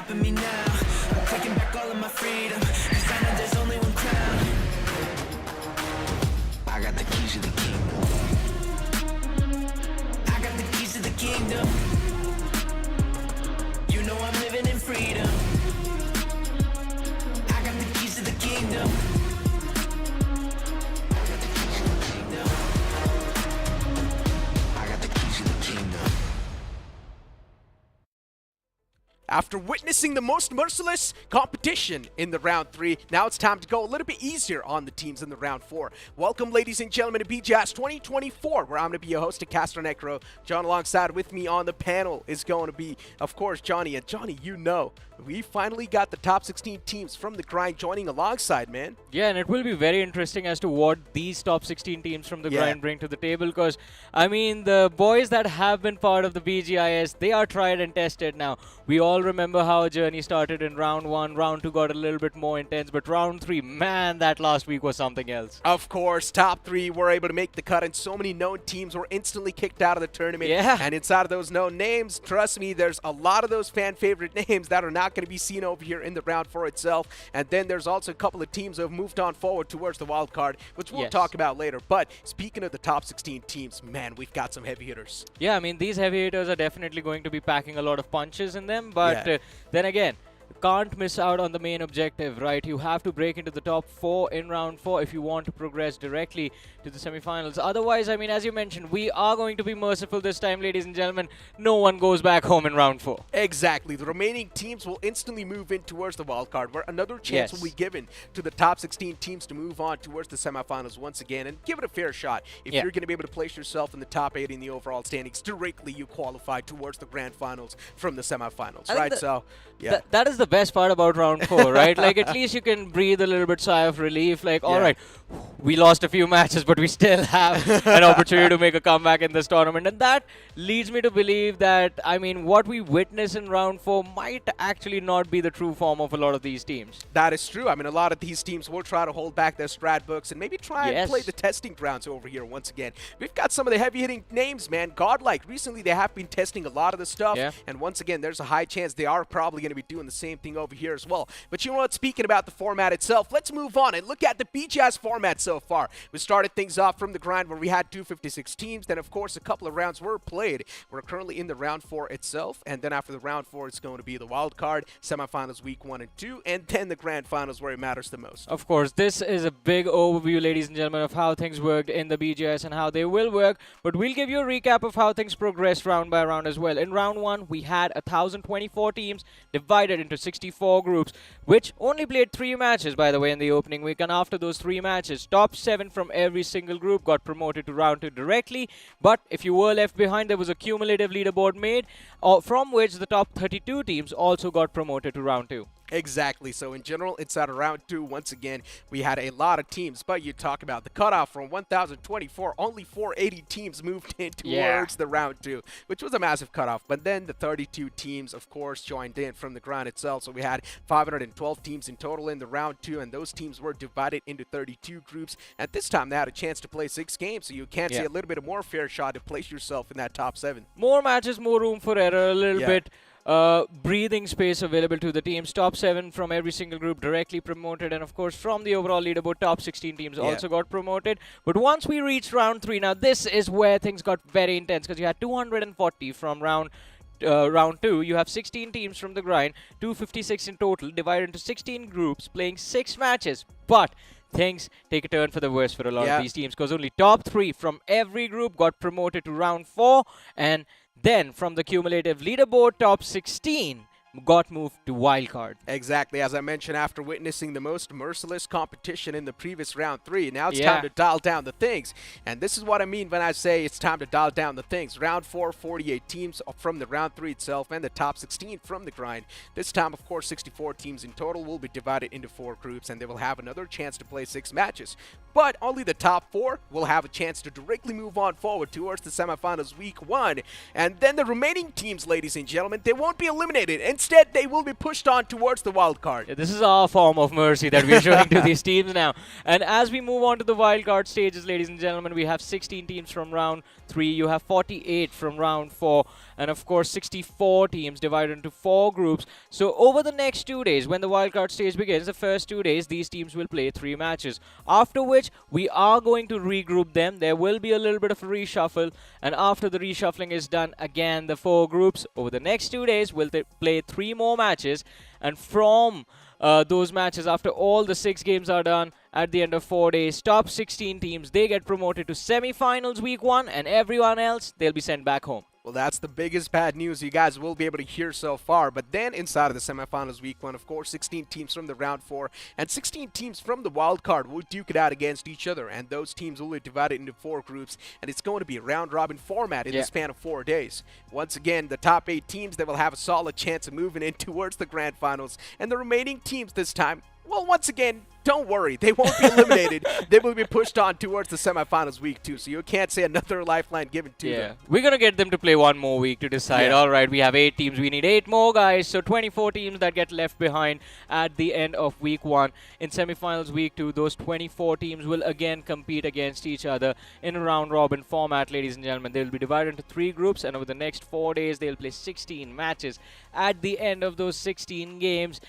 stopping me now. I'm taking back all of my freedom, 'cause I know there's only one crown. I got the keys to the kingdom. I got the keys to the kingdom. You know I'm living in freedom. I got the keys to the kingdom. I got the keys to the kingdom. I got the keys to the kingdom. After witnessing the most merciless competition in the round 3, now it's time to go a little bit easier on the teams in the round 4. Welcome, ladies and gentlemen, to BGIS 2024, where I'm going to be your host, Castro Necro. John, alongside with me on the panel is going to be, of course, Johnny. And Johnny, you know, we finally got the top 16 teams from the grind joining alongside, man. Yeah, and it will be very interesting as to what these top 16 teams from the grind bring to the table, because, I mean, the boys that have been part of the BGIS, they are tried and tested now. We all remember how a journey started in round 1. Round 2 got a little bit more intense, but round 3, man, that last week was something else. Of course, top 3 were able to make the cut, and so many known teams were instantly kicked out of the tournament. Yeah. And inside of those known names, trust me, there's a lot of those fan favorite names that are not going to be seen over here in the round 4 itself. And then there's also a couple of teams that have moved on forward towards the wild card, which we'll talk about later. But speaking of the top 16 teams, man, we've got some heavy hitters. Yeah, I mean, these heavy hitters are definitely going to be packing a lot of punches in them, but then again, can't miss out on the main objective, right? You have to break into the top 4 in round 4 if you want to progress directly to the semifinals. Otherwise, I mean, as you mentioned, we are going to be merciful this time, ladies and gentlemen. No one goes back home in round 4. Exactly. The remaining teams will instantly move in towards the wild card, where another chance will be given to the top 16 teams to move on towards the semifinals once again and give it a fair shot. If you're going to be able to place yourself in the top 8 in the overall standings, directly you qualify towards the grand finals from the semifinals, right? So, yeah. That is the best part about round 4, right? Like, at least you can breathe a little bit sigh of relief. Like, all right, we lost a few matches, but we still have an opportunity to make a comeback in this tournament. And that leads me to believe that, I mean, what we witness in round 4 might actually not be the true form of a lot of these teams. That is true. I mean, a lot of these teams will try to hold back their strat books and maybe try and play the testing grounds over here once again. We've got some of the heavy-hitting names, man. Godlike, recently they have been testing a lot of the stuff. And once again, there's a high chance they are probably going to be doing the same thing over here as well. But you know what? Speaking about the format itself, let's move on and look at the BGIS format so far. We started things off from the grind where we had 256 teams. Then, of course, a couple of rounds were played. We're currently in the round 4 itself. And then after the round 4, it's going to be the wild card, semifinals week 1 and 2, and then the grand finals where it matters the most. Of course, this is a big overview, ladies and gentlemen, of how things worked in the BGIS and how they will work. But we'll give you a recap of how things progressed round by round as well. In round 1, we had 1,024 teams divided into 64 groups, which only played 3 matches, by the way, in the opening week. And after those 3 matches, top 7 from every single group got promoted to round 2 directly. But if you were left behind, there was a cumulative leaderboard made, from which the top 32 teams also got promoted to round 2. Exactly. So in general, inside of round 2, once again, we had a lot of teams. But you talk about the cutoff from 1,024, only 480 teams moved in towards the round 2, which was a massive cutoff. But then the 32 teams, of course, joined in from the grind itself. So we had 512 teams in total in the round 2, and those teams were divided into 32 groups. At this time, they had a chance to play 6 games, so you can see a little bit of more fair shot to place yourself in that top 7. More matches, more room for error, a little bit. Breathing space available to the teams. Top 7 from every single group directly promoted, and of course from the overall leaderboard, top 16 teams also got promoted. But once we reached round 3, now this is where things got very intense, because you had 240 from round 2. You have 16 teams from the grind, 256 in total, divided into 16 groups, playing 6 matches. But things take a turn for the worse for a lot of these teams, because only top 3 from every group got promoted to round 4, and then from the cumulative leaderboard, top 16 got moved to wildcard. Exactly. As I mentioned, after witnessing the most merciless competition in the previous round 3, now it's time to dial down the things. And this is what I mean when I say it's time to dial down the things. Round 4, 48 teams from the round 3 itself, and the top 16 from the grind. This time, of course, 64 teams in total will be divided into 4 groups, and they will have another chance to play 6 matches. But only the top 4 will have a chance to directly move on forward towards the semifinals week 1. And then the remaining teams, ladies and gentlemen, they won't be eliminated. And instead they will be pushed on towards the wild card. Yeah, this is our form of mercy that we're showing to these teams now. And as we move on to the wild card stages, ladies and gentlemen, we have 16 teams from round 3. You have 48 from round 4. And of course, 64 teams divided into 4 groups. So over the next 2 days, when the wildcard stage begins, the first 2 days, these teams will play 3 matches. After which, we are going to regroup them. There will be a little bit of a reshuffle. And after the reshuffling is done, again, the 4 groups, over the next 2 days, will play 3 more matches. And from those matches, after all the 6 games are done, at the end of 4 days, top 16 teams, they get promoted to semi-finals week 1, and everyone else, they'll be sent back home. Well, that's the biggest bad news you guys will be able to hear so far. But then inside of the semifinals week 1, of course, 16 teams from the round 4 and 16 teams from the wild card will duke it out against each other. And those teams will be divided into 4 groups. And it's going to be a round-robin format in the span of 4 days. Once again, the top 8 teams, they will have a solid chance of moving in towards the grand finals. And the remaining teams this time, well, once again, don't worry. They won't be eliminated. They will be pushed on towards the semifinals week 2. So you can't say another lifeline given to them. We're going to get them to play 1 more week to decide. All right, we have 8 teams. We need 8 more guys. So 24 teams that get left behind at the end of week 1. In semifinals week 2, those 24 teams will again compete against each other in a round-robin format, ladies and gentlemen. They will be divided into 3 groups, and over the next 4 days, they'll play 16 matches. At the end of those 16 games,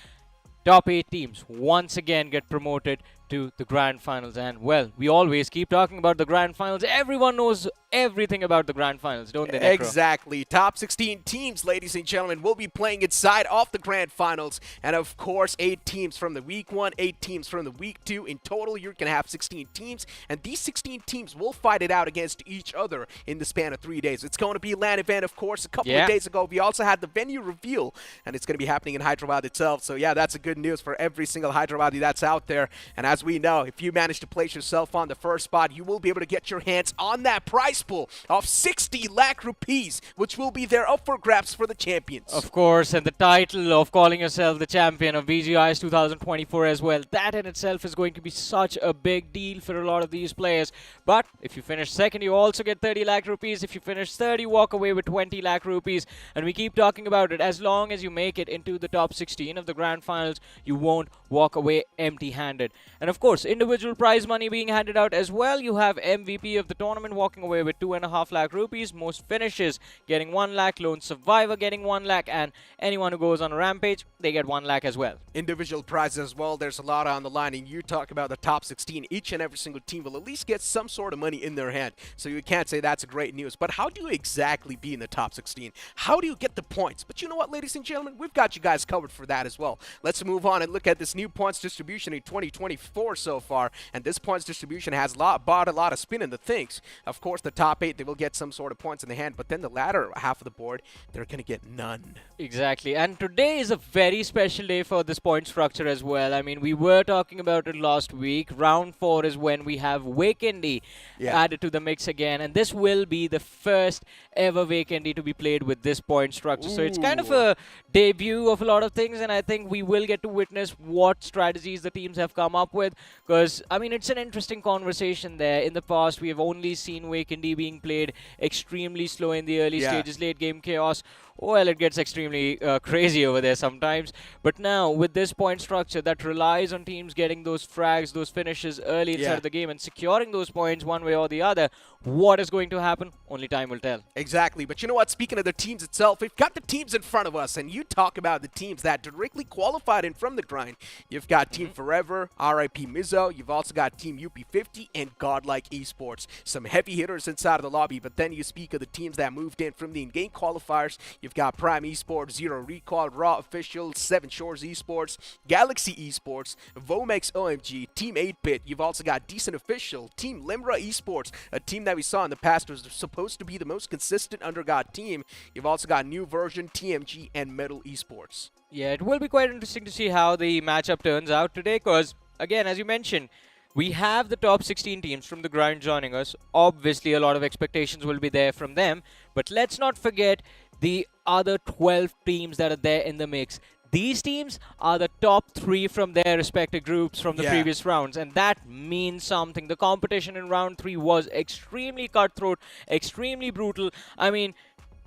top 8 teams once again get promoted to the grand finals. And well, we always keep talking about the grand finals. Everyone knows everything about the grand finals, don't they, Necro? Exactly. Top 16 teams, ladies and gentlemen, will be playing inside of the grand finals. And of course, 8 teams from the week 1, 8 teams from the week 2. In total, you're going to have 16 teams. And these 16 teams will fight it out against each other in the span of 3 days. It's going to be a LAN event, of course. A couple of days ago, we also had the venue reveal. And it's going to be happening in Hyderabad itself. So yeah, that's a good news for every single Hyderabadi that's out there. And as we know, if you manage to place yourself on the first spot, you will be able to get your hands on that prize pool of 60 lakh rupees, which will be there up for grabs for the champions. Of course, and the title of calling yourself the champion of BGIS 2024 as well. That in itself is going to be such a big deal for a lot of these players. But if you finish second, you also get 30 lakh rupees. If you finish third, you walk away with 20 lakh rupees. And we keep talking about it. As long as you make it into the top 16 of the grand finals, you won't walk away empty-handed. And of course, individual prize money being handed out as well. You have MVP of the tournament walking away with 2.5 lakh rupees, most finishes getting 1 lakh, lone survivor getting 1 lakh, and anyone who goes on a rampage, they get 1 lakh as well. Individual prizes as well, there's a lot on the line, and you talk about the top 16, each and every single team will at least get some sort of money in their hand, so you can't say that's great news. But how do you exactly be in the top 16? How do you get the points? But you know what, ladies and gentlemen, we've got you guys covered for that as well. Let's move on and look at this new points distribution in 2024 so far, and this points distribution has brought a lot of spin into things. Of course, the top 8, they will get some sort of points in the hand, but then the latter half of the board, they're going to get none. Exactly, and today is a very special day for this point structure as well. I mean, we were talking about it last week. Round 4 is when we have Weekendy added to the mix again, and this will be the first ever Weekendy to be played with this point structure. So it's kind of a debut of a lot of things, and I think we will get to witness what strategies the teams have come up with, because I mean, it's an interesting conversation there. In the past, we have only seen Weekendy being played extremely slow in the early stages, late game chaos. Well, it gets extremely crazy over there sometimes. But now, with this point structure that relies on teams getting those frags, those finishes early inside of the game and securing those points one way or the other, what is going to happen? Only time will tell. Exactly. But you know what? Speaking of the teams itself, we've got the teams in front of us, and you talk about the teams that directly qualified in from the grind. You've got Team Forever, RIP Mizzo. You've also got Team UP50 and Godlike Esports. Some heavy hitters inside of the lobby, but then you speak of the teams that moved in from the in-game qualifiers. You've got Prime Esports, Zero Recall, Raw Official, Seven Shores Esports, Galaxy Esports, Vomex OMG, Team 8-Bit. You've also got Decent Official, Team Limra Esports, a team that we saw in the past was supposed to be the most consistent under God team. You've also got New Version, TMG, and Metal Esports. Yeah, it will be quite interesting to see how the matchup turns out today, because, again, as you mentioned, we have the top 16 teams from the grind joining us. Obviously, a lot of expectations will be there from them, but let's not forget the other 12 teams that are there in the mix. These teams are the top 3 from their respective groups from the previous rounds, and that means something. The competition in round 3 was extremely cutthroat, extremely brutal. I mean,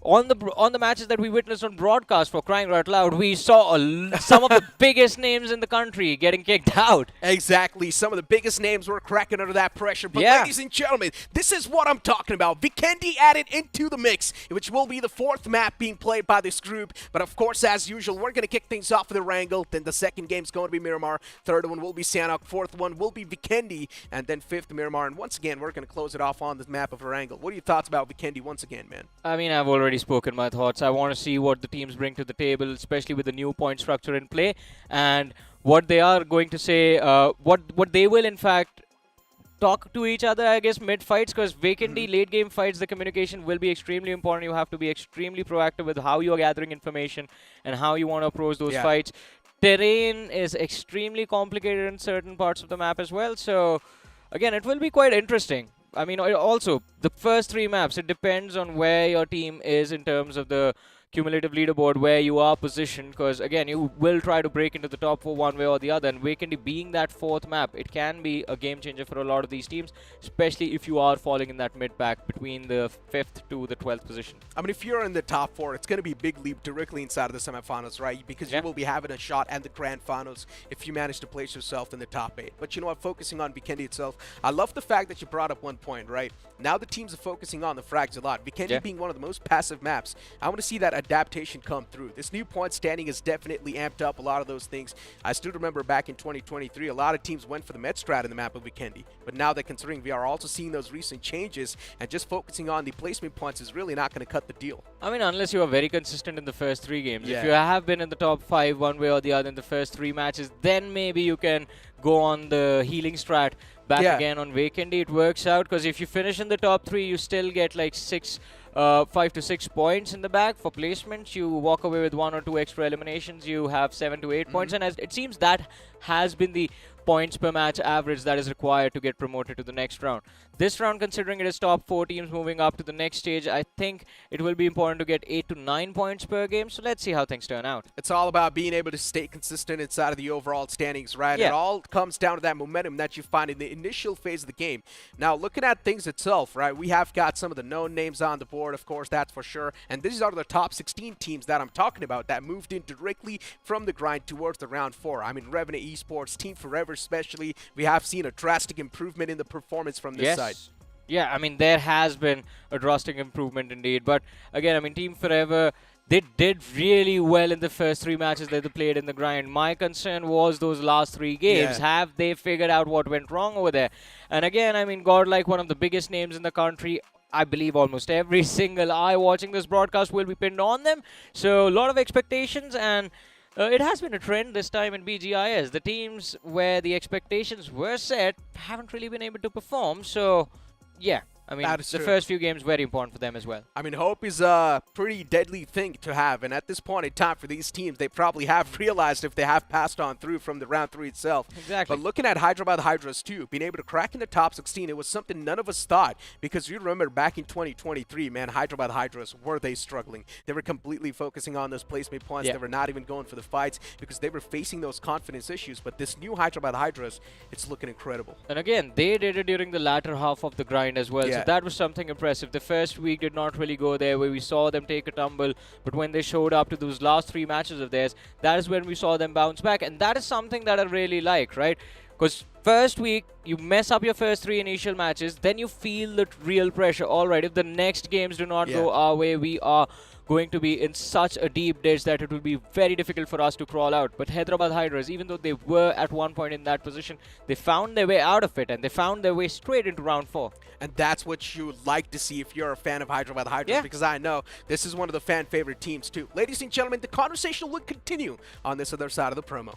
on the matches that we witnessed on broadcast, for crying out loud, we saw some of the biggest names in the country getting kicked out. Exactly. Some of the biggest names were cracking under that pressure. But ladies and gentlemen, this is what I'm talking about. Vikendi added into the mix, which will be the 4th map being played by this group. But of course, as usual, we're going to kick things off with Erangel. Then the 2nd game's going to be Miramar. 3rd one will be Sanok. 4th one will be Vikendi. And then 5th Miramar. And once again, we're going to close it off on the map of Erangel. What are your thoughts about Vikendi once again, man? I mean, I've already spoken my thoughts. I want to see what the teams bring to the table, especially with the new point structure in play, and what they are going to say, what they will in fact talk to each other, I guess, mid-fights, because Vikendi late-game fights, the communication will be extremely important. You have to be extremely proactive with how you are gathering information and how you want to approach those fights. Terrain is extremely complicated in certain parts of the map as well, so again, it will be quite interesting. I mean, also, the first 3 maps, it depends on where your team is in terms of the cumulative leaderboard, where you are positioned, because again, you will try to break into the top 4 one way or the other, and Vikendi being that 4th map, it can be a game changer for a lot of these teams, especially if you are falling in that mid-pack between the 5th to the 12th position. I mean, if you're in the top 4, it's going to be a big leap directly inside of the semifinals, right? Because you will be having a shot at the grand finals if you manage to place yourself in the top 8. But you know what, focusing on Vikendi itself, I love the fact that you brought up one point, right? Now the teams are focusing on the frags a lot. Vikendi being one of the most passive maps, I want to see that adaptation come through. This new point standing has definitely amped up a lot of those things. I still remember back in 2023, a lot of teams went for the med strat in the map of Vikendi. But now that considering we are also seeing those recent changes and just focusing on the placement points is really not going to cut the deal. I mean, unless you are very consistent in the first 3 games. If you have been in the top 5 one way or the other in the first 3 matches, then maybe you can go on the healing strat back again on Vikendi. It works out, because if you finish in the top 3, you still get like 5 to 6 points in the bag for placements. You walk away with 1 or 2 extra eliminations. You have 7 to 8 points, and as it seems that has been the points per match average that is required to get promoted to the next round. This round, considering it is top 4 teams moving up to the next stage, I think it will be important to get 8 to 9 points per game. So let's see how things turn out. It's all about being able to stay consistent inside of the overall standings, right? It all comes down to that momentum that you find in the initial phase of the game. Now, looking at things itself, right, we have got some of the known names on the board, of course, that's for sure. And these are the top 16 teams that I'm talking about that moved in directly from the grind towards the round 4. I mean, Revenant Esports, Team Forever especially, we have seen a drastic improvement in the performance from this side. Yeah, I mean, there has been a drastic improvement indeed. But again, I mean, Team Forever, they did really well in the first 3 matches that they played in the grind. My concern was those last 3 games. Have they figured out what went wrong over there? And again, I mean, Godlike, one of the biggest names in the country, I believe almost every single eye watching this broadcast will be pinned on them. So a lot of expectations, and it has been a trend this time in BGIS. The teams where the expectations were set haven't really been able to perform. So, yeah. I mean, the first few games very important for them as well. I mean, hope is a pretty deadly thing to have, and at this point in time for these teams, they probably have realized if they have passed on through from the round 3 itself. Exactly. But looking at Hyderabad Hydras too, being able to crack in the top 16, it was something none of us thought, because you remember back in 2023, man, Hyderabad Hydras, were they struggling? They were completely focusing on those placement points. They were not even going for the fights because they were facing those confidence issues. But this new Hyderabad Hydras, it's looking incredible. And again, they did it during the latter half of the grind as well. So that was something impressive. The first week did not really go there, where we saw them take a tumble, but when they showed up to those last 3 matches of theirs, that is when we saw them bounce back, and that is something that I really like, right? Because first week, you mess up your first 3 initial matches, then you feel the real pressure. All right, if the next games do not go our way, we are going to be in such a deep ditch that it will be very difficult for us to crawl out. But Hyderabad Hydras, even though they were at one point in that position, they found their way out of it, and they found their way straight into round 4. And that's what you like to see if you're a fan of Hyderabad Hydras, because I know this is one of the fan favorite teams too. Ladies and gentlemen, the conversation will continue on this other side of the promo.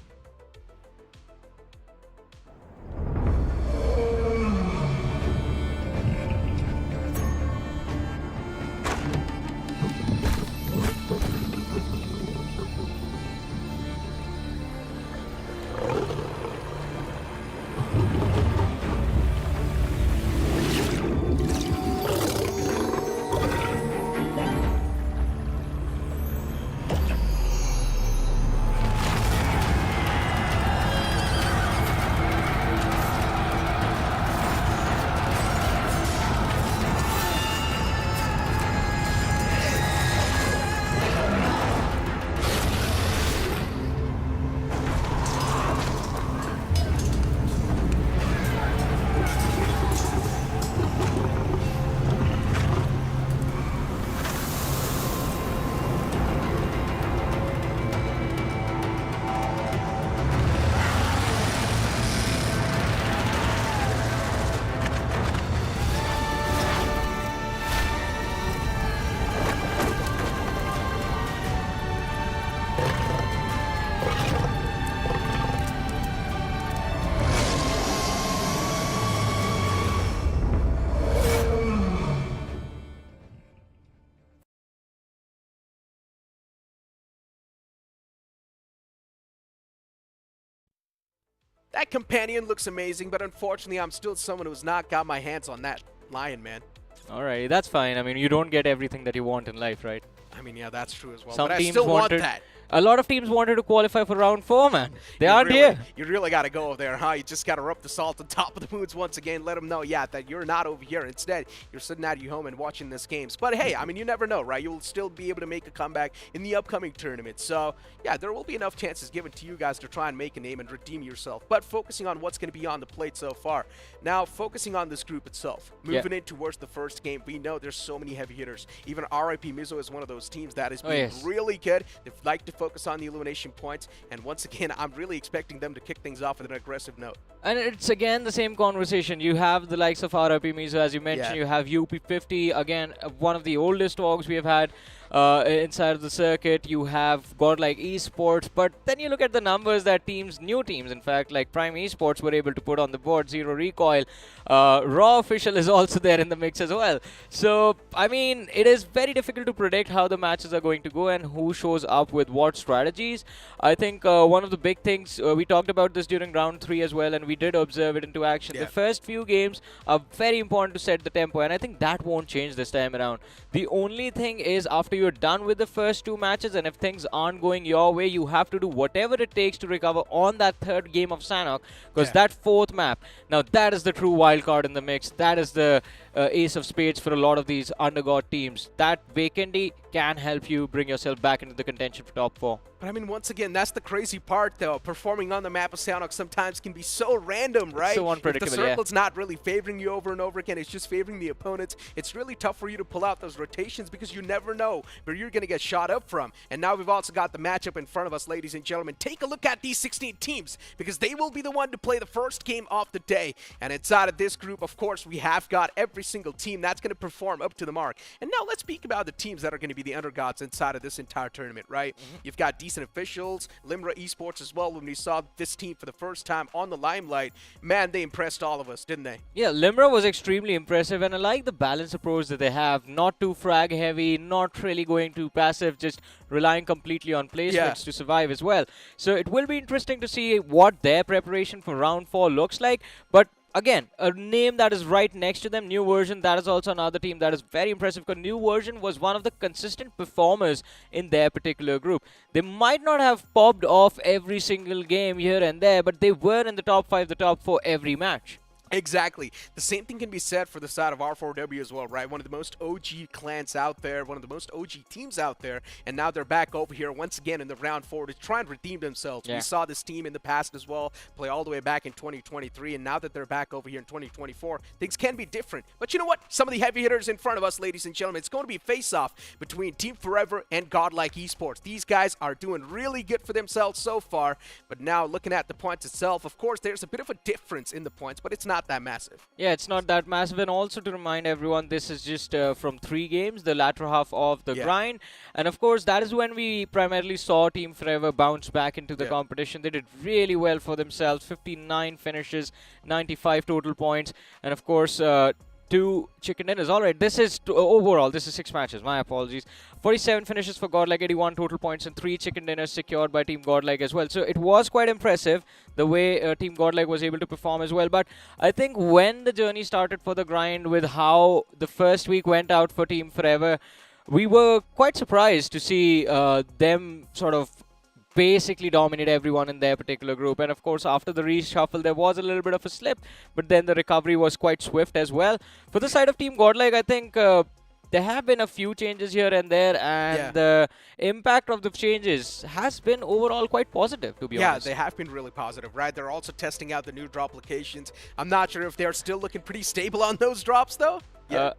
That companion looks amazing, but unfortunately, I'm still someone who's not got my hands on that lion, man. Alright, that's fine. I mean, you don't get everything that you want in life, right? I mean, yeah, that's true as well. Some but teams I still want that. A lot of teams wanted to qualify for round 4, man. They aren't here. You really got to go there, huh? You just got to rub the salt on top of the wounds once again. Let them know, yeah, that you're not over here. Instead, you're sitting at your home and watching this games. But hey, I mean, you never know, right? You'll still be able to make a comeback in the upcoming tournament. So, yeah, there will be enough chances given to you guys to try and make a name and redeem yourself. But focusing on what's going to be on the plate so far. Now, focusing on this group itself. Moving in towards the first game, we know there's so many heavy hitters. Even RIP Mizo is one of those teams that is being really good. They like to focus on the elimination points, and once again, I'm really expecting them to kick things off with an aggressive note. And it's again the same conversation. You have the likes of RIP Mizo, as you mentioned. You have UP50, again, one of the oldest dogs we have had inside of the circuit. You have godlike esports, but then you look at the numbers that new teams, in fact, like Prime Esports were able to put on the board. Zero Recoil, Raw Official is also there in the mix as well. So, I mean, it is very difficult to predict how the matches are going to go and who shows up with what strategies. I think one of the big things, we talked about this during round 3 as well, and we did observe it into action. The first few games are very important to set the tempo, and I think that won't change this time around. The only thing is, after you're done with the first 2 matches, and if things aren't going your way, you have to do whatever it takes to recover on that 3rd game of Sanhok, because that 4th map, now that is the true wild card in the mix. That is the ace of spades for a lot of these undergod teams. That vacancy can help you bring yourself back into the contention for top 4. But I mean, once again, that's the crazy part, though. Performing on the map of Sanhok sometimes can be so random, right? It's so unpredictable, if the circle's not really favoring you over and over again, it's just favoring the opponents. It's really tough for you to pull out those rotations because you never know where you're going to get shot up from. And now we've also got the matchup in front of us, ladies and gentlemen. Take a look at these 16 teams because they will be the one to play the first game of the day. And inside of this group, of course, we have got every single team that's going to perform up to the mark. And now let's speak about the teams that are going to be the undergods inside of this entire tournament, right? You've got decent officials, Limra Esports as well. When we saw this team for the first time on the limelight, man, they impressed all of us, didn't they? Yeah, Limra was extremely impressive, and I like the balanced approach that they have. Not too frag heavy, not really going too passive, just relying completely on placements to survive as well. So it will be interesting to see what their preparation for round 4 looks like. But again, a name that is right next to them, New Version, that is also another team that is very impressive because New Version was one of the consistent performers in their particular group. They might not have popped off every single game here and there, but they were in the top 5, the top 4 every match. Exactly. The same thing can be said for the side of R4W as well, right? One of the most OG clans out there, one of the most OG teams out there, and now they're back over here once again in the round 4 to try and redeem themselves. We saw this team in the past as well play all the way back in 2023, and now that they're back over here in 2024, things can be different. But you know what? Some of the heavy hitters in front of us, ladies and gentlemen, it's going to be a face-off between Team Forever and Godlike Esports. These guys are doing really good for themselves so far, but now looking at the points itself, of course, there's a bit of a difference in the points, but it's not that massive. Yeah, it's not that massive. And also to remind everyone, this is just from 3 games, the latter half of the grind. And of course, that is when we primarily saw Team Forever bounce back into the competition. They did really well for themselves. 59 finishes, 95 total points. And of course, 2 chicken dinners. Alright, this is overall, this is 6 matches. My apologies. 47 finishes for Godlike, 81 total points, and 3 chicken dinners secured by Team Godlike as well. So it was quite impressive the way Team Godlike was able to perform as well. But I think when the journey started for the grind with how the first week went out for Team Forever, we were quite surprised to see them sort of basically dominate everyone in their particular group. And of course, after the reshuffle, there was a little bit of a slip, but then the recovery was quite swift as well. For the side of Team Godlike, I think there have been a few changes here and there, and the impact of the changes has been overall quite positive, to be honest. Yeah, they have been really positive, right? They're also testing out the new drop locations. I'm not sure if they're still looking pretty stable on those drops, though.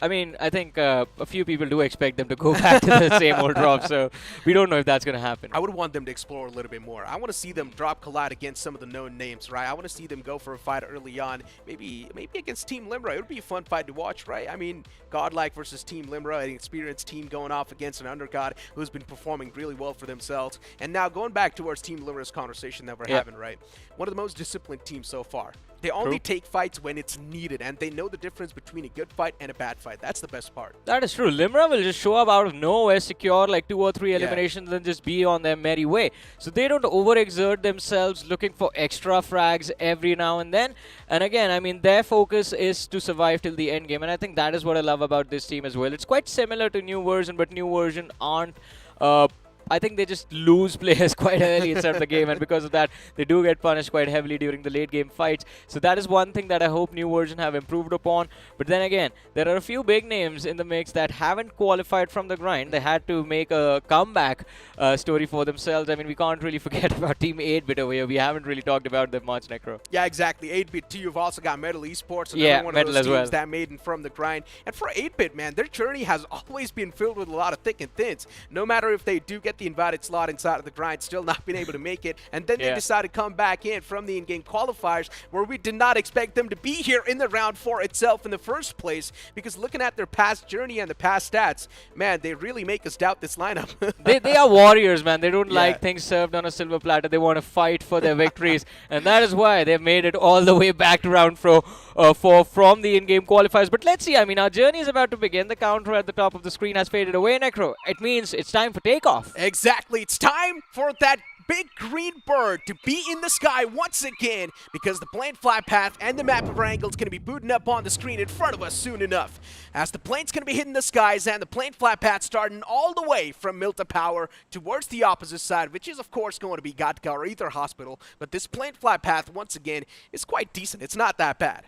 I mean, I think a few people do expect them to go back to the same old drop, so we don't know if that's going to happen. I would want them to explore a little bit more. I want to see them drop collide against some of the known names, right? I want to see them go for a fight early on, maybe against Team Limra. It would be a fun fight to watch, right? I mean, Godlike versus Team Limra, an experienced team going off against an undergod who's been performing really well for themselves. And now going back towards Team Limra's conversation that we're having, right? One of the most disciplined teams so far. They only take fights when it's needed, and they know the difference between a good fight and a bad fight. That's the best part. That is true. Limra will just show up out of nowhere, secure like 2 or 3 eliminations, and just be on their merry way. So they don't overexert themselves looking for extra frags every now and then. And again, I mean, their focus is to survive till the end game, and I think that is what I love about this team as well. It's quite similar to New Version, but New Version aren't I think they just lose players quite early inside the game, and because of that, they do get punished quite heavily during the late game fights. So that is one thing that I hope New Version have improved upon. But then again, there are a few big names in the mix that haven't qualified from the grind. They had to make a comeback story for themselves. I mean, we can't really forget about Team 8-Bit over here. We haven't really talked about them much, Necro. Yeah, exactly. 8-Bit too. You've also got Metal Esports, yeah, one Metal of those as teams that made it from the grind. And for 8-Bit, man, their journey has always been filled with a lot of thick and thins. No matter if they do get the invited slot inside of the grind, still not been able to make it, and then they decided to come back in from the in-game qualifiers, where we did not expect them to be here in the round 4 itself in the first place, because looking at their past journey and the past stats, man, they really make us doubt this lineup. they are warriors, man. They don't like things served on a silver platter. They want to fight for their victories, and that is why they've made it all the way back to round 4 from the in-game qualifiers. But let's see, I mean, our journey is about to begin. The counter at the top of the screen has faded away, Necro. It means it's time for takeoff. Exactly. It's time for that big green bird to be in the sky once again, because the plane flight path and the map of angle is going to be booting up on the screen in front of us soon enough. As the plane's going to be hitting the skies, and the plane flight path starting all the way from Milta Power towards the opposite side, which is of course going to be Gatka or Ether Hospital. But this plane flight path once again is quite decent. It's not that bad.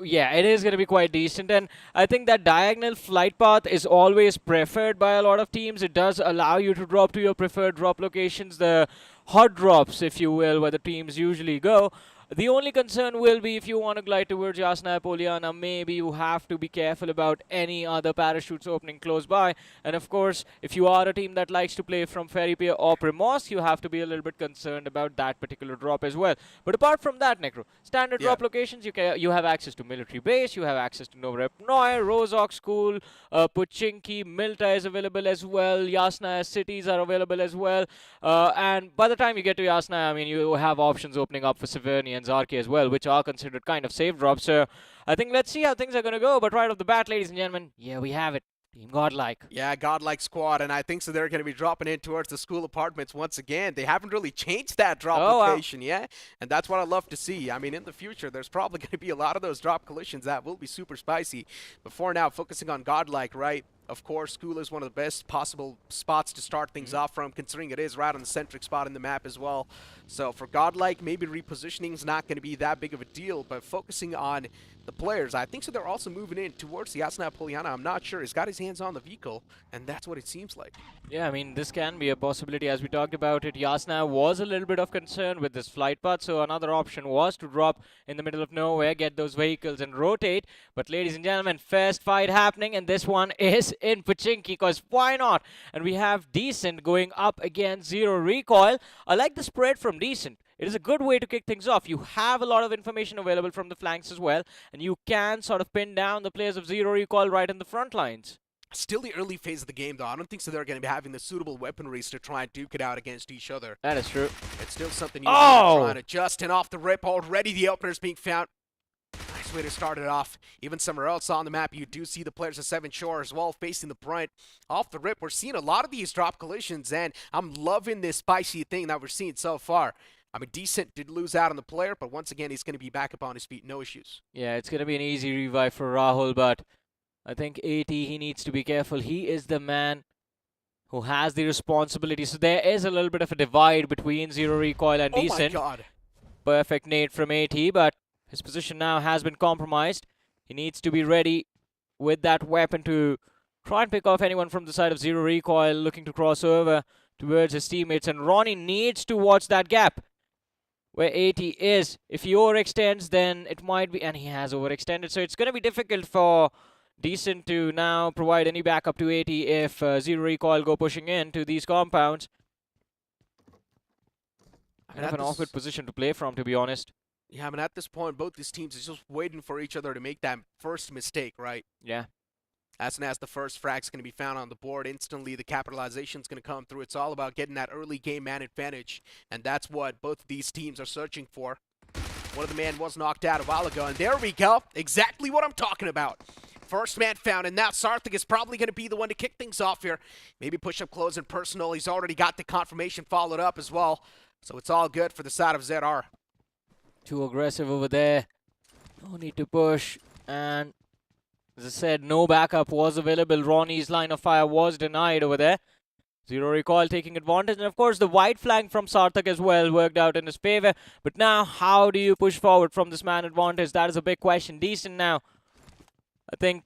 Yeah, it is going to be quite decent, and I think that diagonal flight path is always preferred by a lot of teams. It does allow you to drop to your preferred drop locations, the hot drops, if you will, where the teams usually go. The only concern will be if you want to glide towards Yasna Poliana, maybe you have to be careful about any other parachutes opening close by. And of course, if you are a team that likes to play from Ferry Pier or Primos, you have to be a little bit concerned about that particular drop as well. But apart from that, Necro, standard drop locations, you have access to Military Base, you have access to Novrep Noi, Rozok School, Puchinki, Milta is available as well, Yasna cities are available as well. And by the time you get to Yasna, I mean, you have options opening up for Severny and Zarki as well, which are considered kind of safe drops. So I think let's see how things are going to go. But right off the bat, ladies and gentlemen, yeah, we have it. Team Godlike. Yeah, Godlike squad, and I think so they're going to be dropping in towards the school apartments once again. They haven't really changed that drop location yet, and that's what I love to see. I mean, in the future, there's probably going to be a lot of those drop collisions that will be super spicy. But for now, focusing on Godlike, right? Of course, school is one of the best possible spots to start things off from, considering it is right on the centric spot in the map as well. So for Godlike, maybe repositioning is not going to be that big of a deal, but focusing on the players, I think so they're also moving in towards the Yasna Poliana. I'm not sure. He's got his hands on the vehicle, and that's what it seems like. Yeah, I mean, this can be a possibility. As we talked about it, Yasna was a little bit of concern with this flight path, so another option was to drop in the middle of nowhere, get those vehicles and rotate. But ladies and gentlemen, first fight happening, and this one is in Pachinki, because why not? And we have Decent going up against Zero Recoil. I like the spread from Decent. It is a good way to kick things off. You have a lot of information available from the flanks as well, and you can sort of pin down the players of Zero Recoil right in the front lines. Still the early phase of the game, though. I don't think so they're going to be having the suitable weaponries to try and duke it out against each other. That is true. It's still something you want to try and adjust, and off the rip already the openers being found. Nice way to start it off. Even somewhere else on the map, you do see the players of Seven Shore as well facing the brunt. Off the rip, we're seeing a lot of these drop collisions, and I'm loving this spicy thing that we're seeing so far. I mean, Decent did lose out on the player, but once again, he's going to be back up on his feet, no issues. Yeah, it's going to be an easy revive for Rahul, but I think AT, he needs to be careful. He is the man who has the responsibility. So there is a little bit of a divide between Zero Recoil and Decent. Oh my god. Perfect nade from AT, but his position now has been compromised. He needs to be ready with that weapon to try and pick off anyone from the side of Zero Recoil looking to cross over towards his teammates. And Ronnie needs to watch that gap where AT is. If he overextends, then it might be, and he has overextended, so it's going to be difficult for Decent to now provide any backup to AT if Zero Recoil go pushing in to these compounds. Kind of an awkward position to play from, to be honest. Yeah, I mean, at this point, both these teams are just waiting for each other to make that first mistake, right? Yeah. As soon as the first frag's going to be found on the board, instantly the capitalization's going to come through. It's all about getting that early game man advantage, and that's what both of these teams are searching for. One of the men was knocked out a while ago, and there we go. Exactly what I'm talking about. First man found, and now Sarthik is probably going to be the one to kick things off here. Maybe push up close and personal. He's already got the confirmation followed up as well. So it's all good for the side of ZR. Too aggressive over there. No need to push. And as I said, no backup was available. Ronnie's line of fire was denied over there. Zero recoil taking advantage. And of course, the wide flank from Sarthak as well worked out in his favor. But now, how do you push forward from this man advantage? That is a big question. Decent now. I think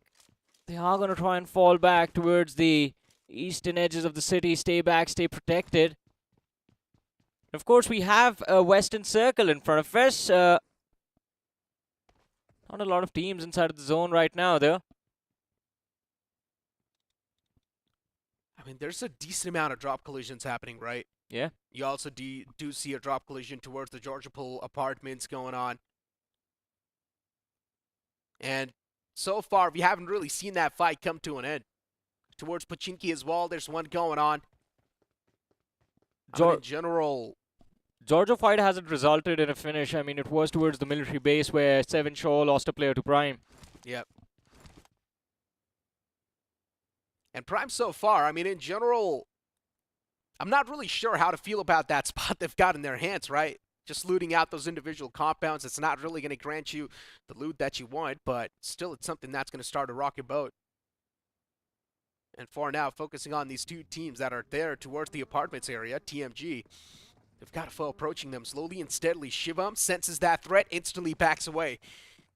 they are going to try and fall back towards the eastern edges of the city. Stay back, stay protected. Of course, we have a western circle in front of us. Not a lot of teams inside of the zone right now, though. I mean, there's a decent amount of drop collisions happening, right? Yeah. You also do see a drop collision towards the Georgia Pool apartments going on. And so far, we haven't really seen that fight come to an end. Towards Pachinki as well, there's one going on. In general, Georgia fight hasn't resulted in a finish. I mean, it was towards the military base where Seven Shaw lost a player to Prime. Yep. And Prime so far, I mean, in general, I'm not really sure how to feel about that spot they've got in their hands, right? Just looting out those individual compounds, it's not really going to grant you the loot that you want, but still it's something that's going to start a rocket boat. And for now, focusing on these two teams that are there towards the apartments area, TMG, they've got a foe approaching them slowly and steadily. Shivam senses that threat, instantly backs away.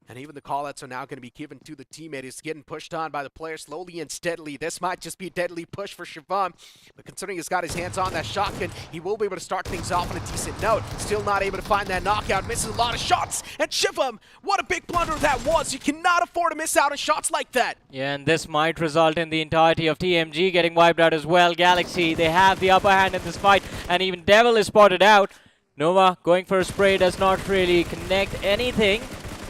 And even the call-outs are now going to be given to the teammate. He's getting pushed on by the player slowly and steadily. This might just be a deadly push for Shivam. But considering he's got his hands on that shotgun, he will be able to start things off on a decent note. Still not able to find that knockout. Misses a lot of shots. And Shivam, what a big blunder that was. You cannot afford to miss out on shots like that. Yeah, and this might result in the entirety of TMG getting wiped out as well. Galaxy, they have the upper hand in this fight. And even Devil is spotted out. Nova going for a spray does not really connect anything.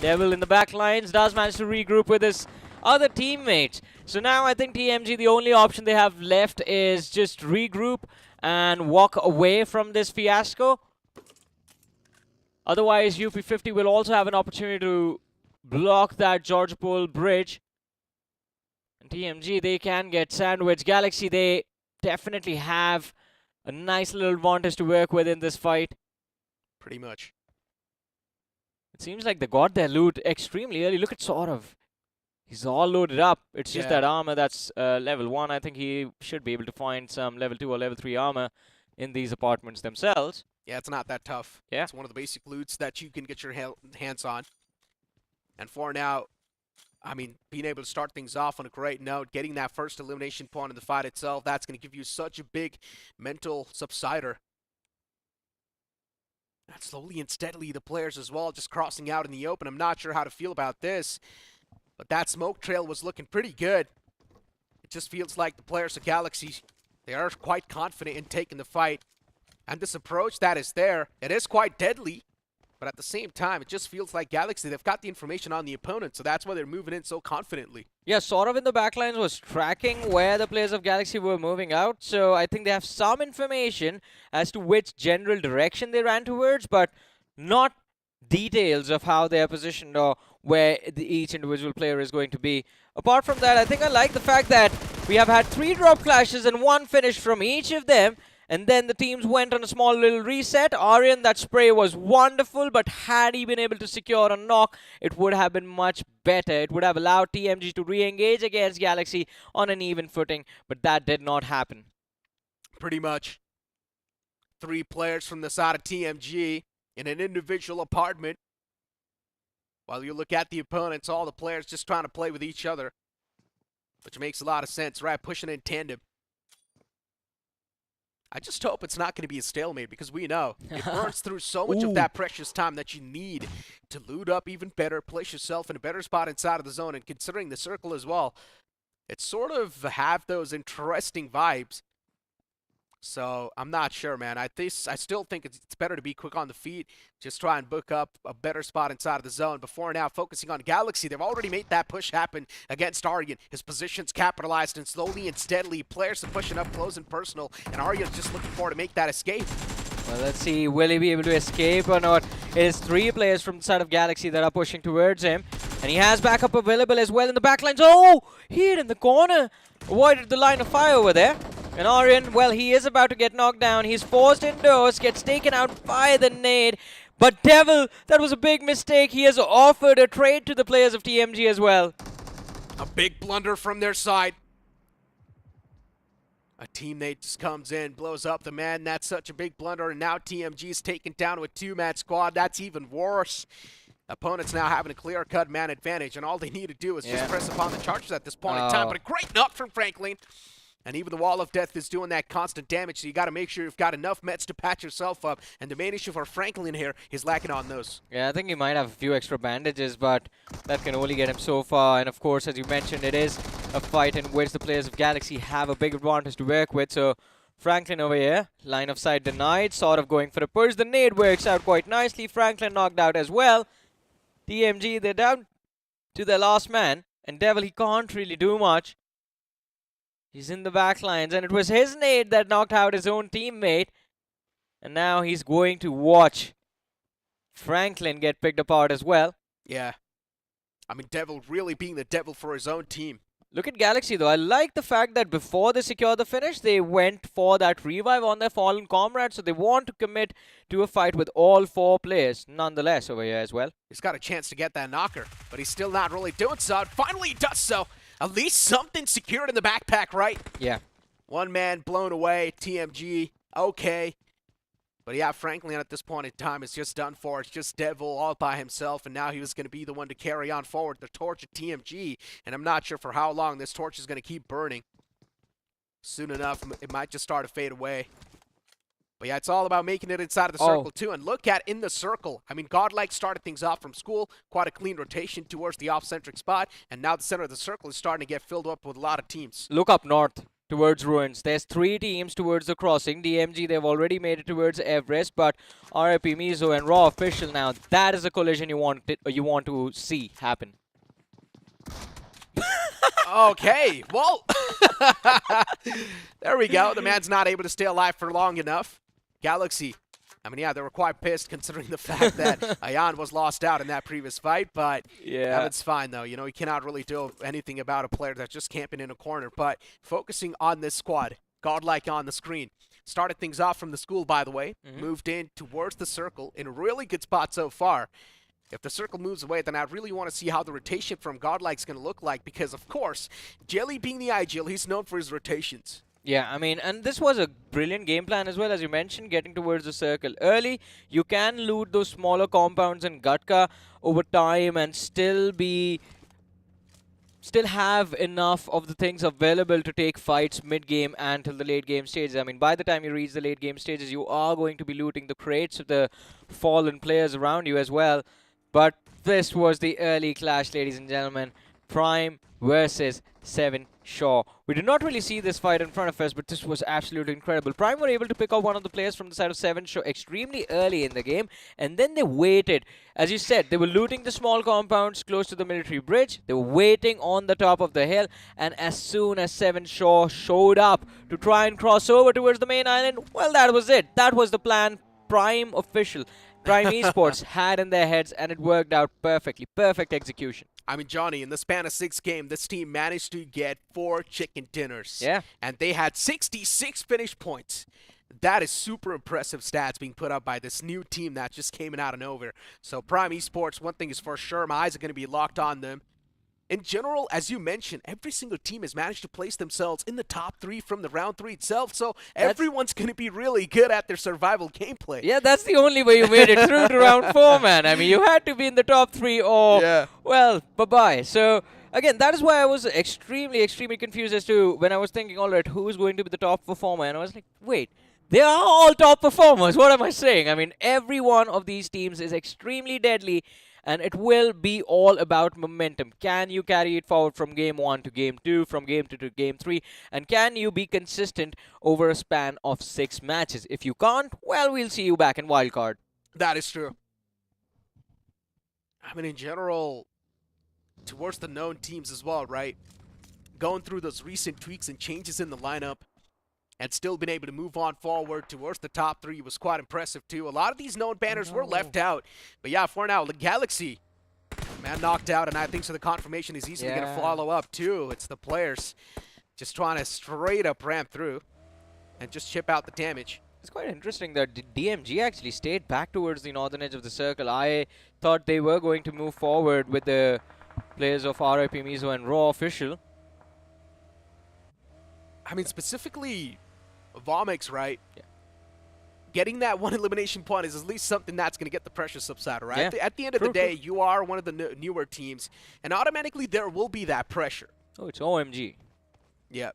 Devil in the back lines does manage to regroup with his other teammates. So now I think TMG, the only option they have left is just regroup and walk away from this fiasco. Otherwise, UP50 will also have an opportunity to block that Georgia Pool bridge. And TMG, they can get sandwiched. Galaxy, they definitely have a nice little advantage to work with in this fight. Pretty much. It seems like they got their loot extremely early. Look at Saurav. He's all loaded up. It's just that armor that's level 1. I think he should be able to find some level 2 or level 3 armor in these apartments themselves. Yeah, it's not that tough. Yeah. It's one of the basic loots that you can get your hands on. And for now, I mean, being able to start things off on a great note, getting that first elimination point in the fight itself, that's going to give you such a big mental subsider. And slowly and steadily, the players as well just crossing out in the open. I'm not sure how to feel about this, but that smoke trail was looking pretty good. It just feels like the players of Galaxy, they are quite confident in taking the fight. And this approach that is there, it is quite deadly, but at the same time, it just feels like Galaxy, they've got the information on the opponent, so that's why they're moving in so confidently. Yeah, Saurav in the backlines was tracking where the players of Galaxy were moving out, so I think they have some information as to which general direction they ran towards, but not details of how they are positioned or where each individual player is going to be. Apart from that, I think I like the fact that we have had 3 drop clashes and 1 finish from each of them. And then the teams went on a small little reset. Aryan, that spray was wonderful, but had he been able to secure a knock, it would have been much better. It would have allowed TMG to re-engage against Galaxy on an even footing, but that did not happen. Pretty much. 3 players from the side of TMG in an individual apartment. While you look at the opponents, all the players just trying to play with each other, which makes a lot of sense, right? Pushing in tandem. I just hope it's not going to be a stalemate because we know it burns through so much of that precious time that you need to loot up even better, place yourself in a better spot inside of the zone, and considering the circle as well, it sort of have those interesting vibes. So I'm not sure, man. I still think it's better to be quick on the feet. Just try and book up a better spot inside of the zone. Before now, focusing on Galaxy. They've already made that push happen against Aryan. His position's capitalized, and slowly and steadily, players are pushing up close and personal, and Aryan's just looking forward to make that escape. Well, let's see, will he be able to escape or not? It is 3 players from the side of Galaxy that are pushing towards him. And he has backup available as well in the backlines. Oh! Hit in the corner. Avoided the line of fire over there. And Aryan, well, he is about to get knocked down. He's forced indoors, gets taken out by the nade. But Devil, that was a big mistake. He has offered a trade to the players of TMG as well. A big blunder from their side. A teammate just comes in, blows up the man. That's such a big blunder, and now TMG is taken down with 2-man squad. That's even worse. Opponents now having a clear-cut man advantage, and all they need to do is just press upon the charges at this point in time. But a great knock from Franklin. And even the Wall of Death is doing that constant damage, so you got to make sure you've got enough meds to patch yourself up. And the main issue for Franklin here is lacking on those. Yeah, I think he might have a few extra bandages, but that can only get him so far. And of course, as you mentioned, it is a fight in which the players of Galaxy have a big advantage to work with. So Franklin over here, line of sight denied, sort of going for the push. The nade works out quite nicely. Franklin knocked out as well. TMG, they're down to their last man. And Devil, he can't really do much. He's in the back lines, and it was his nade that knocked out his own teammate. And now he's going to watch Franklin get picked apart as well. Yeah. I mean, Devil really being the devil for his own team. Look at Galaxy, though. I like the fact that before they secure the finish, they went for that revive on their fallen comrade. So they want to commit to a fight with all 4 players, nonetheless, over here as well. He's got a chance to get that knocker, but he's still not really doing so. And finally, he does so. At least something secured in the backpack, right? Yeah. 1 man blown away. TMG, okay. But yeah, Franklin at this point in time is just done for. It's just Devil all by himself, and now he was going to be the one to carry on forward the torch at TMG. And I'm not sure for how long this torch is going to keep burning. Soon enough, it might just start to fade away. But yeah, it's all about making it inside of the circle, too. And look at in the circle. I mean, Godlike started things off from school. Quite a clean rotation towards the off-centric spot. And now the center of the circle is starting to get filled up with a lot of teams. Look up north towards Ruins. There's 3 teams towards the crossing. DMG, they've already made it towards Everest. But RIP Mizo and Raw Official now, that is a collision you want to see happen. Okay, well, there we go. The man's not able to stay alive for long enough. Galaxy, I mean, yeah, they were quite pissed considering the fact that Ayan was lost out in that previous fight, but yeah, it's fine, though. You know, you cannot really do anything about a player that's just camping in a corner. But focusing on this squad, Godlike on the screen. Started things off from the school, by the way. Moved in towards the circle in a really good spot so far. If the circle moves away, then I really want to see how the rotation from Godlike's going to look like because, of course, Jelly being the ideal, he's known for his rotations. Yeah, I mean, and this was a brilliant game plan as well, as you mentioned, getting towards the circle early. You can loot those smaller compounds in Gatka over time and still have enough of the things available to take fights mid-game and till the late-game stages. I mean, by the time you reach the late-game stages, you are going to be looting the crates of the fallen players around you as well. But this was the early clash, ladies and gentlemen. Prime versus 7 Shaw. We did not really see this fight in front of us, but this was absolutely incredible. Prime were able to pick up one of the players from the side of 7 Shaw extremely early in the game, and then they waited. As you said, they were looting the small compounds close to the military bridge. They were waiting on the top of the hill, and as soon as 7 Shaw showed up to try and cross over towards the main island, well, that was it. That was the plan. Prime Esports had in their heads, and it worked out perfectly. Perfect execution. I mean, Johnny, in the span of 6 games, this team managed to get 4 chicken dinners. Yeah. And they had 66 finish points. That is super impressive stats being put up by this new team that just came out of nowhere. So Prime Esports, one thing is for sure, my eyes are going to be locked on them. In general, as you mentioned, every single team has managed to place themselves in the top 3 from the round 3 itself, so everyone's going to be really good at their survival gameplay. Yeah, that's the only way you made it through to round 4, man. I mean, you had to be in the top 3 or, well, bye-bye. So, again, that is why I was extremely confused as to when I was thinking, all right, who is going to be the top performer? And I was like, wait, they are all top performers. What am I saying? I mean, every one of these teams is extremely deadly. And it will be all about momentum. Can you carry it forward from game 1 to game 2, from game 2 to game 3? And can you be consistent over a span of 6 matches? If you can't, well, we'll see you back in wildcard. That is true. I mean, in general, towards the known teams as well, right? Going through those recent tweaks and changes in the lineup, and still been able to move on forward towards the top 3 was quite impressive too. A lot of these known banners were left out. But yeah, for now, the Galaxy, man, knocked out, and I think so the confirmation is easily going to follow up too. It's the players just trying to straight up ram through and just chip out the damage. It's quite interesting that DMG actually stayed back towards the northern edge of the circle. I thought they were going to move forward with the players of RIP Mizo and Raw Official. I mean, specifically Vomix, right? Yeah. Getting that one elimination point is at least something that's going to get the pressure subsided, right? Yeah. At the end of the day, you are one of the newer teams, and automatically there will be that pressure. Oh, it's OMG. Yeah.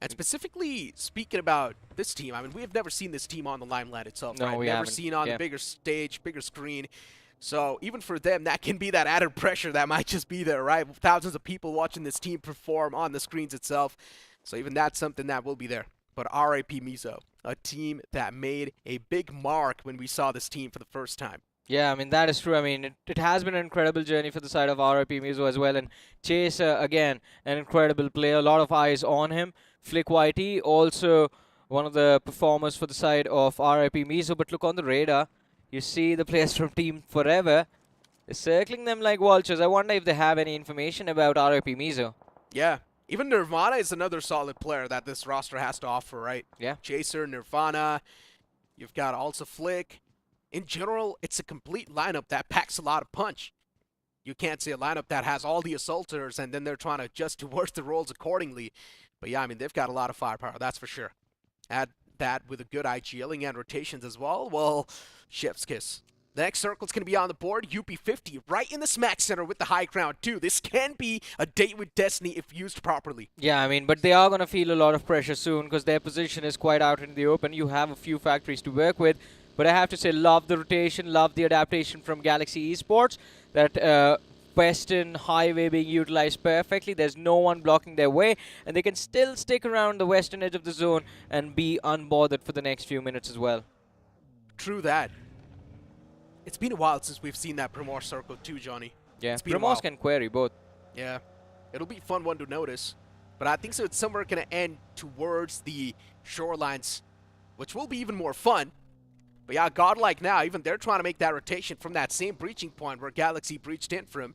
And specifically speaking about this team, I mean, we have never seen this team on the limelight itself, right? We never haven't. seen on the bigger stage, bigger screen. So even for them, that can be that added pressure that might just be there, right? Thousands of people watching this team perform on the screens itself. So even that's something that will be there. But RIP Mizo, a team that made a big mark when we saw this team for the first time. Yeah, I mean, that is true. I mean, it has been an incredible journey for the side of RIP Mizo as well. And Chase, again, an incredible player. A lot of eyes on him. Flick Whitey, also one of the performers for the side of RIP Mizo. But look on the radar. You see the players from Team Forever. They're circling them like vultures. I wonder if they have any information about RIP Mizo. Yeah. Even Nirvana is another solid player that this roster has to offer, right? Yeah. Chaser, Nirvana. You've got also Flick. In general, it's a complete lineup that packs a lot of punch. You can't say a lineup that has all the assaulters and then they're trying to adjust towards the roles accordingly. But yeah, I mean, they've got a lot of firepower, that's for sure. Add that with a good IGLing and rotations as well, well, chef's kiss. The next circle's going to be on the board, UP50, right in the smack center with the high ground, too. This can be a date with destiny if used properly. Yeah, I mean, but they are going to feel a lot of pressure soon because their position is quite out in the open. You have a few factories to work with. But I have to say, love the rotation, love the adaptation from Galaxy Esports. That Western highway being utilized perfectly. There's no one blocking their way. And they can still stick around the western edge of the zone and be unbothered for the next few minutes as well. True that. It's been a while since we've seen that Primor circle too, Johnny. Yeah, Primors can query both. Yeah, it'll be a fun one to notice. But I think so it's somewhere going to end towards the shorelines, which will be even more fun. But yeah, Godlike now, even they're trying to make that rotation from that same breaching point where Galaxy breached in from.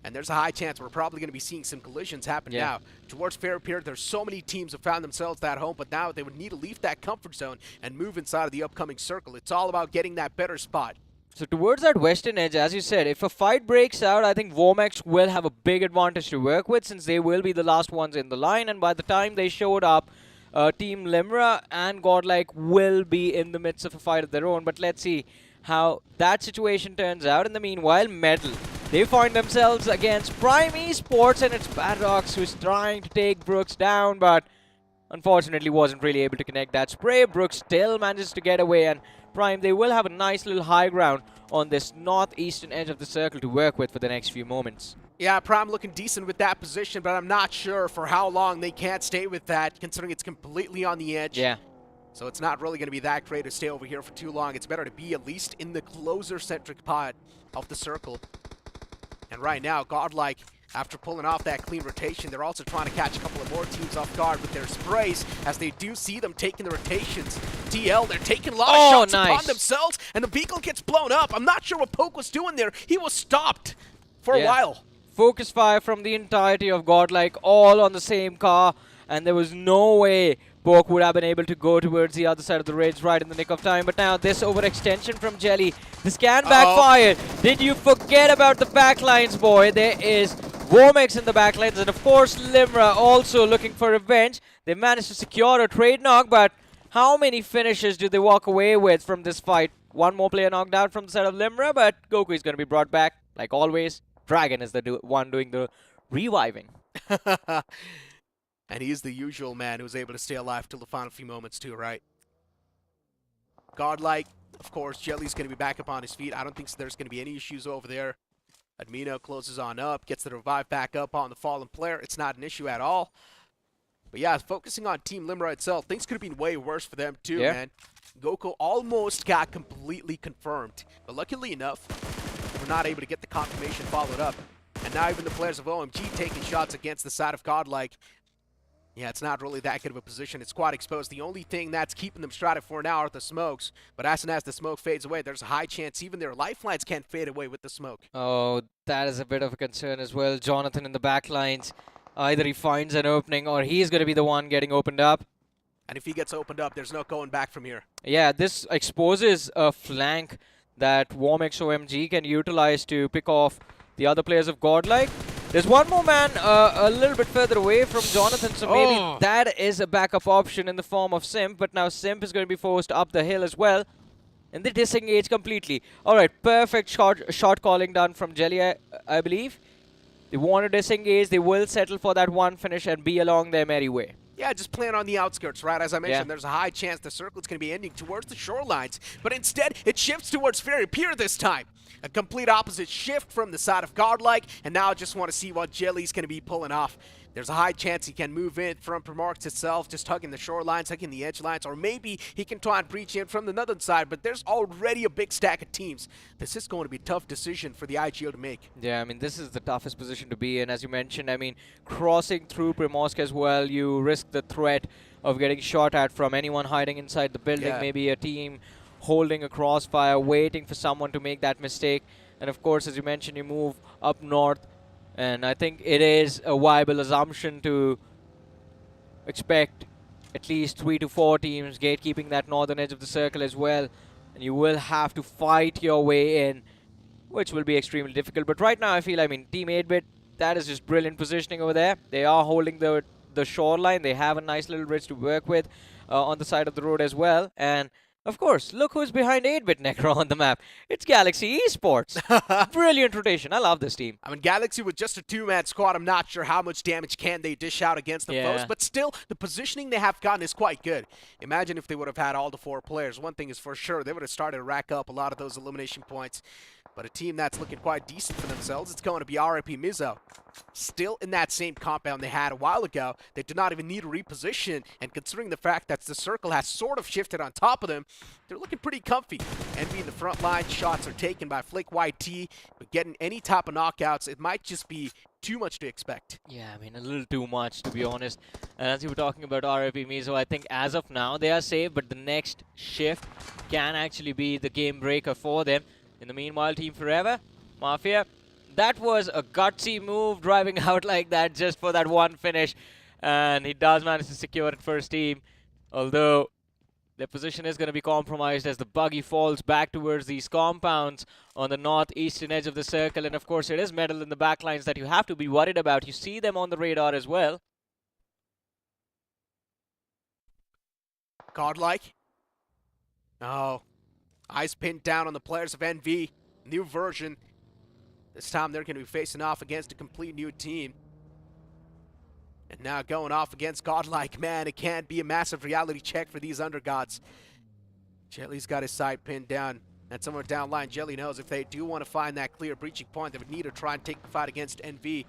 And there's a high chance we're probably going to be seeing some collisions happen now. Towards Fair Pier, there's so many teams who found themselves at home, but now they would need to leave that comfort zone and move inside of the upcoming circle. It's all about getting that better spot. So towards that western edge, as you said, if a fight breaks out, I think Vomex will have a big advantage to work with since they will be the last ones in the line. And by the time they showed up, Team Limra and Godlike will be in the midst of a fight of their own. But let's see how that situation turns out. In the meanwhile, Medal, they find themselves against Prime Esports, and it's Badrox who's trying to take Brooks down, but unfortunately wasn't really able to connect that spray. Brooks still manages to get away, and Prime, they will have a nice little high ground on this northeastern edge of the circle to work with for the next few moments. Yeah, Prime looking decent with that position, but I'm not sure for how long they can't stay with that, considering it's completely on the edge. Yeah. So it's not really going to be that great to stay over here for too long. It's better to be at least in the closer-centric pod of the circle. And right now, Godlike, after pulling off that clean rotation, they're also trying to catch a couple of more teams off guard with their sprays, as they do see them taking the rotations. TL, they're taking a lot of shots upon themselves, and the beacon gets blown up. I'm not sure what Poke was doing there. He was stopped for a while. Focus fire from the entirety of Godlike, all on the same car, and there was no way Poke would have been able to go towards the other side of the ridge right in the nick of time. But now this overextension from Jelly, the scan backfired. Did you forget about the backlines, boy? There is Vomex in the backlines, and of course Limra also looking for revenge. They managed to secure a trade knock, but how many finishes do they walk away with from this fight? One more player knocked out from the side of Limra, but Goku is going to be brought back, like always. Dragon is the one doing the reviving. And he's the usual man who's able to stay alive till the final few moments too, right? Godlike, of course, Jelly's going to be back up on his feet. I don't think there's going to be any issues over there. Admino closes on up, gets the revive back up on the fallen player. It's not an issue at all. But yeah, focusing on Team Limra itself, things could have been way worse for them too, man. Goku almost got completely confirmed. But luckily enough, we're not able to get the confirmation followed up. And now even the players of OMG taking shots against the side of Godlike. Yeah, it's not really that good of a position. It's quite exposed. The only thing that's keeping them stratted for now are the smokes. But as soon as the smoke fades away, there's a high chance even their lifelines can't fade away with the smoke. Oh, that is a bit of a concern as well. Jonathan in the back lines. Either he finds an opening or he's going to be the one getting opened up. And if he gets opened up, there's no going back from here. Yeah, this exposes a flank that Warmx OMG can utilize to pick off the other players of Godlike. There's one more man a little bit further away from Jonathan, so maybe that is a backup option in the form of Simp, but now Simp is going to be forced up the hill as well. And they disengage completely. Alright, perfect shot calling done from Jelly, I believe. They want to disengage, they will settle for that one finish and be along their merry way. Yeah, just playing on the outskirts, right? As I mentioned, there's a high chance the circle is going to be ending towards the shorelines, but instead it shifts towards Fairy Pier this time. A complete opposite shift from the side of Godlike, and now I just want to see what Jelly's going to be pulling off. There's a high chance he can move in from Primarchs itself, just hugging the shorelines, hugging the edge lines, or maybe he can try and breach in from the northern side, but there's already a big stack of teams. This is going to be a tough decision for the IGO to make. Yeah, I mean, this is the toughest position to be in, as you mentioned. I mean, crossing through Primorsk as well, you risk the threat of getting shot at from anyone hiding inside the building, maybe a team holding a crossfire, waiting for someone to make that mistake. And of course, as you mentioned, you move up north. And I think it is a viable assumption to expect at least 3 to 4 teams gatekeeping that northern edge of the circle as well. And you will have to fight your way in, which will be extremely difficult. But right now, I feel, I mean, Team 8-bit, that is just brilliant positioning over there. They are holding the shoreline. They have a nice little bridge to work with on the side of the road as well. And of course, look who's behind 8-bit Necro on the map. It's Galaxy ESPORTS. Brilliant rotation. I love this team. I mean, Galaxy with just a 2-man squad, I'm not sure how much damage can they dish out against the foes, but still, the positioning they have gotten is quite good. Imagine if they would have had all the 4 players. One thing is for sure, they would have started to rack up a lot of those elimination points. But a team that's looking quite decent for themselves, it's going to be RIP Mizo. Still in that same compound they had a while ago. They do not even need to reposition, and considering the fact that the circle has sort of shifted on top of them, they're looking pretty comfy. Envy in the front line, shots are taken by Flick YT, but getting any type of knockouts, it might just be too much to expect. Yeah, I mean, a little too much, to be honest. And as you were talking about RIP Mizo, I think as of now, they are safe, but the next shift can actually be the game breaker for them. In the meanwhile, Team Forever, Mafia, that was a gutsy move, driving out like that just for that one finish. And he does manage to secure it for his team, although their position is going to be compromised as the buggy falls back towards these compounds on the northeastern edge of the circle. And of course, it is metal in the backlines that you have to be worried about. You see them on the radar as well. Godlike. Oh. Eyes pinned down on the players of NV. New version. This time they're going to be facing off against a complete new team. And now going off against Godlike. Man, it can't be a massive reality check for these undergods. Jelly's got his side pinned down. And somewhere down line, Jelly knows if they do want to find that clear breaching point, they would need to try and take the fight against NV.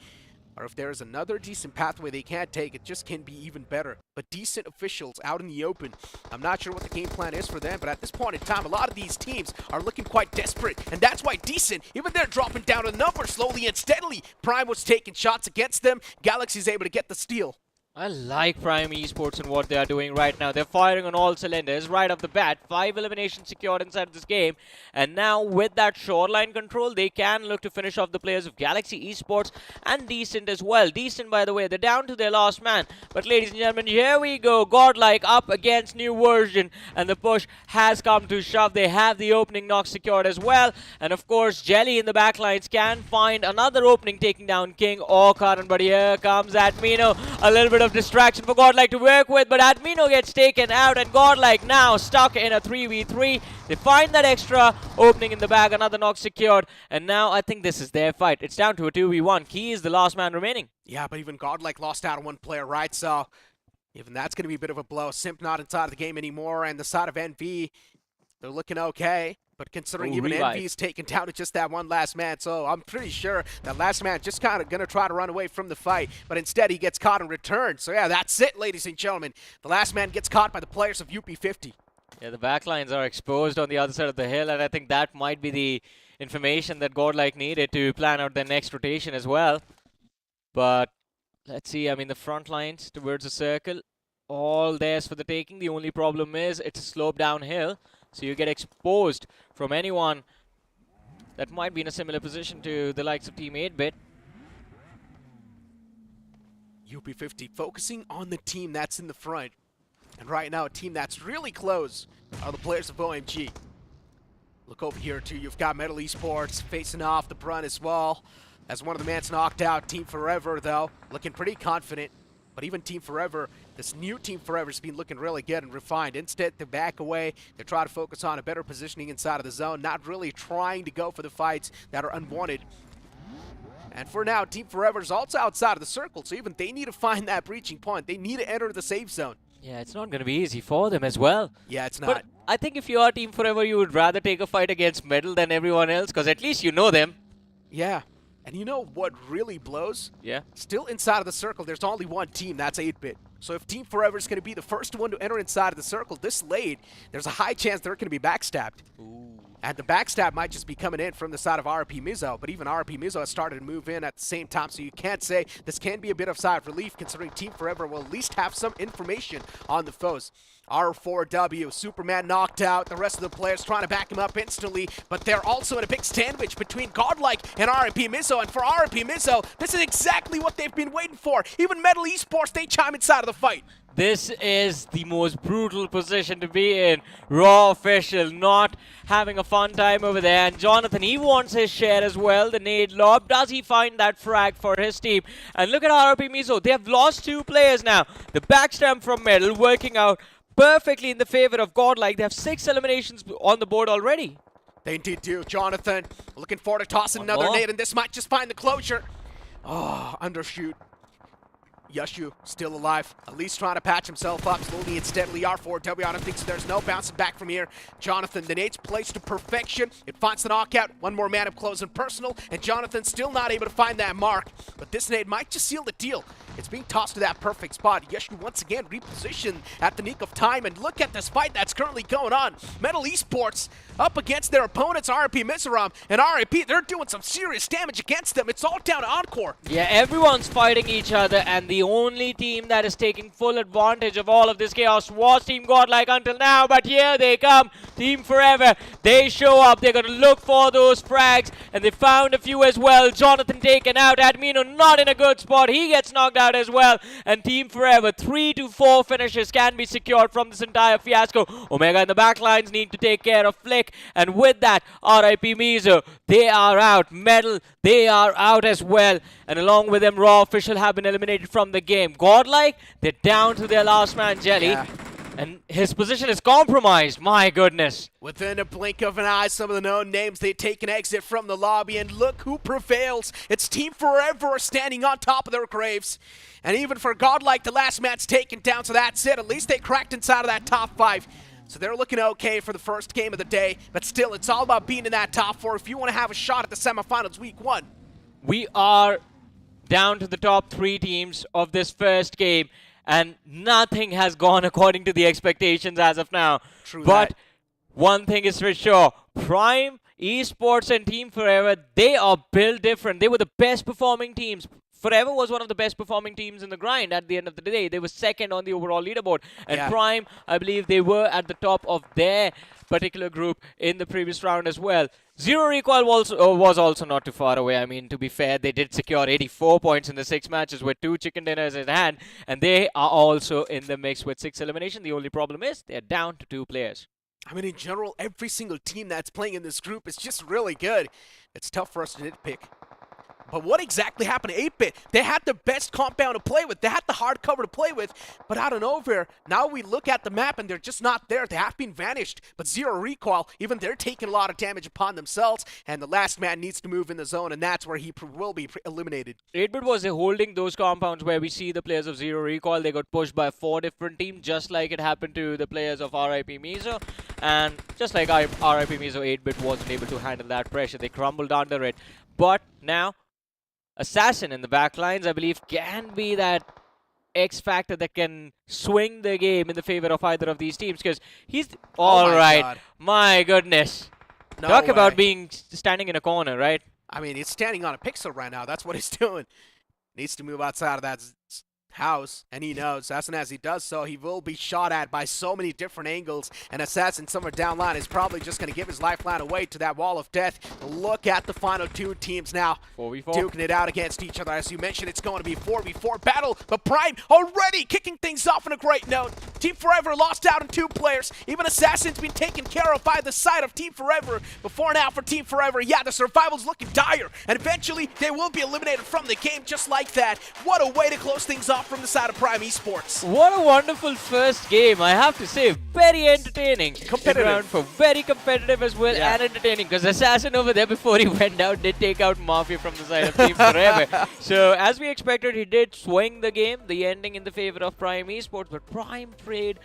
Or if there's another decent pathway they can't take, it just can be even better. But decent officials out in the open. I'm not sure what the game plan is for them, but at this point in time, a lot of these teams are looking quite desperate. And that's why Decent, even they're dropping down a number slowly and steadily. Prime was taking shots against them. Galaxy's able to get the steal. I like Prime Esports and what they are doing right now. They're firing on all cylinders right off the bat. 5 eliminations secured inside of this game. And now with that shoreline control, they can look to finish off the players of Galaxy Esports and Decent as well. Decent, by the way, they're down to their last man. But ladies and gentlemen, here we go. Godlike up against New Version. And the push has come to shove. They have the opening knock secured as well. And of course, Jelly in the backlines can find another opening, taking down King or Karan. But here comes Admino. A little bit of distraction for Godlike to work with, but Admino gets taken out, and Godlike now stuck in a 3v3. They find that extra opening in the bag, another knock secured, and now I think this is their fight. It's down to a 2v1. Key is the last man remaining. Yeah, but even Godlike lost out on one player, right? So even that's going to be a bit of a blow. Simp not inside of the game anymore, and the side of NV, they're looking okay. But considering even NV's taken down to just that one last man, so I'm pretty sure that last man just kind of going to try to run away from the fight, but instead he gets caught in return. So yeah, that's it, ladies and gentlemen. The last man gets caught by the players of UP50. Yeah, the backlines are exposed on the other side of the hill, and I think that might be the information that Godlike needed to plan out their next rotation as well. But Let's see, I mean, the front lines towards the circle, all theirs for the taking. The only problem is it's a slope downhill, so you get exposed from anyone that might be in a similar position to the likes of Team 8-Bit. UP50 focusing on the team that's in the front. And right now, a team that's really close are the players of OMG. Look over here, too. You've got Metal Esports facing off the brunt as well. As one of the mans knocked out. Team Forever, though, looking pretty confident. But even Team Forever, this new Team Forever has been looking really good and refined. Instead, they back away. They try to focus on a better positioning inside of the zone, not really trying to go for the fights that are unwanted. And for now, Team Forever is also outside of the circle, so even they need to find that breaching point. They need to enter the safe zone. Yeah, it's not going to be easy for them as well. Yeah, it's not. But I think if you are Team Forever, you would rather take a fight against Metal than everyone else, because at least you know them. Yeah. And you know what really blows? Yeah. Still inside of the circle, there's only one team, that's 8-Bit. So if Team Forever is going to be the first one to enter inside of the circle this late, there's a high chance they're going to be backstabbed. Ooh. And the backstab might just be coming in from the side of RP Mizo, but even RP Mizo has started to move in at the same time, so you can't say this can be a bit of sigh of relief considering Team Forever will at least have some information on the foes. R4W, Superman knocked out, the rest of the players trying to back him up instantly, but they're also in a big sandwich between Godlike and RP Mizo, and for RP Mizo, this is exactly what they've been waiting for. Even Metal Esports, they chime inside of the fight. This is the most brutal position to be in. Raw Official not having a fun time over there. And Jonathan, he wants his share as well. The nade lob. Does he find that frag for his team? And look at RP Mizo. They have lost 2 players now. The backstab from Metal working out perfectly in the favor of Godlike. They have 6 eliminations on the board already. They indeed do. Jonathan looking forward to tossing another nade, and this might just find the closure. Oh, undershoot. Yushu still alive, at least trying to patch himself up slowly and steadily. R4W, I don't think so. There's no bouncing back from here. Jonathan, the nade's placed to perfection. It finds the knockout. One more man up close and personal, and Jonathan still not able to find that mark. But this nade might just seal the deal. It's being tossed to that perfect spot. Yushu once again repositioned at the nick of time, and look at this fight that's currently going on. Metal Esports up against their opponents, RP Mizoram, and RIP, they're doing some serious damage against them. It's all down to Encore. Yeah, everyone's fighting each other, and the only team that is taking full advantage of all of this chaos was Team Godlike until now, but here they come, Team Forever. They show up, they're going to look for those frags, and they found a few as well. Jonathan taken out, Admino not in a good spot, he gets knocked out as well, and Team Forever, 3 to 4 finishes can be secured from this entire fiasco. Omega and the backlines need to take care of Flick, and with that, RIP Mizo, they are out. Metal, they are out as well, and along with them, Raw Official have been eliminated from the game. Godlike, they're down to their last man, Jelly. Yeah. And his position is compromised. My goodness. Within a blink of an eye, some of the known names, they take an exit from the lobby, and look who prevails. It's Team Forever standing on top of their graves. And even for Godlike, the last match taken down, so that's it. At least they cracked inside of that top 5. So they're looking okay for the first game of the day, but still, it's all about being in that top 4 if you want to have a shot at the semifinals week 1. We are down to the top 3 teams of this first game, and nothing has gone according to the expectations as of now. True but that. One thing is for sure, Prime, Esports, and Team Forever, they are built different. They were the best performing teams. Forever was one of the best performing teams in the grind at the end of the day. They were second on the overall leaderboard. And yeah. Prime, I believe they were at the top of their particular group in the previous round as well. Zero Recoil was also not too far away. I mean, to be fair, they did secure 84 points in the 6 matches with 2 chicken dinners in hand. And they are also in the mix with 6 eliminations. The only problem is they're down to 2 players. I mean, in general, every single team that's playing in this group is just really good. It's tough for us to nitpick. But what exactly happened to 8-Bit? They had the best compound to play with. They had the hard cover to play with. But out of nowhere, now we look at the map and they're just not there. They have been vanished. But Zero Recoil, even they're taking a lot of damage upon themselves. And the last man needs to move in the zone, and that's where he will be eliminated. 8-Bit was holding those compounds where we see the players of Zero Recoil. They got pushed by 4 different teams, just like it happened to the players of RIP Mizo. And just like RIP Mizo, 8-Bit wasn't able to handle that pressure. They crumbled under it. But now, Assassin in the backlines, I believe, can be that X factor that can swing the game in the favor of either of these teams, because he's God. My goodness. No Talk way. about being standing in a corner, right? I mean, he's standing on a pixel right now. That's what he's doing. needs to move outside of that house, and he knows as soon as he does so, he will be shot at by so many different angles, and Assassin somewhere down line is probably just going to give his lifeline away to that wall of death. Look at the final two teams now 4v4. duking it out against each other. As you mentioned, it's going to be 4v4 battle, but Prime already kicking things off on a great note. Team Forever lost out on 2 players. Even Assassin's been taken care of by the side of Team Forever. Before now for Team Forever, yeah, the survival's looking dire, and eventually they will be eliminated from the game just like that. What a way to close things off from the side of Prime Esports. What a wonderful first game, I have to say. Very entertaining. Competitive. For very competitive as well, and entertaining, because Assassin over there before he went out did take out Mafia from the side of Team Forever. So as we expected, he did swing the game, the ending in the favor of Prime Esports, but Prime played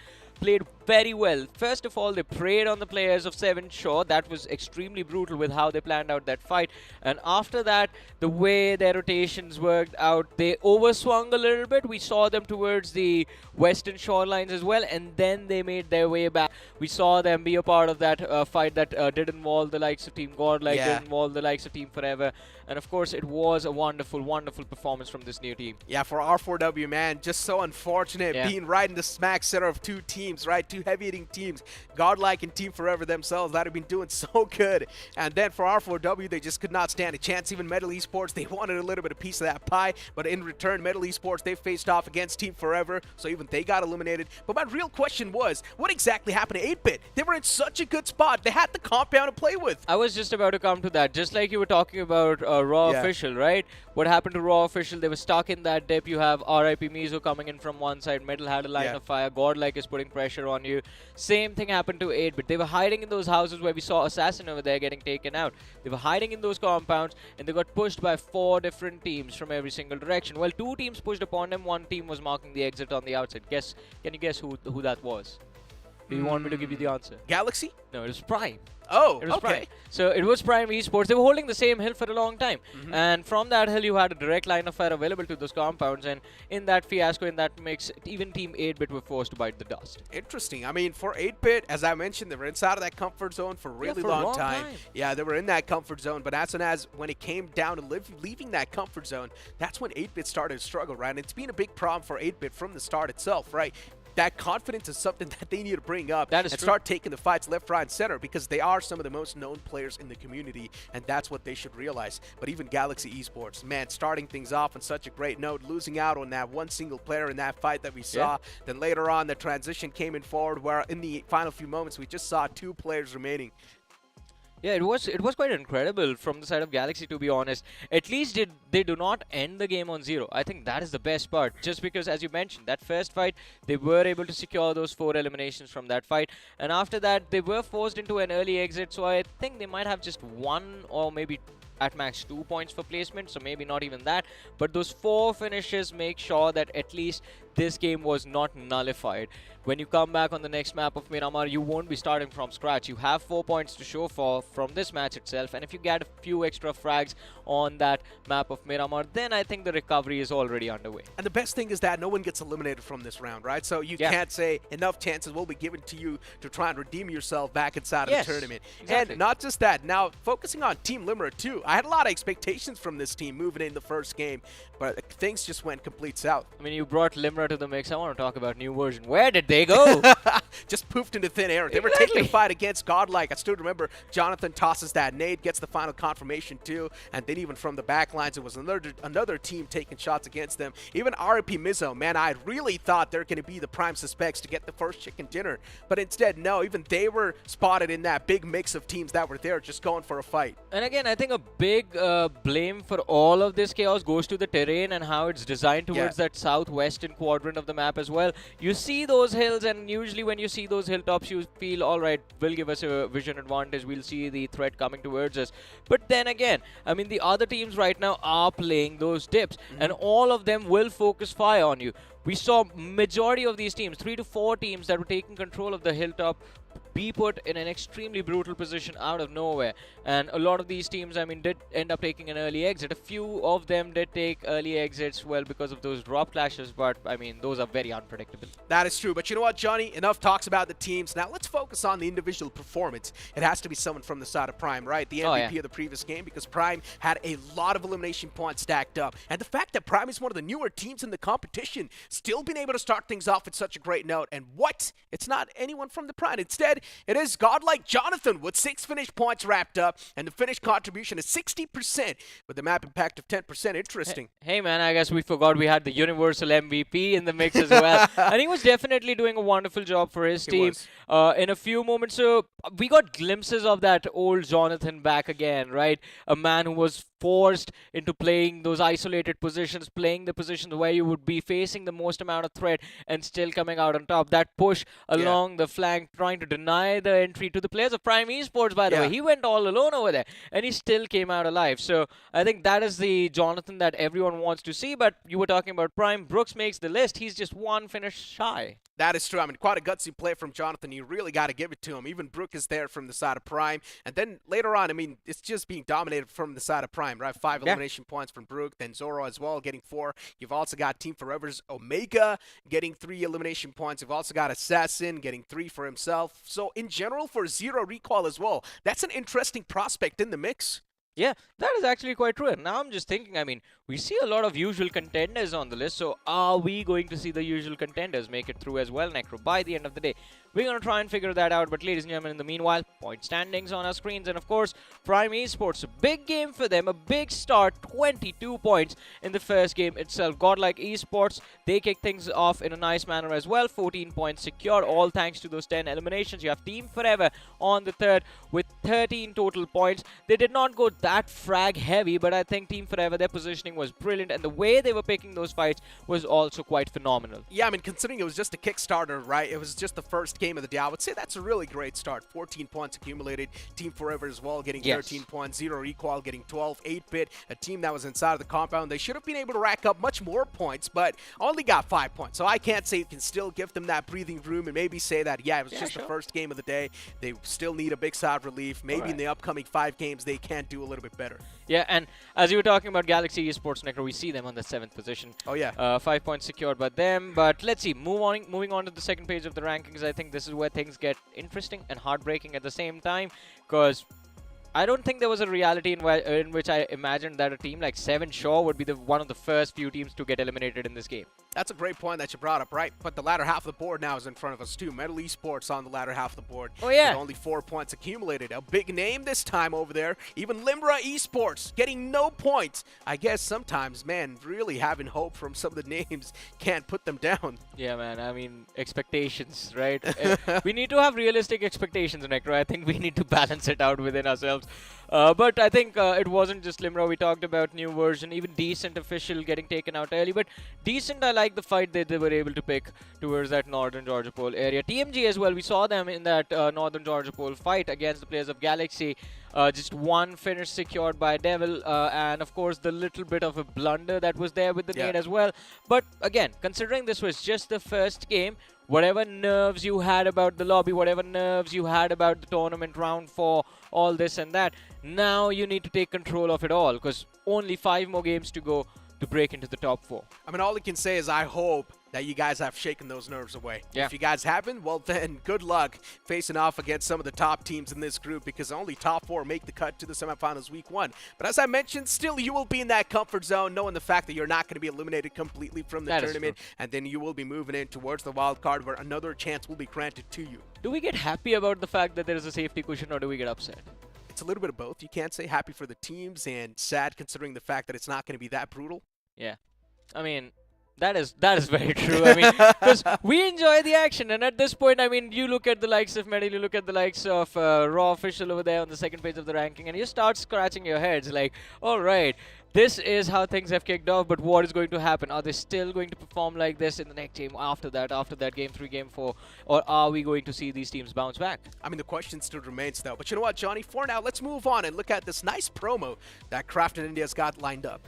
very well. First of all, they preyed on the players of 7 Shaw. That was extremely brutal with how they planned out that fight. And after that, the way their rotations worked out, they overswung a little bit. We saw them towards the western shorelines as well, and then they made their way back. We saw them be a part of that fight that did involve the likes of Team Godlike, did involve the likes of Team Forever. And of course, it was a wonderful, wonderful performance from this new team. Yeah, for R4W, man, just so unfortunate being right in the smack center of 2 teams, right? 2 heavy-hitting teams, Godlike and Team Forever themselves, that have been doing so good. And then for R4W, they just could not stand a chance. Even Metal Esports, they wanted a little bit of piece of that pie, but in return, Metal Esports, they faced off against Team Forever, so even they got eliminated. But my real question was, what exactly happened to 8-Bit? They were in such a good spot. They had the compound to play with. I was just about to come to that. Just like you were talking about Raw Official, right? What happened to Raw Official? They were stuck in that dip. You have RIP Mizo coming in from one side. Metal had a line of fire. Godlike is putting pressure on you. Same thing happened to 8-Bit. They were hiding in those houses where we saw Assassin over there getting taken out. They were hiding in those compounds, and they got pushed by 4 different teams from every single direction. Well, 2 teams pushed upon them. 1 team was marking the exit on the outside. Can you guess who that was? Do you want me to give you the answer? Galaxy? No, it was Prime. Oh, it was Prime. So it was Prime Esports. They were holding the same hill for a long time. And from that hill, you had a direct line of fire available to those compounds. And in that fiasco, in that mix, even Team 8-Bit were forced to bite the dust. Interesting. I mean, for 8-Bit, as I mentioned, they were inside of that comfort zone for a really long time. Yeah, they were in that comfort zone. But as soon as when it came down to leaving that comfort zone, that's when 8-Bit started to struggle, right? And it's been a big problem for 8-Bit from the start itself, right? That confidence is something that they need to bring up and start taking the fights left, right, and center, because they are some of the most known players in the community, and that's what they should realize. But even Galaxy Esports, man, starting things off on such a great note, losing out on that 1 single player in that fight that we saw. Then later on, the transition came in forward, where in the final few moments, we just saw 2 players remaining. Yeah, it was quite incredible from the side of Galaxy, to be honest. At least they do not end the game on 0. I think that is the best part. Just because, as you mentioned, that first fight, they were able to secure those 4 eliminations from that fight. And after that, they were forced into an early exit. So I think they might have just 1 or maybe at max 2 points for placement. So maybe not even that. But those 4 finishes make sure that at least this game was not nullified. When you come back on the next map of Miramar, you won't be starting from scratch. You have 4 points to show for from this match itself, and if you get a few extra frags on that map of Miramar, then I think the recovery is already underway. And the best thing is that no one gets eliminated from this round, right? So you can't say enough chances will be given to you to try and redeem yourself back inside of the tournament. Exactly. And not just that, now focusing on Team Limerick too, I had a lot of expectations from this team moving in the first game, but things just went complete south. I mean, you brought Limra to the mix. I want to talk about new version. Where did they go? Just poofed into thin air. They were taking the fight against Godlike. I still remember Jonathan tosses that nade, gets the final confirmation too, and then even from the back lines, it was another team taking shots against them. Even RIP Mizo, man, I really thought they're going to be the prime suspects to get the first chicken dinner, but instead, no, even they were spotted in that big mix of teams that were there just going for a fight. And again, I think a big blame for all of this chaos goes to the terrain and how it's designed towards that southwestern quadrant of the map as well. You see those hills, and usually when you see those hilltops, you feel, all right, will give us a vision advantage. We'll see the threat coming towards us. But then again, I mean, the other teams right now are playing those dips, and all of them will focus fire on you. We saw majority of these teams, 3 to 4 teams that were taking control of the hilltop be put in an extremely brutal position out of nowhere. And a lot of these teams, I mean, did end up taking an early exit. A few of them did take early exits, well, because of those drop clashes, but I mean, those are very unpredictable. That is true, but you know what, Johnny? Enough talks about the teams. Now let's focus on the individual performance. It has to be someone from the side of Prime, right? The MVP of the previous game, because Prime had a lot of elimination points stacked up. And the fact that Prime is one of the newer teams in the competition, still been able to start things off at such a great note. And what? It's not anyone from the Prime. Instead, it is godlike Jonathan with 6 finish points wrapped up, and the finish contribution is 60% with the map impact of 10%. Interesting. Hey man, I guess we forgot we had the universal MVP in the mix as well. And he was definitely doing a wonderful job for his team. In a few moments, so we got glimpses of that old Jonathan back again, right? A man who was forced into playing those isolated positions, playing the positions where you would be facing the most amount of threat and still coming out on top. That push along the flank, trying to deny the entry to the players of Prime Esports, by the way. He went all alone over there, and he still came out alive. So I think that is the Jonathan that everyone wants to see, but you were talking about Prime. Brooks makes the list. He's just one finish shy. That is true. I mean, quite a gutsy play from Jonathan. You really got to give it to him. Even Brook is there from the side of Prime. And then later on, I mean, it's just being dominated from the side of Prime, right? 5 elimination points from Brook, then Zoro as well getting 4. You've also got Team Forever's Omega getting 3 elimination points. You've also got Assassin getting 3 for himself. So in general, for Zero Recall as well, that's an interesting prospect in the mix. Yeah, that is actually quite true. And now I'm just thinking, I mean, we see a lot of usual contenders on the list. So are we going to see the usual contenders make it through as well, Necro, by the end of the day? We're going to try and figure that out. But ladies and gentlemen, in the meanwhile, point standings on our screens. And of course, Prime Esports, a big game for them, a big start, 22 points in the first game itself. Godlike Esports, they kick things off in a nice manner as well. 14 points secured, all thanks to those 10 eliminations. You have Team Forever on the third with 13 total points. They did not go that frag heavy, but I think Team Forever, their positioning was brilliant, and the way they were picking those fights was also quite phenomenal. Yeah, I mean, considering it was just a Kickstarter, right? It was just the first game of the day. I would say that's a really great start. 14 points accumulated. Team Forever as well getting 13 points. Zero Recall getting 12. 8-Bit, a team that was inside of the compound. They should have been able to rack up much more points, but only got 5 points. So I can't say you can still give them that breathing room and maybe say that, yeah, it was just the first game of the day. They still need a big side relief. Maybe in the upcoming 5 games, they can do a little bit better. Yeah, and as you were talking about Galaxy Esports, Necro, we see them on the 7th position. Oh, yeah. 5 points secured by them. But let's see, moving on to the second page of the rankings, I think this is where things get interesting and heartbreaking at the same time, because I don't think there was a reality in which I imagined that a team like 7 Shaw would be one of the first few teams to get eliminated in this game. That's a great point that you brought up, right? But the latter half of the board now is in front of us, too. Metal Esports on the latter half of the board. Oh, yeah. With only 4 points accumulated. A big name this time over there. Even Limbra Esports getting no points. I guess sometimes, man, really having hope from some of the names can't put them down. Yeah, man. I mean, expectations, right? We need to have realistic expectations, Necro. I think we need to balance it out within ourselves. But I think it wasn't just Limbra. We talked about new version, even Decent official getting taken out early. But Decent, I like the fight that they were able to pick towards that Northern Georgia Pole area. TMG as well, we saw them in that Northern Georgia Pole fight against the players of Galaxy. Just 1 finish secured by Devil, and of course the little bit of a blunder that was there with the nade as well. But again, considering this was just the first game, whatever nerves you had about the lobby, whatever nerves you had about the tournament round 4, all this and that, now you need to take control of it all, because only 5 more games to go to break into the top 4. I mean, all I can say is I hope that you guys have shaken those nerves away. If you guys haven't, well then, good luck facing off against some of the top teams in this group, because only top 4 make the cut to the semifinals week 1. But as I mentioned, still you will be in that comfort zone, knowing the fact that you're not going to be eliminated completely from the tournament, and then you will be moving in towards the wild card where another chance will be granted to you. Do we get happy about the fact that there is a safety cushion, or do we get upset? It's a little bit of both. You can't say happy for the teams and sad considering the fact that it's not going to be that brutal. Yeah. I mean, that is very true. I mean, because we enjoy the action, and at this point, I mean, you look at the likes of Medal, you look at the likes of Raw Official over there on the second page of the ranking, and you start scratching your heads like, all right, this is how things have kicked off, but what is going to happen? Are they still going to perform like this in the next game after that game 3, game 4, or are we going to see these teams bounce back? I mean, the question still remains, though. But you know what, Johnny? For now, let's move on and look at this nice promo that Crafted India's got lined up.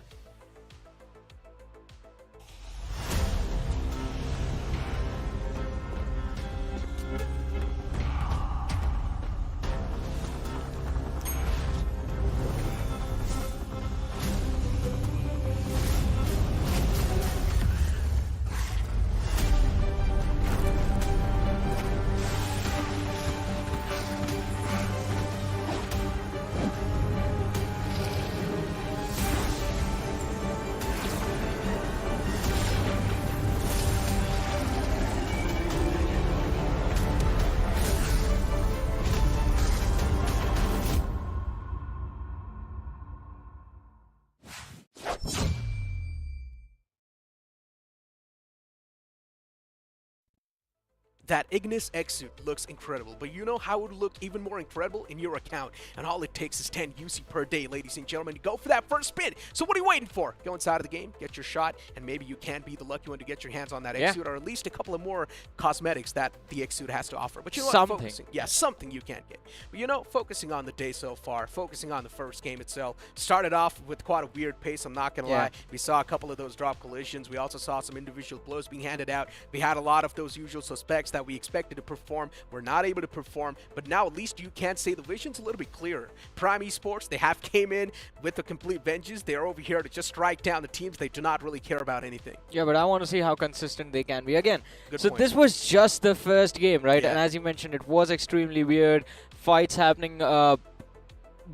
that Ignis X-Suit looks incredible, but you know how it would look even more incredible in your account, and all it takes is 10 UC per day, ladies and gentlemen, to go for that first spin. So what are you waiting for? Go inside of the game, get your shot, and maybe you can be the lucky one to get your hands on that X-Suit, or at least a couple of more cosmetics that the X-Suit has to offer. But you know what? Something you can get. But you know, focusing on the day so far, focusing on the first game itself, started off with quite a weird pace, I'm not going to lie. We saw a couple of those drop collisions. We also saw some individual blows being handed out. We had a lot of those usual suspects that we expected to perform. We're not able to perform, but now at least you can say the vision's a little bit clearer. Prime Esports, they have came in with a complete vengeance. They're over here to just strike down the teams. They do not really care about anything. Yeah, but I want to see how consistent they can be again. So this was just the first game, right? And as you mentioned, it was extremely weird. Fights happening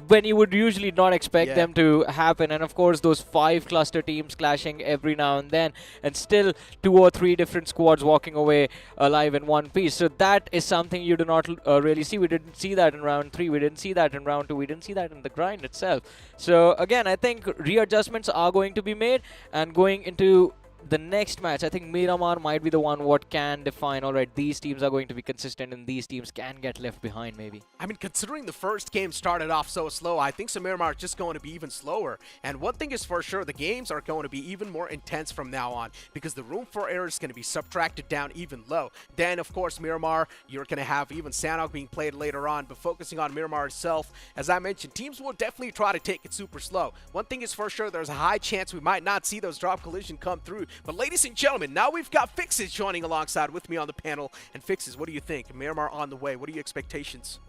when you would usually not expect them to happen, and of course those 5 cluster teams clashing every now and then, and still 2 or 3 different squads walking away alive in one piece. So that is something you do not really see. We didn't see that in round 3, we didn't see that in round 2, we didn't see that in the grind itself. So again, I think readjustments are going to be made, and going into the next match, I think Miramar might be the one what can define, alright, these teams are going to be consistent and these teams can get left behind maybe. I mean, considering the first game started off so slow, I think Miramar is just going to be even slower. And one thing is for sure, the games are going to be even more intense from now on, because the room for error is going to be subtracted down even low. Then, of course, Miramar, you're going to have even Sanok being played later on, but focusing on Miramar itself, as I mentioned, teams will definitely try to take it super slow. One thing is for sure, there's a high chance we might not see those drop collision come through. But ladies and gentlemen, now we've got Fixes joining alongside with me on the panel. And Fixes, what do you think? Miramar on the way. What are your expectations?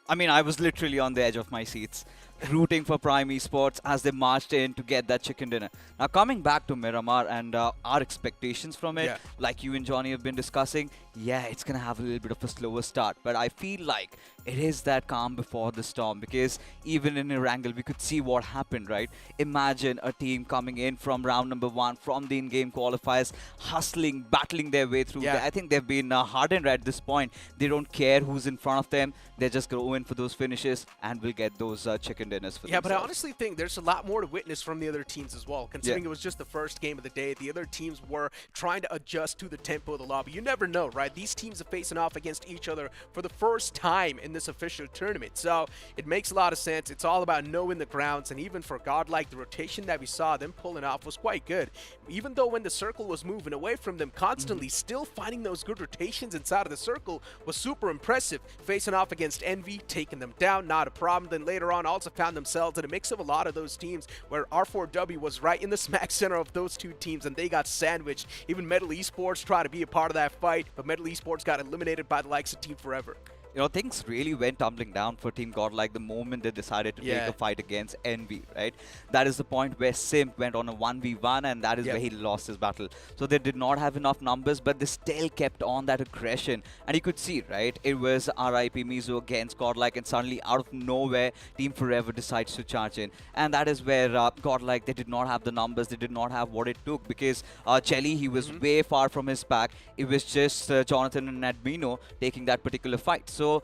I mean, I was literally on the edge of my seats, rooting for Prime Esports as they marched in to get that chicken dinner. Now, coming back to Miramar and our expectations from it, like you and Johnny have been discussing, it's going to have a little bit of a slower start. But I feel like it is that calm before the storm, because even in Erangel, we could see what happened, right? Imagine a team coming in from round number 1, from the in-game qualifiers, hustling, battling their way through. I think they've been hardened at this point. They don't care who's in front of them. They're just going to go in for those finishes and will get those chicken dinners for themselves. But I honestly think there's a lot more to witness from the other teams as well, considering it was just the first game of the day. The other teams were trying to adjust to the tempo of the lobby. You never know, right? These teams are facing off against each other for the first time in this official tournament. So it makes a lot of sense. It's all about knowing the grounds, and even for Godlike, the rotation that we saw them pulling off was quite good. Even though when the circle was moving away from them constantly, still finding those good rotations inside of the circle was super impressive. Facing off against Envy, taking them down, not a problem. Then later on also found themselves in a mix of a lot of those teams where R4W was right in the smack center of those two teams, and they got sandwiched. Even Metal Esports tried to be a part of that fight, but Metal Esports got eliminated by the likes of Team Forever. You know, things really went tumbling down for Team Godlike the moment they decided to take a fight against Envy, right? That is the point where Simp went on a 1v1, and that is where he lost his battle. So they did not have enough numbers, but they still kept on that aggression. And you could see, right? It was RIP Mizu against Godlike, and suddenly out of nowhere, Team Forever decides to charge in. And that is where Godlike, they did not have the numbers, they did not have what it took, because Chelly, he was way far from his pack. It was just Jonathan and Admino taking that particular fight. So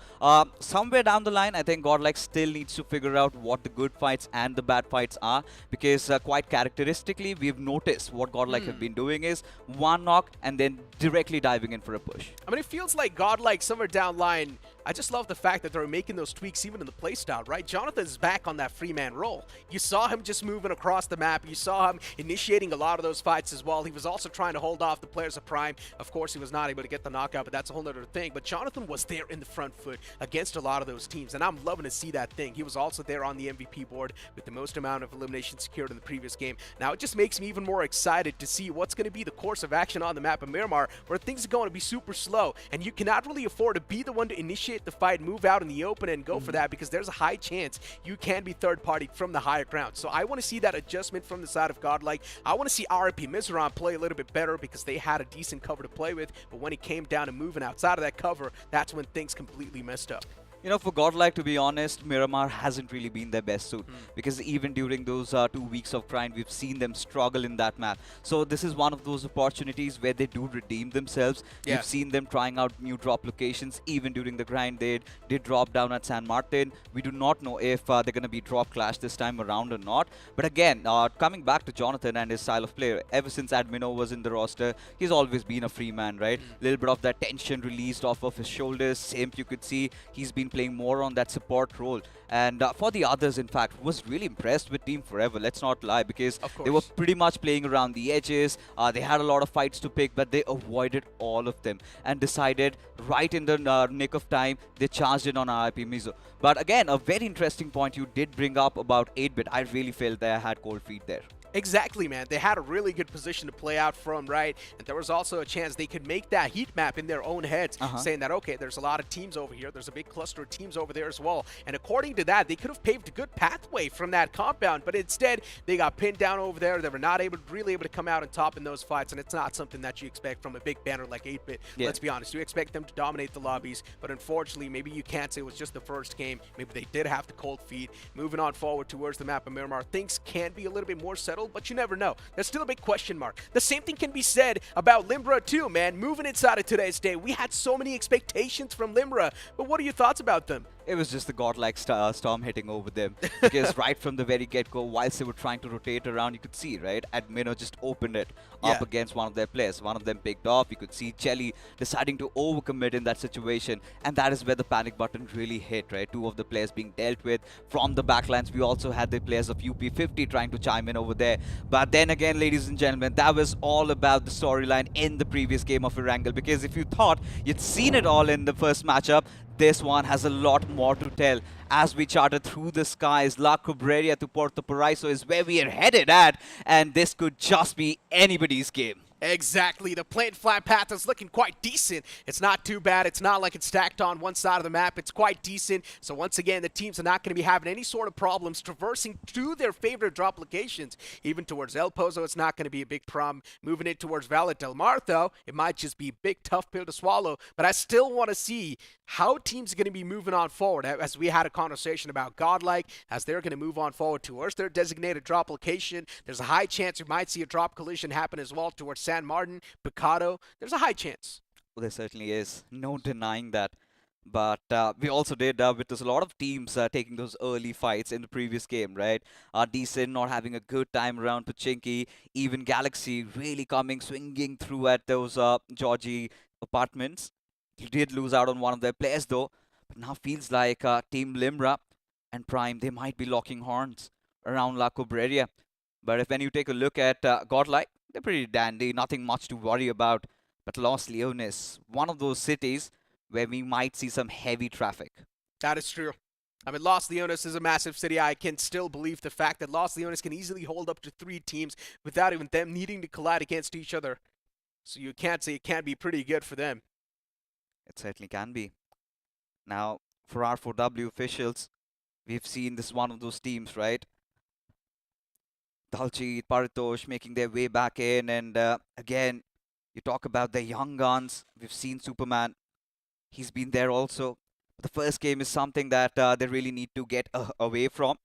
somewhere down the line, I think Godlike still needs to figure out what the good fights and the bad fights are, because quite characteristically, we've noticed what Godlike have been doing is one knock and then directly diving in for a push. I mean, it feels like Godlike somewhere down line, I just love the fact that they're making those tweaks even in the playstyle, right? Jonathan's back on that free man role. You saw him just moving across the map. You saw him initiating a lot of those fights as well. He was also trying to hold off the players of Prime. Of course, he was not able to get the knockout, but that's a whole other thing. But Jonathan was there in the front foot against a lot of those teams, and I'm loving to see that thing. He was also there on the MVP board with the most amount of eliminations secured in the previous game. Now, it just makes me even more excited to see what's going to be the course of action on the map of Miramar, where things are going to be super slow, and you cannot really afford to be the one to initiate the fight, move out in the open and go for that, because there's a high chance you can be third party from the higher ground. So I want to see that adjustment from the side of Godlike. I want to see RIP Mizoran play a little bit better, because they had a decent cover to play with, but when it came down to moving outside of that cover, that's when things completely messed up. You know, for Godlike, to be honest, Miramar hasn't really been their best suit because even during those 2 weeks of grind, we've seen them struggle in that map. So this is one of those opportunities where they do redeem themselves. We've seen them trying out new drop locations. Even during the grind, they did drop down at San Martin. We do not know if they're going to be drop clash this time around or not. But again, coming back to Jonathan and his style of play, ever since Admino was in the roster, he's always been a free man, right? Little bit of that tension released off of his shoulders. Simp, you could see he's been playing more on that support role. And for the others, in fact, was really impressed with Team Forever. Let's not lie, because they were pretty much playing around the edges. They had a lot of fights to pick, but they avoided all of them and decided right in the nick of time, they charged in on RIP Mizo. But again, a very interesting point you did bring up about 8-bit. I really felt they had cold feet there. Exactly, man. They had a really good position to play out from, right? And there was also a chance they could make that heat map in their own heads, saying that, okay, there's a lot of teams over here. There's a big cluster of teams over there as well. And according to that, they could have paved a good pathway from that compound, but instead, they got pinned down over there. They were not really able to come out on top in those fights, and it's not something that you expect from a big banner like 8-bit. Let's be honest. You expect them to dominate the lobbies, but unfortunately, maybe you can't say it was just the first game. Maybe they did have the cold feet. Moving on forward towards the map of Miramar, things can be a little bit more settled, but you never know. There's still a big question mark. The same thing can be said about Limbra too, man. Moving inside of today's day, we had so many expectations from Limbra, but what are your thoughts about them? It was just the godlike storm hitting over them. Because right from the very get-go, whilst they were trying to rotate around, you could see, right, Admino just opened it up against one of their players. One of them picked off. You could see Chelly deciding to overcommit in that situation. And that is where the panic button really hit, right? Two of the players being dealt with from the backlines. We also had the players of UP50 trying to chime in over there. But then again, ladies and gentlemen, that was all about the storyline in the previous game of Erangel. Because if you thought you'd seen it all in the first matchup, this one has a lot more to tell. As we charted through the skies, La Cubreria to Puerto Paraiso is where we are headed at, and this could just be anybody's game. Exactly. The plain flat path is looking quite decent. It's not too bad. It's not like it's stacked on one side of the map. It's quite decent. So once again, the teams are not going to be having any sort of problems traversing to their favorite drop locations. Even towards El Pozo, it's not going to be a big problem. Moving it towards Valle del Mar, though, it might just be a big, tough pill to swallow. But I still want to see how teams are going to be moving on forward. As we had a conversation about Godlike, as they're going to move on forward towards their designated drop location. There's a high chance you might see a drop collision happen as well towards San Martin, Picado. There's a high chance. Well, there certainly is. No denying that. But we also did witness a lot of teams taking those early fights in the previous game, right? Decent not having a good time around Pachinki. Even Galaxy really coming, swinging through at those Georgie apartments. He did lose out on one of their players, though. But now feels like Team Limbra and Prime, they might be locking horns around La Cubreria. But when you take a look at Godlike, they're pretty dandy, nothing much to worry about. But Los Leones, one of those cities where we might see some heavy traffic. That is true. I mean, Los Leones is a massive city. I can still believe the fact that Los Leones can easily hold up to 3 teams without even them needing to collide against each other. So you can't say it can't be pretty good for them. It certainly can be. Now, for R4W officials, we've seen this one of those teams, right? Daljeet, Paritosh making their way back in, and again, you talk about the young guns. We've seen Superman. He's been there also. But the first game is something that they really need to get away from.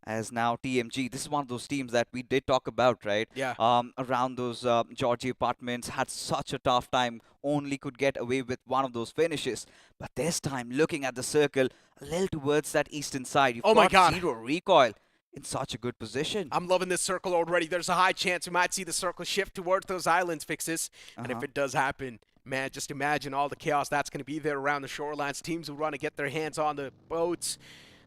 As now TMG, this is one of those teams that we did talk about, right? Yeah. Around those Georgie apartments, had such a tough time, only could get away with one of those finishes. But this time, looking at the circle, a little towards that eastern side, you've got zero recoil. In such a good position. I'm loving this circle already. There's a high chance we might see the circle shift towards those islands fixes. And if it does happen, man, just imagine all the chaos that's going to be there around the shorelines. Teams who want to get their hands on the boats,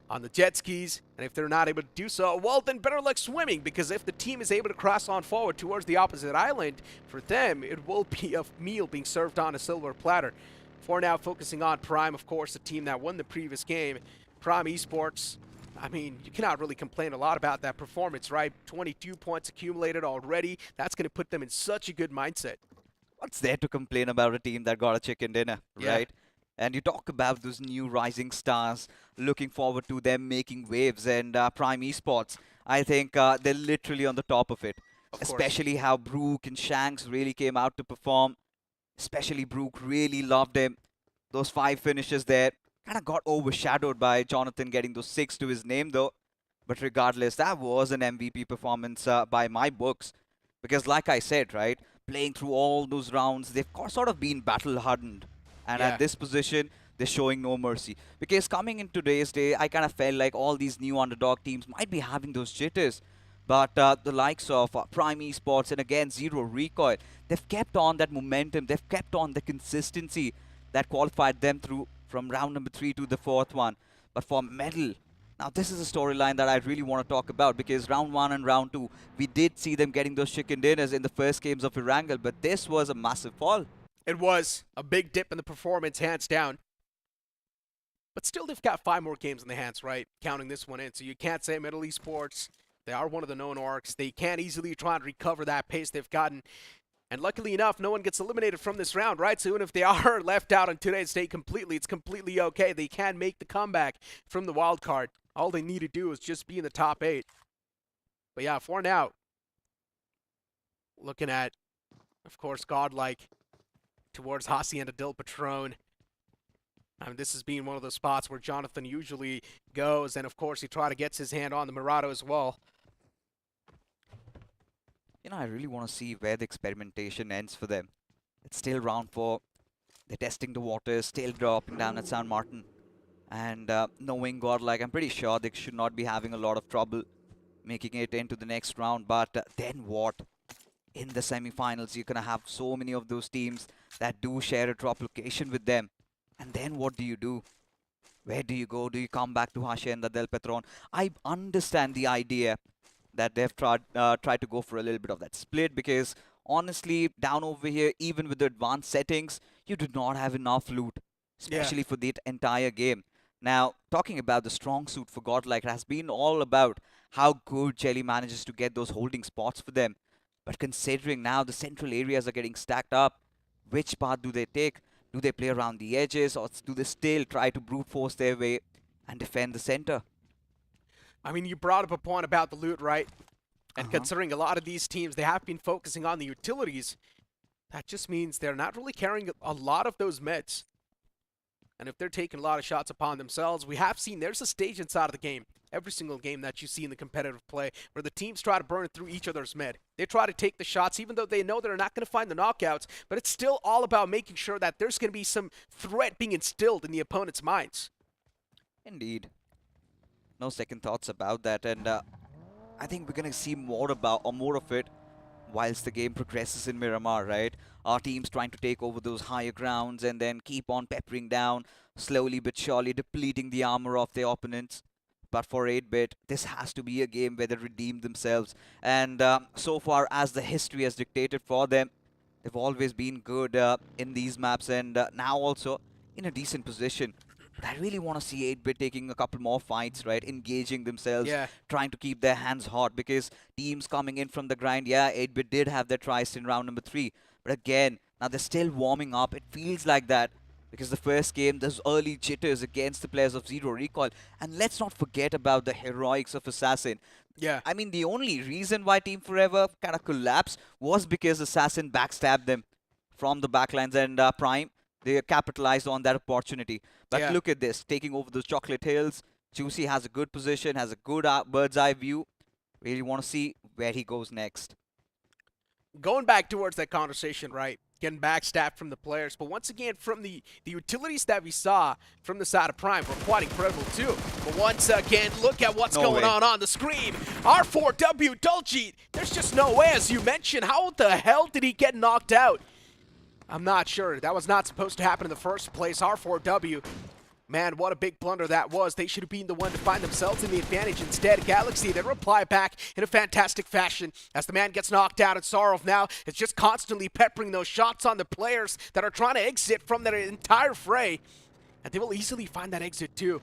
on the jet skis, and if they're not able to do so, well, then better luck swimming, because if the team is able to cross on forward towards the opposite island, for them, it will be a meal being served on a silver platter. For now, focusing on Prime, of course, the team that won the previous game. Prime Esports, I mean, you cannot really complain a lot about that performance, right? 22 points accumulated already. That's going to put them in such a good mindset. What's there to complain about a team that got a chicken dinner, right? And you talk about those new rising stars, looking forward to them making waves, and Prime Esports, I think they're literally on the top of it. Especially how Brook and Shanks really came out to perform. Especially Brook, really loved him. Those 5 finishes there. kind of got overshadowed by Jonathan getting those 6 to his name, though. But regardless, that was an MVP performance by my books. Because like I said, right, playing through all those rounds, they've sort of been battle-hardened. And at this position, they're showing no mercy. Because coming in today's day, I kind of felt like all these new underdog teams might be having those jitters. But the likes of Prime Esports and again Zero Recoil, they've kept on that momentum. They've kept on the consistency that qualified them through from round number 3 to the 4th one. But for medal, now this is a storyline that I really want to talk about, because round 1 and round 2, we did see them getting those chicken dinners in the first games of Erangel, but this was a massive fall. It was a big dip in the performance, hands down. But still, they've got 5 more games in the hands, right? Counting this one in. So you can't say Middle Esports, they are one of the known orcs. They can't easily try and recover that pace they've gotten. And luckily enough, no one gets eliminated from this round, right? So even if they are left out on today's day completely, it's completely okay. They can make the comeback from the wild card. All they need to do is just be in the top 8. But yeah, for now, looking at, of course, Godlike towards Hacienda del Patron. I mean, this has been one of those spots where Jonathan usually goes, and of course he tries to get his hand on the Murado as well. You know, I really want to see where the experimentation ends for them. It's still round 4. They're testing the waters, still dropping down at San Martin. And knowing Godlike, I'm pretty sure they should not be having a lot of trouble making it into the next round. But then what? In the semi-finals, you're going to have so many of those teams that do share a drop location with them. And then what do you do? Where do you go? Do you come back to Hacienda del Patron? I understand the idea that they've tried to go for a little bit of that split, because honestly, down over here, even with the advanced settings, you do not have enough loot, especially for the entire game. Now, talking about the strong suit for Godlike, it has been all about how good Jelly manages to get those holding spots for them. But considering now the central areas are getting stacked up, which path do they take? Do they play around the edges, or do they still try to brute force their way and defend the center? I mean, you brought up a point about the loot, right? And considering a lot of these teams, they have been focusing on the utilities, that just means they're not really carrying a lot of those meds. And if they're taking a lot of shots upon themselves, we have seen there's a stage inside of the game, every single game that you see in the competitive play, where the teams try to burn through each other's med. They try to take the shots, even though they know they're not going to find the knockouts, but it's still all about making sure that there's going to be some threat being instilled in the opponent's minds. Indeed. No second thoughts about that, and I think we're going to see more of it whilst the game progresses in Miramar, right? Our teams trying to take over those higher grounds and then keep on peppering down, slowly but surely depleting the armor of their opponents. But for 8-bit, this has to be a game where they redeem themselves. And so far as the history has dictated for them, they've always been good in these maps, and now also in a decent position. But I really want to see 8-bit taking a couple more fights, right? Engaging themselves, trying to keep their hands hot, because teams coming in from the grind, 8-bit did have their tries in round number 3. But again, now they're still warming up. It feels like that, because the first game, there's early jitters against the players of Zero Recoil. And let's not forget about the heroics of Assassin. I mean, the only reason why Team Forever kind of collapsed was because Assassin backstabbed them from the backlines, and Prime, they capitalized on that opportunity. But look at this, taking over those chocolate hills. Juicy has a good position, has a good bird's eye view. Really want to see where he goes next. Going back towards that conversation, right? Getting backstabbed from the players. But once again, from the utilities that we saw from the side of Prime were quite incredible too. But once again, look at what's going on the screen. R4W Dulcet. There's just no way, as you mentioned. How the hell did he get knocked out? I'm not sure. That was not supposed to happen in the first place. R4W. Man, what a big blunder that was. They should have been the one to find themselves in the advantage. Instead, Galaxy, they reply back in a fantastic fashion as the man gets knocked out, and Sarov now is just constantly peppering those shots on the players that are trying to exit from their entire fray. And they will easily find that exit too.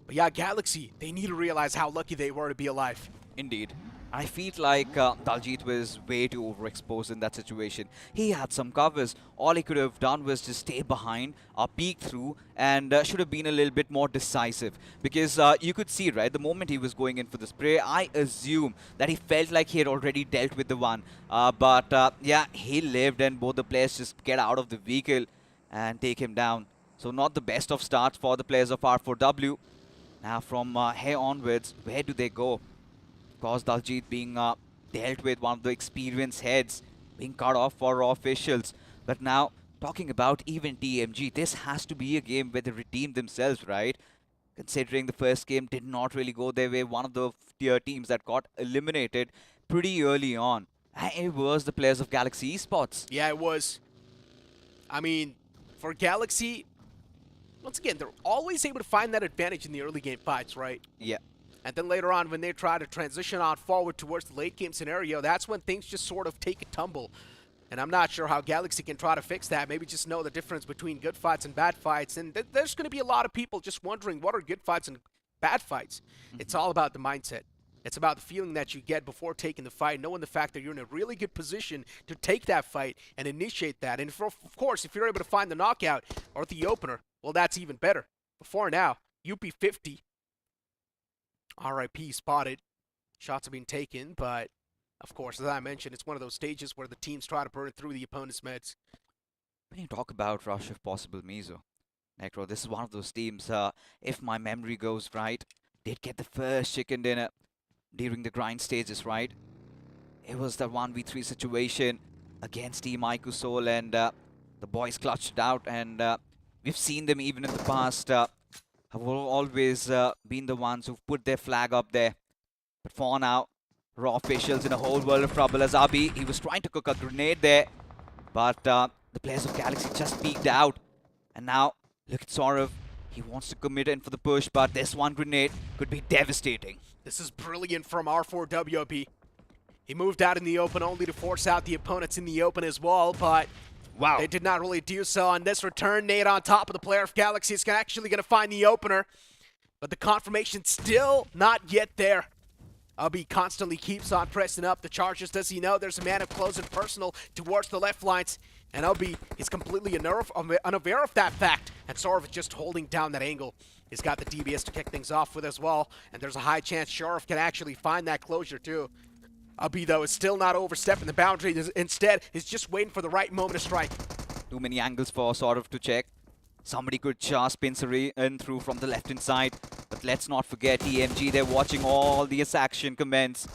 But yeah, Galaxy, they need to realize how lucky they were to be alive. Indeed. I feel like Daljit was way too overexposed in that situation. He had some covers. All he could have done was just stay behind, peek through, and should have been a little bit more decisive. Because you could see, right, the moment he was going in for the spray, I assume that he felt like he had already dealt with the one. But yeah, he lived, and both the players just get out of the vehicle and take him down. So not the best of starts for the players of R4W. Now from here onwards, where do they go? Of course, Daljit being dealt with, one of the experienced heads, being cut off for raw officials. But now, talking about even TMG, this has to be a game where they redeem themselves, right? Considering the first game did not really go their way, one of the tier teams that got eliminated pretty early on. And it was the players of Galaxy Esports. Yeah, it was. I mean, for Galaxy, once again, they're always able to find that advantage in the early game fights, right? Yeah. And then later on, when they try to transition on forward towards the late game scenario, that's when things just sort of take a tumble. And I'm not sure how Galaxy can try to fix that. Maybe just know the difference between good fights and bad fights. And there's going to be a lot of people just wondering what are good fights and bad fights. It's all about the mindset. It's about the feeling that you get before taking the fight, knowing the fact that you're in a really good position to take that fight and initiate that. And of course, if you're able to find the knockout or the opener, well, that's even better. Before now, UP50, RIP spotted. Shots have been taken, but of course, as I mentioned, it's one of those stages where the teams try to burn through the opponent's meds. When you talk about Rush, if possible, Mizo, Necro, this is one of those teams, if my memory goes right, did get the first chicken dinner during the grind stages, right? It was the 1v3 situation against Team Ikusol, and the boys clutched it out, and we've seen them even in the past have always been the ones who've put their flag up there. But for now, raw officials in a whole world of trouble. As Abi, he was trying to cook a grenade there, but the players of Galaxy just peeked out. And now, look at Saurav. He wants to commit in for the push, but this one grenade could be devastating. This is brilliant from R4WB. He moved out in the open only to force out the opponents in the open as well, but wow, they did not really do so on this return. Nade on top of the player of Galaxy is actually going to find the opener, but the confirmation still not yet there. Abi constantly keeps on pressing up the charges. Does he know there's a man up close and personal towards the left lines? And Abi is completely unaware of that fact. And Saurav just holding down that angle. He's got the DBS to kick things off with as well. And there's a high chance Saurav can actually find that closure too. Abi, though, is still not overstepping the boundary. Instead, he's just waiting for the right moment to strike. Too many angles for Saurav to check. Somebody could just pincer in through from the left-hand side. But let's not forget TMG, they're watching all this action commence.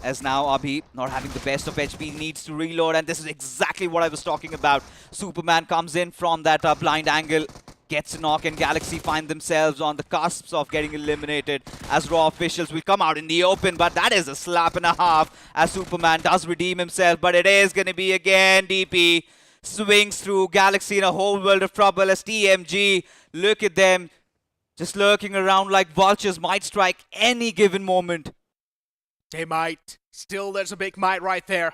As now Abhi, not having the best of HP, needs to reload. And this is exactly what I was talking about. Superman comes in from that blind angle, gets a knock, and Galaxy find themselves on the cusps of getting eliminated as raw officials will come out in the open. But that is a slap and a half as Superman does redeem himself. But it is going to be again DP. Swings through Galaxy in a whole world of trouble as TMG, look at them, just lurking around like vultures, might strike any given moment. They might. Still, there's a big might right there.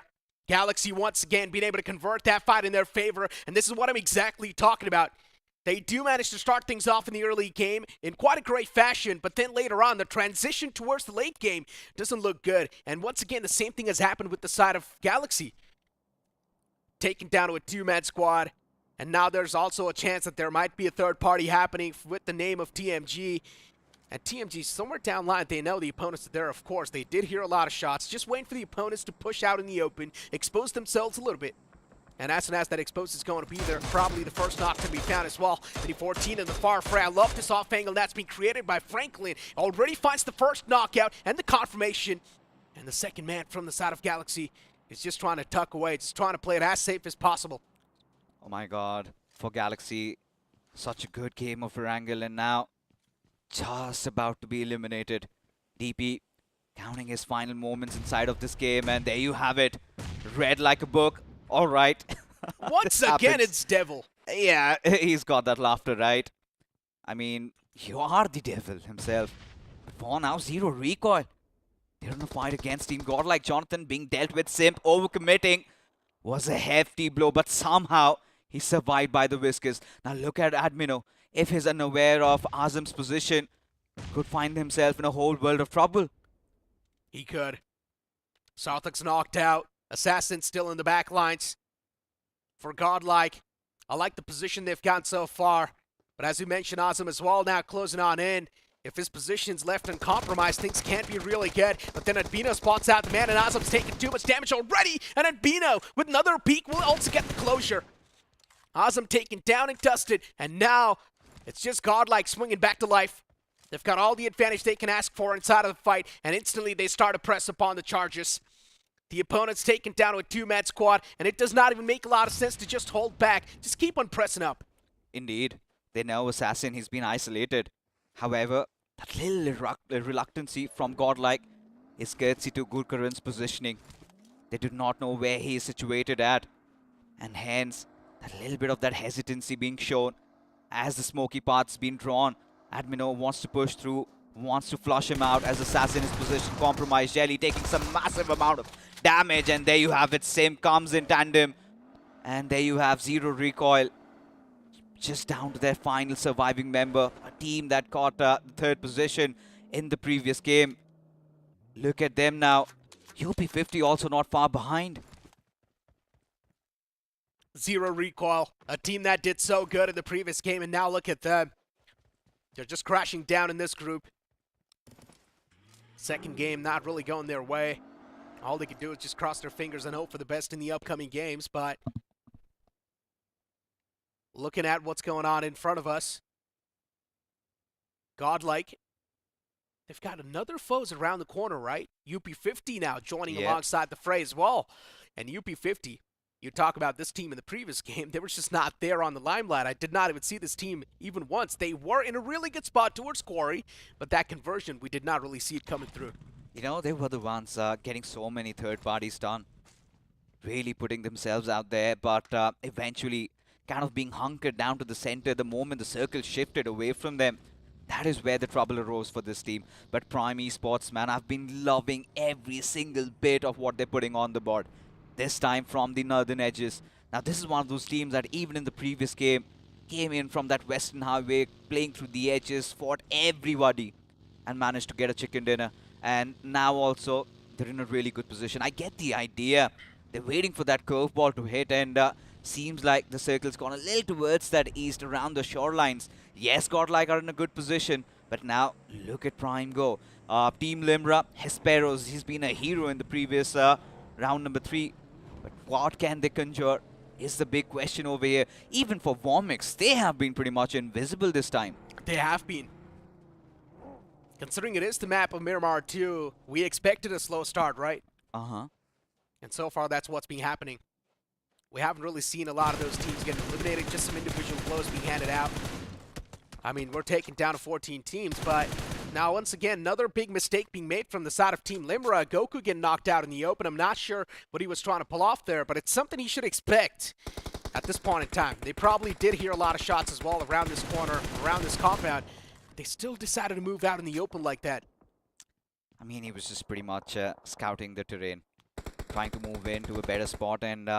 Galaxy once again being able to convert that fight in their favor, and this is what I'm exactly talking about. They do manage to start things off in the early game in quite a great fashion, but then later on, the transition towards the late game doesn't look good. And once again, the same thing has happened with the side of Galaxy. Taken down to a two-man squad, and now there's also a chance that there might be a third party happening with the name of TMG. And TMG, somewhere down line, they know the opponents are there, of course. They did hear a lot of shots, just waiting for the opponents to push out in the open, expose themselves a little bit. And as soon as that expose is going to be there, probably the first knock can be found as well. 14 in the far fray. I love this off angle that's been created by Franklin. Already finds the first knockout and the confirmation. And the second man from the side of Galaxy is just trying to tuck away, just trying to play it as safe as possible. Oh my god, for Galaxy, such a good game of Erangel, and now just about to be eliminated. DP counting his final moments inside of this game, and there you have it. Read like a book. All right. Once again, it's Devil. Yeah, he's got that laughter, right? I mean, you are the Devil himself. But for now, zero recoil. They're in a fight against Team Godlike. Jonathan being dealt with. Simp overcommitting was a hefty blow, but somehow he survived by the whiskers. Now look at Admino. If he's unaware of Azam's position, could find himself in a whole world of trouble. He could. Sarthak's knocked out. Assassin still in the back lines. For Godlike, I like the position they've gotten so far. But as you mentioned, Azam as well now closing on in. If his position's left uncompromised, things can't be really good. But then Adbino spots out the man, and Azam's taking too much damage already. And Adbino, with another peek, will also get the closure. Azam taken down and dusted, and now it's just Godlike swinging back to life. They've got all the advantage they can ask for inside of the fight, and instantly they start to press upon the charges. The opponent's taken down to a two-man squad, and it does not even make a lot of sense to just hold back. Just keep on pressing up. Indeed. They know Assassin, he's been isolated. However, that little reluctancy from Godlike is courtesy to Gurkaran's positioning. They do not know where he is situated at. And hence, that little bit of that hesitancy being shown as the smoky path's been drawn. Admino wants to push through, wants to flush him out as Assassin is positioned compromised. Jelly taking some massive amount of damage, and there you have it. Sim comes in tandem. And there you have Zero Recoil. Just down to their final surviving member. A team that caught the third position in the previous game. Look at them now. UP50 also not far behind. Zero Recoil, a team that did so good in the previous game, and now look at them. They're just crashing down in this group. Second game not really going their way. All they could do is just cross their fingers and hope for the best in the upcoming games, but looking at what's going on in front of us, Godlike, they've got another foes around the corner, right? UP50 now joining alongside the fray as well. And UP50, you talk about this team in the previous game, they were just not there on the limelight. I did not even see this team even once. They were in a really good spot towards Quarry, but that conversion, we did not really see it coming through. You know, they were the ones getting so many third parties done. Really putting themselves out there, but eventually kind of being hunkered down to the center the moment the circle shifted away from them. That is where the trouble arose for this team. But Prime Esports, man, I've been loving every single bit of what they're putting on the board. This time from the northern edges. Now, this is one of those teams that even in the previous game came in from that western highway, playing through the edges, fought everybody, and managed to get a chicken dinner. And now also, they're in a really good position. I get the idea. They're waiting for that curveball to hit, and seems like the circle's gone a little towards that east around the shorelines. Yes, Godlike are in a good position, but now look at Prime go. Team Limra, Hesperos, he's been a hero in the previous round number 3. But what can they conjure is the big question over here. Even for Vomix, they have been pretty much invisible this time. They have been. Considering it is the map of Miramar 2, we expected a slow start, right? Uh-huh. And so far, that's what's been happening. We haven't really seen a lot of those teams getting eliminated, just some individual blows being handed out. I mean, we're taking down to 14 teams, but now once again, another big mistake being made from the side of Team Limra. Goku getting knocked out in the open. I'm not sure what he was trying to pull off there, but it's something he should expect at this point in time. They probably did hear a lot of shots as well around this corner, around this compound. They still decided to move out in the open like that. I mean, he was just pretty much scouting the terrain, trying to move into a better spot, and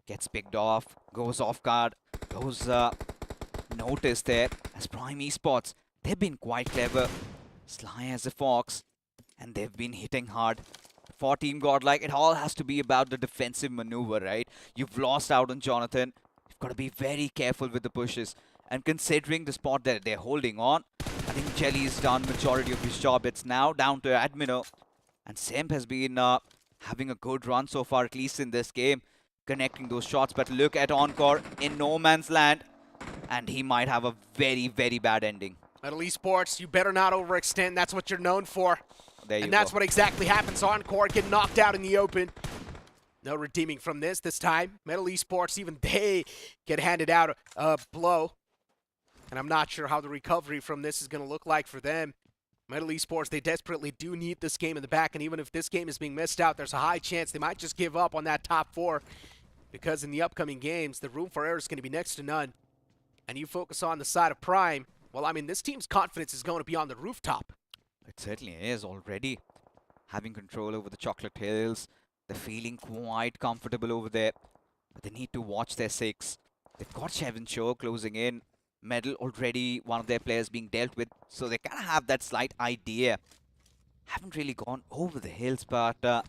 gets picked off, goes off guard, goes noticed there as Prime Esports. They've been quite clever, sly as a fox, and they've been hitting hard. For Team Godlike, it all has to be about the defensive maneuver, right? You've lost out on Jonathan. You've got to be very careful with the pushes. And considering the spot that they're holding on, I think Jelly's done majority of his job. It's now down to Admino. And Semp has been having a good run so far, at least in this game, connecting those shots. But look at Encore in no man's land, and he might have a very, very bad ending. Metal Esports, you better not overextend. That's what you're known for. And that's what exactly happens. Encore getting knocked out in the open. No redeeming from this time. Metal Esports, even they get handed out a blow. And I'm not sure how the recovery from this is going to look like for them. Metal Esports, they desperately do need this game in the back. And even if this game is being missed out, there's a high chance they might just give up on that top 4. Because in the upcoming games, the room for error is going to be next to none. And you focus on the side of Prime. Well, I mean, this team's confidence is going to be on the rooftop. It certainly is already. Having control over the Chocolate Hills. They're feeling quite comfortable over there. But they need to watch their 6. They've got Shevin Show closing in. Medal already, one of their players being dealt with. So they kind of have that slight idea. Haven't really gone over the hills, but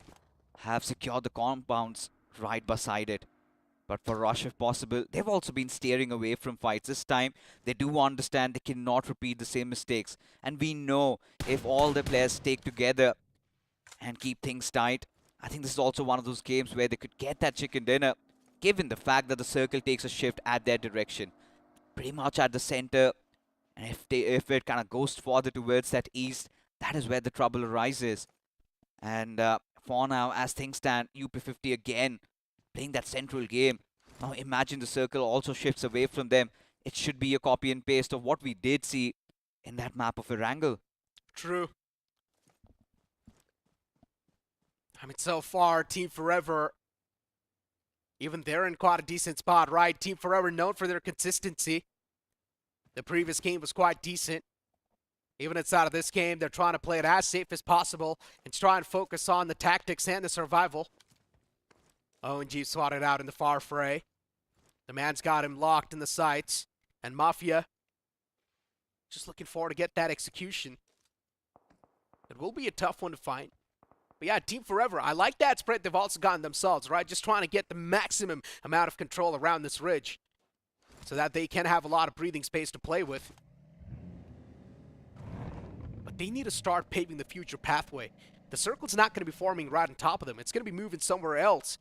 have secured the compounds right beside it. But for Rush, if possible, they've also been steering away from fights. This time, they do understand they cannot repeat the same mistakes. And we know if all the players stick together and keep things tight, I think this is also one of those games where they could get that chicken dinner, given the fact that the circle takes a shift at their direction, pretty much at the center, and if it kind of goes further towards that east, that is where the trouble arises. And for now, as things stand, UP50 again playing that central game. Now imagine the circle also shifts away from them. It should be a copy and paste of what we did see in that map of Erangel. True. I mean, so far, Team Forever, even they're in quite a decent spot, right? Team Forever known for their consistency. The previous game was quite decent. Even inside of this game, they're trying to play it as safe as possible and try and focus on the tactics and the survival. ONG swatted out in the far fray. The man's got him locked in the sights. And Mafia just looking forward to get that execution. It will be a tough one to find. But yeah, Team Forever, I like that spread they've also gotten themselves, right? Just trying to get the maximum amount of control around this ridge so that they can have a lot of breathing space to play with. But they need to start paving the future pathway. The circle's not going to be forming right on top of them. It's going to be moving somewhere else.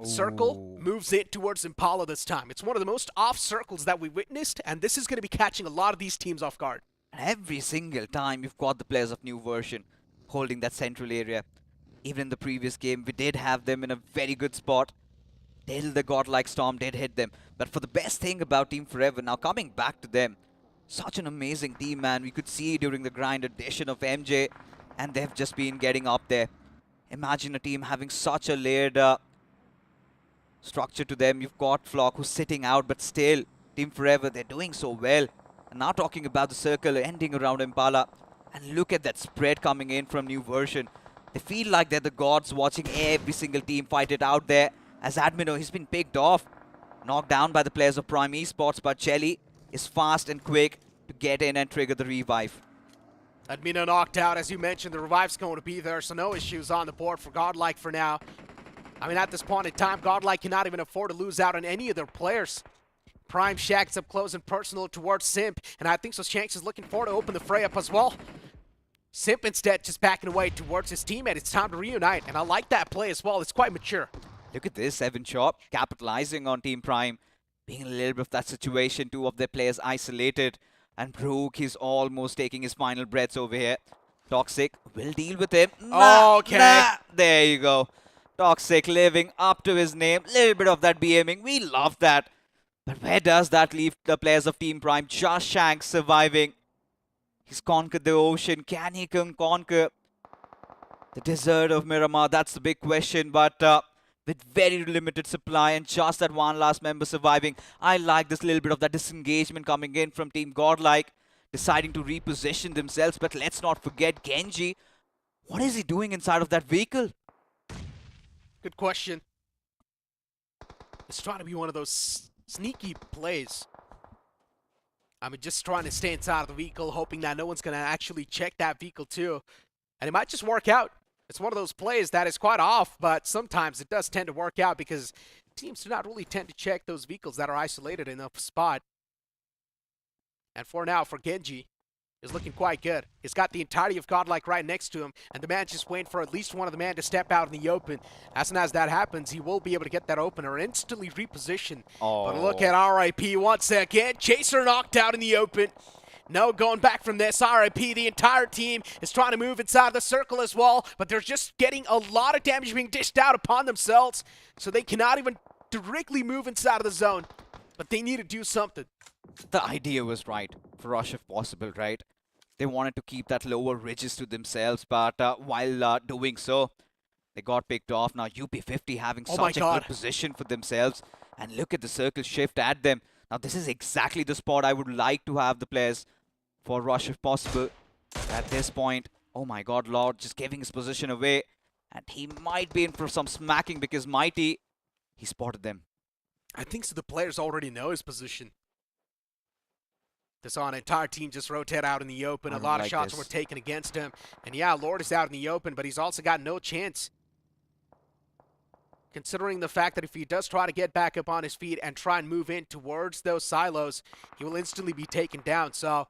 Circle moves in towards Impala this time. It's one of the most off circles that we witnessed, and this is going to be catching a lot of these teams off guard. Every single time you've got the players of New Version holding that central area. Even in the previous game, we did have them in a very good spot till the godlike storm did hit them. But for the best thing about Team Forever, now coming back to them, such an amazing team, man. We could see during the grind addition of MJ, and they've just been getting up there. Imagine a team having such a layered structure to them. You've got Flock who's sitting out, but still, Team Forever, they're doing so well. And now talking about the circle ending around Impala, and look at that spread coming in from New Version. They feel like they're the gods watching every single team fight it out there. As Admino, he's been picked off, knocked down by the players of Prime Esports, but Chelly is fast and quick to get in and trigger the revive. Admino knocked out, as you mentioned, the revive's going to be there, so no issues on the board for Godlike for now. I mean, at this point in time, Godlike cannot even afford to lose out on any of their players. Prime Shanks up close and personal towards Simp, and I think so Shanks is looking forward to open the fray up as well. Simp instead just backing away towards his teammate. It's time to reunite, and I like that play as well. It's quite mature. Look at this, Evan Chop capitalizing on Team Prime, being a little bit of that situation, two of their players isolated, and Brook, he's almost taking his final breaths over here. Toxic will deal with him. Okay. There you go. Toxic living up to his name. Little bit of that BMing. We love that. But where does that leave the players of Team Prime? Just Shanks surviving. He's conquered the ocean. Can he conquer the desert of Miramar? That's the big question. But with very limited supply and just that one last member surviving, I like this little bit of that disengagement coming in from Team Godlike, deciding to reposition themselves. But let's not forget Genji. What is he doing inside of that vehicle? Good question. It's trying to be one of those sneaky plays. I mean, just trying to stay inside of the vehicle, hoping that no one's going to actually check that vehicle too. And it might just work out. It's one of those plays that is quite off, but sometimes it does tend to work out because teams do not really tend to check those vehicles that are isolated in a spot. And for now, for Genji, is looking quite good. He's got the entirety of Godlike right next to him, and the man's just waiting for at least one of the men to step out in the open. As soon as that happens, he will be able to get that opener, instantly reposition. But look at RIP once again. Chaser knocked out in the open. No going back from this. RIP, the entire team is trying to move inside the circle as well, but they're just getting a lot of damage being dished out upon themselves, so they cannot even directly move inside of the zone. But they need to do something. The idea was right for Rush if possible, right? They wanted to keep that lower ridges to themselves, but while doing so, they got picked off. Now UP50 having such a good position for themselves, and look at the circle shift at them. Now this is exactly the spot I would like to have the players for Rush if possible. At this point, oh my god, Lord just giving his position away, and he might be in for some smacking because Mighty, he spotted them. I think so the players already know his position. They saw an entire team just rotate out in the open. A lot of shots were taken against him. And yeah, Lord is out in the open, but he's also got no chance. Considering the fact that if he does try to get back up on his feet and try and move in towards those silos, he will instantly be taken down. So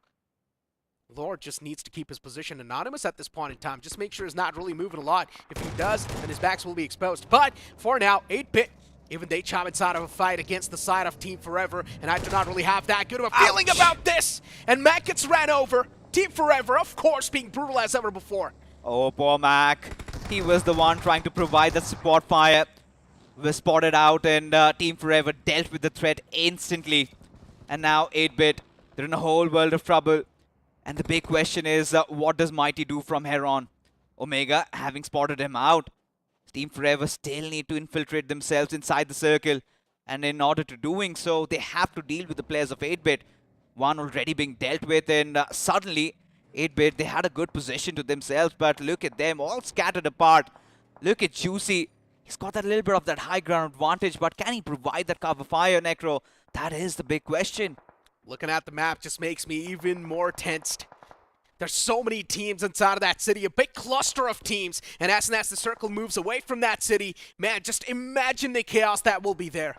Lord just needs to keep his position anonymous at this point in time. Just make sure he's not really moving a lot. If he does, then his backs will be exposed. But for now, 8-Bit Even they chime inside of a fight against the side of Team Forever, and I do not really have that good of a feeling about this. And Mac gets ran over. Team Forever, of course, being brutal as ever before. Oh, poor Mac. He was the one trying to provide the support fire. Was spotted out, and Team Forever dealt with the threat instantly. And now 8-Bit, they're in a whole world of trouble. And the big question is, what does Mighty do from here on? Omega, having spotted him out, Team Forever still need to infiltrate themselves inside the circle. And in order to doing so, they have to deal with the players of 8-Bit. One already being dealt with, and suddenly 8-Bit, they had a good position to themselves, but look at them, all scattered apart. Look at Juicy. He's got that little bit of that high ground advantage, but can he provide that cover fire, Necro? That is the big question. Looking at the map just makes me even more tensed. There's so many teams inside of that city, a big cluster of teams, and as soon as the circle moves away from that city, man, just imagine the chaos that will be there.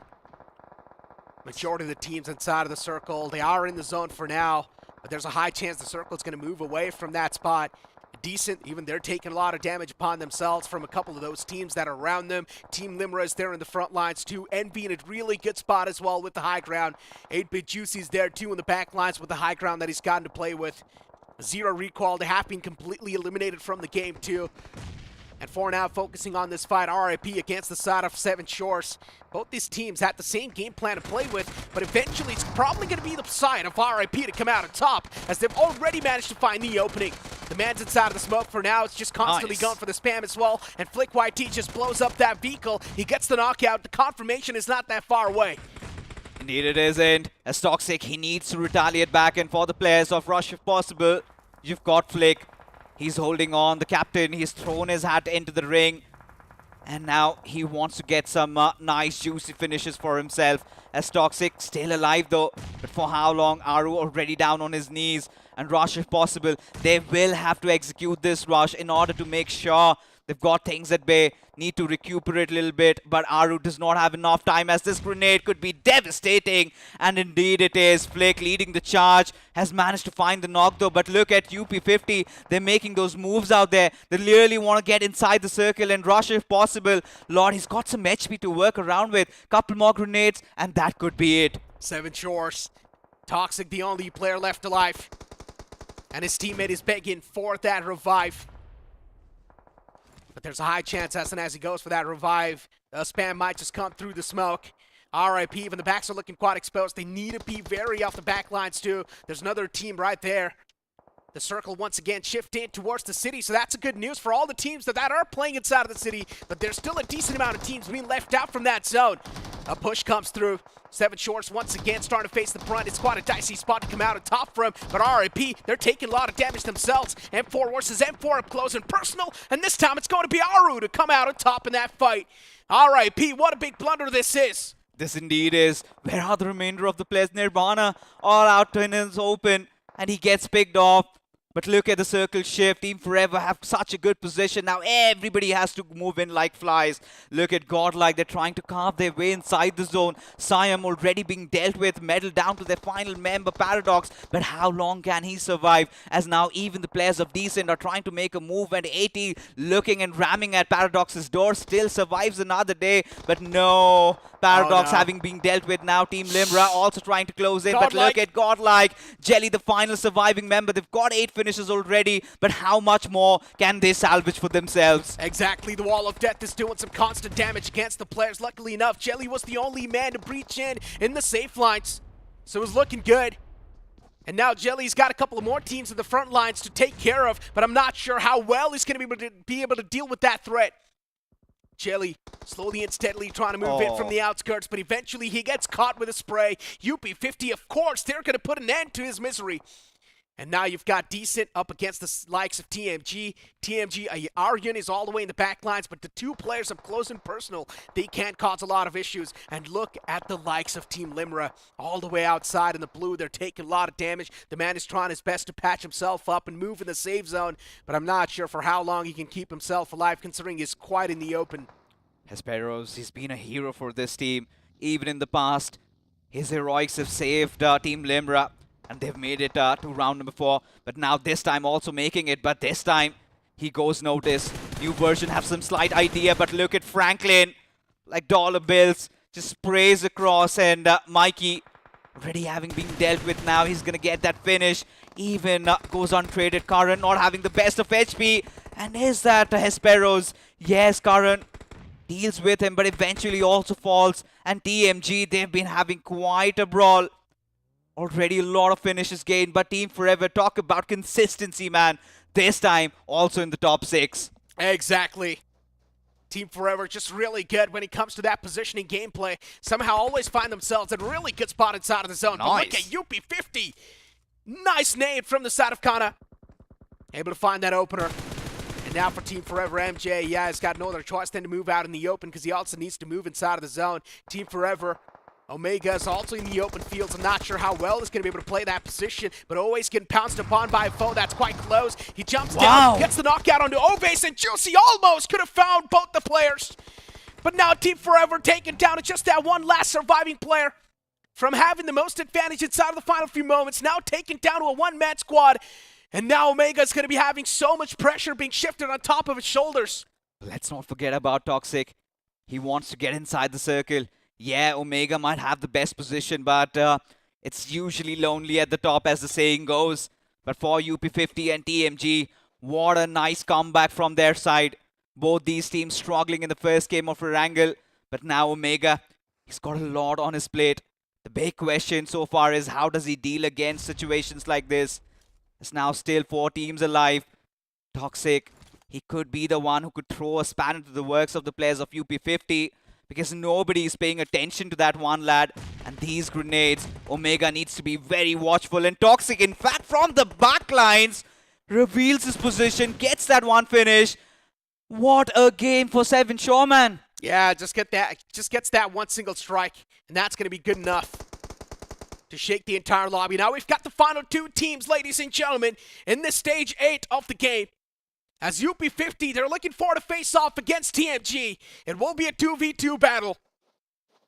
Majority of the teams inside of the circle, they are in the zone for now, but there's a high chance the circle is going to move away from that spot. Decent, even they're taking a lot of damage upon themselves from a couple of those teams that are around them. Team Limra is there in the front lines too. Envy in a really good spot as well with the high ground. 8-Bit Juicy's there too in the back lines with the high ground that he's gotten to play with. Zero recall, they have been completely eliminated from the game too. And for now, focusing on this fight, RIP against the side of Seven Shores. Both these teams had the same game plan to play with, but eventually it's probably going to be the side of RIP to come out on top, as they've already managed to find the opening. The man's inside of the smoke for now. It's just constantly going for the spam as well, and Flick YT just blows up that vehicle. He gets the knockout. The confirmation is not that far away. Indeed it isn't. As Toxic, he needs to retaliate back, and for the players of Rush if possible, you've got Flick. He's holding on, the captain, he's thrown his hat into the ring. And now he wants to get some nice juicy finishes for himself. As Toxic, still alive though. But for how long? Aru already down on his knees. And Rush if possible, they will have to execute this Rush in order to make sure they've got things at bay. Need to recuperate a little bit, but Aru does not have enough time, as this grenade could be devastating. And indeed it is. Flick leading the charge, has managed to find the knock though, but look at UP50. They're making those moves out there. They really want to get inside the circle and Rush if possible. Lord, he's got some HP to work around with. Couple more grenades, and that could be it. Seven Shores. Toxic, the only player left alive. And his teammate is begging for that revive. But there's a high chance as soon as he goes for that revive, spam might just come through the smoke. RIP, even the backs are looking quite exposed. They need to be very off the back lines too. There's another team right there. The circle once again shifting towards the city, so that's a good news for all the teams that are playing inside of the city. But there's still a decent amount of teams being left out from that zone. A push comes through. Seven Shores once again starting to face the brunt. It's quite a dicey spot to come out on top from, but RIP, they're taking a lot of damage themselves. M4 versus M4 up close and personal, and this time it's going to be Aru to come out on top in that fight. RIP, what a big blunder this is. This indeed is. Where are the remainder of the players? Nirvana all out in his open, and he gets picked off. But look at the circle shift. Team Forever have such a good position. Now everybody has to move in like flies. Look at Godlike. They're trying to carve their way inside the zone. Siam already being dealt with. Medal down to their final member, Paradox. But how long can he survive? As now even the players of Decent are trying to make a move. And 80 looking and ramming at Paradox's door. Still survives another day. But no. Paradox having been dealt with now. Team Limra also trying to close in. But look at Godlike. Jelly, the final surviving member. They've got 8 finishes already, but how much more can they salvage for themselves? Exactly, the Wall of Death is doing some constant damage against the players. Luckily enough, Jelly was the only man to breach in the safe lines, so it was looking good. And now Jelly's got a couple of more teams in the front lines to take care of, but I'm not sure how well he's going to be able to deal with that threat. Jelly slowly and steadily trying to move in from the outskirts, but eventually he gets caught with a spray. UP50, of course, they're going to put an end to his misery. And now you've got Decent up against the likes of TMG. TMG, Aryan is all the way in the back lines, but the two players up close and personal, they can cause a lot of issues. And look at the likes of Team Limra all the way outside in the blue. They're taking a lot of damage. The man is trying his best to patch himself up and move in the safe zone, but I'm not sure for how long he can keep himself alive, considering he's quite in the open. Hesperos, he's been a hero for this team. Even in the past, his heroics have saved Team Limra. And they've made it to round number 4. But now this time also making it. But this time, he goes notice. New version have some slight idea. But look at Franklin. Like dollar bills. just sprays across, and Mikey already having been dealt with now. He's going to get that finish. Even goes untraded. Karan not having the best of HP. And is that Hesperos? Yes, Karan deals with him, but eventually also falls. And TMG, they've been having quite a brawl. Already a lot of finishes gained, but Team Forever, talk about consistency, man. This time, also in the top 6. Exactly. Team Forever just really good when it comes to that positioning gameplay. Somehow always find themselves in a really good spot inside of the zone. Nice. But look at UP50. Nice nade from the side of Kana. Able to find that opener. And now for Team Forever, MJ, yeah, he's got no other choice than to move out in the open because he also needs to move inside of the zone. Team Forever, Omega is also in the open fields. I'm not sure how well he's going to be able to play that position, but always getting pounced upon by a foe that's quite close. He jumps down, gets the knockout onto Obase, and Juicy almost could have found both the players. But now Team Forever taken down to just that one last surviving player. From having the most advantage inside of the final few moments, now taken down to a one-man squad. And now Omega is going to be having so much pressure being shifted on top of his shoulders. Let's not forget about Toxic. He wants to get inside the circle. Yeah, Omega might have the best position, but it's usually lonely at the top, as the saying goes. But for UP50 and TMG, what a nice comeback from their side. Both these teams struggling in the first game of Erangel, but now Omega, he's got a lot on his plate. The big question so far is how does he deal against situations like this? There's now still 4 teams alive. Toxic, he could be the one who could throw a spanner into the works of the players of UP50 because nobody is paying attention to that one lad. And these grenades, Omega needs to be very watchful. And Toxic, in fact, from the backlines, reveals his position, gets that one finish. What a game for Seven Shawman. Yeah, just gets that one single strike, and that's going to be good enough to shake the entire lobby. Now we've got the final 2 teams, ladies and gentlemen, in this stage 8 of the game. As UP50, they're looking forward to face off against TMG. It will be a 2v2 battle.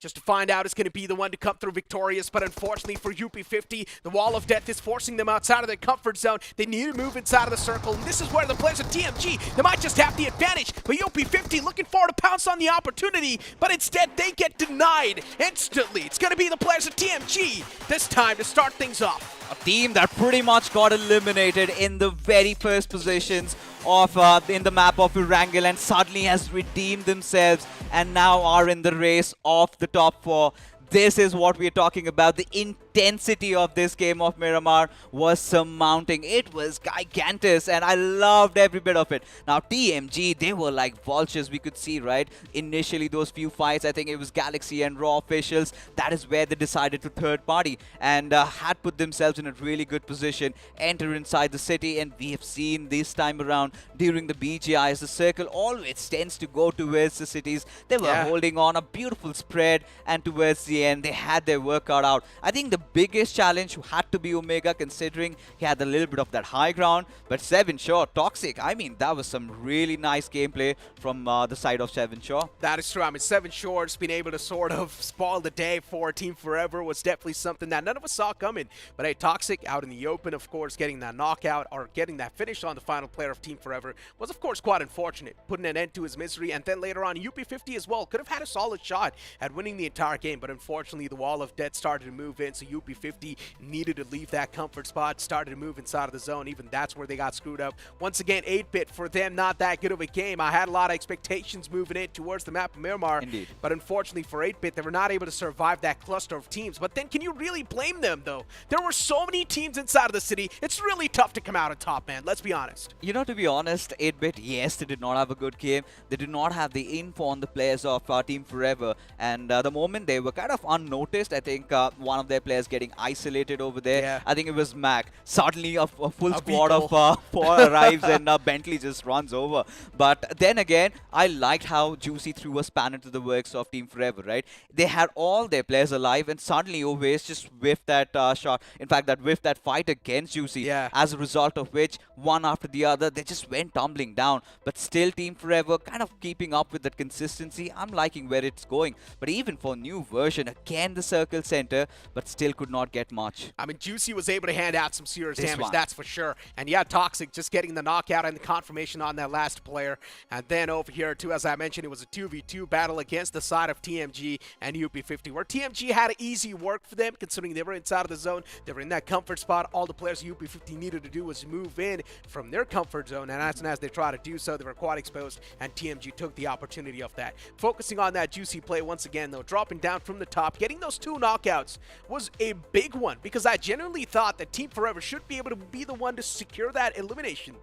Just to find out who's going to be the one to come through victorious, but unfortunately for UP50, the Wall of Death is forcing them outside of their comfort zone. They need to move inside of the circle, and this is where the players of TMG, they might just have the advantage, but UP50 looking forward to pounce on the opportunity, but instead they get denied instantly. It's going to be the players of TMG this time to start things off. A team that pretty much got eliminated in the very first positions of in the map of Erangel and suddenly has redeemed themselves and now are in the race of the top 4. This is what we're talking about. The intensity of this game of Miramar was surmounting. It was gigantic and I loved every bit of it. Now TMG, they were like vultures, we could see, right? Initially those few fights, I think it was Galaxy and Raw officials. That is where they decided to third party and had put themselves in a really good position, enter inside the city, and we have seen this time around during the BGIS, the circle always tends to go towards the cities. They were holding on a beautiful spread, and towards the end they had their workout out. I think the biggest challenge had to be Omega, considering he had a little bit of that high ground, but Seven Shaw, Toxic, I mean, that was some really nice gameplay from the side of Seven Shaw. That is true. I mean, Seven Shaw's been able to sort of spoil the day for Team Forever was definitely something that none of us saw coming. But hey, Toxic out in the open, of course, getting that knockout or getting that finish on the final player of Team Forever was, of course, quite unfortunate, putting an end to his misery. And then later on, UP50 as well could have had a solid shot at winning the entire game, but unfortunately, the Wall of Death started to move in, so UP50 needed to leave that comfort spot, started to move inside of the zone. Even that's where they got screwed up. Once again, 8-bit for them, not that good of a game. I had a lot of expectations moving in towards the map of Miramar, Indeed. But unfortunately for 8-bit, they were not able to survive that cluster of teams. But then can you really blame them, though? There were so many teams inside of the city. It's really tough to come out on top, man. Let's be honest. You know, to be honest, 8-bit, yes, they did not have a good game. They did not have the info on the players of Team Forever. And the moment they were kind of unnoticed, I think one of their players getting isolated over there. Yeah. I think it was Mac. Suddenly a full squad of 4 arrives and Bentley just runs over. But then again, I liked how Juicy threw a spanner to the works of Team Forever, right? They had all their players alive and suddenly Ovace just whiffed that shot. In fact, that whiffed that fight against Juicy. Yeah. As a result of which, one after the other, they just went tumbling down. But still Team Forever kind of keeping up with that consistency. I'm liking where it's going. But even for new version, again the circle center, but still could not get much. I mean, Juicy was able to hand out some serious damage, that's for sure. And yeah, Toxic just getting the knockout and the confirmation on that last player. And then over here, too, as I mentioned, it was a 2v2 battle against the side of TMG and UP50, where TMG had an easy work for them, considering they were inside of the zone. They were in that comfort spot. All the players UP50 needed to do was move in from their comfort zone. And as soon as they tried to do so, they were quite exposed, and TMG took the opportunity of that. Focusing on that Juicy play once again, though, dropping down from the top, getting those 2 knockouts was a big one, because I genuinely thought that Team Forever should be able to be the one to secure that elimination.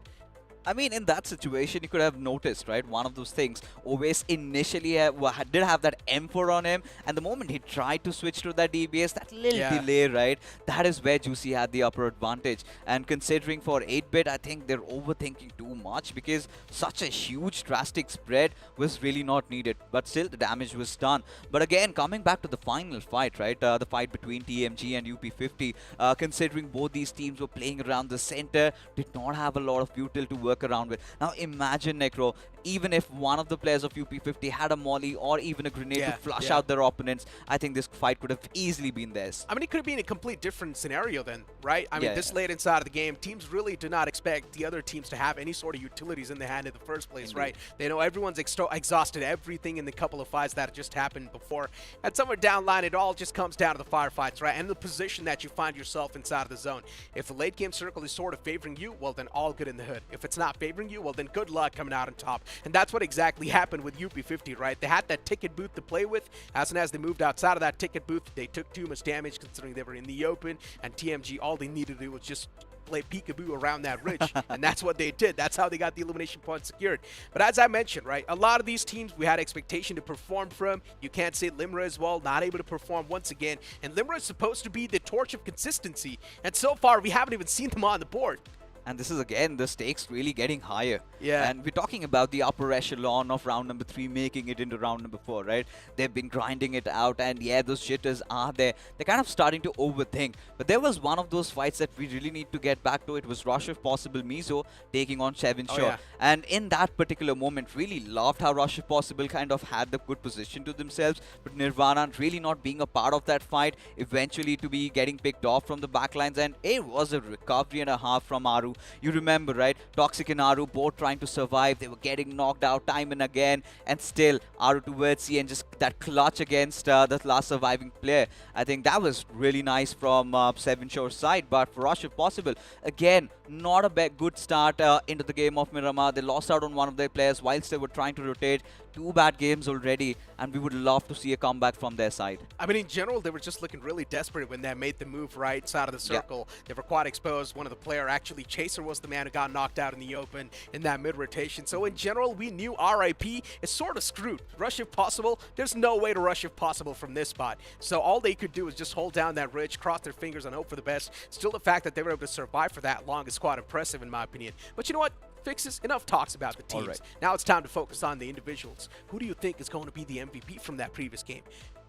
I mean, in that situation, you could have noticed, right? One of those things. Always initially did have that M4 on him, and the moment he tried to switch to that DBS, that little delay, right? That is where Juicy had the upper advantage. And considering for 8-bit, I think they're overthinking too much, because such a huge drastic spread was really not needed. But still, the damage was done. But again, coming back to the final fight, right? The fight between TMG and UP50, considering both these teams were playing around the center, did not have a lot of butyl to work around with. Now imagine, Necro, even if one of the players of UP50 had a molly or even a grenade to flush out their opponents, I think this fight could have easily been theirs. I mean, it could have been a complete different scenario then, right? I mean, this late inside of the game, teams really do not expect the other teams to have any sort of utilities in the hand in the first place, right? They know everyone's exhausted everything in the couple of fights that just happened before. And somewhere down line, it all just comes down to the firefights, right? And the position that you find yourself inside of the zone. If the late game circle is sort of favoring you, well, then all good in the hood. If it's not favoring you, well, then good luck coming out on top. And that's what exactly happened with UP50, right? They had that ticket booth to play with. As soon as they moved outside of that ticket booth, they took too much damage, considering they were in the open. And TMG, all they needed to do was just play peekaboo around that ridge, and that's what they did. That's how they got the elimination point secured. But as I mentioned, right, a lot of these teams we had expectation to perform from. You can't say Limra as well, not able to perform once again. And Limra is supposed to be the torch of consistency, and so far we haven't even seen them on the board. And this is, again, the stakes really getting higher. Yeah. And we're talking about the upper echelon of round number 3 making it into round number 4, right? They've been grinding it out, and yeah, those jitters are there. They're kind of starting to overthink. But there was one of those fights that we really need to get back to. It was Rush if Possible Mizo taking on Chevin Shaw. And in that particular moment, really loved how Rush if Possible kind of had the good position to themselves. But Nirvana really not being a part of that fight, eventually to be getting picked off from the backlines. And it was a recovery and a half from Aru. You remember, right? Toxic and Aru both trying to survive. They were getting knocked out time and again. And still, Aru towards C and just that clutch against the last surviving player. I think that was really nice from Seven Shore's side. But for Rush if Possible, again, not a good start into the game of Miramar. They lost out on one of their players whilst they were trying to rotate. 2 bad games already, and we would love to see a comeback from their side. I mean, in general, they were just looking really desperate when they made the move right side of the circle. They were quite exposed. One of the player, actually, Chaser was the man who got knocked out in the open in that mid-rotation. So in general, we knew RIP is sort of screwed. Rush if Possible, there's no way to Rush if Possible from this spot. So all they could do is just hold down that ridge, cross their fingers, and hope for the best. Still, the fact that they were able to survive for that long is quite impressive, in my opinion. But you know what? Fixes, enough talks about the teams. Now it's time to focus on the individuals. Who do you think is going to be the MVP from that previous game?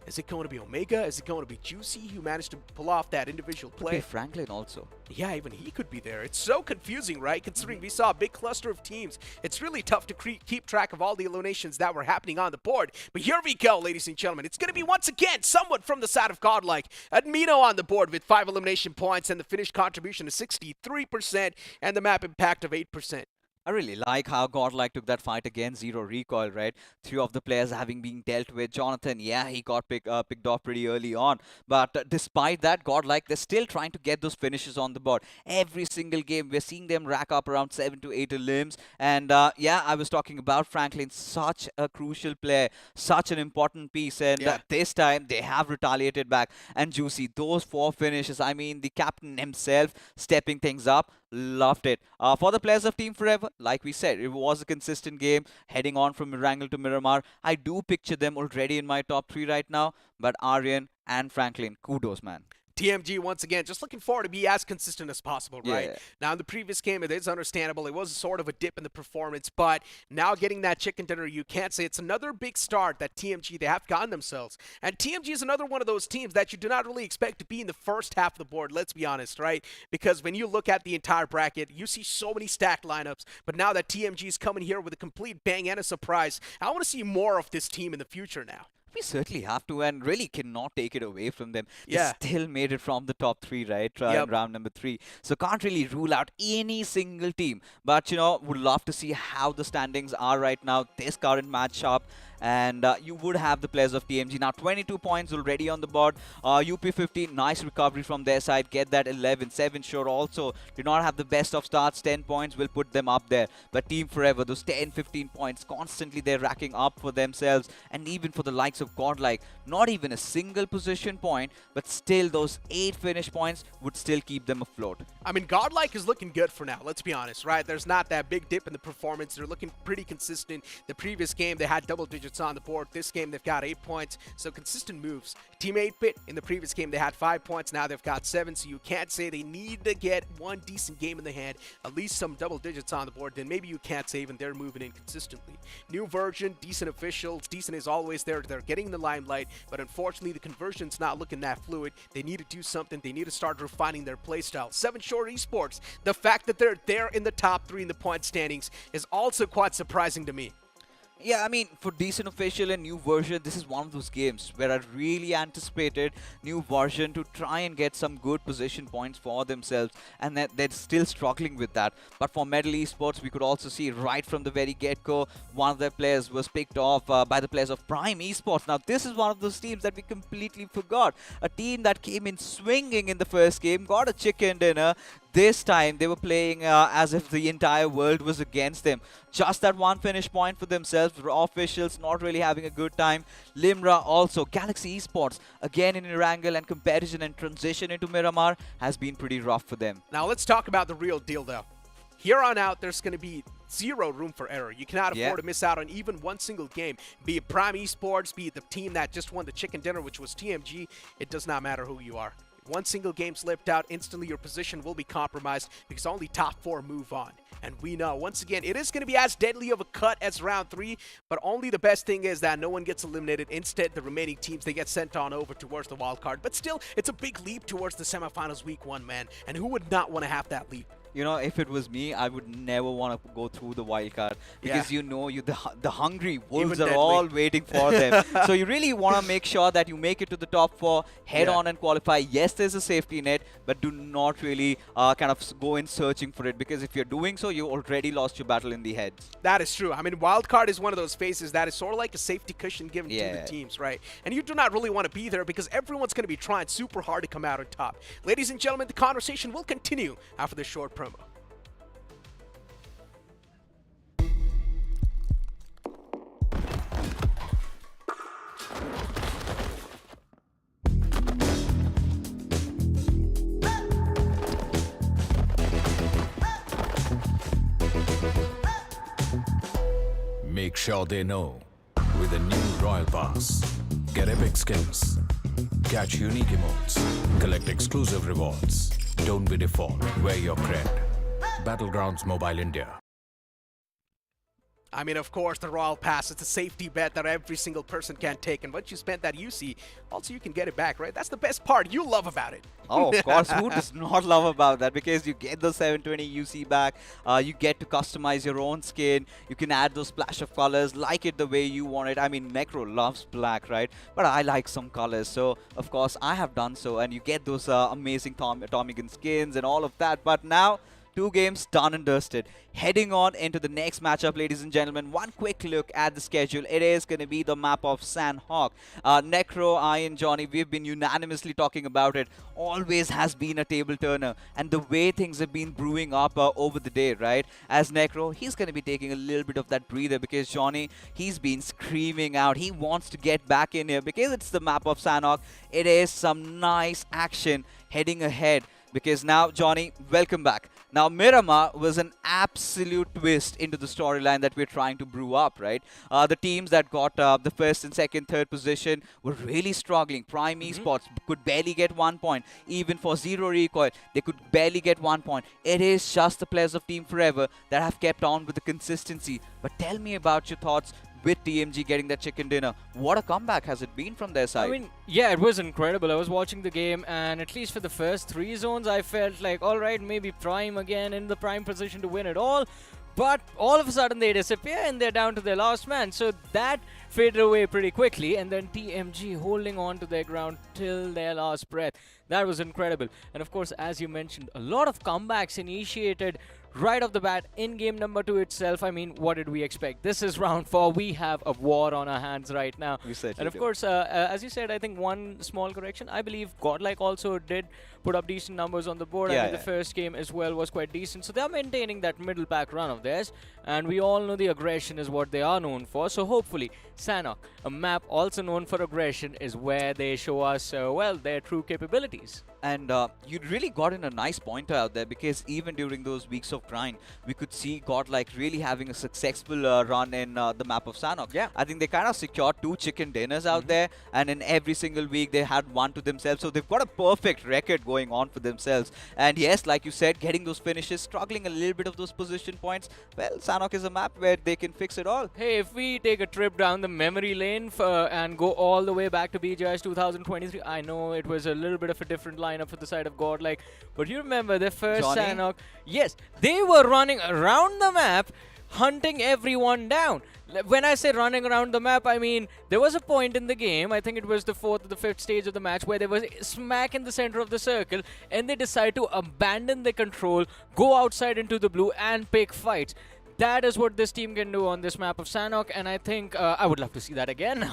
Is it going to be Omega? Is it going to be Juicy, who managed to pull off that individual play? Could be Franklin also. Yeah, even he could be there. It's so confusing, right? Considering we saw a big cluster of teams. It's really tough to keep track of all the eliminations that were happening on the board. But here we go, ladies and gentlemen. It's going to be, once again, someone from the side of Godlike. Admino on the board with 5 elimination points and the finished contribution of 63% and the map impact of 8%. I really like how Godlike took that fight again, 0 recoil, right? 3 of the players having been dealt with. Jonathan, yeah, he got picked off pretty early on. But despite that, Godlike, they're still trying to get those finishes on the board. Every single game, we're seeing them rack up around 7 to 8 limbs. And yeah, I was talking about Franklin, such a crucial player, such an important piece. And this time, they have retaliated back. And Juicy, those 4 finishes, I mean, the captain himself stepping things up. Loved it. For the players of Team Forever, like we said, it was a consistent game heading on from Mirangel to Miramar. I do picture them already in my top 3 right now, but Aryan and Franklin, kudos, man. TMG, once again, just looking forward to be as consistent as possible, right? Now, in the previous game, it is understandable. It was sort of a dip in the performance, but now getting that chicken dinner, you can't say it's another big start that TMG, they have gotten themselves. And TMG is another one of those teams that you do not really expect to be in the first half of the board, let's be honest, right? Because when you look at the entire bracket, you see so many stacked lineups, but now that TMG is coming here with a complete bang and a surprise, I want to see more of this team in the future now. We certainly have to, and really cannot take it away from them. They Yeah. still made it from the top 3, right? In round number 3. So can't really rule out any single team. But, you know, would love to see how the standings are right now, this current matchup. And you would have the players of TMG. Now, 22 points already on the board. UP15, nice recovery from their side. Get that 11. 7 sure also do not have the best of starts. 10 points will put them up there. But Team Forever, those 10, 15 points, constantly they're racking up for themselves. And even for the likes of Godlike, not even a single position point, but still those 8 finish points would still keep them afloat. I mean, Godlike is looking good for now, let's be honest, right? There's not that big dip in the performance. They're looking pretty consistent. The previous game, they had double digits on the board. This game, they've got 8 points, so consistent moves. Team 8-Bit, in the previous game, they had 5 points. Now they've got 7, so you can't say they need to get one decent game in the hand, at least some double digits on the board. Then maybe you can't say even they're moving in consistently. New version, decent officials. Decent is always there. They're getting the limelight, but unfortunately, the conversion's not looking that fluid. They need to do something. They need to start refining their playstyle. 7 Shore Esports, the fact that they're there in the top 3 in the point standings is also quite surprising to me. Yeah, I mean, for decent official and new version, this is one of those games where I really anticipated new version to try and get some good position points for themselves, and that they're still struggling with that. But for Medal Esports, we could also see right from the very get-go, one of their players was picked off by the players of Prime Esports. Now, this is one of those teams that we completely forgot. A team that came in swinging in the first game, got a chicken dinner. This time, they were playing as if the entire world was against them. Just that one finish point for themselves. Raw officials not really having a good time. Limra also. Galaxy Esports, again in Erangel, and comparison and transition into Miramar has been pretty rough for them. Now, let's talk about the real deal, though. Here on out, there's going to be zero room for error. You cannot afford to miss out on even one single game. Be it Prime Esports, be it the team that just won the chicken dinner, which was TMG. It does not matter who you are. One single game slipped out, instantly your position will be compromised because only top 4 move on. And we know, once again, it is going to be as deadly of a cut as round 3, but only the best thing is that no one gets eliminated. Instead, the remaining teams, they get sent on over towards the wild card. But still, it's a big leap towards the semifinals week 1, man. And who would not want to have that leap? You know, if it was me, I would never want to go through the wild card because you know the hungry wolves are all waiting for them. So you really want to make sure that you make it to the top 4, head on and qualify. Yes, there's a safety net, but do not really kind of go in searching for it, because if you're doing so, you already lost your battle in the head. That is true. I mean, wild card is one of those phases that is sort of like a safety cushion given to the teams, right? And you do not really want to be there because everyone's going to be trying super hard to come out on top. Ladies and gentlemen, the conversation will continue after this short promo. Make sure they know with the new Royal Pass. Get epic skins, catch unique emotes, collect exclusive rewards. Don't be default, wear your cred. Battlegrounds Mobile India. I mean, of course, the Royal Pass, it's a safety bet that every single person can take. And once you spend that UC, also you can get it back, right? That's the best part you love about it. Oh, of course. Who does not love about that? Because you get the 720 UC back. You get to customize your own skin. You can add those splash of colors, like it the way you want it. I mean, Necro loves black, right? But I like some colors. So, of course, I have done so. And you get those amazing Tommy Gun skins and all of that. But now, 2 games done and dusted. Heading on into the next matchup, ladies and gentlemen, one quick look at the schedule. It is going to be the map of Sandhawk. Necro, I and Johnny, we've been unanimously talking about it. Always has been a table turner. And the way things have been brewing up over the day, right? As Necro, he's going to be taking a little bit of that breather because Johnny, he's been screaming out. He wants to get back in here because it's the map of Sandhawk. It is some nice action heading ahead. Because now, Johnny, welcome back. Now, Miramar was an absolute twist into the storyline that we're trying to brew up, right? The teams that got the first and second, third position were really struggling. Prime Esports could barely get 1 point. Even for Zero Recoil, they could barely get 1 point. It is just the players of Team Forever that have kept on with the consistency. But tell me about your thoughts with TMG getting that chicken dinner. What a comeback has it been from their side? I mean, yeah, it was incredible. I was watching the game, and at least for the first 3 zones, I felt like, all right, maybe Prime again in the prime position to win it all. But all of a sudden they disappear and they're down to their last man. So that faded away pretty quickly, and then TMG holding on to their ground till their last breath. That was incredible. And of course, as you mentioned, a lot of comebacks initiated right off the bat in game number 2 itself. I mean, what did we expect? This is round 4. We have a war on our hands right now. And of course, as you said, I think one small correction. I believe Godlike also did put up decent numbers on the board. I mean, the first game as well was quite decent. So they're maintaining that middle pack run of theirs. And we all know the aggression is what they are known for. So hopefully, Sanhok, a map also known for aggression, is where they show us, well, their true capabilities. And you really got in a nice pointer out there, because even during those weeks of grind, we could see Godlike really having a successful run in the map of Sanhok. Yeah. I think they kind of secured 2 chicken dinners out there, and in every single week they had one to themselves. So they've got a perfect record going on for themselves. And yes, like you said, getting those finishes, struggling a little bit of those position points. Well, Sanhok is a map where they can fix it all. Hey, if we take a trip down the memory lane and go all the way back to BGIS 2023, I know it was a little bit of a different lineup for the side of Godlike, but you remember the first Sanhok? Yes, they were running around the map, hunting everyone down. When I say running around the map, I mean there was a point in the game, I think it was the 4th or the 5th stage of the match, where they was smack in the center of the circle, and they decided to abandon the control, go outside into the blue and pick fights. That is what this team can do on this map of Sanhok, and I think I would love to see that again.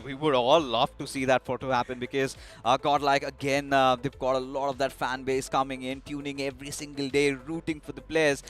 We would all love to see that photo happen, because Godlike, again, they've got a lot of that fan base coming in, tuning every single day, rooting for the players.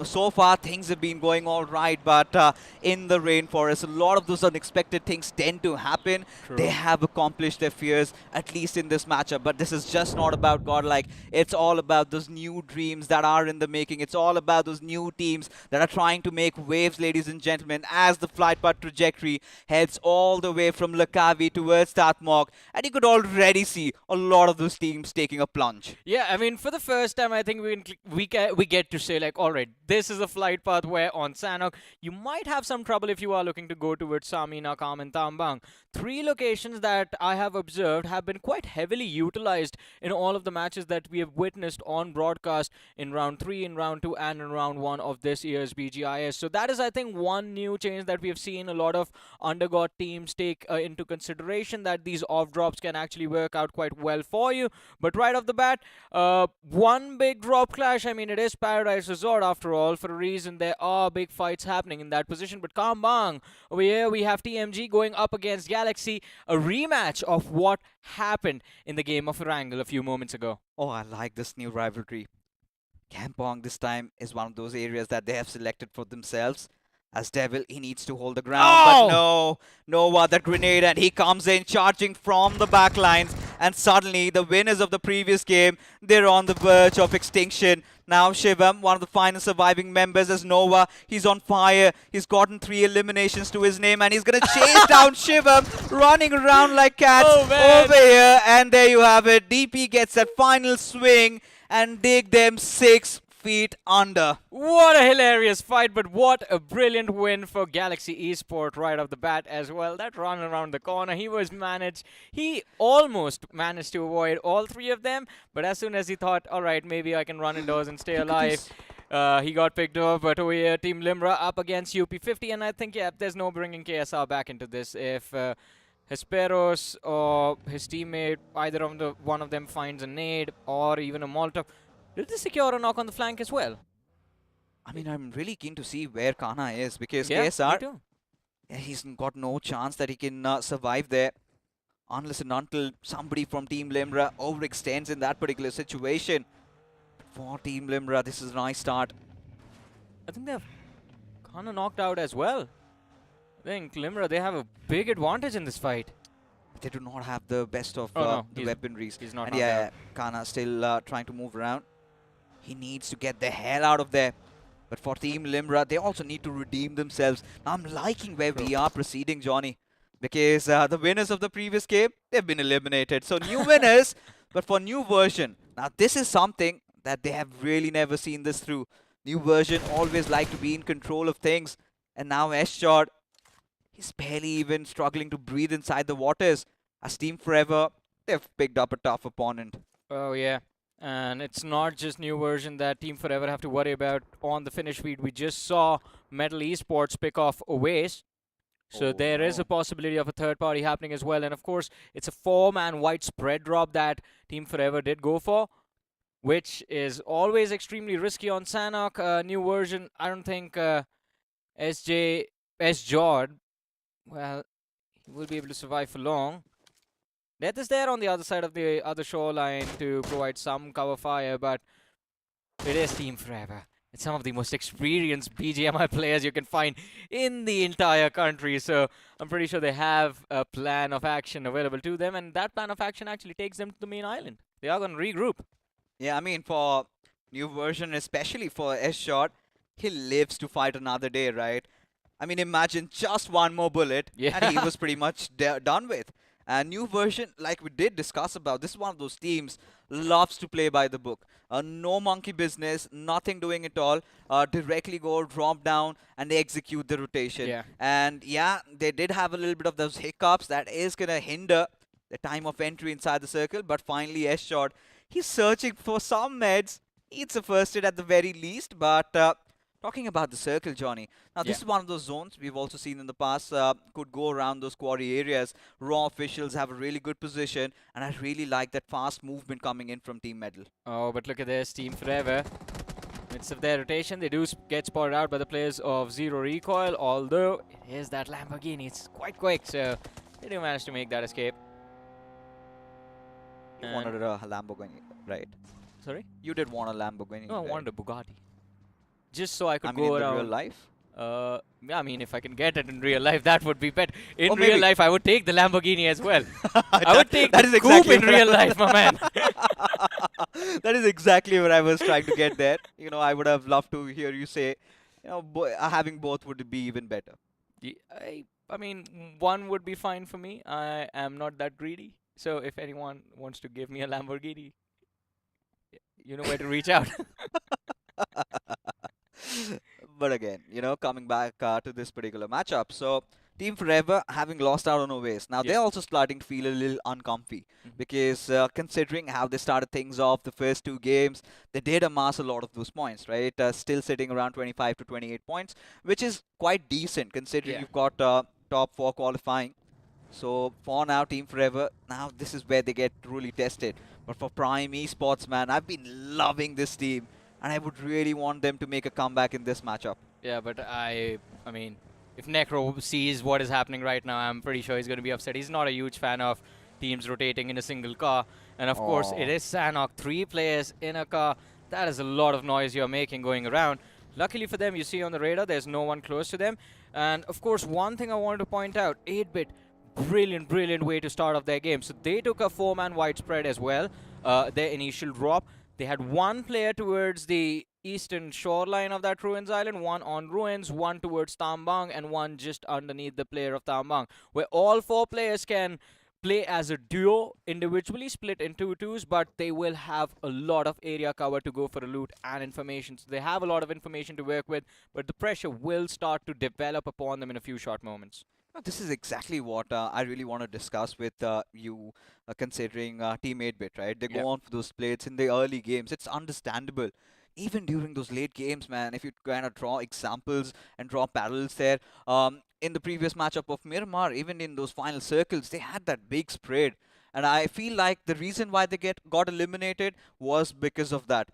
So far, things have been going all right, but in the rainforest, a lot of those unexpected things tend to happen. True. They have accomplished their fears, at least in this matchup. But this is just not about Godlike. It's all about those new dreams that are in the making. It's all about those new teams that are trying to make waves, ladies and gentlemen, as the flight path trajectory heads all the way from Lakavi towards Tatmok, and you could already see a lot of those teams taking a plunge. Yeah, I mean, for the first time, I think we get to say, like, all right, this is a flight path where on Sanhok, you might have some trouble if you are looking to go towards Sami, Nakam, and Tambang. 3 locations that I have observed have been quite heavily utilized in all of the matches that we have witnessed on broadcast in round 3, in round 2, and in round 1 of this year's BGIS. So that is, I think, one new change that we have seen a lot of undergod teams take into consideration, that these off drops can actually work out quite well for you. But right off the bat, one big drop clash. I mean, it is Paradise Resort after all. For a reason, there are big fights happening in that position. But Kambang, over here we have TMG going up against Galaxy, a rematch of what happened in the game of Erangel a few moments ago. Oh, I like this new rivalry. Kampong this time is one of those areas that they have selected for themselves. As Devil, he needs to hold the ground, but no, Nova, the grenade, and he comes in charging from the back lines, and suddenly the winners of the previous game, they're on the verge of extinction. Now Shivam, one of the final surviving members, as Nova, he's on fire. He's gotten 3 eliminations to his name, and he's going to chase down Shivam, running around like cats over here. And there you have it. DP gets that final swing and dig them 6 feet under. What a hilarious fight, but what a brilliant win for Galaxy Esport right off the bat as well. That run around the corner, he almost managed to avoid all 3 of them, but as soon as he thought, all right, maybe I can run indoors and stay alive, he got picked up. But over here, Team Limra up against UP50, and I think, yeah, there's no bringing KSR back into this. If Hesperos or his teammate, either of one of them finds a nade or even a Molotov, did they secure a knock on the flank as well? I mean, I'm really keen to see where Kana is, because Yeah, KSR, me too. he's got no chance that he can survive there unless and until somebody from Team Limra overextends in that particular situation. For Team Limra, this is a nice start. I think they have Kana knocked out as well. I think Limra, they have a big advantage in this fight. They do not have the best of no, the weaponries. He's not And knocked yeah, out. Kana still trying to move around. He needs to get the hell out of there. But for Team Limra, they also need to redeem themselves. Now, I'm liking where we are proceeding, Johnny, because the winners of the previous game, they've been eliminated. So new winners, but for new version. Now, this is something that they have really never seen this through. New version always like to be in control of things. And now S-Shot, he's barely even struggling to breathe inside the waters. As Team Forever, they've picked up a tough opponent. Oh, yeah. And it's not just new version that Team Forever have to worry about on the finish feed. We just saw Metal Esports pick off Owace. So there is a possibility of a third party happening as well. And of course, it's a 4-man white spread drop that Team Forever did go for, which is always extremely risky on Sanhok. New version, I don't think S-Jord, well, he will be able to survive for long. Death is there on the other side of the other shoreline to provide some cover fire, but it is Team Forever. It's some of the most experienced BGMI players you can find in the entire country, so I'm pretty sure they have a plan of action available to them, and that plan of action actually takes them to the main island. They are going to regroup. Yeah, I mean, for new version, especially for S-Shot, he lives to fight another day, right? I mean, imagine just one more bullet, and he was pretty much done with. And new version, like we did discuss about, this is one of those teams loves to play by the book. No monkey business, nothing doing it all. Directly go, drop down, and they execute the rotation. And yeah, they did have a little bit of those hiccups that is going to hinder the time of entry inside the circle. But finally, S-Shot, he's searching for some meds. It's a first aid at the very least, but talking about the circle, Johnny. Now, this is one of those zones we've also seen in the past could go around those quarry areas. Raw officials have a really good position, and I really like that fast movement coming in from Team Metal. Oh, but look at this, Team Forever. Midst of their rotation, they do get spotted out by the players of Zero Recoil, although it is that Lamborghini. It's quite quick, so they do manage to make that escape. You wanted a Lamborghini, right? Sorry? You did want a Lamborghini. No, I wanted a Bugatti. Just so I could I mean, go in around. real life? Yeah, I mean, if I can get it in real life, that would be better. In real life, I would take the Lamborghini as well. I would take the coupe in real life, my man. That is exactly what I was trying to get there. You know, I would have loved to hear you say, you know, having both would be even better. I mean, one would be fine for me. I am not that greedy. So if anyone wants to give me a Lamborghini, you know where to reach out. But again, you know, coming back to this particular matchup, so Team Forever having lost out on Owace. Now they're also starting to feel a little uncomfy because considering how they started things off the first two games, they did amass a lot of those points, right? Still sitting around 25 to 28 points, which is quite decent considering you've got top 4 qualifying. So for now, Team Forever, now this is where they get truly tested. But for Prime Esports, man, I've been loving this team. And I would really want them to make a comeback in this matchup. Yeah, but I mean, if Necro sees what is happening right now, I'm pretty sure he's going to be upset. He's not a huge fan of teams rotating in a single car. And of course, it is Sanhok. 3 players in a car. That is a lot of noise you're making going around. Luckily for them, you see on the radar, there's no one close to them. And of course, one thing I wanted to point out, 8-bit, brilliant way to start off their game. So they took a 4-man widespread as well, their initial drop. They had 1 player towards the eastern shoreline of that Ruins Island, 1 on Ruins, 1 towards Tambang, and 1 just underneath the player of Tambang, where all 4 players can play as a duo, individually split into 2s, but they will have a lot of area cover to go for a loot and information. So they have a lot of information to work with, but the pressure will start to develop upon them in a few short moments. This is exactly what I really want to discuss with you, considering Team 8-bit, right? They go on for those splits in the early games. It's understandable. Even during those late games, man, if you kind of draw examples and draw parallels there, in the previous matchup of Miramar, even in those final circles, they had that big spread. And I feel like the reason why they got eliminated was because of that.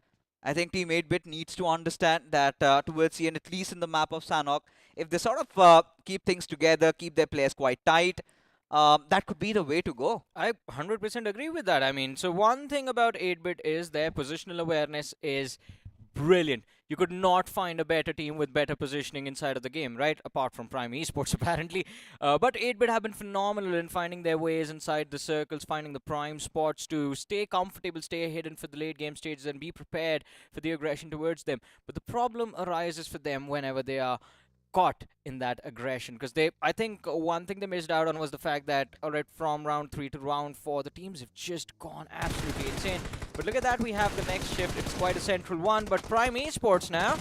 I think Team 8-bit needs to understand that towards the end, at least in the map of Sanhok, if they sort of keep things together, keep their players quite tight, that could be the way to go. I 100% agree with that. I mean, so one thing about 8-bit is their positional awareness is brilliant. You could not find a better team with better positioning inside of the game, right? Apart from Prime Esports, apparently. But 8-bit have been phenomenal in finding their ways inside the circles, finding the prime spots to stay comfortable, stay hidden for the late game stages, and be prepared for the aggression towards them. But the problem arises for them whenever they are caught in that aggression, because I think one thing they missed out on was the fact that, alright, from round 3 to round 4, the teams have just gone absolutely insane. But look at that, we have the next shift. It's quite a central one, but Prime Esports now,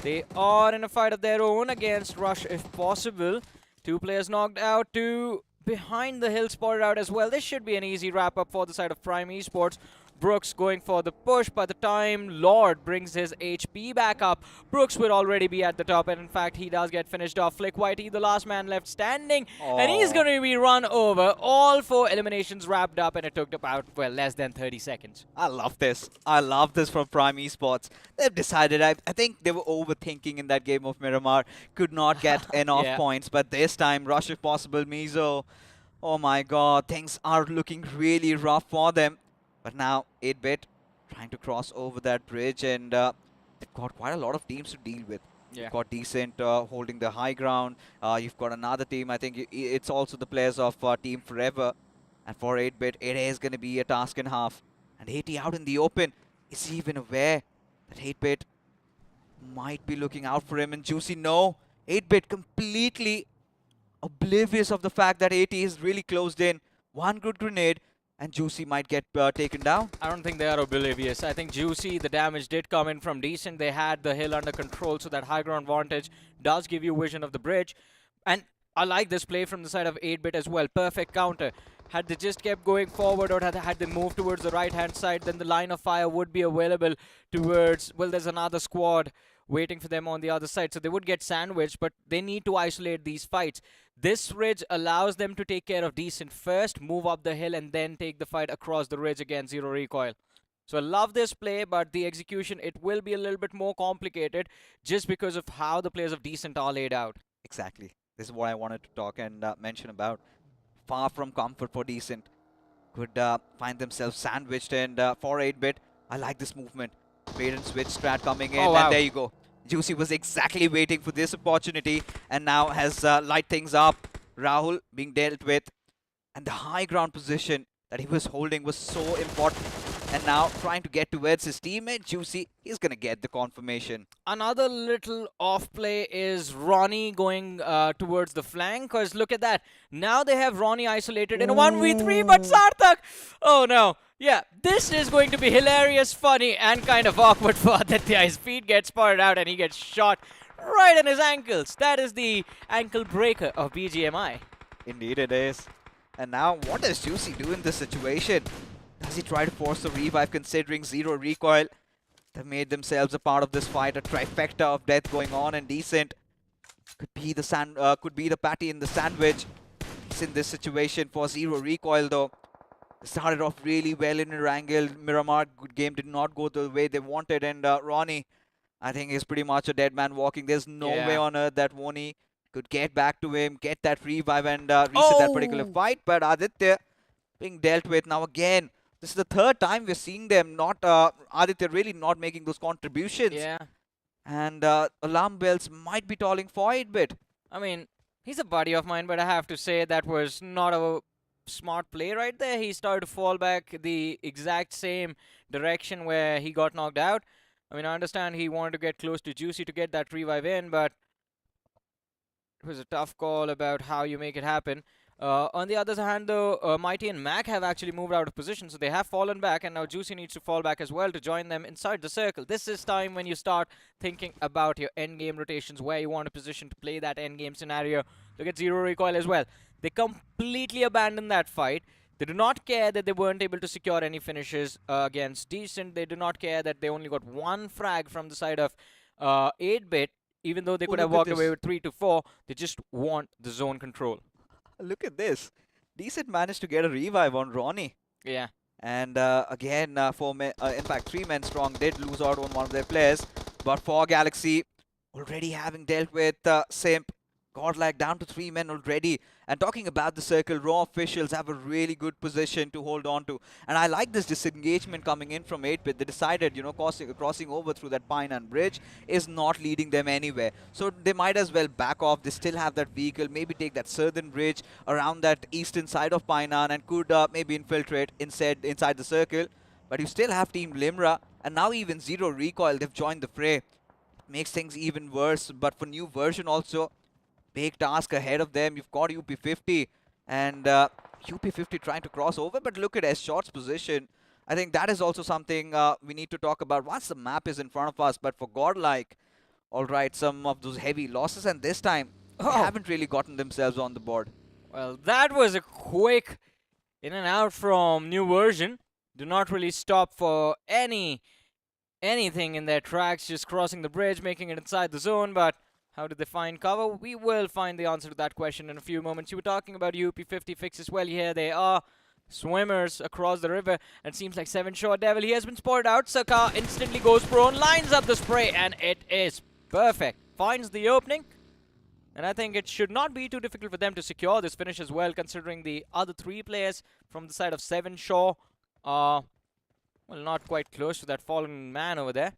they are in a fight of their own against Rush if possible. 2 players knocked out, 2 behind the hill spotted out as well. This should be an easy wrap up for the side of Prime Esports. Brooks going for the push. By the time Lord brings his HP back up, Brooks would already be at the top, and in fact, he does get finished off. Flick Whitey, the last man left standing, and he's going to be run over. All 4 eliminations wrapped up, and it took about, well, less than 30 seconds. I love this. I love this from Prime Esports. They've decided, I think they were overthinking in that game of Miramar. Could not get enough points, but this time, rush if possible, Mizo. Oh my god, things are looking really rough for them. But now, 8-bit trying to cross over that bridge, and they've got quite a lot of teams to deal with. You've got Decent holding the high ground. You've got another team. I think it's also the players of Team Forever. And for 8-bit, it is going to be a task and a half. And 80 out in the open. Is he even aware that 8-bit might be looking out for him? And Juicy, no. 8-bit completely oblivious of the fact that 80 is really closed in. One good grenade, and Juicy might get taken down. I don't think they are oblivious. I think Juicy, the damage did come in from Decent. They had the hill under control, so that high ground vantage does give you vision of the bridge. And I like this play from the side of 8-bit as well. Perfect counter. Had they just kept going forward, or had they moved towards the right-hand side, then the line of fire would be available towards, well, there's another squad waiting for them on the other side. So they would get sandwiched, but they need to isolate these fights. This ridge allows them to take care of Decent first, move up the hill, and then take the fight across the ridge again, zero recoil. So I love this play, but the execution, it will be a little bit more complicated just because of how the players of Decent are laid out. Exactly. This is what I wanted to talk and mention about. Far from comfort for Decent. Could find themselves sandwiched, and for 8-bit, I like this movement. Bait and switch strat coming in, and there you go. Juicy was exactly waiting for this opportunity, and now has light things up. Rahul being dealt with, and the high ground position that he was holding was so important. And now trying to get towards his teammate, Juicy, he's going to get the confirmation. Another little off play is Ronnie going towards the flank, because look at that. Now they have Ronnie isolated in a 1v3, but Sarthak, oh no. Yeah, this is going to be hilarious, funny, and kind of awkward for Aditya. His feet get spotted out and he gets shot right in his ankles. That is the ankle breaker of BGMI. Indeed it is. And now, what does Juicy do in this situation? Does he try to force the revive, considering zero recoil? They've made themselves a part of this fight, a trifecta of death going on, and Decent could be the patty in the sandwich. He's in this situation for zero recoil though. Started off really well in Erangel. Miramar game did not go the way they wanted, and Ronnie, I think, is pretty much a dead man walking. There's no way on earth that Woni could get back to him, get that revive, and reset that particular fight. But Aditya being dealt with now again. This is the third time we're seeing them not, Aditya really not making those contributions. Yeah. And alarm bells might be tolling for 8-bit. I mean, he's a buddy of mine, but I have to say that was not a smart play right there. He started to fall back the exact same direction where he got knocked out. I mean, I understand he wanted to get close to Juicy to get that revive in, but it was a tough call about how you make it happen. On the other hand, though, Mighty and Mac have actually moved out of position, so they have fallen back, and now Juicy needs to fall back as well to join them inside the circle. This is time when you start thinking about your endgame rotations, where you want to position to play that endgame scenario. Look at zero recoil as well. They completely abandoned that fight. They do not care that they weren't able to secure any finishes against Decent. They do not care that they only got one frag from the side of 8-bit, even though they could have walked away with 3 to 4. They just want the zone control. Look at this. Decent managed to get a revive on Ronnie. Yeah. And again, in fact, 3 men strong did lose out on one of their players. But for Galaxy, already having dealt with Simp, Godlike down to 3 men already. And talking about the circle, Raw officials have a really good position to hold on to. And I like this disengagement coming in from 8-bit. They decided, you know, crossing over through that Pine and Bridge is not leading them anywhere. So they might as well back off. They still have that vehicle. Maybe take that southern bridge around that eastern side of Painan and could maybe infiltrate inside the circle. But you still have Team Limra. And now even zero recoil. They've joined the fray. Makes things even worse. But for new version also, big task ahead of them. You've got UP50 and UP50 trying to cross over, but look at S-Shot's position. I think that is also something we need to talk about once the map is in front of us. But for Godlike, all right, some of those heavy losses, and this time they haven't really gotten themselves on the board. Well, that was a quick in and out from new version. do not really stop for anything in their tracks, just crossing the bridge, making it inside the zone. But how did they find cover? We will find the answer to that question in a few moments. You were talking about UP50 fixes. Well, here they are. Swimmers across the river, and seems like 7-shot Devil. He has been spotted out. Saka instantly goes prone, lines up the spray, and it is perfect. Finds the opening, and I think it should not be too difficult for them to secure this finish as well, considering the other 3 players from the side of 7-shore are, well, not quite close to that fallen man over there.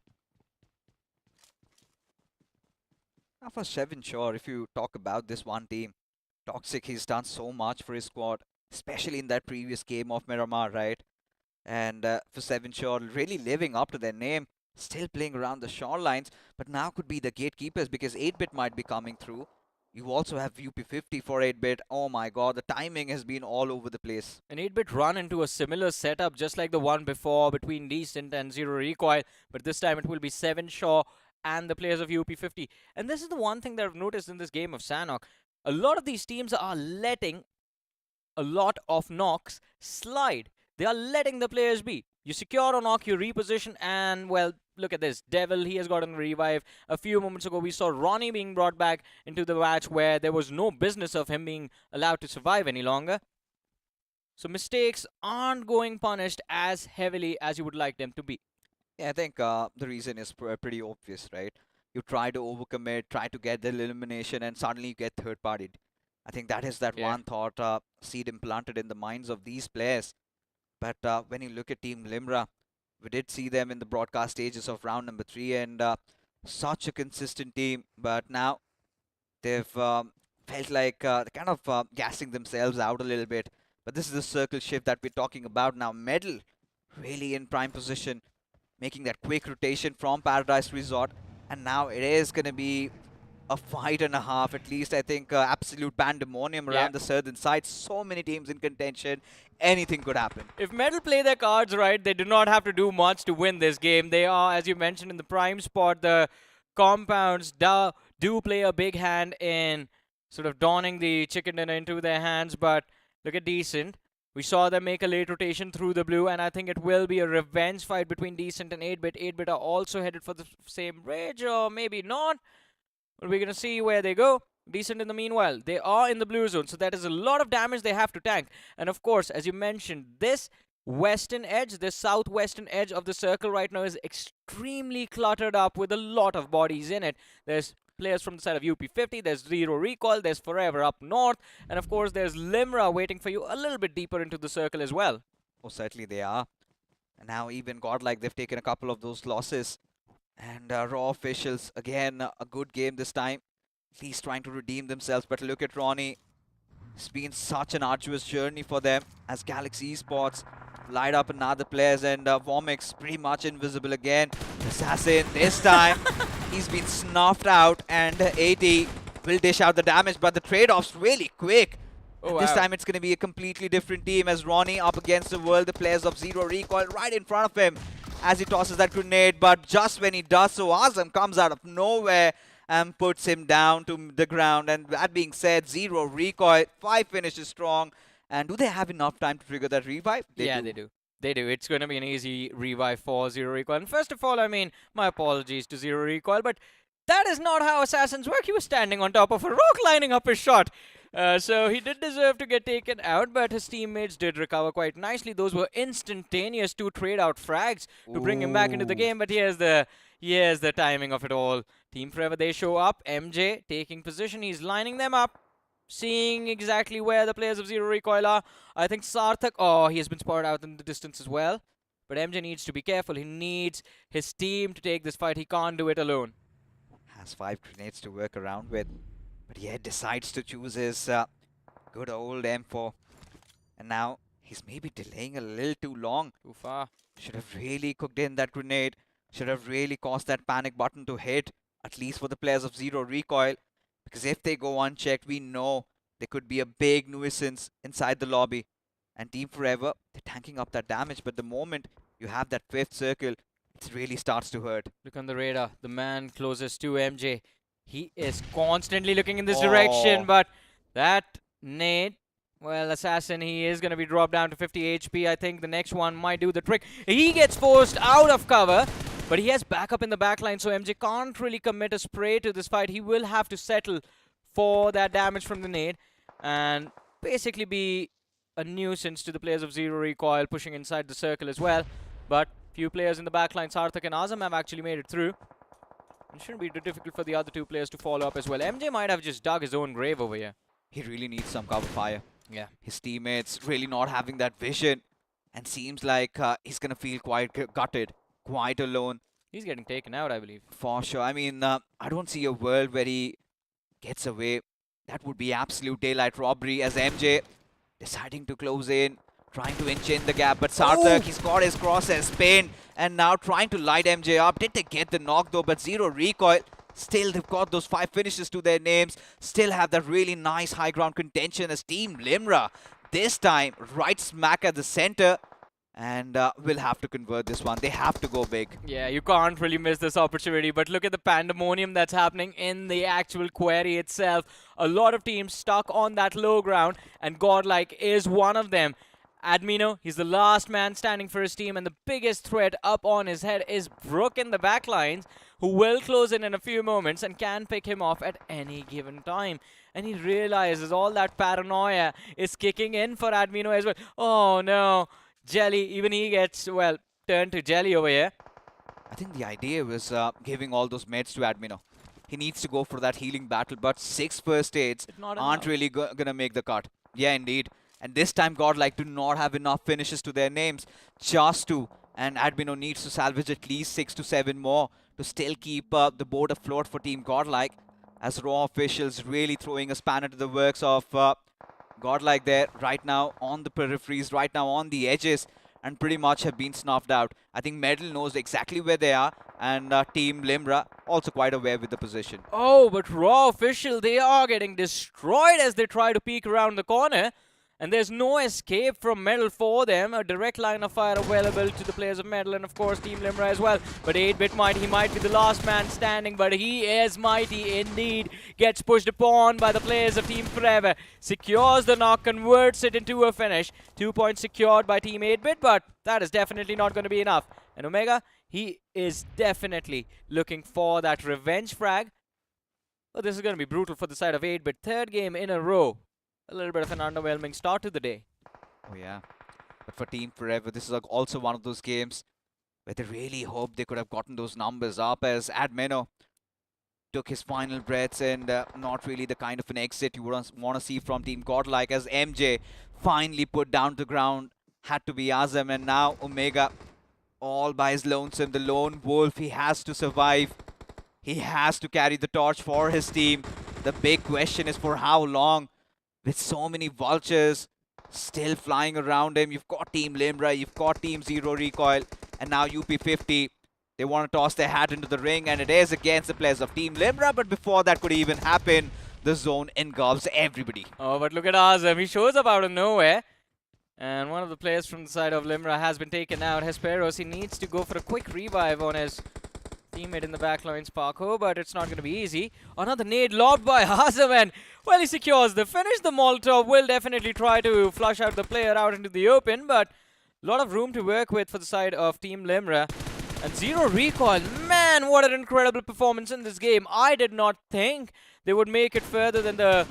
Now for 7-shore, if you talk about this one team, Toxic, he's done so much for his squad, especially in that previous game of Miramar, right? And for 7-shore, really living up to their name, still playing around the shorelines, but now could be the gatekeepers because 8-bit might be coming through. You also have UP50 for 8-bit. Oh my god, the timing has been all over the place. An 8-bit run into a similar setup just like the one before between Decent and Zero Recoil, but this time it will be 7-shore and the players of UP50. And this is the one thing that I've noticed in this game of Sanhok. A lot of these teams are letting a lot of knocks slide. They are letting the players be. You secure a knock, you reposition, and, well, look at this. Devil, he has gotten a revive. A few moments ago, we saw Ronnie being brought back into the match where there was no business of him being allowed to survive any longer. So mistakes aren't going punished as heavily as you would like them to be. Yeah, I think the reason is pretty obvious, right? You try to overcommit, try to get the elimination, and suddenly you get third-partied. I think that is that one thought seed implanted in the minds of these players. But when you look at Team Limra, we did see them in the broadcast stages of round number 3, and such a consistent team. But now they've felt like they're kind of gassing themselves out a little bit. But this is the circle shift that we're talking about now. Medal really in prime position, making that quick rotation from Paradise Resort. And now it is going to be a fight and a half, at least. I think absolute pandemonium around the southern side. So many teams in contention. Anything could happen. If Medal play their cards right, they do not have to do much to win this game. They are, as you mentioned, in the prime spot. The compounds do play a big hand in sort of donning the chicken dinner into their hands. But look at Decent. We saw them make a late rotation through the blue, and I think it will be a revenge fight between Decent and 8-bit. 8-bit are also headed for the same bridge, or maybe not. But we're going to see where they go. Decent in the meanwhile. They are in the blue zone, so that is a lot of damage they have to tank. And of course, as you mentioned, this western edge, this southwestern edge of the circle right now is extremely cluttered up with a lot of bodies in it. There's players from the side of UP50, there's Zero Recoil, there's Forever up north, and of course there's Limra waiting for you a little bit deeper into the circle as well. Oh, certainly they are. And now even Godlike, they've taken a couple of those losses. And Raw officials, again, a good game this time. At least trying to redeem themselves. But look at Ronnie. It's been such an arduous journey for them as Galaxy Esports light up another players, and Vomix pretty much invisible again. Assassin this time. He's been snuffed out, and 80 will dish out the damage, but the trade-off's really quick. Oh, this time it's going to be a completely different team as Ronnie up against the world, the players of Zero Recoil right in front of him as he tosses that grenade. But just when he does so, Azam comes out of nowhere and puts him down to the ground. And that being said, Zero Recoil, 5 finishes strong. And do they have enough time to trigger that revive? They do. They do. It's going to be an easy revive for Zero Recoil. And first of all, I mean, my apologies to Zero Recoil, but that is not how assassins work. He was standing on top of a rock lining up his shot. So he did deserve to get taken out, but his teammates did recover quite nicely. Those were instantaneous 2 trade-out frags to bring him back into the game. But here's the timing of it all. Team Forever, they show up. MJ taking position. He's lining them up, seeing exactly where the players of Zero Recoil are. I think Sarthak, oh, he has been spotted out in the distance as well. But MJ needs to be careful. He needs his team to take this fight. He can't do it alone. Has 5 grenades to work around with. But yet decides to choose his good old M4. And now he's maybe delaying a little too long. Too far. Should have really cooked in that grenade. Should have really caused that panic button to hit. At least for the players of Zero Recoil. Because if they go unchecked, we know there could be a big nuisance inside the lobby. And Team Forever, they're tanking up that damage. But the moment you have that 5th circle, it really starts to hurt. Look on the radar. The man closest to MJ. He is constantly looking in this direction, but that nade Well, Assassin, he is going to be dropped down to 50 HP. I think the next one might do the trick. He gets forced out of cover, but he has backup in the backline, so MJ can't really commit a spray to this fight. He will have to settle for that damage from the nade and basically be a nuisance to the players of Zero Recoil, pushing inside the circle as well. But few players in the backline, Sarthak and Azam, have actually made it through. It shouldn't be too difficult for the other two players to follow up as well. MJ might have just dug his own grave over here. He really needs some cover fire. Yeah. His teammates really not having that vision, and seems like he's going to feel quite gutted, quite alone. He's getting taken out, I believe. For sure. I mean, I don't see a world where he gets away. That would be absolute daylight robbery, as MJ deciding to close in, trying to inch in the gap. But Sarthak, he's got his crosses pinned, and now trying to light MJ up. Did they get the knock though? But Zero Recoil, still they've got those 5 finishes to their names. Still have that really nice high ground contention as Team Limra. This time, right smack at the center. And will have to convert this one. They have to go big. Yeah, you can't really miss this opportunity. But look at the pandemonium that's happening in the actual query itself. A lot of teams stuck on that low ground, and Godlike is one of them. Admino, he's the last man standing for his team, and the biggest threat up on his head is Brook in the backlines, who will close in a few moments and can pick him off at any given time. And he realizes all that paranoia is kicking in for Admino as well. Oh no. Jelly, even he gets, well, turned to jelly over here. I think the idea was giving all those meds to Admino. He needs to go for that healing battle, but 6 first aids aren't really gonna make the cut. Yeah, indeed. And this time Godlike do not have enough finishes to their names. Just 2. And Admino needs to salvage at least 6 to 7 more to still keep the board afloat for Team Godlike. As Raw officials really throwing a spanner to the works of Godlike there right now on the peripheries, right now on the edges, and pretty much have been snuffed out. I think Medal knows exactly where they are, and Team Limra also quite aware with the position. Oh, but Raw official, they are getting destroyed as they try to peek around the corner. And there's no escape from Medal for them. A direct line of fire available to the players of Medal and, of course, Team Limra as well. But 8-Bit he might be the last man standing, but he is mighty indeed. Gets pushed upon by the players of Team Forever. Secures the knock, converts it into a finish. 2 points secured by Team 8-Bit, but that is definitely not going to be enough. And Omega, he is definitely looking for that revenge frag. But this is going to be brutal for the side of 8-Bit. 3rd game in a row. A little bit of an underwhelming start to the day. Oh yeah, but for Team Forever, this is also one of those games where they really hope they could have gotten those numbers up, as Admino took his final breaths, and not really the kind of an exit you would want to see from Team Godlike, as MJ finally put down the ground. Had to be Azam, and now Omega all by his lonesome. The lone wolf, he has to survive. He has to carry the torch for his team. The big question is for how long? With so many vultures still flying around him. You've got Team Limra, you've got Team Zero Recoil, and now UP50. They want to toss their hat into the ring, and it is against the players of Team Limra. But before that could even happen, the zone engulfs everybody. Oh, but look at Azam. He shows up out of nowhere. And one of the players from the side of Limra has been taken out. Hesperos, he needs to go for a quick revive on his teammate in the backline, Sparko, but it's not going to be easy. Another nade lobbed by Azam, and well, he secures the finish. The Molotov will definitely try to flush out the player out into the open, but a lot of room to work with for the side of Team Limra. And Zero Recoil, man, what an incredible performance in this game. I did not think they would make it further than the,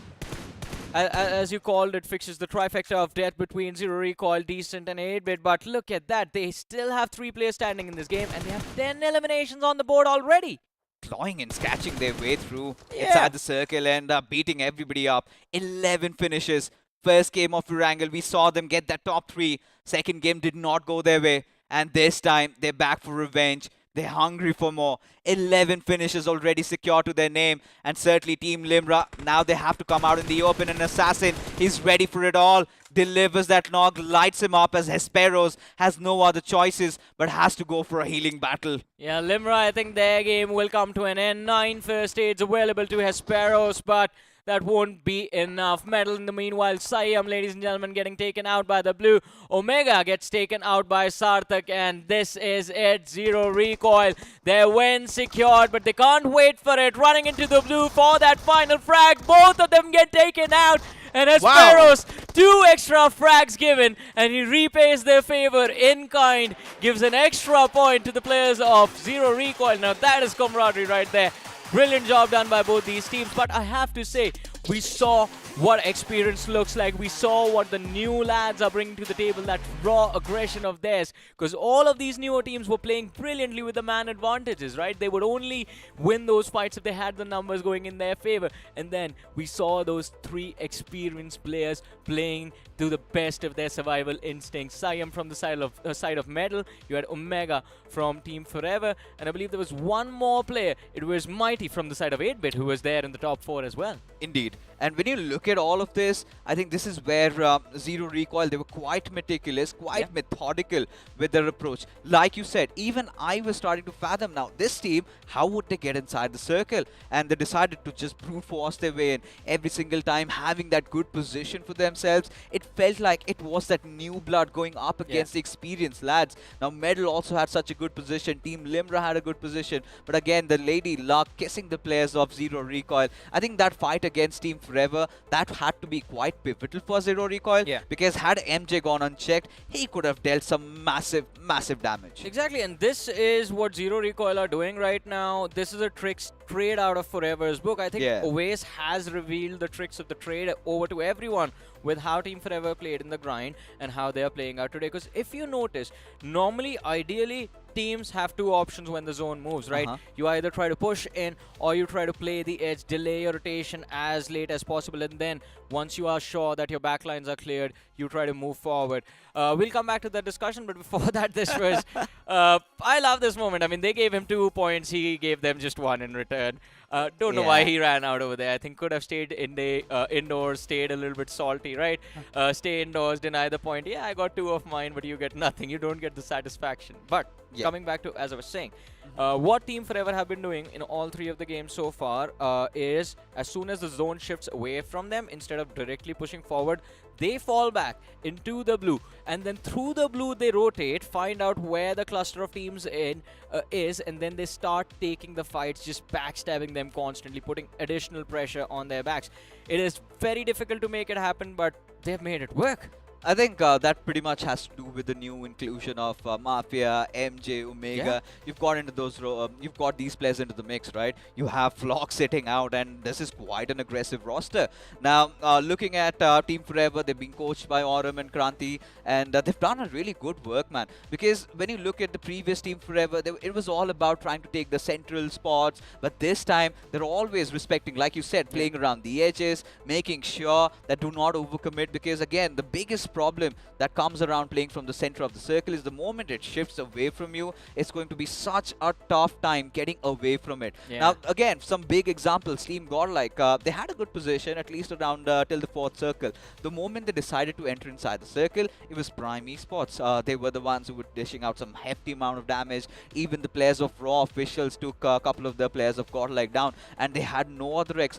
as you called it, fixes the trifecta of death between Zero Recoil, Decent, and 8-Bit. But look at that. They still have 3 players standing in this game, and they have 10 eliminations on the board already. Clawing and scratching their way through inside the circle and beating everybody up. 11 finishes. First game of Erangel, we saw them get that top 3. Second game did not go their way. And this time, they're back for revenge. They're hungry for more. 11 finishes already secured to their name. And certainly Team Limra, now they have to come out in the open. And Assassin, he's ready for it all. Delivers that knock, lights him up, as Hesperos has no other choices but has to go for a healing battle. Yeah, Limra, I think their game will come to an end. 9 first aids available to Hesperos, but that won't be enough. Medal in the meanwhile. Siam, ladies and gentlemen, getting taken out by the blue. Omega gets taken out by Sarthak, and this is it. Zero Recoil. Their win secured, but they can't wait for it. Running into the blue for that final frag. Both of them get taken out. And Esperos, 2 extra frags given, and he repays their favor in kind, gives an extra point to the players of Zero Recoil. Now that is camaraderie right there. Brilliant job done by both these teams, but I have to say, we saw what experience looks like. We saw what the new lads are bringing to the table, that raw aggression of theirs, because all of these newer teams were playing brilliantly with the man advantages, right? They would only win those fights if they had the numbers going in their favor. And then we saw those 3 experienced players playing to the best of their survival instincts. Siam from the side of Metal, you had Omega from Team Forever, and I believe there was one more player. It was Mighty from the side of 8-Bit, who was there in the top 4 as well. Indeed. And when you look at all of this, I think this is where Zero Recoil, they were quite meticulous, quite methodical with their approach. Like you said, even I was starting to fathom now, this team, how would they get inside the circle? And they decided to just brute force their way in every single time, having that good position for themselves. It felt like it was that new blood going up against the experienced lads. Now, Medal also had such a good position. Team Limra had a good position. But again, the Lady Luck kissing the players of Zero Recoil. I think that fight against Team Forever, that had to be quite pivotal for Zero Recoil, because had MJ gone unchecked, he could have dealt some massive damage. Exactly, and this is what Zero Recoil are doing right now. This is a trick straight out of Forever's book. I think Oasis has revealed the tricks of the trade over to everyone with how Team Forever played in the grind and how they are playing out today. Because if you notice, normally, ideally, teams have 2 options when the zone moves, right? You either try to push in or you try to play the edge, delay your rotation as late as possible, and then once you are sure that your backlines are cleared, you try to move forward. We'll come back to that discussion, but before that, this was... I love this moment. I mean, they gave him 2 points. He gave them just 1 in return. Don't know why he ran out over there. I think could have stayed in the indoors, stayed a little bit salty, right? Stay indoors, deny the point. Yeah, I got 2 of mine, but you get nothing. You don't get the satisfaction. But coming back to, as I was saying, what Team Forever have been doing in all 3 of the games so far is, as soon as the zone shifts away from them, instead of directly pushing forward, they fall back into the blue, and then through the blue they rotate, find out where the cluster of teams is, and then they start taking the fights, just backstabbing them constantly, putting additional pressure on their backs. It is very difficult to make it happen, but they've made it work. I think that pretty much has to do with the new inclusion of Mafia, MJ, Omega. You've got into those, you've got these players into the mix, right? You have Flock sitting out, and this is quite an aggressive roster. Now, looking at Team Forever, they've been coached by Aurum and Kranti, and they've done a really good work, man. Because when you look at the previous Team Forever, it was all about trying to take the central spots, but this time they're always respecting, like you said, playing around the edges, making sure that do not overcommit. Because again, the biggest problem that comes around playing from the center of the circle is the moment it shifts away from you, it's going to be such a tough time getting away from it. Now, again, some big examples. Team Godlike, they had a good position, at least around till the 4th circle. The moment they decided to enter inside the circle, it was Prime Esports. They were the ones who were dishing out some hefty amount of damage. Even the players of Raw officials took a couple of the players of Godlike down, and they had no other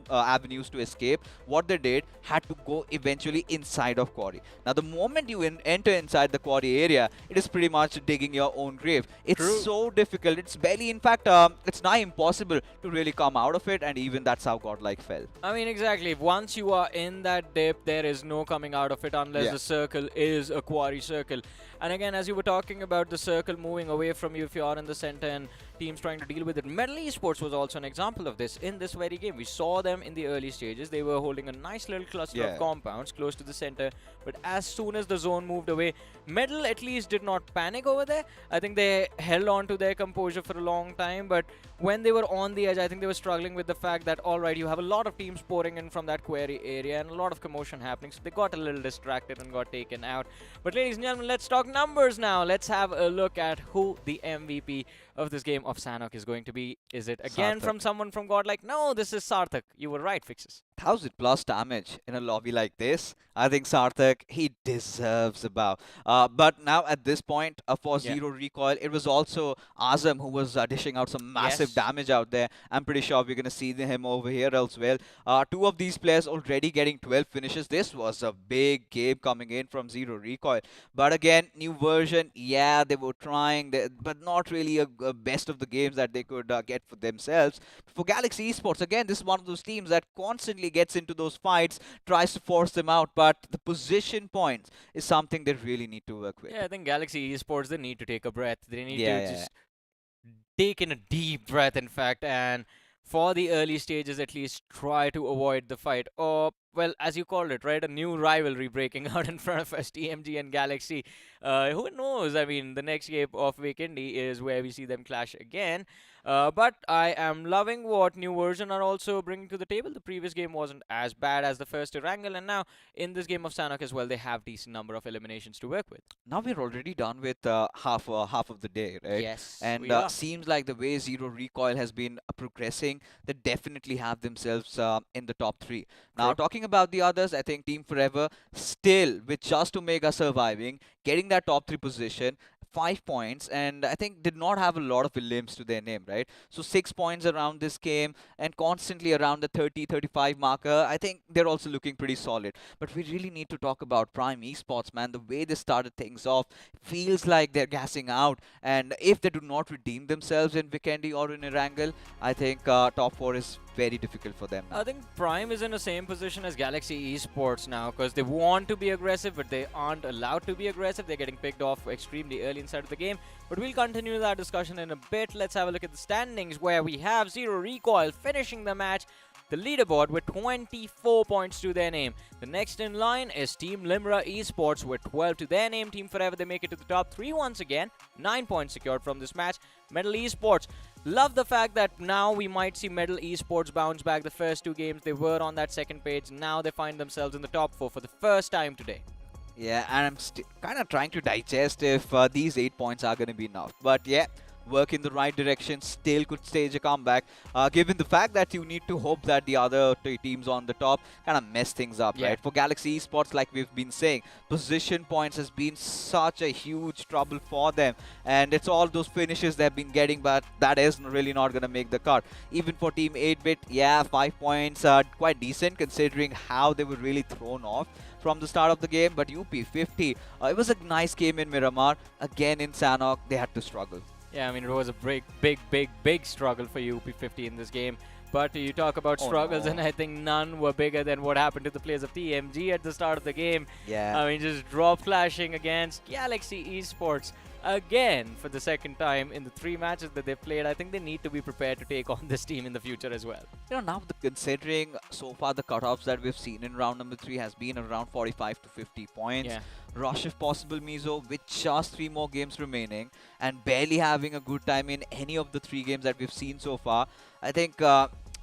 avenues to escape. What they did, had to go eventually inside of quarry. Now, the moment you enter inside the quarry area, it is pretty much digging your own grave. It's so difficult. It's barely, in fact, it's nigh impossible to really come out of it, and even that's how Godlike fell. I mean, exactly. Once you are in that dip, there is no coming out of it unless the circle is a quarry circle. And again, as you were talking about the circle moving away from you if you are in the center and teams trying to deal with it, Metal Esports was also an example of this in this very game. We saw them in the early stages. They were holding a nice little cluster of compounds close to the center, but as soon as the zone moved away, Metal at least did not panic over there. I think they held on to their composure for a long time, but when they were on the edge, I think they were struggling with the fact that, alright, you have a lot of teams pouring in from that quarry area and a lot of commotion happening, so they got a little distracted and got taken out. But ladies and gentlemen, let's talk numbers now. Let's have a look at who the MVP of this game of Sanhok is going to be. Is it again from someone from Godlike? No, this is Sarthak. You were right, Fixes. 1000+ damage in a lobby like this. I think Sarthak, he deserves a bow. But now at this point, for Zero Recoil, it was also Azam who was dishing out some massive damage out there. I'm pretty sure we're going to see him over here as well. 2 of these players already getting 12 finishes. This was a big game coming in from Zero Recoil. But again, new version, they were trying, but not really a best of the games that they could get for themselves. For Galaxy Esports, again, this is one of those teams that constantly constantly gets into those fights, tries to force them out, but the position points is something they really need to work with. Yeah, I think Galaxy Esports, they need to take a breath. They need to just take in a deep breath, in fact, and for the early stages at least try to avoid the fight. Or, well, as you called it, right, a new rivalry breaking out in front of us, TMG and Galaxy. Who knows? I mean, the next game of Weekendly is where we see them clash again. But I am loving what New Version are also bringing to the table. The previous game wasn't as bad as the first Erangel, and now in this game of Sanhok as well, they have decent number of eliminations to work with. Now we're already done with half of the day, right? Yes, and seems like the way Zero Recoil has been progressing, they definitely have themselves in the top 3. Now, talking about the others, I think Team Forever still with just Omega surviving, getting that top 3 position. 5 points, and I think did not have a lot of elims to their name, right? So 6 points around this game and constantly around the 30-35 marker. I think they're also looking pretty solid. But we really need to talk about Prime Esports, man. The way they started things off feels like they're gassing out, and if they do not redeem themselves in Vikendi or in Erangel, I think top 4 is very difficult for them now. I think Prime is in the same position as Galaxy Esports now, because they want to be aggressive, but they aren't allowed to be aggressive. They're getting picked off extremely early inside of the game. But we'll continue that discussion in a bit. Let's have a look at the standings, where we have Zero Recoil finishing the match, the leaderboard, with 24 points to their name. The next in line is Team Limra Esports with 12 to their name. Team Forever, they make it to the top 3 once again. 9 points secured from this match. Medal Esports, love the fact that now we might see Medal Esports bounce back. The first 2 games, they were on that second page. Now they find themselves in the top 4 for the first time today. Yeah, and I'm kind of trying to digest if these 8 points are going to be enough. But yeah, work in the right direction, still could stage a comeback, given the fact that you need to hope that the other teams on the top kind of mess things up, right? For Galaxy Esports, like we've been saying, position points has been such a huge trouble for them, and it's all those finishes they've been getting, but that is really not going to make the cut. Even for Team 8-Bit, yeah, 5 points are quite decent considering how they were really thrown off from the start of the game. But UP50, it was a nice game in Miramar. Again in Sanhok, they had to struggle. Yeah, I mean, it was a big struggle for UP50 in this game. But you talk about struggles, and I think none were bigger than what happened to the players of TMG at the start of the game. Yeah. I mean, just drop clashing against Galaxy Esports again for the second time in the 3 matches that they've played. I think they need to be prepared to take on this team in the future as well. You know, now considering so far the cutoffs that we've seen in round number 3 has been around 45 to 50 points. Yeah. Rush if possible Mizo with just 3 more games remaining and barely having a good time in any of the 3 games that we've seen so far. I think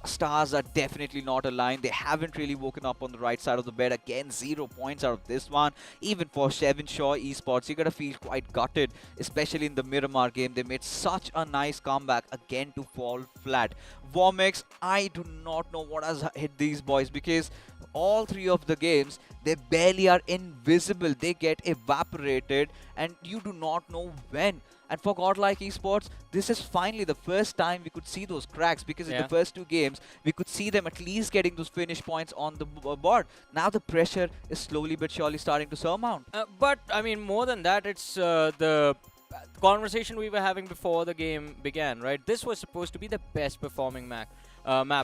stars are definitely not aligned. They haven't really woken up on the right side of the bed. Again, 0 points out of this one. Even for Shevin Shaw Esports, you gotta feel quite gutted, especially in the Miramar game. They made such a nice comeback, again to fall flat. Vomix, I do not know what has hit these boys, because all 3 of the games, they barely are invisible. They get evaporated and you do not know when. And for Godlike Esports, this is finally the first time we could see those cracks, because in the first 2 games, we could see them at least getting those finish points on the board. Now the pressure is slowly but surely starting to surmount. But, I mean, more than that, it's the conversation we were having before the game began, right? This was supposed to be the best performing map,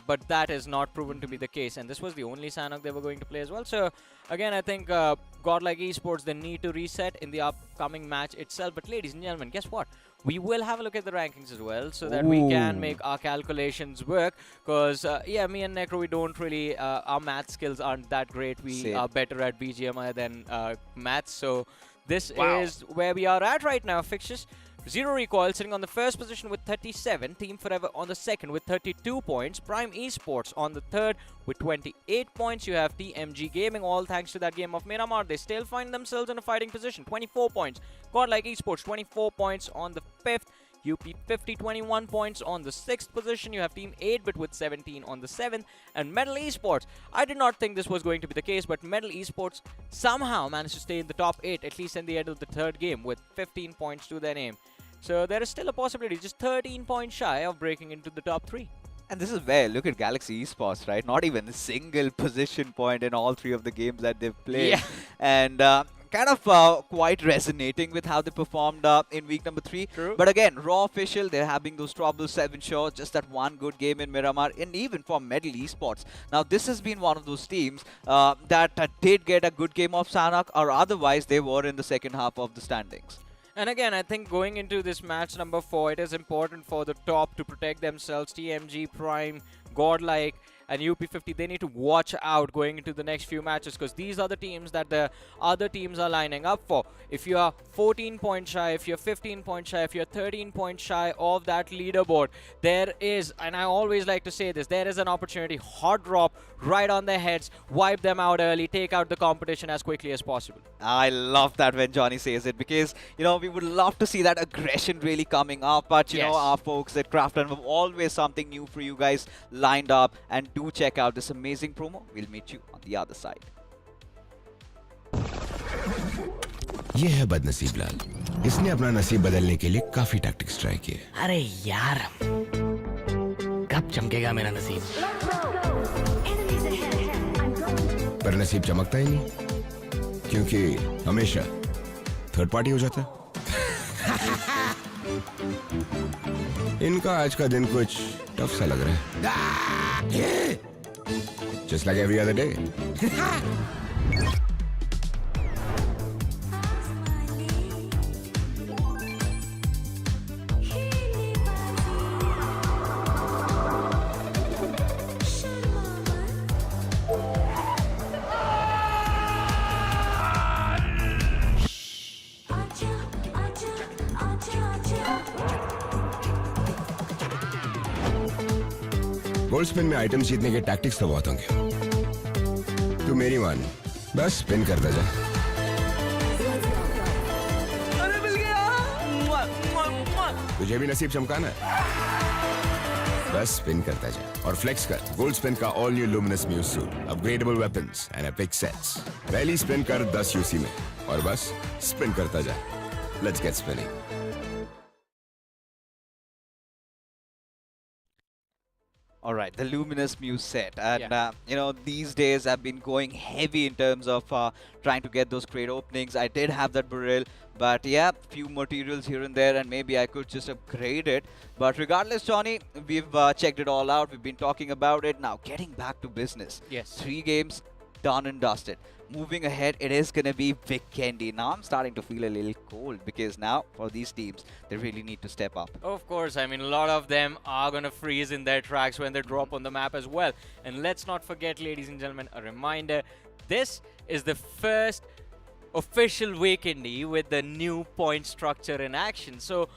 but that is not proven to be the case, and this was the only Sanhok they were going to play as well. So again, I think Godlike Esports, they need to reset in the upcoming match itself. But ladies and gentlemen, guess what? We will have a look at the rankings as well, so that we can make our calculations work. Because yeah, me and Necro, we don't really, our math skills aren't that great. We are better at BGMI than maths. So this is where we are at right now. Fixtures: Zero Recoil sitting on the first position with 37. Team Forever on the second with 32 points. Prime Esports on the third with 28 points. You have TMG Gaming, all thanks to that game of Miramar. They still find themselves in a fighting position. 24 points. Godlike Esports, 24 points on the fifth. UP50, 21 points on the 6th position. You have Team 8-Bit with 17 on the 7th. And Medal Esports, I did not think this was going to be the case, but Medal Esports somehow managed to stay in the top 8, at least in the end of the 3rd game, with 15 points to their name. So there is still a possibility, just 13 points shy of breaking into the top 3. And this is where, look at Galaxy Esports, right? Not even a single position point in all 3 of the games that they've played. Yeah. And kind of quite resonating with how they performed in week number 3. True. But again, raw official, they're having those troubles, 7 shots, just that one good game in Miramar, and even for Medal Esports. Now, this has been one of those teams that did get a good game of Sanak, or otherwise they were in the second half of the standings. And again, I think going into this match number 4, it is important for the top to protect themselves. TMG, Prime, Godlike, and UP50, they need to watch out going into the next few matches, because these are the teams that the other teams are lining up for. If you are 14 points shy, if you're 15 points shy, if you're 13 points shy of that leaderboard, there is, and I always like to say this, there is an opportunity, hot drop right on their heads, wipe them out early, take out the competition as quickly as possible. I love that when Johnny says it, because, you know, we would love to see that aggression really coming up, but, you know, our folks at Crafton have always something new for you guys lined up, and do check out this amazing promo. We'll meet you on the other side. ये है बदनसीब लाल. इसने अपना नसीब बदलने के लिए काफी टैक्टिक्स ट्राई किए. अरे यार, कब चमकेगा मेरा नसीब? पर नसीब चमकता ही नहीं, क्योंकि हमेशा थर्ड पार्टी हो जाता है. इनका आज का दिन कुछ टफ सा लग रहा है. Just like every other day. Gold spin में आइटम जीतने के टैक्टिक्स तो बहुत होंगे. तू मेरी मान, बस स्पिन करता जा. अरे मिल गया! तुझे भी नसीब चमकाना है, बस स्पिन करता जा और फ्लेक्स कर गोल्ड स्पिन का all new luminous muse suit, upgradable weapons and epic sets. पहली स्पिन कर 10 यूसी में और बस स्पिन करता जा. Let's get spinning. All right, the Luminous Muse set, and you know, these days I've been going heavy in terms of trying to get those crate openings. I did have that barrel, but yeah, few materials here and there, and maybe I could just upgrade it. But regardless, Johnny, we've checked it all out. We've been talking about it. Now, getting back to business. Yes. 3 games done and dusted. Moving ahead, it is going to be Vikendi. Now I'm starting to feel a little cold, because now for these teams, they really need to step up. Of course, I mean, a lot of them are going to freeze in their tracks when they drop on the map as well. And let's not forget, ladies and gentlemen, a reminder, this is the first official Vikendi with the new point structure in action. So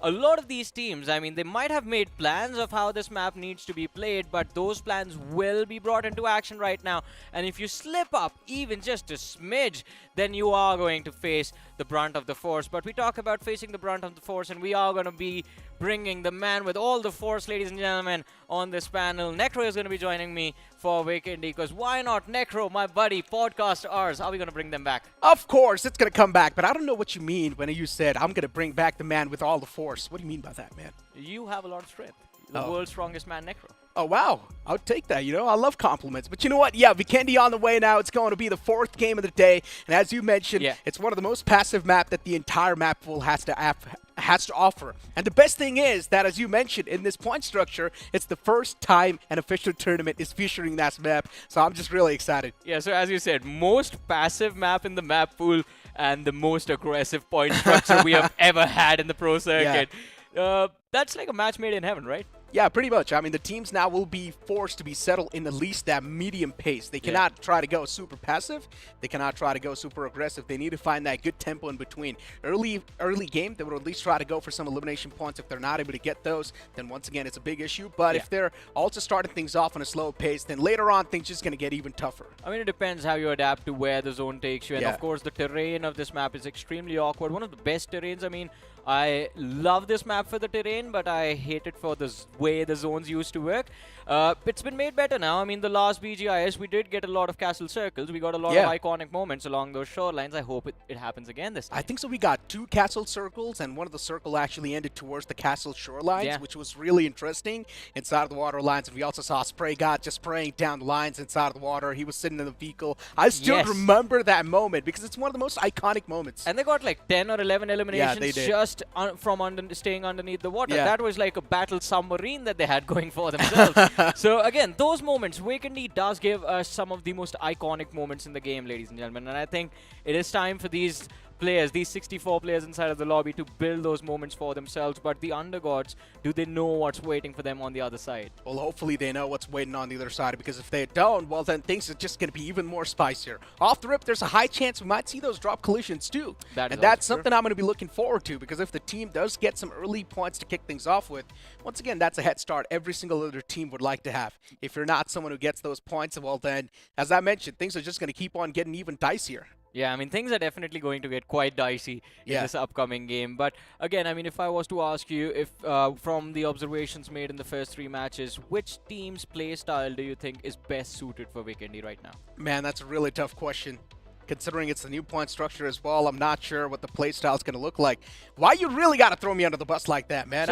a lot of these teams, I mean, they might have made plans of how this map needs to be played, but those plans will be brought into action right now. And if you slip up even just a smidge, then you are going to face the brunt of the force. But we talk about facing the brunt of the force, and we are going to be bringing the man with all the force, ladies and gentlemen, on this panel. Necro is going to be joining me for Vikendi, because why not Necro, my buddy, podcast ours? Are we going to bring them back? Of course, it's going to come back, but I don't know what you mean when you said, I'm going to bring back the man with all the force. What do you mean by that, man? You have a lot of strength. The world's strongest man, Necro. Oh, wow. I'll take that. You know, I love compliments. But you know what? Yeah, Vikendi on the way now. It's going to be the 4th game of the day. And as you mentioned, it's one of the most passive map that the entire map pool has to offer. And the best thing is that, as you mentioned, in this point structure, it's the first time an official tournament is featuring that map. So I'm just really excited. Yeah, so as you said, most passive map in the map pool and the most aggressive point structure we have ever had in the pro circuit. That's like a match made in heaven, right? Yeah, pretty much. I mean, the teams now will be forced to be settled in at least that medium pace. They cannot try to go super passive. They cannot try to go super aggressive. They need to find that good tempo in between. Early game, they would at least try to go for some elimination points. If they're not able to get those, then once again, it's a big issue. But if they're also starting things off on a slow pace, then later on, things just going to get even tougher. I mean, it depends how you adapt to where the zone takes you. And of course, the terrain of this map is extremely awkward. One of the best terrains, I mean, I love this map for the terrain, but I hate it for the way the zones used to work. It's been made better now. I mean, the last BGIS, we did get a lot of castle circles. We got a lot of iconic moments along those shorelines. I hope it happens again this time. I think so. We got 2 castle circles, and one of the circle actually ended towards the castle shorelines, which was really interesting inside of the water lines. And we also saw Spray God just spraying down the lines inside of the water. He was sitting in the vehicle. I still remember that moment because it's one of the most iconic moments. And they got like 10 or 11 eliminations just from staying underneath the water. That was like a battle submarine that they had going for themselves. So again, those moments, Wakendy does give us some of the most iconic moments in the game, ladies and gentlemen. And I think it is time for these players, these 64 players inside of the lobby, to build those moments for themselves. But the undergods, do they know what's waiting for them on the other side? Well, hopefully they know what's waiting on the other side, because if they don't, well, then things are just going to be even more spicier. Off the rip, there's a high chance we might see those drop collisions too. And that's something I'm going to be looking forward to, because if the team does get some early points to kick things off with, once again, that's a head start every single other team would like to have. If you're not someone who gets those points, well then, as I mentioned, things are just going to keep on getting even dicier. Yeah, I mean, things are definitely going to get quite dicey in this upcoming game. But again, I mean, if I was to ask you, if from the observations made in the first 3 matches, which team's play style do you think is best suited for Wakendy right now? Man, that's a really tough question. Considering it's the new point structure as well, I'm not sure what the play style is going to look like. Why you really got to throw me under the bus like that, man?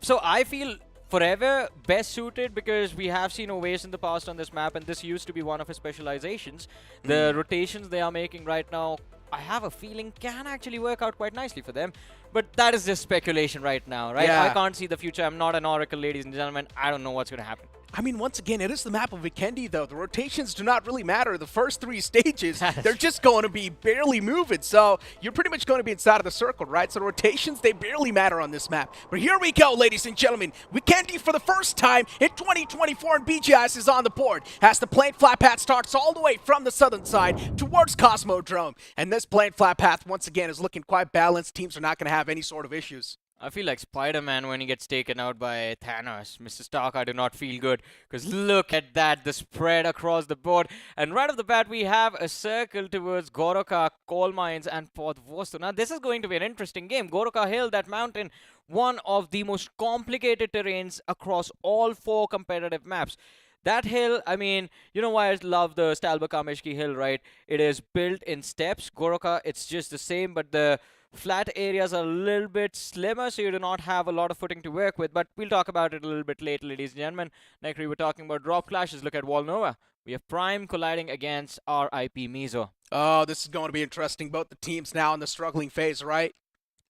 So I feel Forever best suited because we have seen Owace in the past on this map, and this used to be one of his specializations. The rotations they are making right now, I have a feeling can actually work out quite nicely for them. But that is just speculation right now, right? Yeah. I can't see the future. I'm not an oracle, ladies and gentlemen. I don't know what's going to happen. I mean, once again, it is the map of Wakendy, though. The rotations do not really matter. The first 3 stages, they're just going to be barely moving. So you're pretty much going to be inside of the circle, right? So rotations, they barely matter on this map. But here we go, ladies and gentlemen. Wakendy, for the first time in 2024, and BGIS is on the board as the plane flat path starts all the way from the southern side towards Cosmodrome. And this plane flat path, once again, is looking quite balanced. Teams are not going to have any sort of issues. I feel like Spider-Man when he gets taken out by Thanos. Mr. Stark, I do not feel good. Because look at that, the spread across the board. And right off the bat, we have a circle towards Goroka, Coal Mines, and Port Vosto. Now, this is going to be an interesting game. Goroka Hill, that mountain, one of the most complicated terrains across all 4 competitive maps. That hill, I mean, you know why I love the Stalba Kameshki hill, right? It is built in steps. Goroka, it's just the same, but the flat areas are a little bit slimmer, so you do not have a lot of footing to work with. But we'll talk about it a little bit later, ladies and gentlemen. Next, we were talking about drop clashes. Look at Walnova. We have Prime colliding against RIP Mizo. Oh, this is going to be interesting. Both the teams now in the struggling phase, right?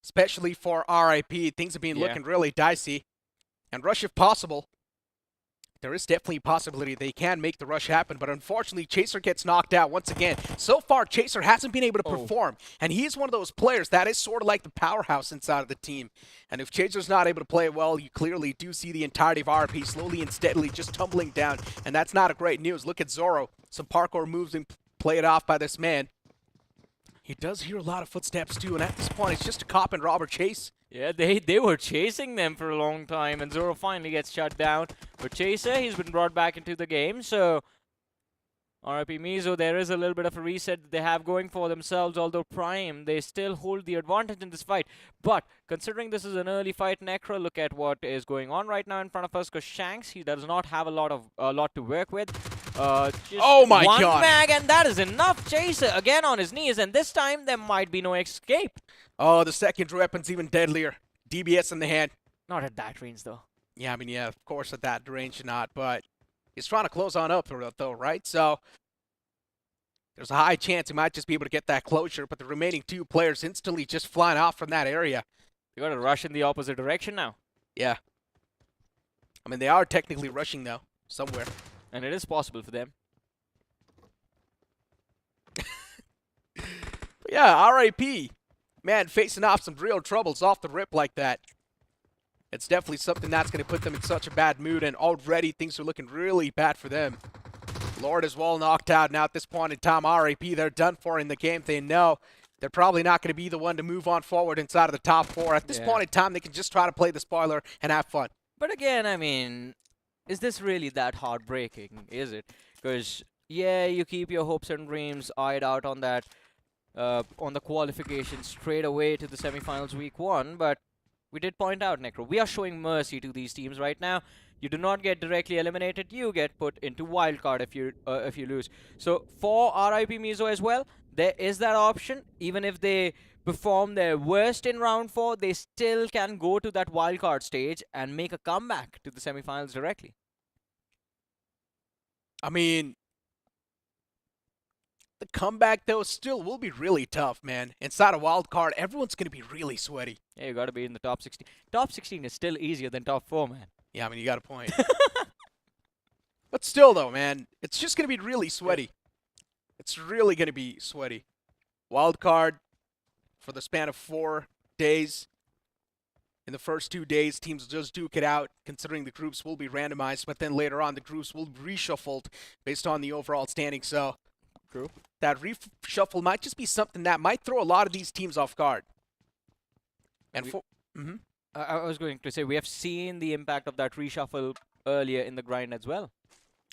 Especially for RIP. Things have been looking really dicey. And rush if possible. There is definitely a possibility they can make the rush happen, but unfortunately, Chaser gets knocked out once again. So far, Chaser hasn't been able to perform, and he's one of those players that is sort of like the powerhouse inside of the team. And if Chaser's not able to play well, you clearly do see the entirety of RP slowly and steadily just tumbling down, and that's not a great news. Look at Zoro. Some parkour moves and play it off by this man. He does hear a lot of footsteps, too, and at this point, it's just a cop and robber chase. Yeah, they were chasing them for a long time, and Zoro finally gets shut down. But Chaser, he's been brought back into the game, so RIP Mizo, there is a little bit of a reset that they have going for themselves, although Prime, they still hold the advantage in this fight. But considering this is an early fight, Necro, look at what is going on right now in front of us, because Shanks, he does not have a lot to work with. Oh my God! One mag, and that is enough. Chaser again on his knees, and this time there might be no escape. Oh, the second weapon's even deadlier. DBS in the hand. Not at that range, though. Yeah, I mean, yeah, of course at that range not, but he's trying to close on up though, right? So there's a high chance he might just be able to get that closure, but the remaining 2 players instantly just flying off from that area. You got to rush in the opposite direction now. Yeah. I mean, they are technically rushing, though, somewhere. And it is possible for them. But yeah, RIP. Man, facing off some real troubles off the rip like that. It's definitely something that's going to put them in such a bad mood, and already things are looking really bad for them. Lord is well knocked out. Now at this point in time, RIP, they're done for in the game. They know they're probably not going to be the one to move on forward inside of the top 4. At this point in time, they can just try to play the spoiler and have fun. But again, I mean, is this really that heartbreaking, is it? Because, yeah, you keep your hopes and dreams eyed out on that on the qualification straight away to the semifinals week 1, but we did point out, Necro, we are showing mercy to these teams right now. You do not get directly eliminated, you get put into wildcard if you lose. So for RIP Mizo as well, there is that option. Even if they perform their worst in round 4, they still can go to that wildcard stage and make a comeback to the semifinals directly. I mean, the comeback, though, still will be really tough, man. Inside a wild card, everyone's going to be really sweaty. Yeah, you got to be in the top 16. Top 16 is still easier than top 4, man. Yeah, I mean, you got a point. But still, though, man, it's just going to be really sweaty. It's really going to be sweaty. Wild card for the span of 4 days. In the first 2 days, teams will just duke it out, considering the groups will be randomized. But then later on, the groups will be reshuffled based on the overall standing. So True. That reshuffle might just be something that might throw a lot of these teams off guard. And I was going to say, we have seen the impact of that reshuffle earlier in the grind as well.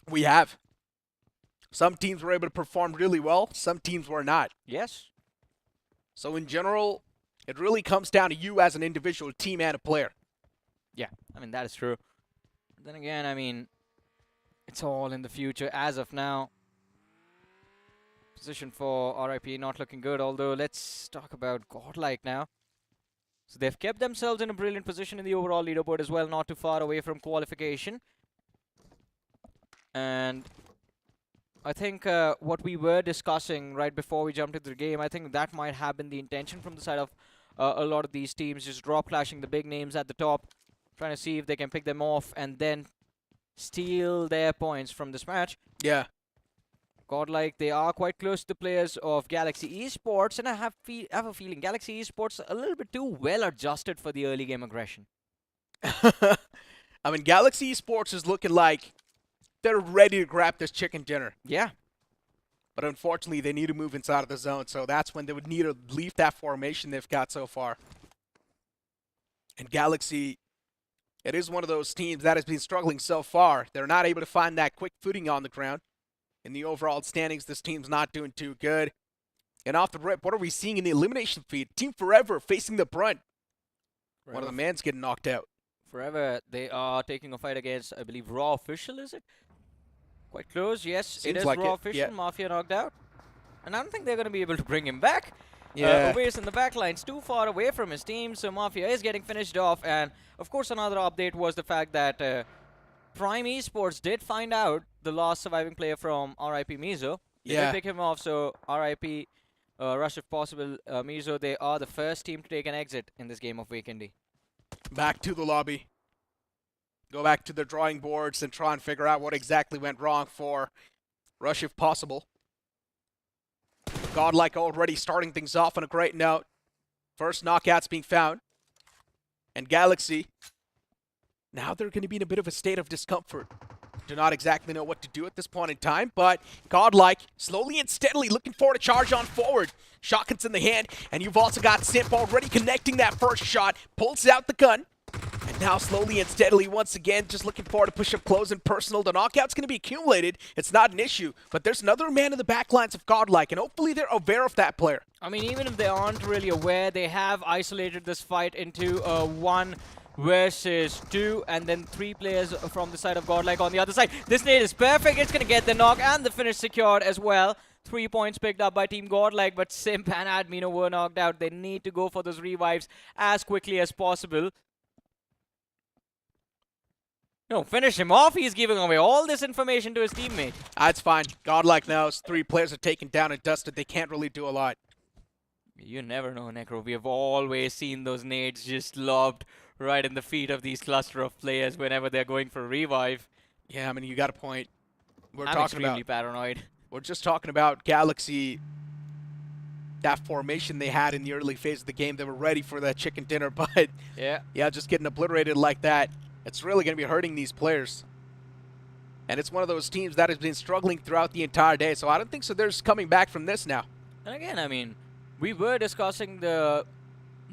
We have. Some teams were able to perform really well. Some teams were not. Yes. So in general, it really comes down to you as an individual team and a player. Yeah, I mean, that is true. Then again, I mean, it's all in the future as of now. Position for RIP not looking good, although let's talk about Godlike now. So they've kept themselves in a brilliant position in the overall leaderboard as well, not too far away from qualification. And I think what we were discussing right before we jumped into the game, I think that might have been the intention from the side of a lot of these teams, just drop clashing the big names at the top, trying to see if they can pick them off and then steal their points from this match. Yeah. Godlike, they are quite close to the players of Galaxy Esports, and I have a feeling Galaxy Esports a little bit too well adjusted for the early game aggression. I mean, Galaxy Esports is looking like they're ready to grab this chicken dinner. Yeah. But unfortunately, they need to move inside of the zone, so that's when they would need to leave that formation they've got so far. And Galaxy, it is one of those teams that has been struggling so far. They're not able to find that quick footing on the ground. In the overall standings, this team's not doing too good. And off the rip, what are we seeing in the elimination feed? Team Forever facing the brunt. One of the mans getting knocked out. Forever, they are taking a fight against, I believe, Raw Official, is it? Quite close, yes. Seems it is like Raw it, Official, yeah. Mafia knocked out. And I don't think they're going to be able to bring him back. Yeah. Obvious in the backline's too far away from his team, so Mafia is getting finished off. And, of course, another update was the fact that Prime Esports did find out the last surviving player from RIP Mizo. They did pick him off, so RIP, Rush if possible, Mizo, they are the first team to take an exit in this game of Weekendy. Back to the lobby. Go back to the drawing boards and try and figure out what exactly went wrong for Rush if possible. Godlike already starting things off on a great note. First knockouts being found. And Galaxy, now they're going to be in a bit of a state of discomfort. Do not exactly know what to do at this point in time, but Godlike slowly and steadily looking for to charge on forward. Shotgun's in the hand, and you've also got Simp already connecting that first shot, pulls out the gun, and now slowly and steadily once again just looking forward to push up close and personal. The knockout's going to be accumulated. It's not an issue, but there's another man in the back lines of Godlike, and hopefully they're aware of that player. I mean, even if they aren't really aware, they have isolated this fight into 1 versus 2, and then 3 players from the side of Godlike on the other side. This nade is perfect. It's going to get the knock and the finish secured as well. 3 points picked up by Team Godlike, but Simp and Admino were knocked out. They need to go for those revives as quickly as possible. No, finish him off. He's giving away all this information to his teammate. That's fine. Godlike knows 3 players are taken down and dusted. They can't really do a lot. You never know, Necro. We have always seen those nades just lobbed right in the feet of these cluster of players whenever they're going for a revive. Yeah, I mean, you got a point. I'm extremely paranoid. We're just talking about Galaxy, that formation they had in the early phase of the game. They were ready for that chicken dinner, but yeah, just getting obliterated like that, it's really going to be hurting these players. And it's one of those teams that has been struggling throughout the entire day, so I don't think so they're just coming back from this now. And again, I mean, we were discussing the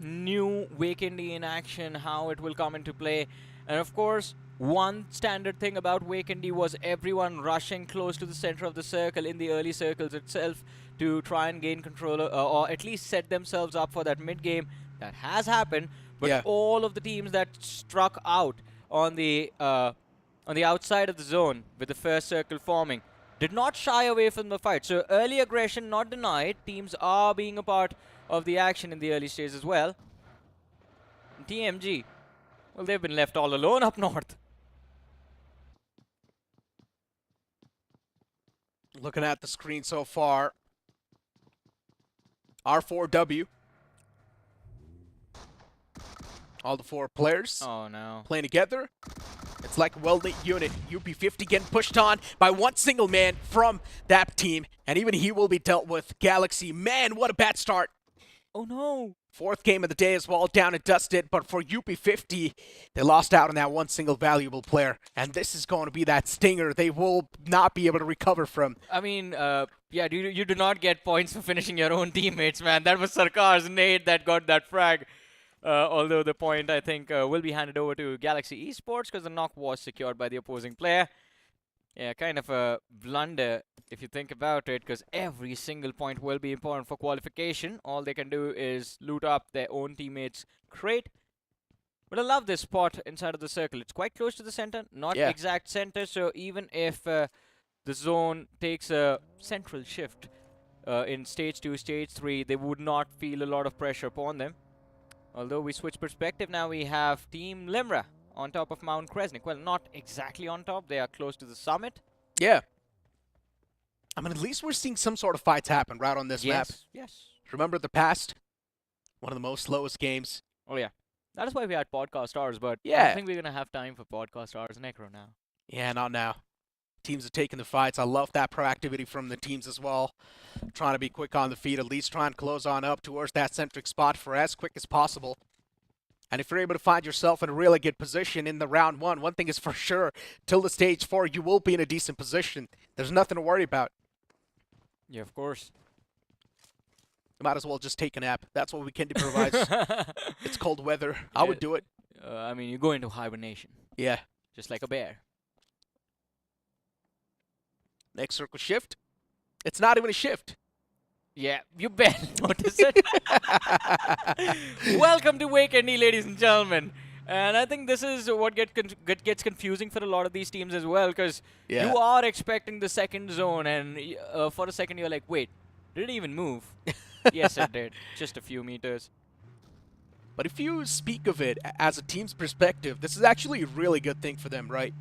new Weekendy in action, how it will come into play. And of course, One standard thing about Wakendi was everyone rushing close to the center of the circle in the early circles itself to try and gain control or at least set themselves up for that mid game. That has happened, but all of the teams that struck out on the outside of the zone with the first circle forming did not shy away from the fight. So early aggression not denied. Teams are being a part of the action in the early stage as well. And TMG, well, they've been left all alone up north. Looking at the screen so far, R4W. All the 4 players playing together. It's like a well-knit unit. UP50 getting pushed on by one single man from that team, and even he will be dealt with. Galaxy, man, what a bad start. Oh no. 4th game of the day as well, down and dusted, but for UP50, they lost out on that one single valuable player, and this is going to be that stinger they will not be able to recover from. I mean, yeah, you do not get points for finishing your own teammates, man. That was Sarkar's nade that got that frag. Although the point, I think, will be handed over to Galaxy Esports because the knock was secured by the opposing player. Yeah, kind of a blunder if you think about it, because every single point will be important for qualification. All they can do is loot up their own teammates' crate. But I love this spot inside of the circle. It's quite close to the center, not exact center, so even if the zone takes a central shift in Stage 2, Stage 3, they would not feel a lot of pressure upon them. Although we switch perspective, now we have Team Limra on top of Mount Kresnik. Well, not exactly on top. They are close to the summit. Yeah. I mean, at least we're seeing some sort of fights happen right on this map. Yes. Remember the past? One of the most slowest games. Oh, yeah. That is why we had podcast hours, but I don't think we're going to have time for podcast hours Necro now. Yeah, not now. Teams are taking the fights. I love that proactivity from the teams as well. Trying to be quick on the feet, at least trying to close on up towards that centric spot for as quick as possible. And if you're able to find yourself in a really good position in the round 1, one thing is for sure, till the Stage 4, you will be in a decent position. There's nothing to worry about. Yeah, of course. You might as well just take a nap. That's what Weekendy provides. It's cold weather. I would do it. I mean, you go into hibernation. Yeah. Just like a bear. Next circle shift. It's not even a shift. Yeah, you barely notice it. Welcome to Wakendi, ladies and gentlemen. And I think this is what gets confusing for a lot of these teams as well, because you are expecting the second zone, and for a second you're like, wait, did it even move? Yes, it did. Just a few meters. But if you speak of it as a team's perspective, this is actually a really good thing for them, right?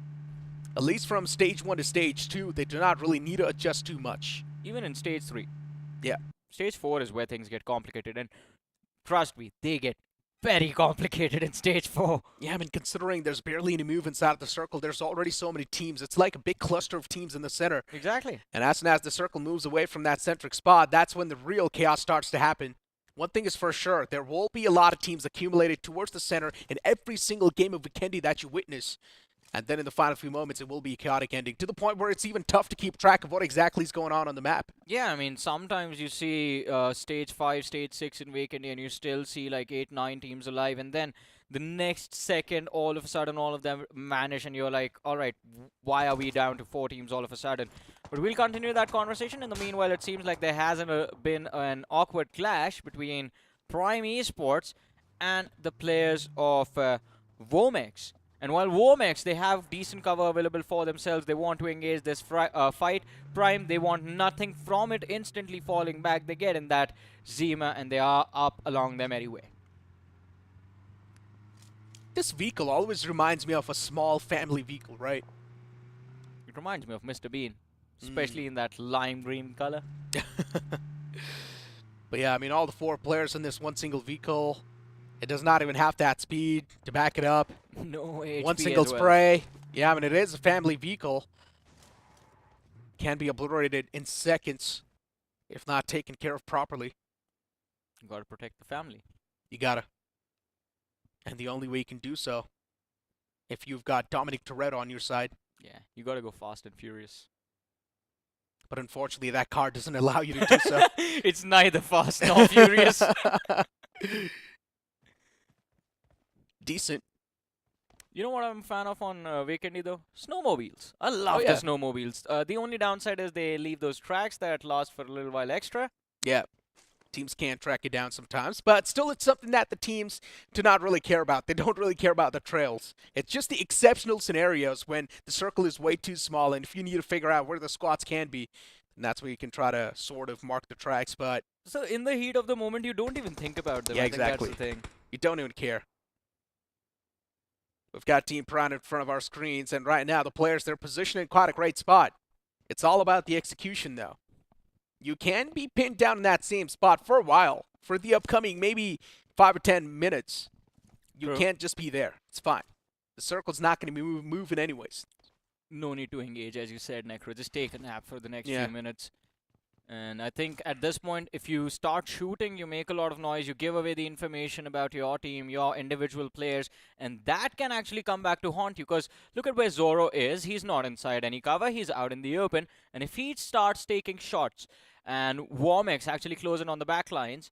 At least from Stage 1 to Stage 2, they do not really need to adjust too much. Even in Stage 3. Yeah. Stage 4 is where things get complicated, and trust me, they get very complicated in Stage 4. Yeah, I mean, considering there's barely any move inside of the circle, there's already so many teams. It's like a big cluster of teams in the center. Exactly. And as soon as the circle moves away from that centric spot, that's when the real chaos starts to happen. One thing is for sure, there will be a lot of teams accumulated towards the center in every single game of Weekendy that you witness. And then in the final few moments, it will be a chaotic ending, to the point where it's even tough to keep track of what exactly is going on the map. Yeah, I mean, sometimes you see Stage 5, Stage 6 in Weekendy, and you still see like 8, 9 teams alive, and then the next second, all of a sudden, all of them vanish, and you're like, all right, why are we down to 4 teams all of a sudden? But we'll continue that conversation. In the meanwhile, it seems like there hasn't been an awkward clash between Prime Esports and the players of Womex. And while Womex, they have decent cover available for themselves, they want to engage this fight. Prime, they want nothing from it, instantly falling back. They get in that Zima, and they are up along the merry way. This vehicle always reminds me of a small family vehicle, right? It reminds me of Mr. Bean, especially in that lime green color. But yeah, I mean, all the 4 players in this one single vehicle. It does not even have that speed to back it up. No HP one single as well. spray. Yeah, I mean, it is a family vehicle. Can be obliterated in seconds if not taken care of properly. You gotta protect the family. You gotta. And the only way you can do so, if you've got Dominic Toretto on your side. Yeah, you gotta go fast and furious. But unfortunately, that car doesn't allow you to do so. It's neither fast nor furious. Decent. You know what I'm a fan of on Weekendy though? Snowmobiles. I love the snowmobiles. The only downside is they leave those tracks that last for a little while extra. Yeah. Teams can't track you down sometimes, but still it's something that the teams do not really care about. They don't really care about the trails. It's just the exceptional scenarios when the circle is way too small, and if you need to figure out where the squats can be, and that's where you can try to sort of mark the tracks. But so in the heat of the moment, you don't even think about them. Yeah, I think exactly. That's the thing. You don't even care. We've got Team Prime in front of our screens, and right now the players, they're positioned in quite a great spot. It's all about the execution, though. You can be pinned down in that same spot for a while, for the upcoming maybe 5 or 10 minutes. You can't just be there. It's fine. The circle's not going to be moving anyways. No need to engage, as you said, Necro. Just take a nap for the next few minutes. And I think at this point, if you start shooting, you make a lot of noise, you give away the information about your team, your individual players, and that can actually come back to haunt you. Because look at where Zoro is. He's not inside any cover. He's out in the open. And if he starts taking shots and Warmix actually closing on the back lines,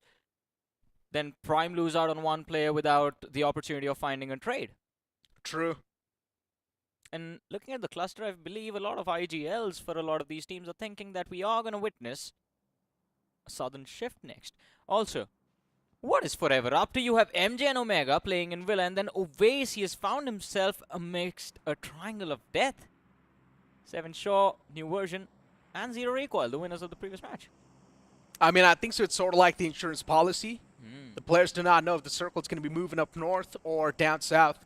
then Prime lose out on one player without the opportunity of finding a trade. True. And looking at the cluster, I believe a lot of IGLs for a lot of these teams are thinking that we are going to witness a sudden shift next. Also, what is forever up to? You have MJ and Omega playing in Villa, and then Ovace, he has found himself amidst a triangle of death. Seven Shaw, new version, and Zero Recoil, the winners of the previous match. I mean, I think so. It's sort of like the insurance policy. The players do not know if the circle's going to be moving up north or down south.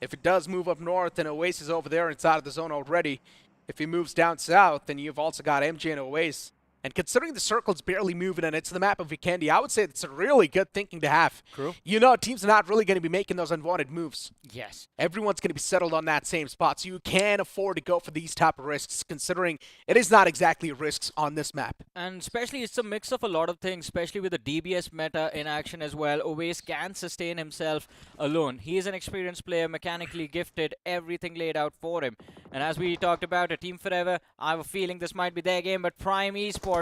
If it does move up north, then Oasis is over there inside of the zone already. If he moves down south, then you've also got MJ and Oasis. And considering the circle's barely moving and it's the map of Weekendy, I would say it's a really good thinking to have. True. You know, teams are not really going to be making those unwanted moves. Yes. Everyone's going to be settled on that same spot, so you can afford to go for these type of risks, considering it is not exactly risks on this map. And especially, it's a mix of a lot of things, especially with the DBS meta in action as well. Ovace can sustain himself alone. He is an experienced player, mechanically gifted, everything laid out for him. And as we talked about, a Team Forever, I have a feeling this might be their game, but Prime Esports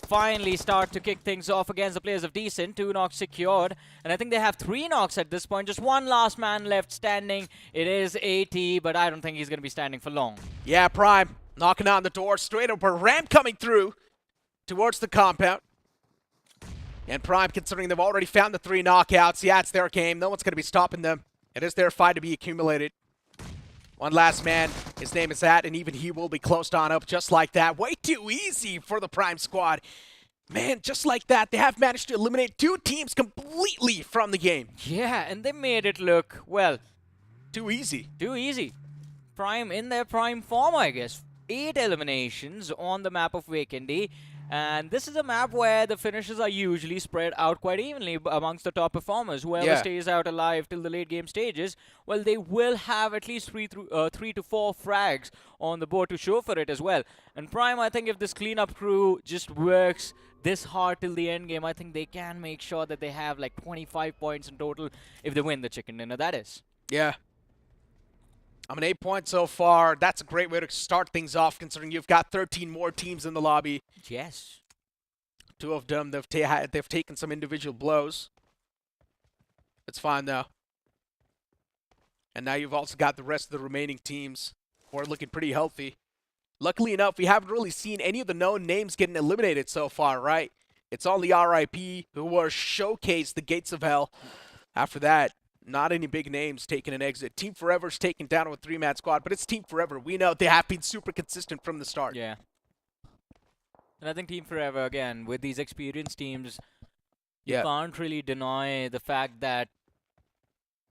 finally start to kick things off against the players of Decent. 2 knocks secured, and I think they have 3 knocks at this point. Just one last man left standing. It is AT, but I don't think he's going to be standing for long. Yeah, Prime knocking on the door, straight up a ramp coming through towards the compound. And Prime, considering they've already found the 3 knockouts, yeah, it's their game. No one's going to be stopping them. It is their fight to be accumulated. One last man, his name is At, and even he will be closed on up just like that. Way too easy for the Prime squad. Man, just like that, they have managed to eliminate 2 teams completely from the game. Yeah, and they made it look, well, too easy. Too easy. Prime in their prime form, I guess. 8 eliminations on the map of Weekendy. And this is a map where the finishes are usually spread out quite evenly amongst the top performers. Whoever stays out alive till the late game stages, well, they will have at least 3 to 4 frags on the board to show for it as well. And Prime, I think if this cleanup crew just works this hard till the end game, I think they can make sure that they have like 25 points in total if they win the chicken dinner, that is. Yeah. I'm an 8 points so far. That's a great way to start things off, considering you've got 13 more teams in the lobby. Yes. 2 of them, they've taken some individual blows. It's fine, though. And now you've also got the rest of the remaining teams who are looking pretty healthy. Luckily enough, we haven't really seen any of the known names getting eliminated so far, right? It's only RIP who were showcased the gates of hell. After that, not any big names taking an exit. Team Forever's taken down with 3-man squad, but it's Team Forever. We know they have been super consistent from the start. Yeah. And I think Team Forever, again, with these experienced teams, you can't really deny the fact that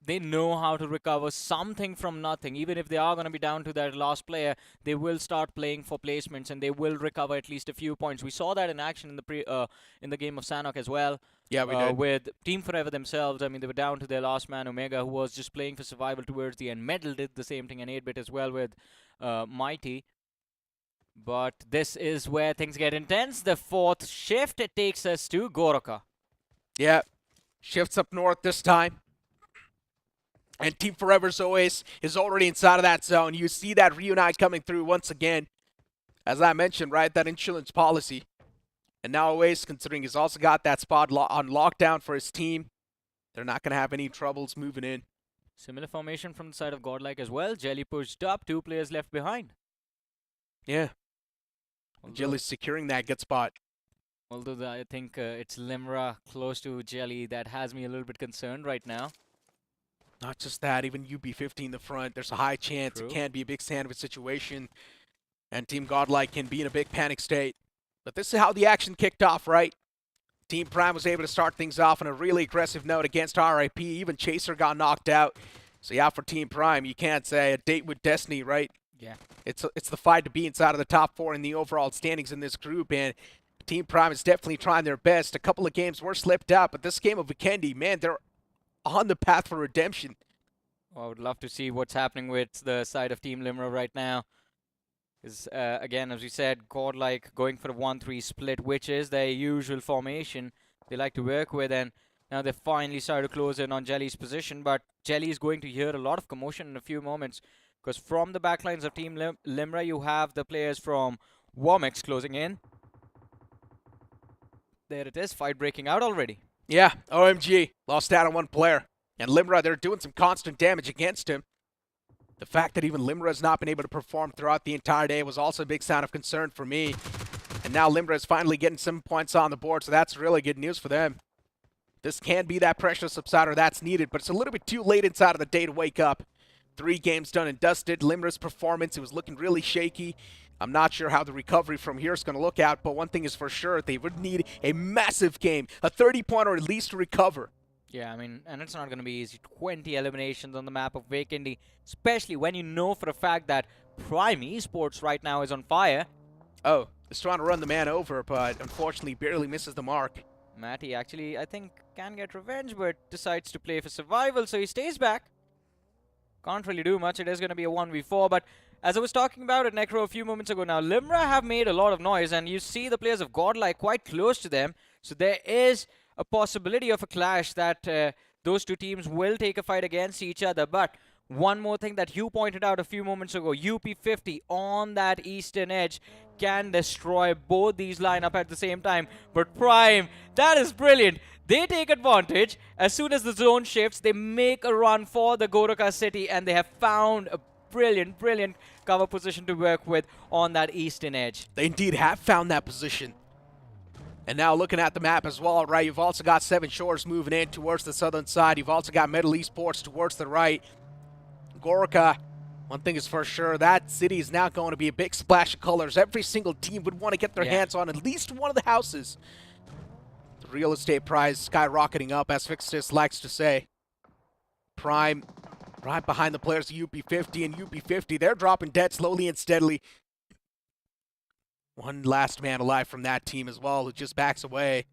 they know how to recover something from nothing. Even if they are going to be down to that last player, they will start playing for placements and they will recover at least a few points. We saw that in action in the game of Sanhok as well. Yeah, we did. With Team Forever themselves, I mean, they were down to their last man, Omega, who was just playing for survival towards the end. Medal did the same thing, and 8-bit as well with Mighty. But this is where things get intense. The 4th shift, it takes us to Goroka. Yeah, shifts up north this time. And Team Forever's OS is already inside of that zone. You see that reunite coming through once again. As I mentioned, right, that insurance policy. And now OS, considering he's also got that spot on lockdown for his team, they're not going to have any troubles moving in. Similar formation from the side of Godlike as well. Jelly pushed up, 2 players left behind. Yeah. Jelly's securing that good spot. Although I think it's Limra close to Jelly that has me a little bit concerned right now. Not just that, even UP50 in the front, there's a high chance True. it can be a big sandwich situation, and Team Godlike can be in a big panic state. But this is how the action kicked off, right? Team Prime was able to start things off on a really aggressive note against RIP. Even Chaser got knocked out. So yeah, for Team Prime, you can't say a date with destiny, right? Yeah. It's the fight to be inside of the top 4 in the overall standings in this group, and Team Prime is definitely trying their best. A couple of games were slipped out, but this game of Vikendi, man, they're on the path for redemption. Well, I would love to see what's happening with the side of Team Limra right now. Because, again, as we said, Godlike going for a 1-3 split, which is their usual formation they like to work with. And now they finally started to close in on Jelly's position. But Jelly is going to hear a lot of commotion in a few moments. Because from the backlines of Team Limra, you have the players from Womex closing in. There it is, fight breaking out already. Yeah, OMG, lost out on one player. And Limra, they're doing some constant damage against him. The fact that even Limra has not been able to perform throughout the entire day was also a big sign of concern for me. And now Limra is finally getting some points on the board, so that's really good news for them. This can be that pressure subsider that's needed, but it's a little bit too late inside of the day to wake up. 3 games done and dusted. Limra's performance, it was looking really shaky. I'm not sure how the recovery from here is going to look out, but one thing is for sure, they would need a massive game, a 30-pointer at least to recover. Yeah, I mean, and it's not going to be easy. 20 eliminations on the map of Vikendi, especially when you know for a fact that Prime Esports right now is on fire. Oh, is trying to run the man over, but unfortunately barely misses the mark. Matty actually, I think, can get revenge, but decides to play for survival, so he stays back. Can't really do much. It is going to be a 1v4, but as I was talking about it, Necro, a few moments ago now, Limra have made a lot of noise, and you see the players of Godlike quite close to them, so there is a possibility of a clash that those two teams will take a fight against each other. But one more thing that you pointed out a few moments ago, UP50 on that eastern edge can destroy both these lineup at the same time. But Prime, that is brilliant. They take advantage. As soon as the zone shifts, they make a run for the Goraka city, and they have found a brilliant, brilliant cover position to work with on that eastern edge. They indeed have found that position. And now looking at the map as well, right, you've also got 7 Shores moving in towards the southern side. You've also got Metal Esports towards the right. Goraka, one thing is for sure, that city is now going to be a big splash of colors. Every single team would want to get their hands on at least one of the houses. The real estate price skyrocketing up, as Fixtus likes to say. Prime right behind the players of UP50, and UP50, they're dropping dead slowly and steadily. One last man alive from that team as well, who just backs away.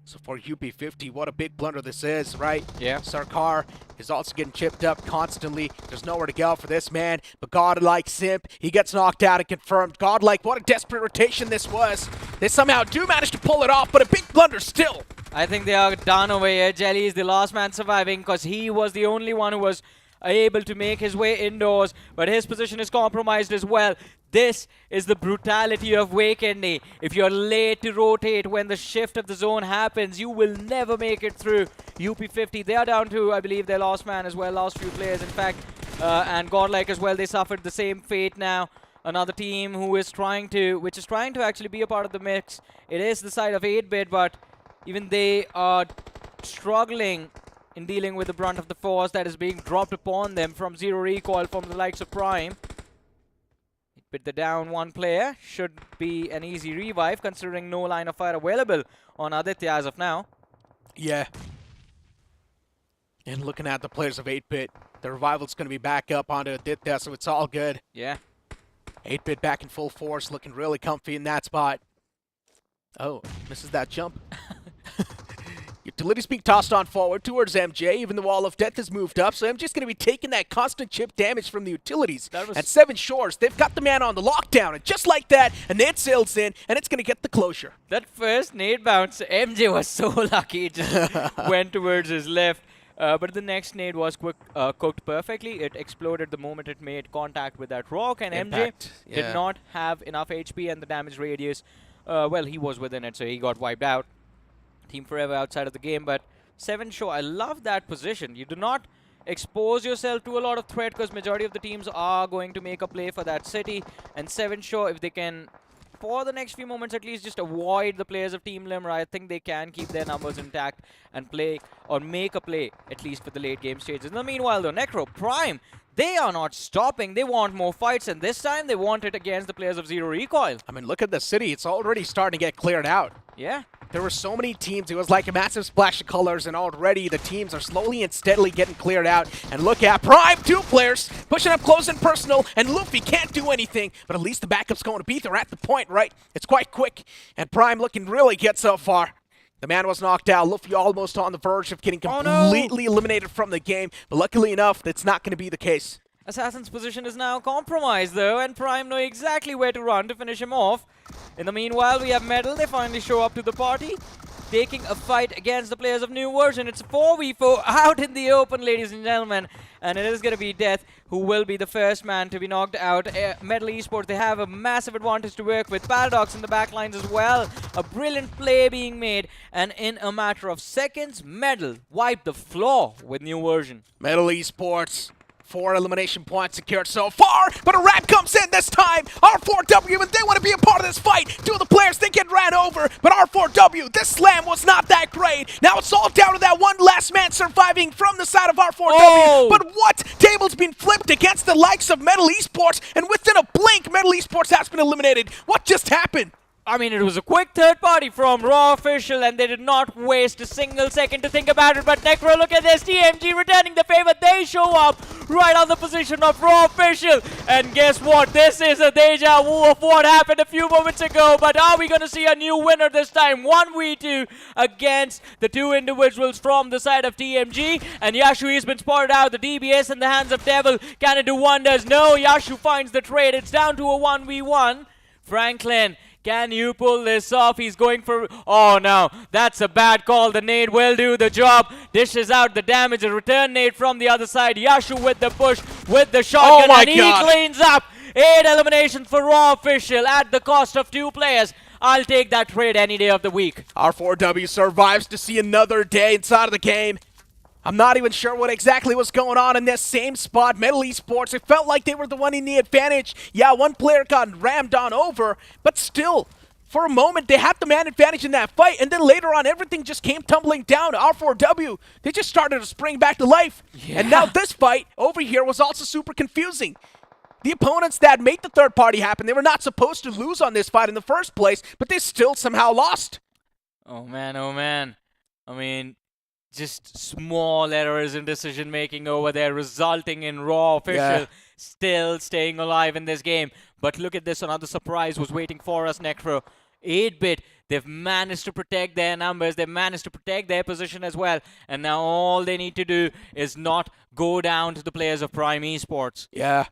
So for UP50, what a big blunder this is, right? Yeah. Sarkar is also getting chipped up constantly. There's nowhere to go for this man. But Godlike Simp, he gets knocked out and confirmed. Godlike, what a desperate rotation this was. They somehow do manage to pull it off, but a big blunder still. I think they are done over here. Jelly is the last man surviving because he was the only one who was able to make his way indoors, but his position is compromised as well. This is the brutality of Vikendi. If you're late to rotate when the shift of the zone happens, you will never make it through. UP50, they are down to, I believe, their last man as well, last few players, in fact, and Godlike as well, they suffered the same fate now. Another team who is trying to actually be a part of the mix. It is the side of 8-bit, but even they are struggling in dealing with the brunt of the force that is being dropped upon them from zero recoil from the likes of Prime. With the down one player, should be an easy revive considering no line of fire available on Aditya as of now. Yeah. And looking at the players of 8-bit, the revival's going to be back up onto Aditya, so it's all good. Yeah. 8-bit back in full force, looking really comfy in that spot. Oh, misses that jump. Utility's being tossed on forward towards MJ. Even the wall of death has moved up, so MJ's going to be taking that constant chip damage from the utilities. At 7 Shores, they've got the man on the lockdown, and just like that, a nade sails in, and it's going to get the closure. That first nade bounce, MJ was so lucky. It just went towards his left. But the next nade was cooked perfectly. It exploded the moment it made contact with that rock, and Impact. MJ did not have enough HP and the damage radius. Well, he was within it, so he got wiped out. Team forever outside of the game, but 7 Show, I love that position. You do not expose yourself to a lot of threat, because majority of the teams are going to make a play for that city. And 7 sure, if they can, for the next few moments at least, just avoid the players of Team Limra, I think they can keep their numbers intact and play, or make a play, at least for the late game stages. In the meanwhile though, Necro, Prime, they are not stopping. They want more fights, and this time they want it against the players of Zero Recoil. I mean, look at the city. It's already starting to get cleared out. Yeah. There were so many teams. It was like a massive splash of colors, and already the teams are slowly and steadily getting cleared out. And look at Prime, 2 players pushing up close and personal, and Luffy can't do anything, but at least the backup's going to beat. They're at the point, right? It's quite quick, and Prime looking really good so far. The man was knocked out. Luffy almost on the verge of getting completely eliminated from the game, but luckily enough, that's not going to be the case. Assassin's position is now compromised though, and Prime know exactly where to run to finish him off. In the meanwhile, we have Metal. They finally show up to the party, taking a fight against the players of New Version. It's a 4v4 out in the open, ladies and gentlemen, and it is going to be Death who will be the first man to be knocked out. Metal Esports, they have a massive advantage to work with. Paradox in the backlines as well. A brilliant play being made, and in a matter of seconds, Metal wiped the floor with New Version. Metal Esports, 4 elimination points secured so far, but a wrap comes in this time. R4W, and they want to be a part of this fight. 2 of the players, they get ran over, but R4W, this slam was not that great. Now it's all down to that one last man surviving from the side of R4W. Oh. But what? Table's been flipped against the likes of Metal Esports, and within a blink, Metal Esports has been eliminated. What just happened? I mean, it was a quick third party from Raw Official, and they did not waste a single second to think about it. But Necro, look at this. TMG returning the favor. They show up right on the position of Raw Official. And guess what? This is a deja vu of what happened a few moments ago. But are we going to see a new winner this time? 1v2 against the 2 individuals from the side of TMG. And Yashu has been spotted out. The DBS in the hands of Devil. Can it do wonders? No, Yashu finds the trade. It's down to a 1v1. Franklin, can you pull this off? He's going for... Oh, no. That's a bad call. The nade will do the job. Dishes out the damage. A return nade from the other side. Yashu with the push, with the shotgun. And he cleans up. 8 eliminations for Raw Official at the cost of 2 players. I'll take that trade any day of the week. R4W survives to see another day inside of the game. I'm not even sure what exactly was going on in this same spot. Metal Esports, it felt like they were the one in the advantage. Yeah, one player got rammed on over, but still, for a moment, they had the man advantage in that fight, and then later on, everything just came tumbling down. R4W, they just started to spring back to life. Yeah. And now this fight over here was also super confusing. The opponents that made the third party happen, they were not supposed to lose on this fight in the first place, but they still somehow lost. Oh, man, oh, man. I mean... just small errors in decision-making over there, resulting in Raw Official still staying alive in this game. But look at this, another surprise was waiting for us, Necro. 8-bit, they've managed to protect their numbers, they've managed to protect their position as well. And now all they need to do is not go down to the players of Prime Esports. Yeah.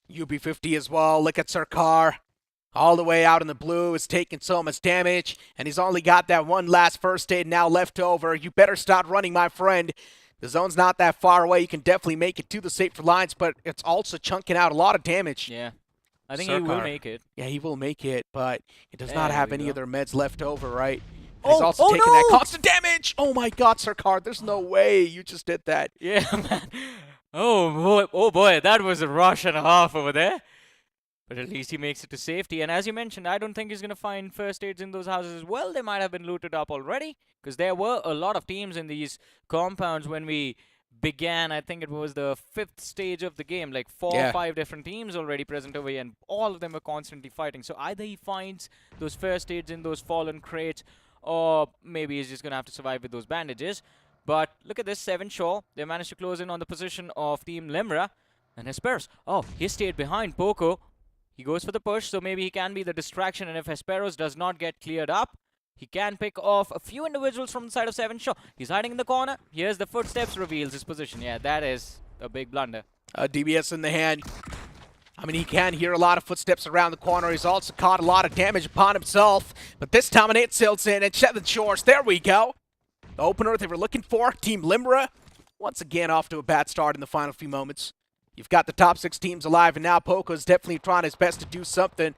UB50 as well, look at Sarkar. All the way out in the blue, is taking so much damage, and he's only got that one last first aid now left over. You better start running, my friend. The zone's not that far away. You can definitely make it to the safer lines, but it's also chunking out a lot of damage. Yeah, I think he will make it. Yeah, he will make it, but he does not have any other meds left over, right? And he's also taking that constant damage. Oh my God, Sarkar, there's no way you just did that. Yeah, man. Oh boy, that was a rush and a half over there. But at least he makes it to safety. And as you mentioned, I don't think he's going to find first aids in those houses as well. They might have been looted up already, because there were a lot of teams in these compounds when we began. I think it was the 5th stage of the game, like 4 or 5 different teams already present over here, and all of them were constantly fighting. So either he finds those first aids in those fallen crates, or maybe he's just going to have to survive with those bandages. But look at this, 7 Shaw. They managed to close in on the position of Team Limra. And Hesperus, oh, he stayed behind Poco. He goes for the push, so maybe he can be the distraction, and if Hesperos does not get cleared up, he can pick off a few individuals from the side of 7 Shaw. He's hiding in the corner. Here's the footsteps, reveals his position. Yeah, that is a big blunder. DBS in the hand. I mean, he can hear a lot of footsteps around the corner. He's also caught a lot of damage upon himself. But this time it sails in, and 7 Shores, there we go. The opener they were looking for, Team Limra, once again off to a bad start in the final few moments. You've got the top 6 teams alive, and now Poco's definitely trying his best to do something.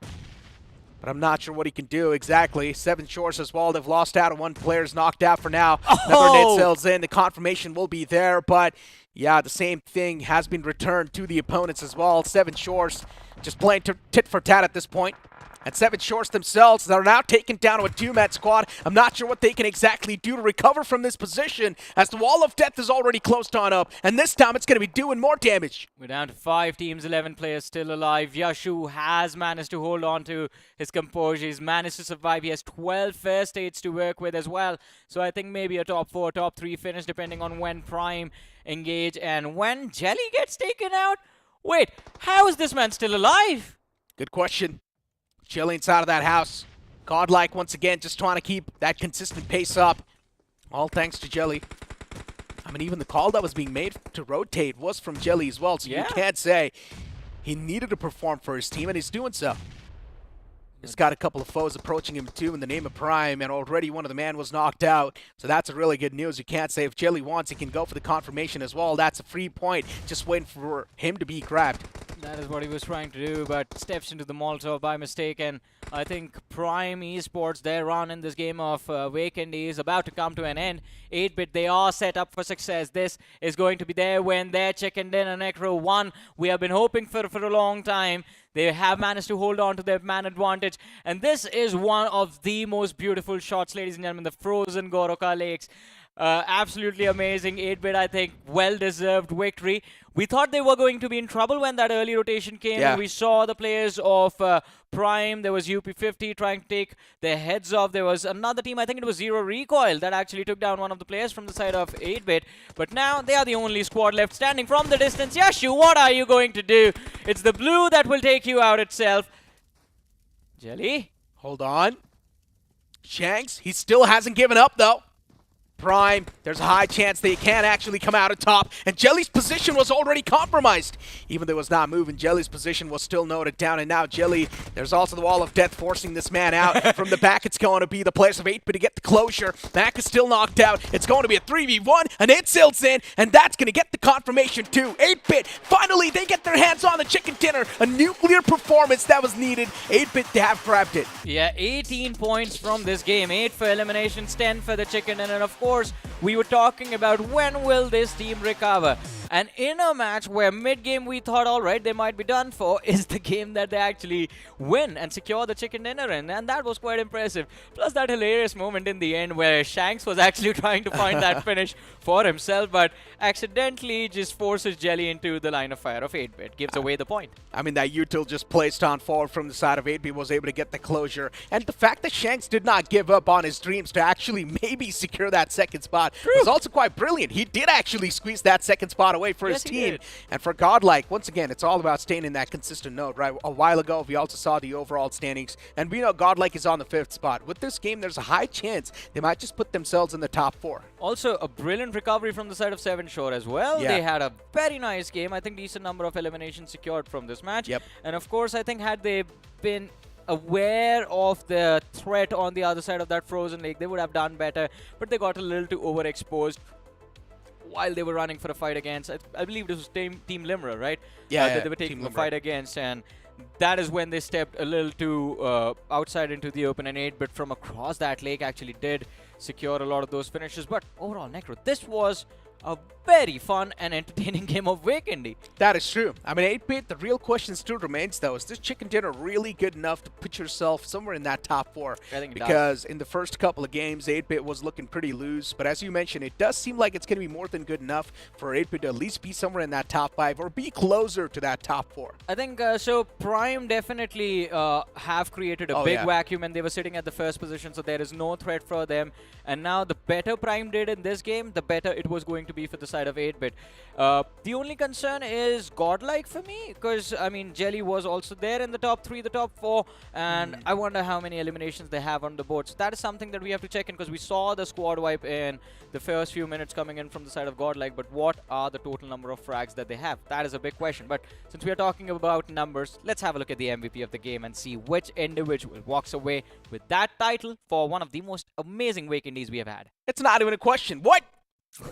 But I'm not sure what he can do exactly. 7 Shores as well. They've lost out on 1 player's knocked out for now. Another net sails in. The confirmation will be there. But, yeah, the same thing has been returned to the opponents as well. 7 Shores just playing tit for tat at this point. And 7 Shores themselves are now taken down to a 2-man squad. I'm not sure what they can exactly do to recover from this position, as the wall of death is already closed on up, and this time it's going to be doing more damage. We're down to 5 teams, 11 players still alive. Yashu has managed to hold on to his composure. He's managed to survive. He has 12 fair states to work with as well. So I think maybe a top 4, top 3 finish, depending on when Prime engage and when Jelly gets taken out. Wait, how is this man still alive? Good question. Jelly inside of that house. Godlike once again, just trying to keep that consistent pace up. All thanks to Jelly. I mean, even the call that was being made to rotate was from Jelly as well, so you can't say he needed to perform for his team, and he's doing so. He's got a couple of foes approaching him too in the name of Prime, and already one of the man was knocked out, so that's a really good news. You can't say if Jelly wants, he can go for the confirmation as well. That's a free point, just waiting for him to be grabbed. That is what he was trying to do, but steps into the Molotov by mistake, and I think Prime Esports, their run in this game of Weekend is about to come to an end. 8-bit, they are set up for success. This is going to be their win, their chicken dinner, Necro 1. We have been hoping for a long time. They have managed to hold on to their man advantage, and this is one of the most beautiful shots, ladies and gentlemen, the frozen Goroka Lakes. Absolutely amazing. 8-bit, I think, well-deserved victory. We thought they were going to be in trouble when that early rotation came. And we saw the players of Prime. There was UP50 trying to take their heads off. There was another team, I think it was Zero Recoil, that actually took down one of the players from the side of 8-bit. But now they are the only squad left standing from the distance. Yashu, what are you going to do? It's the blue that will take you out itself. Jelly? Hold on. Shanks, he still hasn't given up, though. Prime, there's a high chance they can't actually come out on top, and Jelly's position was already compromised. Even though it was not moving, Jelly's position was still noted down, and now Jelly, there's also the wall of death forcing this man out. From the back, it's going to be the players of 8-bit to get the closure. Mac is still knocked out. It's going to be a 3v1, and it sails in, and that's going to get the confirmation too. 8-bit, finally, they get their hands on the chicken dinner. A nuclear performance that was needed. 8-bit, they have grabbed it. Yeah, 18 points from this game. 8 for eliminations, 10 for the chicken dinner, and of course, we were talking about when will this team recover. And in a match where mid-game we thought, all right, they might be done for, is the game that they actually win and secure the chicken dinner in. And that was quite impressive. Plus that hilarious moment in the end where Shanks was actually trying to find that finish for himself, but accidentally just forces Jelly into the line of fire of 8-bit. Gives away the point. I mean, that util just placed on forward from the side of 8-bit was able to get the closure. And the fact that Shanks did not give up on his dreams to actually maybe secure that second spot was also quite brilliant. He did actually squeeze that second spot away for his team. And for Godlike, once again, it's all about staying in that consistent note, right? A while ago, we also saw the overall standings, and we know Godlike is on the 5th spot. With this game, there's a high chance they might just put themselves in the top 4. Also, a brilliant recovery from the side of 7 Shore as well. They had a very nice game. I think decent number of eliminations secured from this match. And of course, I think had they been aware of the threat on the other side of that frozen lake, they would have done better, but they got a little too overexposed while they were running for a fight against, I believe this was Team Limra, right? They were taking a fight against, and that is when they stepped a little too outside into the open, and 8-bit from across that lake actually did secure a lot of those finishes. But overall, Necro, this was a very fun and entertaining game of Weekendy. That is true. I mean, 8-bit, the real question still remains, though, is this chicken dinner really good enough to put yourself somewhere in that top 4? I think because in the first couple of games, 8-bit was looking pretty loose. But as you mentioned, it does seem like it's going to be more than good enough for 8-bit to at least be somewhere in that top 5 or be closer to that top 4. I think so. Prime definitely have created a big vacuum, and they were sitting at the first position, so there is no threat for them. And now the better Prime did in this game, the better it was going to be for the side of 8-bit. The only concern is Godlike for me, because I mean Jelly was also there in the top 3, the top 4, and I wonder how many eliminations they have on the board. So that is something that we have to check in, because we saw the squad wipe in the first few minutes coming in from the side of Godlike, but what are the total number of frags that they have? That is a big question. But since we are talking about numbers, let's have a look at the MVP of the game and see which individual walks away with that title for one of the most amazing Weekendies we have had. It's not even a question. What?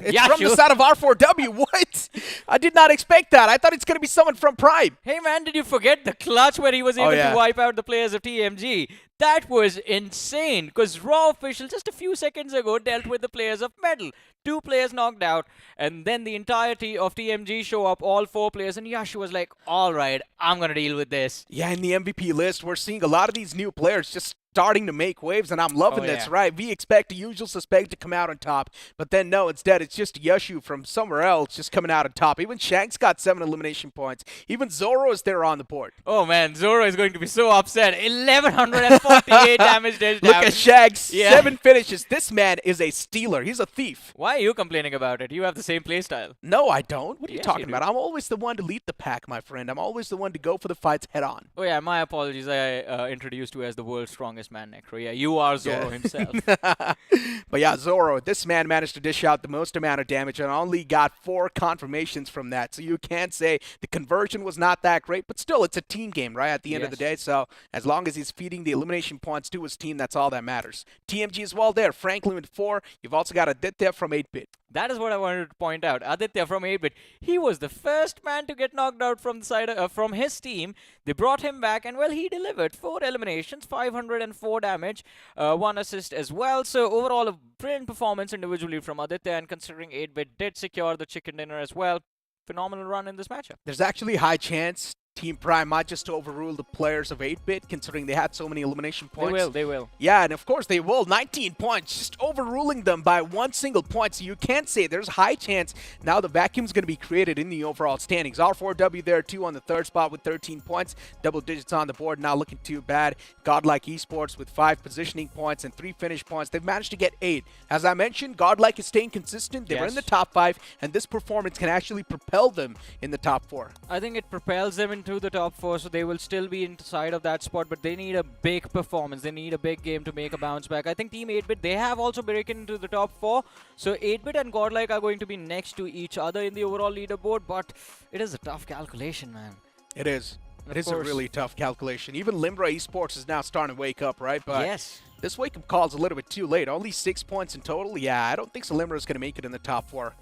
It's from the side of R4W. What? I did not expect that. I thought it's going to be someone from Prime. Hey, man, did you forget the clutch where he was able to wipe out the players of TMG? That was insane, because Raw official just a few seconds ago dealt with the players of Metal. 2 players knocked out, and then the entirety of TMG show up, all 4 players, and Yashu was like, all right, I'm going to deal with this. Yeah, in the MVP list, we're seeing a lot of these new players just starting to make waves, and I'm loving this, right? We expect the usual suspect to come out on top, but then no, instead it's just Yashu from somewhere else just coming out on top. Even Shanks got 7 elimination points. Even Zoro is there on the board. Oh man, Zoro is going to be so upset. 1148 damage dealt Look out. at Shanks, 7 finishes. This man is a stealer. He's a thief. Why are you complaining about it? You have the same playstyle. No, I don't. What are you talking you about? I'm always the one to lead the pack, my friend. I'm always the one to go for the fights head on. Oh yeah, my apologies. I introduced you as the world's strongest man, Necro. Yeah, you are Zoro himself. But yeah, Zoro, this man managed to dish out the most amount of damage and only got 4 confirmations from that. So you can't say the conversion was not that great, but still, it's a team game, right, at the end of the day. So as long as he's feeding the elimination points to his team, that's all that matters. TMG as well there. Franklin with 4. You've also got Aditya from 8-Bit. That is what I wanted to point out. Aditya from 8-Bit, he was the first man to get knocked out from the side from his team. They brought him back, and well, he delivered 4 eliminations, 504 damage, 1 assist as well. So overall, a brilliant performance individually from Aditya, and considering 8-Bit did secure the chicken dinner as well, phenomenal run in this matchup. There's actually a high chance Team Prime might just overrule the players of 8-Bit, considering they had so many elimination points. They will. Yeah, and of course they will. 19 points, just overruling them by 1 single point. So you can't say there's a high chance now the vacuum's going to be created in the overall standings. R4W there too on the 3rd spot with 13 points. Double digits on the board, not looking too bad. Godlike Esports with 5 positioning points and 3 finish points. They've managed to get 8. As I mentioned, Godlike is staying consistent. They were in the top 5, and this performance can actually propel them in the top 4. I think it propels them into the top 4, so they will still be inside of that spot, but they need a big performance. They need a big game to make a bounce back. I think Team 8-Bit, they have also broken into the top 4, so 8-Bit and Godlike are going to be next to each other in the overall leaderboard, but it is a tough calculation, man. It is. It is a really tough calculation. Even Limbra Esports is now starting to wake up, right? But this wake-up call is a little bit too late. Only 6 points in total. Yeah, I don't think so Limbra is going to make it in the top 4.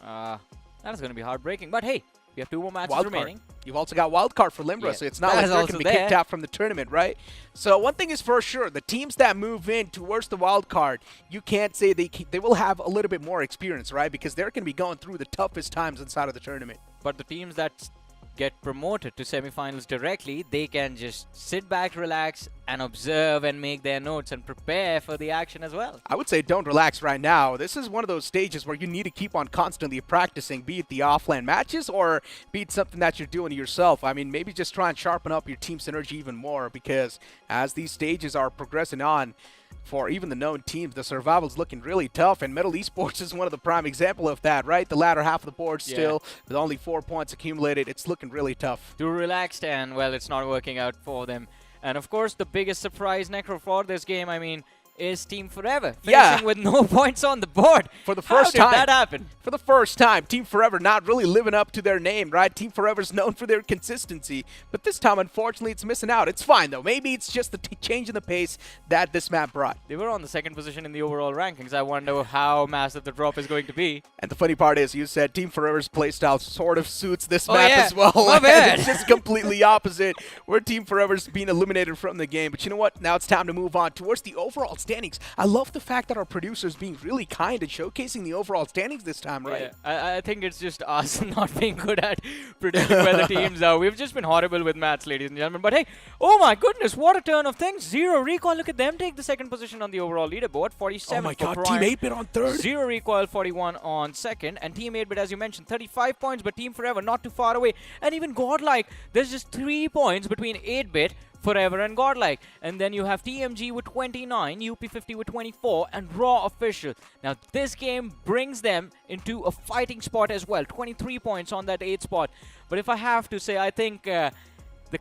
That is going to be heartbreaking, but hey, we have 2 more matches remaining. You've also got wildcard for Limbra, so it's not like they're going to be kicked out from the tournament, right? So one thing is for sure, the teams that move in towards the wildcard, you can't say they will have a little bit more experience, right? Because they're going to be going through the toughest times inside of the tournament. But the teams that get promoted to semifinals directly, they can just sit back, relax, and observe and make their notes and prepare for the action as well. I would say don't relax right now. This is one of those stages where you need to keep on constantly practicing, be it the offline matches or be it something that you're doing yourself. I mean, maybe just try and sharpen up your team synergy even more, because as these stages are progressing on, for even the known teams, the survival's looking really tough, and Metal Esports is one of the prime example of that, right? The latter half of the board still, with only 4 points accumulated, it's looking really tough. Too relaxed, and, well, it's not working out for them. And, of course, the biggest surprise, Necro, for this game, I mean, is Team Forever, finishing with no points on the board. For the first time. How did that happen? For the first time, Team Forever not really living up to their name, right? Team Forever's known for their consistency, but this time, unfortunately, it's missing out. It's fine, though. Maybe it's just the change in the pace that this map brought. They were on the 2nd position in the overall rankings. I wonder how massive the drop is going to be. And the funny part is, you said Team Forever's playstyle sort of suits this map as well. My bad. It's just completely opposite, where Team Forever's being eliminated from the game. But you know what? Now it's time to move on towards the overall standings. I love the fact that our producer's being really kind and showcasing the overall standings this time, right? Yeah, I think it's just us not being good at predicting where the teams are. We've just been horrible with maths, ladies and gentlemen. But hey, oh my goodness, what a turn of things. Zero Recoil, look at them take the 2nd position on the overall leaderboard. 47 Oh my for god, Prime. Team 8-Bit on 3rd. Zero Recoil, 41 on 2nd. And Team 8-Bit, as you mentioned, 35 points. But Team Forever not too far away. And even Godlike, there's just 3 points between 8-Bit, Forever, and Godlike. And then you have TMG with 29, UP50 with 24, and Raw Official. Now this game brings them into a fighting spot as well. 23 points on that 8th spot. But if I have to say, I think the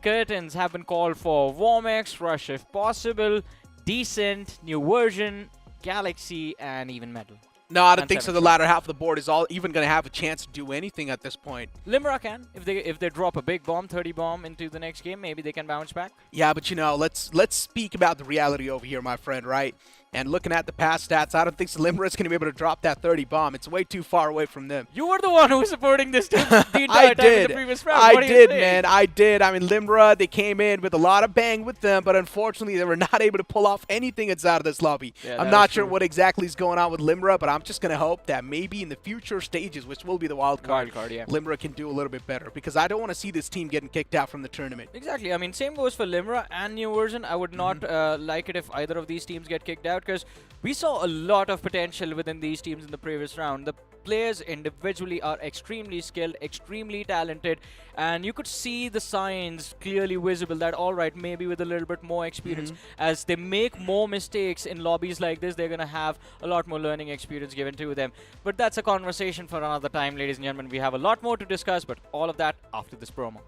curtains have been called for Warmex, Rush if possible, Decent, New Version, Galaxy, and even Metal. No, I don't think so. The latter half of the board is all even going to have a chance to do anything at this point. Limbra can. If they drop a big bomb, 30 bomb into the next game, maybe they can bounce back. Yeah, but you know, let's speak about the reality over here, my friend, right? And looking at the past stats, I don't think Limera's going to be able to drop that 30 bomb. It's way too far away from them. You were the one who was supporting this team the entire time in the previous round. I did, man. I did. I mean, Limera, they came in with a lot of bang with them, but unfortunately, they were not able to pull off anything inside of this lobby. Yeah, I'm not sure what exactly is going on with Limera, but I'm just going to hope that maybe in the future stages, which will be the wild card, Limera can do a little bit better, because I don't want to see this team getting kicked out from the tournament. Exactly. I mean, same goes for Limera and New Version. I would not like it if either of these teams get kicked out, because we saw a lot of potential within these teams in the previous round. The players individually are extremely skilled, extremely talented, and you could see the signs clearly visible that, all right, maybe with a little bit more experience, as they make more mistakes in lobbies like this, they're going to have a lot more learning experience given to them. But that's a conversation for another time, ladies and gentlemen. We have a lot more to discuss, but all of that after this promo.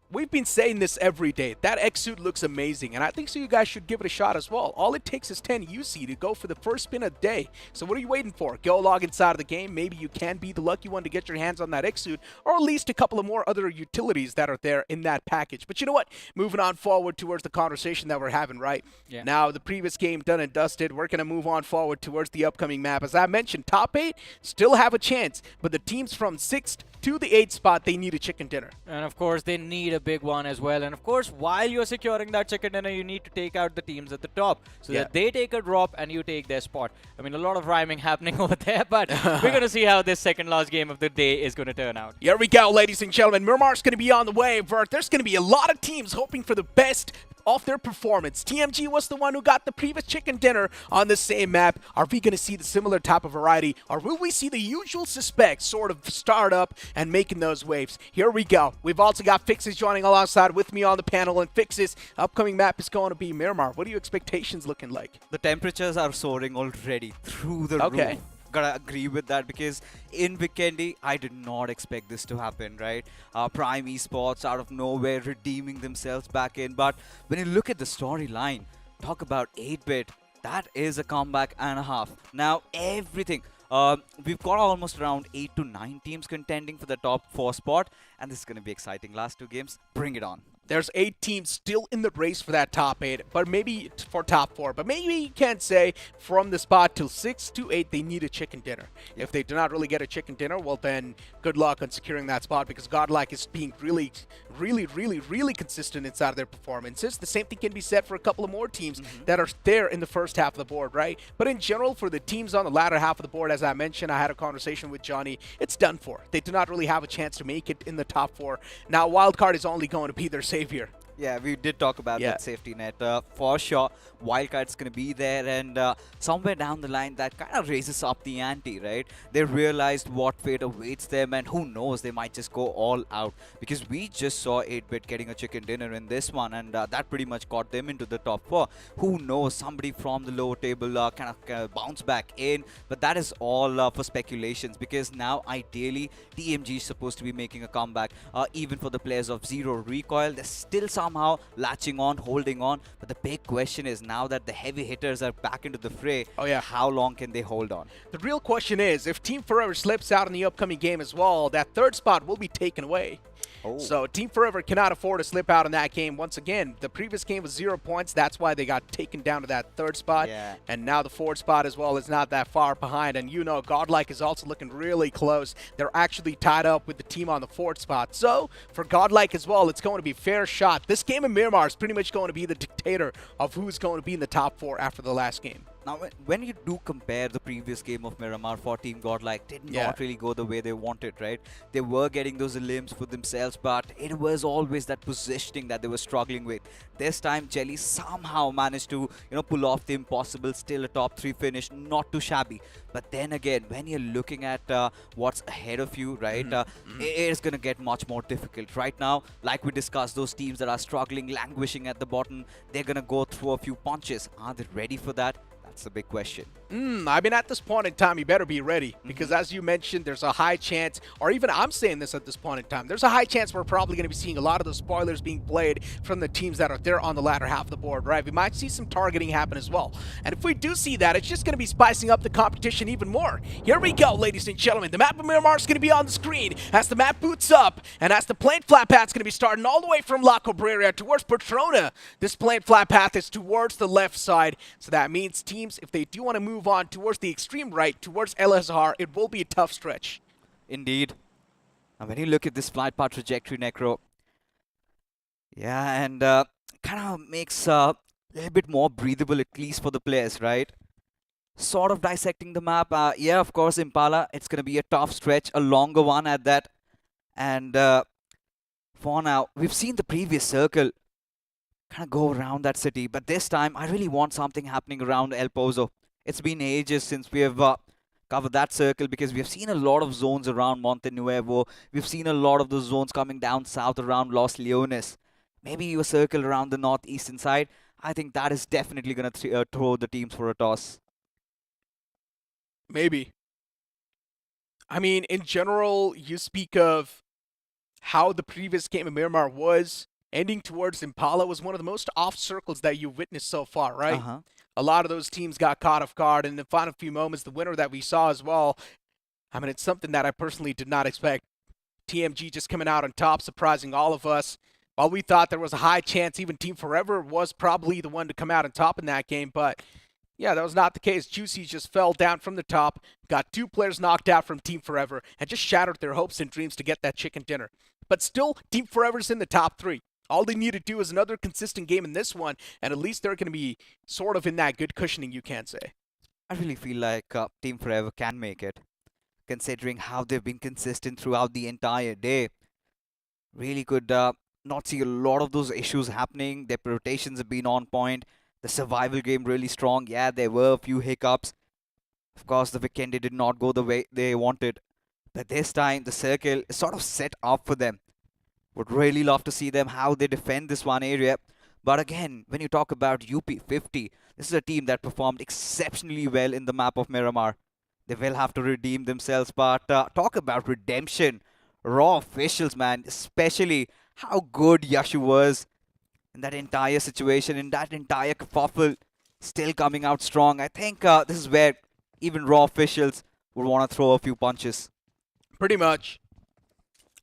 We've been saying this every day. That X-Suit looks amazing, and I think so you guys should give it a shot as well. All it takes is 10 UC to go for the first spin of the day. So what are you waiting for? Go log inside of the game. Maybe you can be the lucky one to get your hands on that X-Suit, or at least a couple of more other utilities that are there in that package. But you know what? Moving on forward towards the conversation that we're having, right? Yeah. Now, the previous game done and dusted. We're going to move on forward towards the upcoming map. As I mentioned, top 8 still have a chance, but the teams from 6th to the 8th spot, they need a chicken dinner. And of course, they need a big one as well. And of course, while you're securing that chicken dinner, you need to take out the teams at the top so that they take a drop and you take their spot. I mean, a lot of rhyming happening over there, but we're going to see how this second last game of the day is going to turn out. Here we go, ladies and gentlemen. Miramar's going to be on the way, Vert. There's going to be a lot of teams hoping for the best of their performance. TMG was the one who got the previous chicken dinner on the same map. Are we going to see the similar type of variety, or will we see the usual suspects sort of start up and making those waves? Here we go. We've also got Fixes joining alongside with me on the panel, and Fixes, upcoming map is going to be Miramar. What are your expectations looking like? The temperatures are soaring already through the roof. Gotta agree with that, because in Vikendi, I did not expect this to happen, right? Prime Esports out of nowhere redeeming themselves back in. But when you look at the storyline, talk about 8-bit, that is a comeback and a half. Now, everything. We've got almost around 8 to 9 teams contending for the top 4 spot, and this is going to be exciting. Last 2 games, bring it on. There's 8 teams still in the race for that top 8, but maybe for top 4. But maybe you can't say from the spot till 6 to 8 they need a chicken dinner. If they do not really get a chicken dinner, well then good luck on securing that spot, because Godlike is being really consistent inside of their performances. The same thing can be said for a couple of more teams that are there in the first half of the board, right? But in general, for the teams on the latter half of the board, as I mentioned, I had a conversation with Johnny, it's done for. They do not really have a chance to make it in the top 4. Now, wildcard is only going to be their savior. Yeah, we did talk about that safety net. For sure, Wildcard's going to be there, and somewhere down the line, that kind of raises up the ante, right? They realized what fate awaits them, and who knows, they might just go all out. Because we just saw 8-bit getting a chicken dinner in this one, and that pretty much got them into the top 4. Who knows, somebody from the lower table kind of bounce back in, but that is all for speculations, because now, ideally, TMG is supposed to be making a comeback. Even for the players of Zero Recoil, they're still somehow latching on, holding on, but the big question is, now that the heavy hitters are back into the fray, how long can they hold on? The real question is, if Team Forever slips out in the upcoming game as well, that 3rd spot will be taken away. So Team Forever cannot afford to slip out in that game. Once again, the previous game was 0 points. That's why they got taken down to that 3rd spot. And now the 4th spot as well is not that far behind. And you know, Godlike is also looking really close. They're actually tied up with the team on the 4th spot. So for Godlike as well, it's going to be fair shot. This game in Miramar is pretty much going to be the dictator of who's going to be in the top 4 after the last game. Now, when you do compare the previous game of Miramar for Team Godlike, did not really go the way they wanted, right? They were getting those limbs for themselves, but it was always that positioning that they were struggling with. This time, Jelly somehow managed to, pull off the impossible, still a top 3 finish, not too shabby. But then again, when you're looking at what's ahead of you, right, it is going to get much more difficult. Right now, like we discussed, those teams that are struggling, languishing at the bottom, they're going to go through a few punches. Are they ready for that? That's the big question. I mean, at this point in time, you better be ready because as you mentioned, there's a high chance, or even I'm saying this at this point in time, there's a high chance we're probably going to be seeing a lot of the spoilers being played from the teams that are there on the latter half of the board, right? We might see some targeting happen as well. And if we do see that, it's just going to be spicing up the competition even more. Here we go, ladies and gentlemen. The map of Miramar is going to be on the screen as the map boots up and as the plane flat path is going to be starting all the way from La Cabrera towards Patrona. This plane flat path is towards the left side, so that means teams, if they do want to move on towards the extreme right, towards LSR, it will be a tough stretch. Indeed. And when you look at this flight path trajectory, Necro, and kind of makes a little bit more breathable, at least for the players, right? Sort of dissecting the map. Yeah, of course, Impala, it's going to be a tough stretch, a longer one at that. And for now, we've seen the previous circle kind of go around that city, but this time I really want something happening around El Pozo. It's been ages since we have covered that circle because we have seen a lot of zones around Monte Nuevo. We've seen a lot of those zones coming down south around Los Leones. Maybe a circle around the northeastern side. I think that is definitely going to throw the teams for a toss. Maybe. I mean, in general, you speak of how the previous game of Miramar was. Ending towards Impala was one of the most off circles that you've witnessed so far, right? A lot of those teams got caught off guard, and in the final few moments, the winner that we saw as well, I mean, it's something that I personally did not expect. TMG just coming out on top, surprising all of us. While we thought there was a high chance even Team Forever was probably the one to come out on top in that game, but yeah, that was not the case. Juicy just fell down from the top, got 2 players knocked out from Team Forever, and just shattered their hopes and dreams to get that chicken dinner. But still, Team Forever's in the top 3. All they need to do is another consistent game in this one, and at least they're going to be sort of in that good cushioning, you can say. I really feel like Team Forever can make it, considering how they've been consistent throughout the entire day. Really could not see a lot of those issues happening. Their rotations have been on point. The survival game really strong. Yeah, there were a few hiccups. Of course, the weekend did not go the way they wanted. But this time, the circle is sort of set up for them. Would really love to see them how they defend this one area. But again, when you talk about UP50, this is a team that performed exceptionally well in the map of Miramar. They will have to redeem themselves. But talk about redemption. Raw officials, man. Especially how good Yashu was in that entire situation, in that entire kerfuffle. Still coming out strong. I think this is where even Raw officials would want to throw a few punches. Pretty much.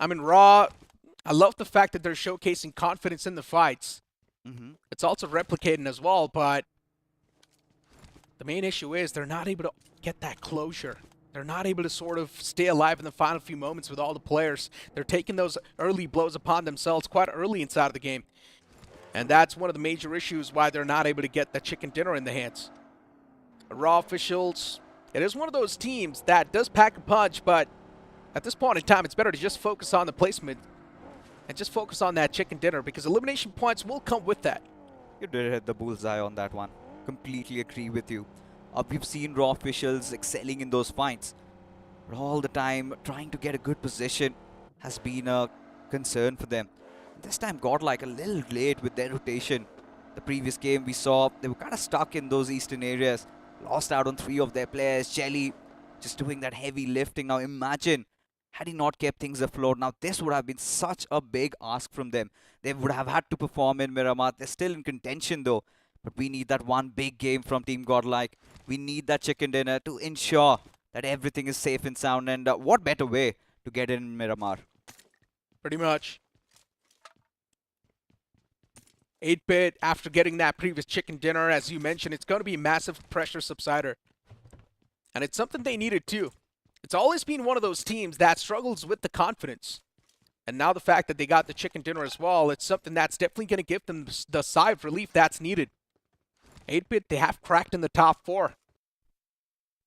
I mean, Raw, I love the fact that they're showcasing confidence in the fights. It's also replicating as well, but the main issue is they're not able to get that closure. They're not able to sort of stay alive in the final few moments with all the players. They're taking those early blows upon themselves quite early inside of the game. And that's one of the major issues why they're not able to get that chicken dinner in the hands. Raw officials, it is one of those teams that does pack a punch, but at this point in time, it's better to just focus on the placement and just focus on that chicken dinner because elimination points will come with that. You did hit the bullseye on that one. Completely agree with you. We've seen Raw officials excelling in those fights. But all the time, trying to get a good position has been a concern for them. This time, Godlike a little late with their rotation. The previous game we saw, they were kind of stuck in those eastern areas. Lost out on 3 of their players. Jelly just doing that heavy lifting. Now imagine, had he not kept things afloat, now this would have been such a big ask from them. They would have had to perform in Miramar. They're still in contention though. But we need that one big game from Team Godlike. We need that chicken dinner to ensure that everything is safe and sound. And what better way to get in Miramar? Pretty much. 8-bit, after getting that previous chicken dinner, as you mentioned, it's going to be a massive pressure subsider. And it's something they needed too. It's always been one of those teams that struggles with the confidence. And now the fact that they got the chicken dinner as well, it's something that's definitely going to give them the sigh of relief that's needed. 8-bit, they have cracked in the top 4.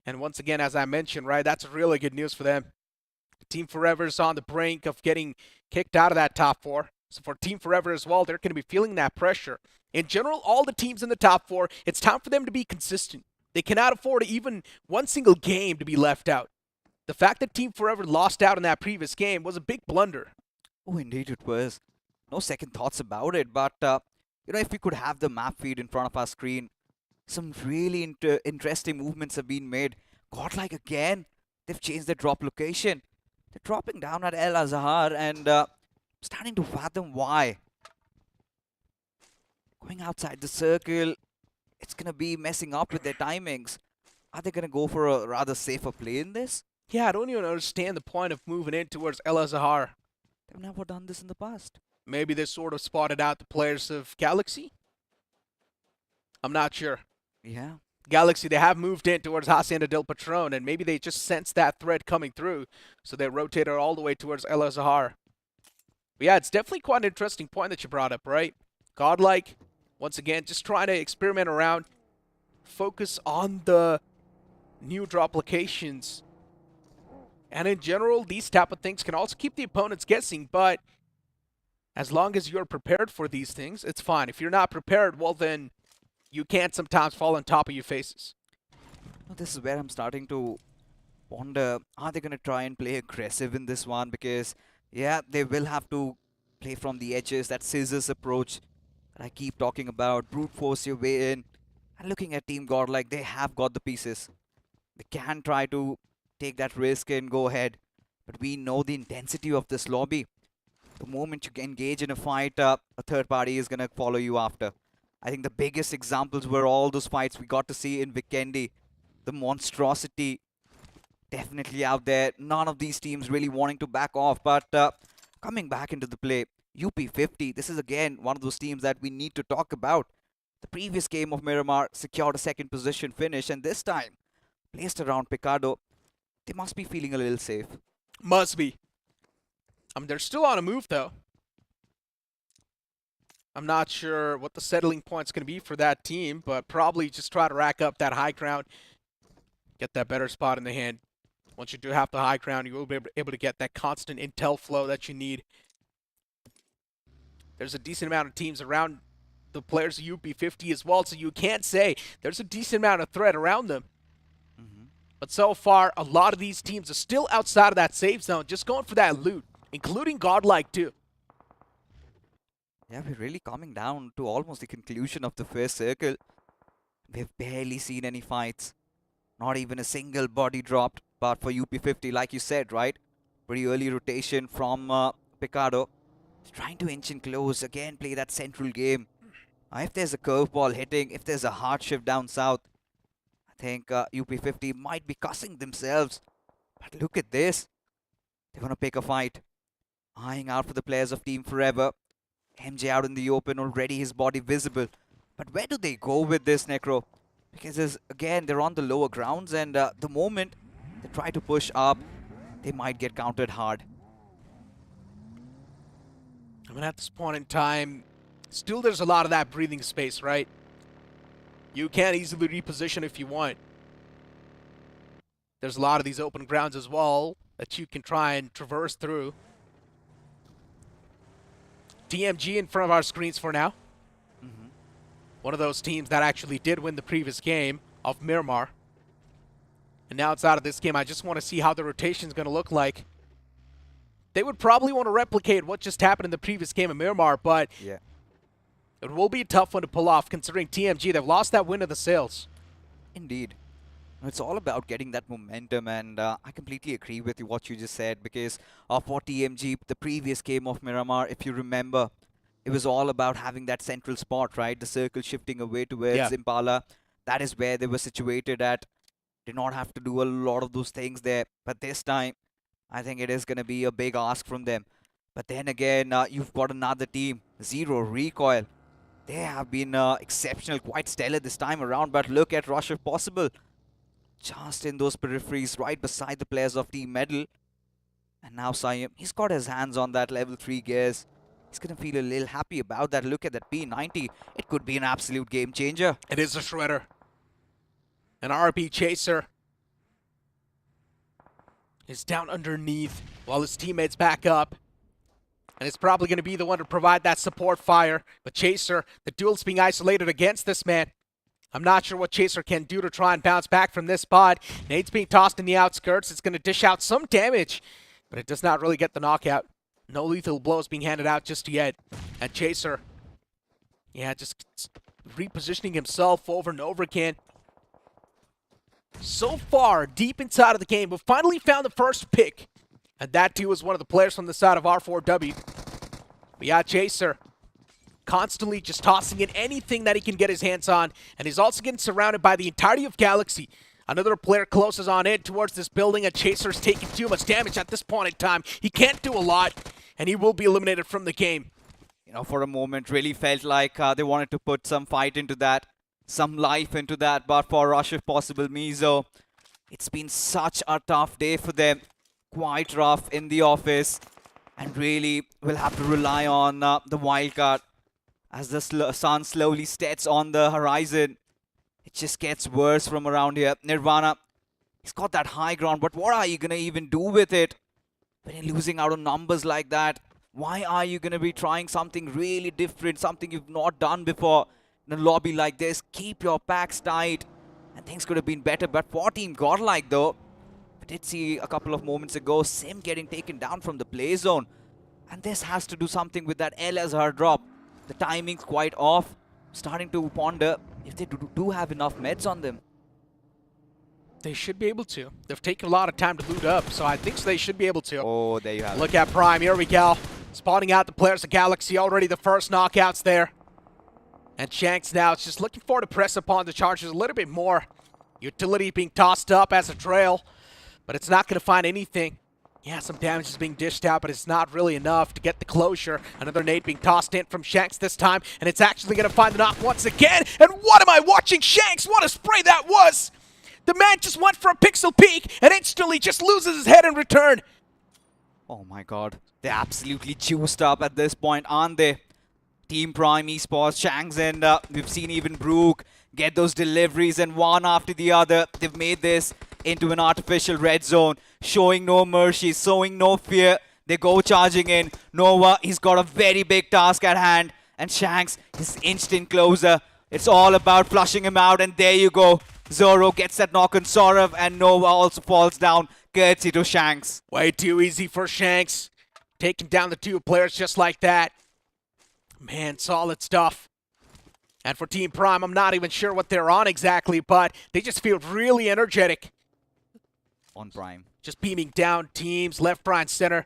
And once again, as I mentioned, right, that's really good news for them. Team Forever is on the brink of getting kicked out of that top 4. So for Team Forever as well, they're going to be feeling that pressure. In general, all the teams in the top 4, it's time for them to be consistent. They cannot afford even one single game to be left out. The fact that Team Forever lost out in that previous game was a big blunder. Oh, indeed it was. No second thoughts about it. But, you know, if we could have the map feed in front of our screen, some really interesting movements have been made. Godlike again, they've changed their drop location. They're dropping down at El Azhar and starting to fathom why. Going outside the circle, it's going to be messing up with their timings. Are they going to go for a rather safer play in this? Yeah, I don't even understand the point of moving in towards El Azhar. They've never done this in the past. Maybe they sort of spotted out the players of Galaxy? I'm not sure. Yeah. Galaxy, they have moved in towards Hacienda del Patron, and maybe they just sensed that threat coming through, so they rotated all the way towards El Azhar. But yeah, it's definitely quite an interesting point that you brought up, right? Godlike, once again, just trying to experiment around, focus on the new drop locations. And in general, these type of things can also keep the opponents guessing, but as long as you're prepared for these things, it's fine. If you're not prepared, well then, you can't sometimes fall on top of your faces. This is where I'm starting to wonder, are they going to try and play aggressive in this one? Because, yeah, they will have to play from the edges, that scissors approach that I keep talking about, brute force your way in. And looking at Team Godlike, they have got the pieces. They can try to take that risk and go ahead. But we know the intensity of this lobby. The moment you engage in a fight, a third party is going to follow you after. I think the biggest examples were all those fights we got to see in Vikendi. The monstrosity definitely out there. None of these teams really wanting to back off. But coming back into the play, UP50, this is again one of those teams that we need to talk about. The previous game of Miramar secured a second position finish, and this time, placed around Picardo, they must be feeling a little safe. Must be. They're still on a move, though. I'm not sure what the settling point's going to be for that team, but probably just try to rack up that high ground, get that better spot in the hand. Once you do have the high ground, you will be able to get that constant intel flow that you need. There's a decent amount of teams around the players of UP50 as well, so you can't say there's a decent amount of threat around them. But so far, a lot of these teams are still outside of that safe zone, just going for that loot, including Godlike too. Yeah, we're really coming down to almost the conclusion of the first circle. We've barely seen any fights. Not even a single body dropped. But for UP50, like you said, right? Pretty early rotation from Picardo. He's trying to inch in close, again play that central game. If there's a curveball hitting, if there's a hard shift down south, I think UP50 might be cussing themselves. But look at this. They want to pick a fight. Eyeing out for the players of Team Forever. MJ out in the open, already his body visible. But where do they go with this, Necro? Because again, they're on the lower grounds, and the moment they try to push up, they might get countered hard. I mean, at this point in time, still there's a lot of that breathing space, right? You can easily reposition if you want. There's a lot of these open grounds as well that you can try and traverse through. DMG in front of our screens for now. One of those teams that actually did win the previous game of Miramar. And now it's out of this game. I just want to see how the rotation is going to look like. They would probably want to replicate what just happened in the previous game of Miramar, but yeah, it will be a tough one to pull off considering TMG, they've lost that win of the sales. Indeed. It's all about getting that momentum, and I completely agree with you what you just said, because for TMG, the previous game of Miramar, if you remember, it was all about having that central spot, right? The circle shifting away towards Impala. That is where they were situated at. Did not have to do a lot of those things there. But this time, I think it is going to be a big ask from them. But then again, you've got another team, Zero Recoil. They have been exceptional, quite stellar this time around. But look at Rush if possible. Just in those peripheries, right beside the players of Team Medal. And now Sayam, he's got his hands on that level 3 gears. he's going to feel a little happy about that. Look at that P90. It could be an absolute game changer. It is a shredder. An RP chaser is down underneath while his teammates back up. And it's probably going to be the one to provide that support fire. But Chaser, the duel's being isolated against this man. I'm not sure what Chaser can do to try and bounce back from this spot. Nade's being tossed in the outskirts. It's going to dish out some damage, but it does not really get the knockout. No lethal blows being handed out just yet. And Chaser, yeah, just repositioning himself over and over again. So far, deep inside of the game, we've finally found the first pick. And that too is one of the players from the side of R4W. But yeah, Chaser constantly just tossing in anything that he can get his hands on. And he's also getting surrounded by the entirety of Galaxy. Another player closes on in towards this building, and Chaser's taking too much damage at this point in time. He can't do a lot, and he will be eliminated from the game. You know, for a moment, really felt like they wanted to put some fight into that, some life into that. But for Rush, if possible, Mizo, it's been such a tough day for them. Quite rough in the office, and really will have to rely on the wildcard as the sun slowly sets on the horizon. It just gets worse from around here. Nirvana, he's got that high ground, but what are you going to even do with it? When you're losing out on numbers like that, why are you going to be trying something really different, something you've not done before in a lobby like this? Keep your packs tight, and things could have been better. But for Team Godlike, though, did see a couple of moments ago Sim getting taken down from the play zone, and this has to do something with that LSR drop. The timing's quite off. Starting to ponder if they do have enough meds on them. They should be able to. They've taken a lot of time to loot up, so I think they should be able to. Oh, there you have it. Look at Prime. Here we go. Spawning out the players of Galaxy. Already the first knockouts there. And Shanks now is just looking for to press upon the charges a little bit more. Utility being tossed up as a trail, but it's not going to find anything. Yeah, some damage is being dished out, but it's not really enough to get the closure. Another nade being tossed in from Shanks this time, and it's actually going to find the knock once again. And what am I watching, Shanks? What a spray that was! The man just went for a pixel peek and instantly just loses his head in return. Oh my god. They're absolutely juiced up at this point, aren't they? Team Prime Esports, Shanks, and we've seen even Brook get those deliveries, and one after the other, they've made this into an artificial red zone, showing no mercy, showing no fear. They go charging in. Nova, he's got a very big task at hand, and Shanks, his instant closer. It's all about flushing him out, and there you go. Zoro gets that knock on Saurav, and Nova also falls down. Courtesy to Shanks. Way too easy for Shanks. Taking down the two players just like that. Man, solid stuff. And for Team Prime, I'm not even sure what they're on exactly, but they just feel really energetic. On Prime. Just beaming down teams, left, right, center.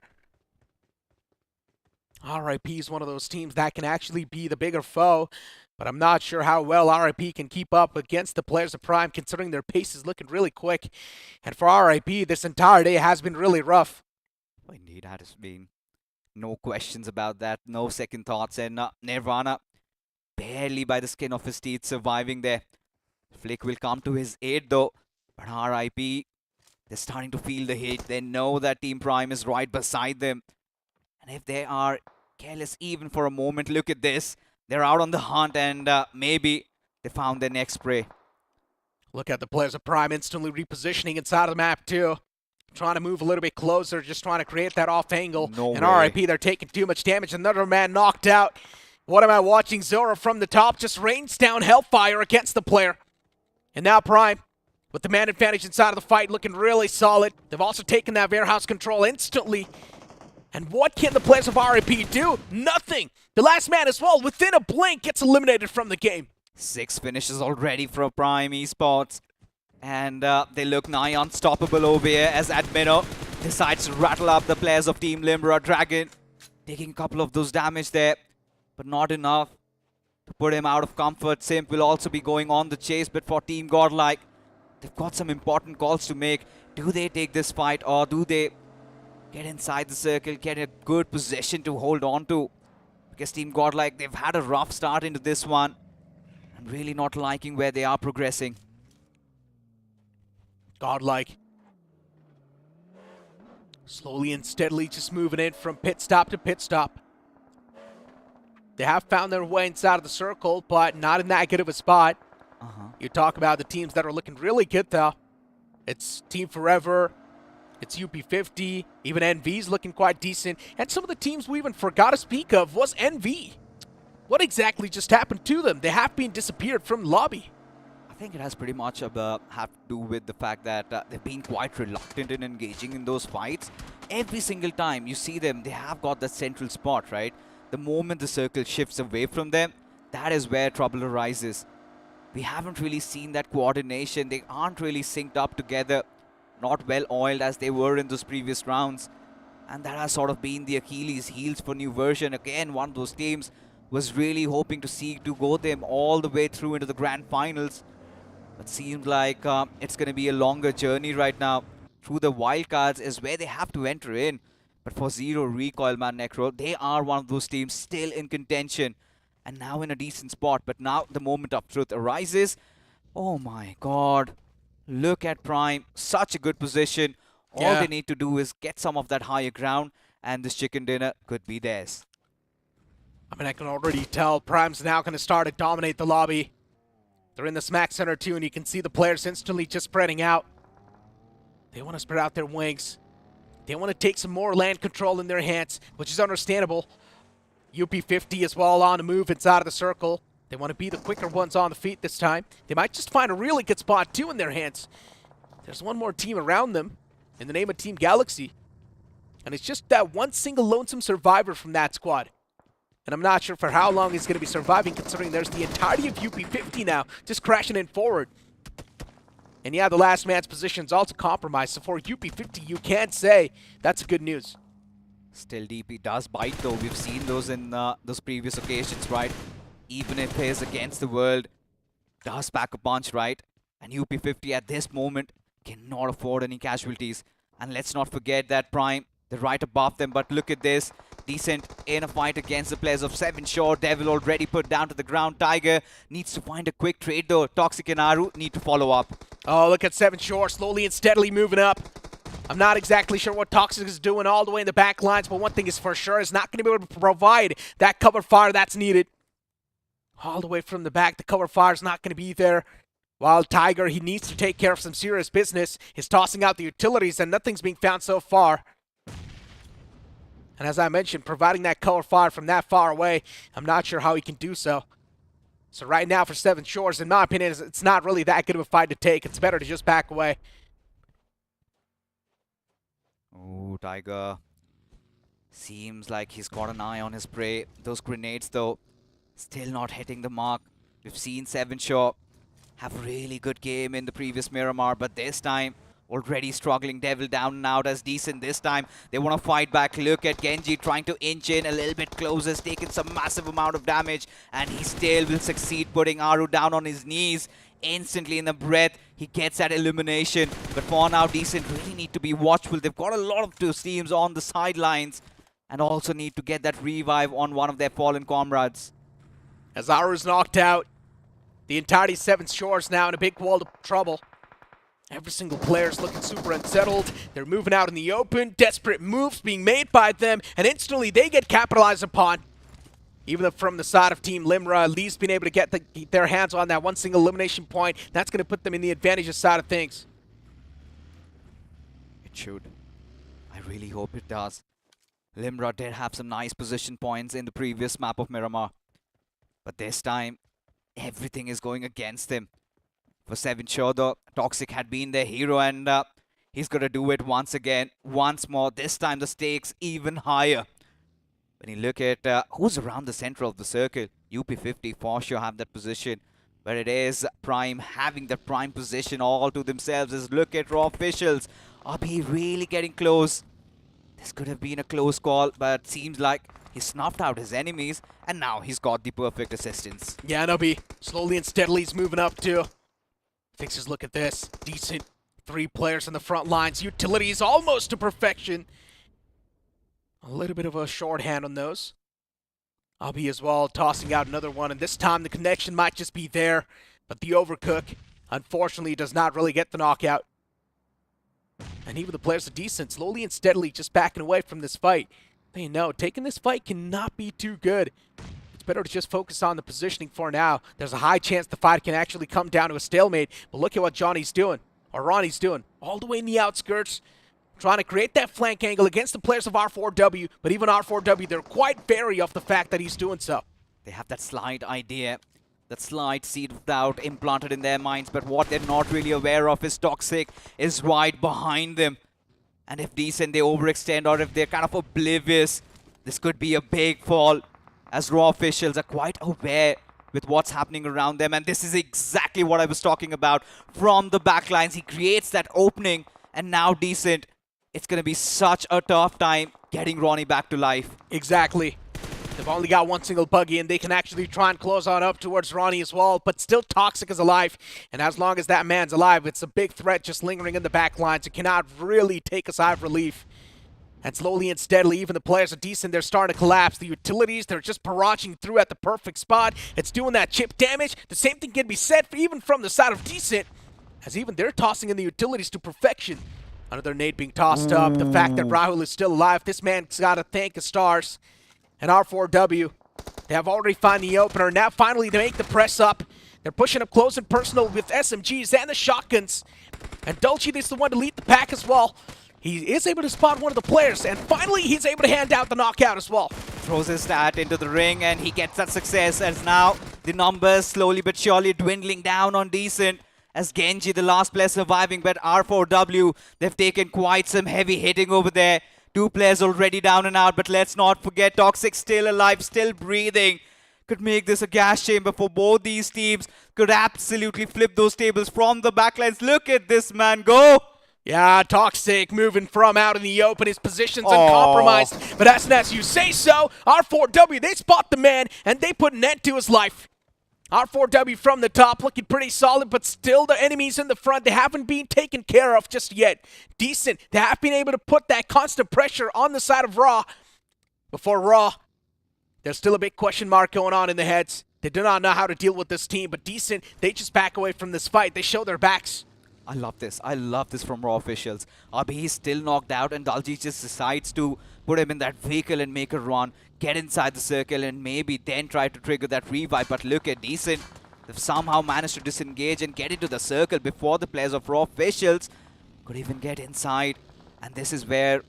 RIP is one of those teams that can actually be the bigger foe, but I'm not sure how well RIP can keep up against the players of Prime, considering their pace is looking really quick. And for RIP, this entire day has been really rough. Well, indeed, that has been. No questions about that, no second thoughts, and Nirvana barely by the skin of his teeth surviving there. Flick will come to his aid though, but RIP, they're starting to feel the hit. They know that Team Prime is right beside them, and if they are careless even for a moment, look at this. They're out on the hunt, and maybe they found their next prey. Look at the players of Prime instantly repositioning inside of the map too. Trying to move a little bit closer, just trying to create that off angle. No and way. RIP, they're taking too much damage. Another man knocked out. What am I watching? Zoro from the top just rains down hellfire against the player. And now Prime, with the man advantage inside of the fight, looking really solid. They've also taken that warehouse control instantly. And what can the players of RIP do? Nothing. The last man as well, within a blink, gets eliminated from the game. 6 finishes already for Prime Esports. And they look nigh unstoppable over here as Admino decides to rattle up the players of Team Limbra Dragon. Taking a couple of those damage there, but not enough to put him out of comfort. Simp will also be going on the chase, but for Team Godlike, they've got some important calls to make. Do they take this fight, or do they get inside the circle, get a good position to hold on to? Because Team Godlike, they've had a rough start into this one. I'm really not liking where they are progressing. Godlike. Slowly and steadily just moving in from pit stop to pit stop. They have found their way inside of the circle, but not in that good of a spot. You talk about the teams that are looking really good, though. It's Team Forever, it's UP50, even NV's looking quite decent. And some of the teams we even forgot to speak of was NV. What exactly just happened to them? They have been disappeared from lobby. I think it has pretty much have to do with the fact that they've been quite reluctant in engaging in those fights. Every single time you see them, they have got that central spot, right? The moment the circle shifts away from them, that is where trouble arises. We haven't really seen that coordination. They aren't really synced up together, not well oiled as they were in those previous rounds. And that has sort of been the Achilles heels for New Version. Again, one of those teams was really hoping to go them all the way through into the grand finals. But seems like it's going to be a longer journey right now. Through the wildcards is where they have to enter in. But for Zero Recoil, man, Necro, they are one of those teams still in contention. And now in a decent spot. But now the moment of truth arises. Oh my god. Look at Prime. Such a good position. All they need to do is get some of that higher ground. And this chicken dinner could be theirs. I mean, I can already tell Prime's now going to start to dominate the lobby. They're in the smack center too, and you can see the players instantly just spreading out. They want to spread out their wings. They want to take some more land control in their hands, which is understandable. UP50 as well on the move inside of the circle. They want to be the quicker ones on the feet this time. They might just find a really good spot too in their hands. There's one more team around them in the name of Team Galaxy. And it's just that one single lonesome survivor from that squad. And I'm not sure for how long he's going to be surviving, considering there's the entirety of UP50 now just crashing in forward. And yeah, the last man's position is also compromised. So for UP50, you can't say that's good news. Still, DP does bite, though. We've seen those in those previous occasions, right? Even if it is against the world, does pack a punch, right? And UP50 at this moment cannot afford any casualties. And let's not forget that Prime, they're right above them. But look at this. Decent in a fight against the players of 7 Shore. Devil already put down to the ground. Tiger needs to find a quick trade, though. Toxic and Aru need to follow up. Oh, look at 7 Shore slowly and steadily moving up. I'm not exactly sure what Toxic is doing all the way in the back lines, but one thing is for sure, is not going to be able to provide that cover fire that's needed. All the way from the back, the cover fire is not going to be there. While Tiger, he needs to take care of some serious business. He's tossing out the utilities, and nothing's being found so far. And as I mentioned, providing that cover fire from that far away, I'm not sure how he can do so. So right now for 7 Shores, in my opinion, it's not really that good of a fight to take. It's better to just back away. Oh, Tiger. Seems like he's got an eye on his prey. Those grenades, though, still not hitting the mark. We've seen 7 Shore have a really good game in the previous Miramar, but this time, already struggling. Devil down and out as Decent this time. They want to fight back. Look at Genji trying to inch in a little bit closer. He's taken some massive amount of damage, and he still will succeed putting Aru down on his knees. Instantly in the breath, he gets that elimination. But for now, Decent really need to be watchful. They've got a lot of two teams on the sidelines and also need to get that revive on one of their fallen comrades. As Aru's knocked out, the entirety 7 Shores now in a big world of trouble. Every single player's looking super unsettled. They're moving out in the open. Desperate moves being made by them, and instantly they get capitalized upon. Even from the side of Team Limra, at least being able to get their hands on that one single elimination point, that's going to put them in the advantageous side of things. It should. I really hope it does. Limra did have some nice position points in the previous map of Miramar. But this time, everything is going against them. For 7 Shore, though, Toxic had been their hero, and he's going to do it once again, once more. This time the stakes even higher. When you look at who's around the center of the circle, UP50 for sure have that position. But it is Prime having that prime position all to themselves. As look at raw officials. Are they really getting close? This could have been a close call, but seems like he snuffed out his enemies, and now he's got the perfect assistance. Yeah, Nobi, slowly and steadily he's moving up too. Fixers, look at this. Decent 3 players in the front lines. Utilities almost to perfection. A little bit of a shorthand on those. Abi as well tossing out another one, and this time the connection might just be there, but the overcook, unfortunately, does not really get the knockout. And even the players are decent, slowly and steadily just backing away from this fight. They know taking this fight cannot be too good. It's better to just focus on the positioning for now. There's a high chance the fight can actually come down to a stalemate. But look at what Johnny's doing, or Ronnie's doing, all the way in the outskirts, trying to create that flank angle against the players of R4W. But even R4W, they're quite wary of the fact that he's doing so. They have that slight idea, that slight seed of doubt implanted in their minds, but what they're not really aware of is Toxic is right behind them. And if Decent, they overextend, or if they're kind of oblivious, this could be a big fall, as Raw officials are quite aware with what's happening around them. And this is exactly what I was talking about. From the backlines, he creates that opening, and now Decent, it's going to be such a tough time getting Ronnie back to life. Exactly. They've only got one single buggy, and they can actually try and close on up towards Ronnie as well, but still Toxic is alive. And as long as that man's alive, it's a big threat just lingering in the back lines. It cannot really take a sigh of relief. And slowly and steadily, even the players are decent. They're starting to collapse. The utilities, they're just barraging through at the perfect spot. It's doing that chip damage. The same thing can be said for even from the side of Decent, as even they're tossing in the utilities to perfection. Another nade being tossed up. The fact that Rahul is still alive, this man's got to thank the stars. And R4W, they have already found the opener. Now finally they make the press up. They're pushing up close and personal with SMGs and the shotguns. And Dolce is the one to lead the pack as well. He is able to spot one of the players, and finally he's able to hand out the knockout as well. Throws his stat into the ring, and he gets that success, as now the numbers slowly but surely dwindling down on Decent, as Genji, the last player surviving, but R4W, they've taken quite some heavy hitting over there. 2 players already down and out, but let's not forget Toxic still alive, still breathing. Could make this a gas chamber for both these teams. Could absolutely flip those tables from the backlines. Look at this man go. Yeah, Toxic moving from out in the open. His position's uncompromised. But as you say so, R4W, they spot the man, and they put an end to his life. R4W from the top, looking pretty solid, but still the enemies in the front, they haven't been taken care of just yet. Decent, they have been able to put that constant pressure on the side of Raw. Before Raw, there's still a big question mark going on in the heads. They do not know how to deal with this team, but Decent, they just back away from this fight. They show their backs. I love this. I love this from Raw officials. He's still knocked out, and Dalji just decides to put him in that vehicle and make a run, get inside the circle, and maybe then try to trigger that revive. But look at Decent. They've somehow managed to disengage and get into the circle before the players of Raw officials could even get inside. And this is where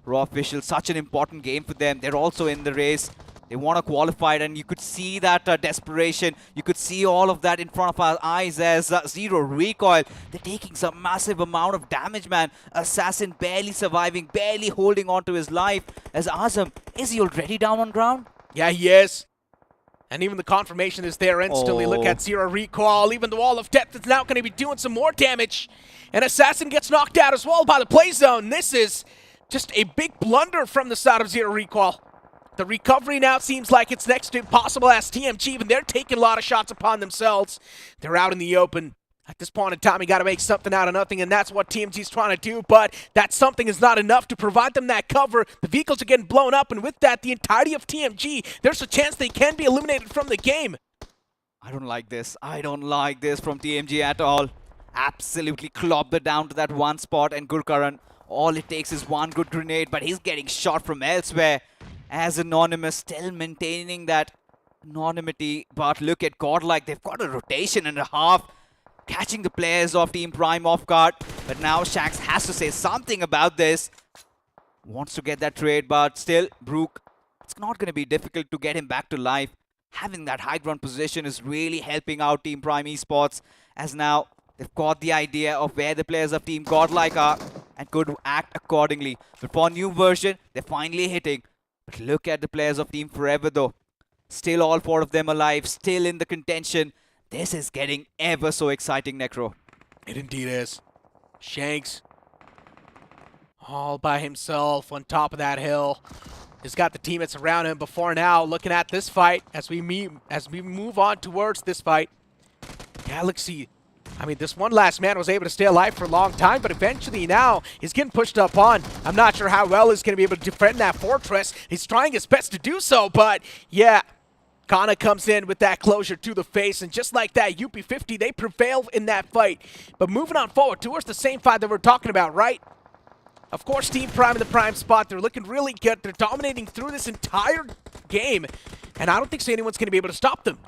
Raw officials, such an important game for them. They're also in the race. They want to qualify, and you could see that desperation. You could see all of that in front of our eyes as Zero recoil. They're taking some massive amount of damage, man. Assassin barely surviving, barely holding on to his life. As Azam, is he already down on ground? Yeah, he is. And even the confirmation is there instantly. Look at Zero recoil. Even the Wall of Death is now going to be doing some more damage. And Assassin gets knocked out as well by the play zone. This is just a big blunder from the side of Zero recoil. The recovery now seems like it's next to impossible as TMG, even they're taking a lot of shots upon themselves. They're out in the open. At this point in time, you got to make something out of nothing, and that's what TMG's trying to do, but that something is not enough to provide them that cover. The vehicles are getting blown up, and with that, the entirety of TMG, there's a chance they can be eliminated from the game. I don't like this. I don't like this from TMG at all. Absolutely clobbed it down to that one spot, and Gurkaran, all it takes is one good grenade, but he's getting shot from elsewhere. As Anonymous still maintaining that anonymity, but look at Godlike, they've got a rotation and a half, catching the players of Team Prime off guard. But now Shax has to say something about this. Wants to get that trade, but still, Brook, it's not going to be difficult to get him back to life. Having that high ground position is really helping out Team Prime Esports, as now they've got the idea of where the players of Team Godlike are and could act accordingly. But for new version, they're finally hitting. But look at the players of Team Forever though. Still all 4 of them alive, still in the contention. This is getting ever so exciting, Necro. It indeed is. Shanks, all by himself on top of that hill. He's got the teammates around him before now, looking at this fight as we move on towards this fight. Galaxy, I mean, this one last man was able to stay alive for a long time, but eventually now he's getting pushed up on. I'm not sure how well he's going to be able to defend that fortress. He's trying his best to do so, but yeah, Kana comes in with that closure to the face, and just like that, UP50, they prevail in that fight. But moving on forward towards the same fight that we're talking about, right? Of course, Team Prime in the prime spot, they're looking really good. They're dominating through this entire game. and I don't think anyone's going to be able to stop them.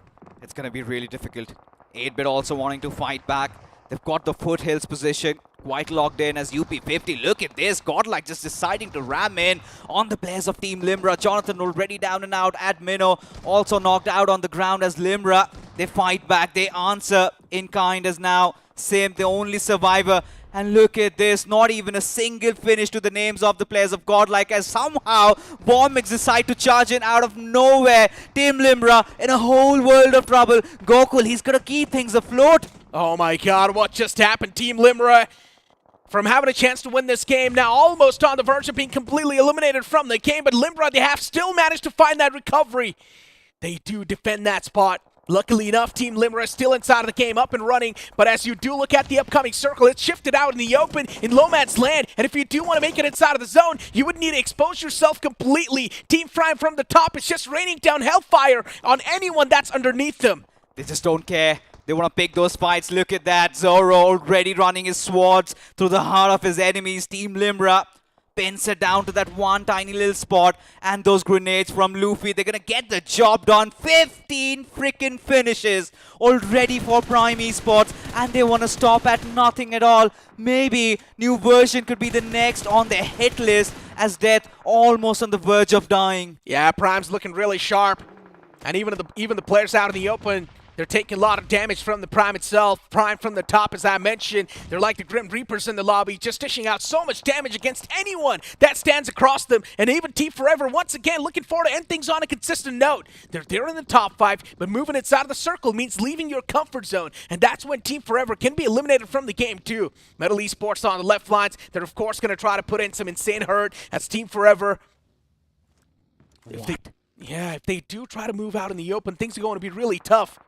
It's going to be really difficult. 8-bit also wanting to fight back. They've got the foothills position quite locked in as UP50. Look at this. Godlike just deciding to ram in on the players of Team Limbra. Jonathan already down and out at Minnow. Also knocked out on the ground as Limbra. They fight back. They answer in kind as now Sim, the only survivor. And look at this, not even a single finish to the names of the players of Godlike as somehow Bombix decide to charge in out of nowhere. Team Limbra in a whole world of trouble. Gokul, he's going to keep things afloat. Oh my god, what just happened? Team Limbra, from having a chance to win this game, now almost on the verge of being completely eliminated from the game, but Limbra, they have still managed to find that recovery. They do defend that spot. Luckily enough, Team Limbra is still inside of the game, up and running, but as you do look at the upcoming circle, it's shifted out in the open, in low man's land, and if you do want to make it inside of the zone, you would need to expose yourself completely. Team Prime from the top is just raining down hellfire on anyone that's underneath them. They just don't care. They want to pick those fights. Look at that. Zoro already running his swords through the heart of his enemies. Team Limbra pins it down to that one tiny little spot. And those grenades from Luffy, they're going to get the job done. 15 freaking finishes already for Prime Esports. And they want to stop at nothing at all. Maybe New Version could be the next on their hit list as Death almost on the verge of dying. Yeah, Prime's looking really sharp. And even the players out in the open, they're taking a lot of damage from the Prime itself. Prime from the top, as I mentioned. They're like the Grim Reapers in the lobby, just dishing out so much damage against anyone that stands across them. And even Team Forever, once again, looking forward to end things on a consistent note. They're there in the top 5, but moving inside of the circle means leaving your comfort zone. And that's when Team Forever can be eliminated from the game, too. Metal Esports on the left lines. They're, of course, going to try to put in some insane hurt as Team Forever. If they do try to move out in the open, things are going to be really tough.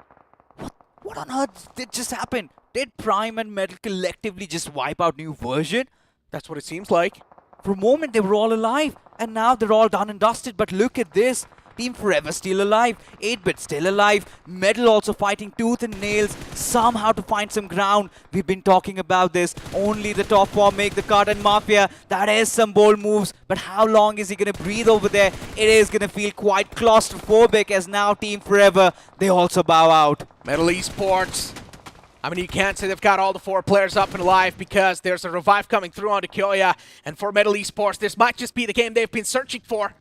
What on earth did just happen? Did Prime and Metal collectively just wipe out New Version? That's what it seems like. For a moment, they were all alive, and now they're all done and dusted. But look at this. Team Forever still alive. 8-bit still alive. Metal also fighting tooth and nails, somehow to find some ground. We've been talking about this. Only the top 4 make the cut, and Mafia, that is some bold moves. But how long is he going to breathe over there? It is going to feel quite claustrophobic as now Team Forever, they also bow out. Metal Esports. I mean, you can't say they've got all the 4 players up and alive because there's a revive coming through onto Kyoya. And for Metal Esports, this might just be the game they've been searching for.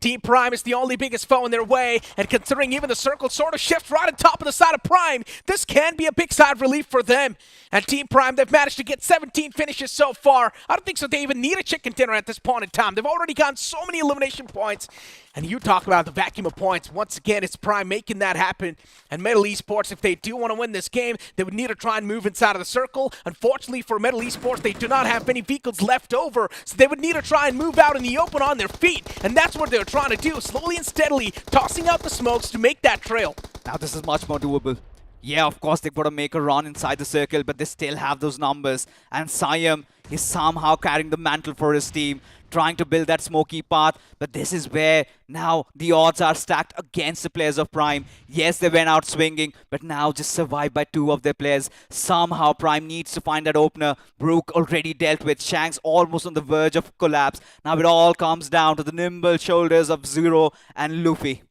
Team Prime is the only biggest foe in their way, and considering even the circle sort of shifts right on top of the side of Prime, this can be a big sigh of relief for them. And Team Prime, they've managed to get 17 finishes so far. I don't think so they even need a chicken dinner at this point in time. They've already gotten so many elimination points. And you talk about the vacuum of points. Once again, it's Prime making that happen. And Metal Esports, if they do want to win this game, they would need to try and move inside of the circle. Unfortunately for Metal Esports, they do not have many vehicles left over, so they would need to try and move out in the open on their feet. And that's what they're trying to do, slowly and steadily tossing out the smokes to make that trail. Now this is much more doable. Yeah, of course, they've got to make a run inside the circle, but they still have those numbers. And Siam is somehow carrying the mantle for his team, trying to build that smoky path. But this is where now the odds are stacked against the players of Prime. Yes, they went out swinging, but now just survived by 2 of their players. Somehow Prime needs to find that opener. Brook already dealt with. Shanks almost on the verge of collapse. Now it all comes down to the nimble shoulders of Zero and Luffy.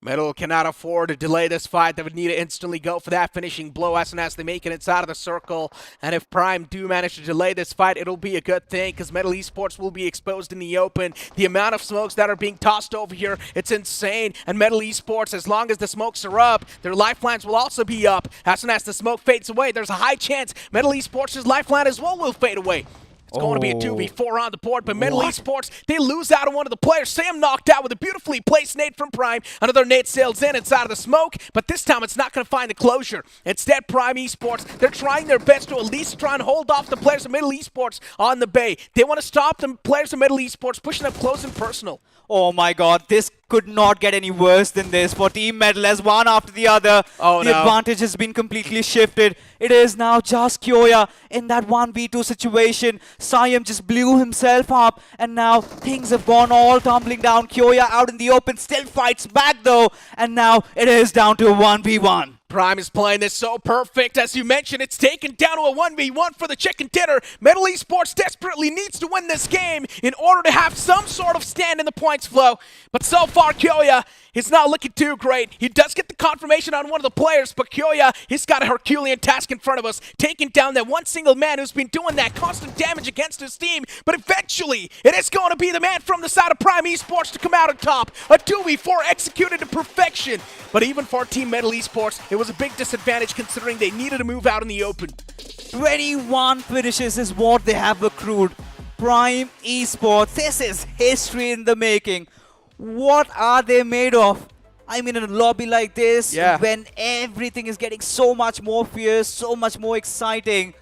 Metal cannot afford to delay this fight. They would need to instantly go for that finishing blow as soon as they make it inside of the circle. And if Prime do manage to delay this fight, it'll be a good thing because Metal Esports will be exposed in the open. The amount of smokes that are being tossed over here, it's insane. And Metal Esports, as long as the smokes are up, their lifelines will also be up. As soon as the smoke fades away, there's a high chance Metal Esports' lifeline as well will fade away. It's going to be a 2v4 on the board, but Metal Esports, they lose out on one of the players. Sam knocked out with a beautifully placed nade from Prime. Another nade sails in inside of the smoke, but this time it's not going to find the closure. Instead, Prime Esports, they're trying their best to at least try and hold off the players of Metal Esports on the bay. They want to stop the players of Metal Esports pushing up close and personal. Oh my god, this could not get any worse than this for Team Metal as one after the other. The advantage has been completely shifted. It is now just Kyoya in that 1v2 situation. Siam just blew himself up and now things have gone all tumbling down. Kyoya out in the open still fights back though, and now it is down to a 1v1. Prime is playing this so perfect. As you mentioned, it's taken down to a 1v1 for the chicken dinner. Metal Esports desperately needs to win this game in order to have some sort of stand in the points flow. But so far, Kyoya, He's not looking too great. He does get the confirmation on one of the players, but Kyoya, he's got a Herculean task in front of us, taking down that one single man who's been doing that constant damage against his team. But eventually, it is going to be the man from the side of Prime Esports to come out on top. A 2v4 executed to perfection. But even for Team Metal Esports, it was a big disadvantage considering they needed to move out in the open. 21 finishes is what they have accrued. Prime Esports, this is history in the making. What are they made of? I mean, in a lobby like this, when everything is getting so much more fierce, so much more exciting,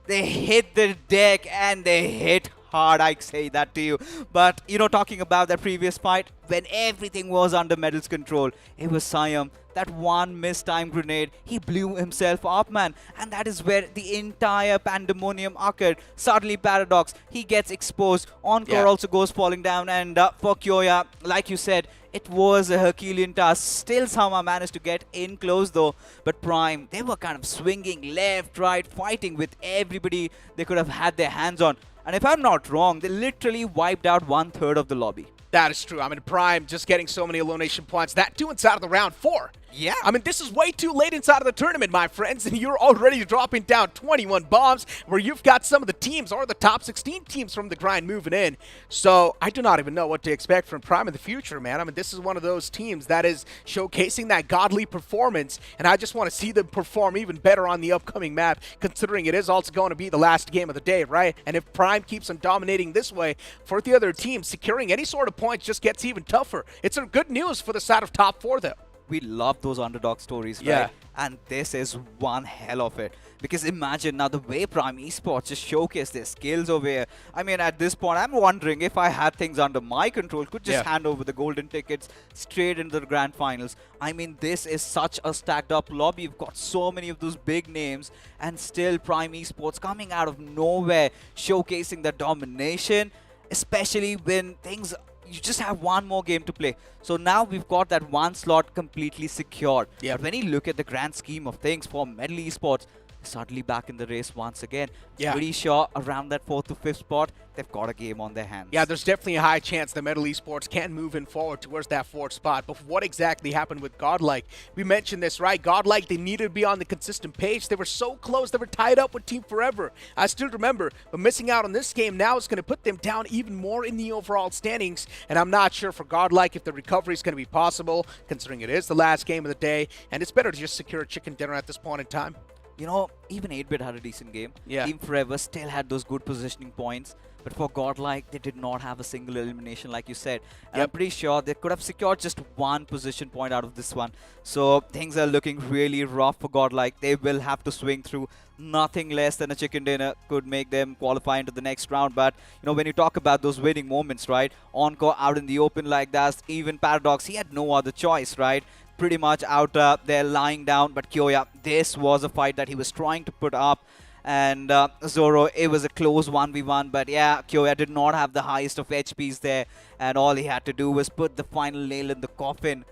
they hit the deck and they hit hard, I say that to you. But, you know, talking about that previous fight, when everything was under Metal's control, it was Siam. That one mistime grenade, he blew himself up, man. And that is where the entire pandemonium occurred. Suddenly, Paradox, he gets exposed. Encore also goes falling down. And for Kyoya, like you said, it was a Herculean task. Still somehow managed to get in close though. But Prime, they were kind of swinging left, right, fighting with everybody they could have had their hands on. And if I'm not wrong, they literally wiped out 1/3 of the lobby. That is true. I mean, Prime just getting so many elimination points. That too inside of the round 4. Yeah. I mean, this is way too late inside of the tournament, my friends, and you're already dropping down 21 bombs where you've got some of the teams or the top 16 teams from the grind moving in. So I do not even know what to expect from Prime in the future, man. I mean, this is one of those teams that is showcasing that godly performance, and I just want to see them perform even better on the upcoming map, considering it is also going to be the last game of the day, right? And if Prime keeps on dominating this way, for the other teams, securing any sort of points just gets even tougher. It's a good news for the side of top 4, though. We love those underdog stories, right? Yeah. And this is one hell of it. Because imagine now the way Prime Esports just showcase their skills over here. I mean, at this point, I'm wondering if I had things under my control, could just hand over the golden tickets straight into the grand finals. I mean, this is such a stacked up lobby. You've got so many of those big names, and still Prime Esports coming out of nowhere, showcasing the domination, especially when things... You just have one more game to play. So now we've got that one slot completely secured. Yeah. But when you look at the grand scheme of things for Metal Esports, suddenly back in the race once again. Yeah. Pretty sure around that 4th to 5th spot, they've got a game on their hands. Yeah, there's definitely a high chance that Metal Esports can move in forward towards that 4th spot. But what exactly happened with Godlike? We mentioned this, right? Godlike, they needed to be on the consistent page. They were so close. They were tied up with Team Forever. I still remember, but missing out on this game now is going to put them down even more in the overall standings. And I'm not sure for Godlike if the recovery is going to be possible, considering it is the last game of the day. And it's better to just secure a chicken dinner at this point in time. You know, even 8-Bit had a decent game. Yeah. Team Forever still had those good positioning points. But for Godlike, they did not have a single elimination, like you said. And I'm pretty sure they could have secured just one position point out of this one. So things are looking really rough for Godlike. They will have to swing through. Nothing less than a chicken dinner could make them qualify into the next round. But, you know, when you talk about those winning moments, right? Encore out in the open like that, even Paradox, he had no other choice, right? Pretty much out there lying down. But Kyoya, this was a fight that he was trying to put up. And Zoro, it was a close 1v1. But yeah, Kyoya did not have the highest of HPs there. And all he had to do was put the final nail in the coffin.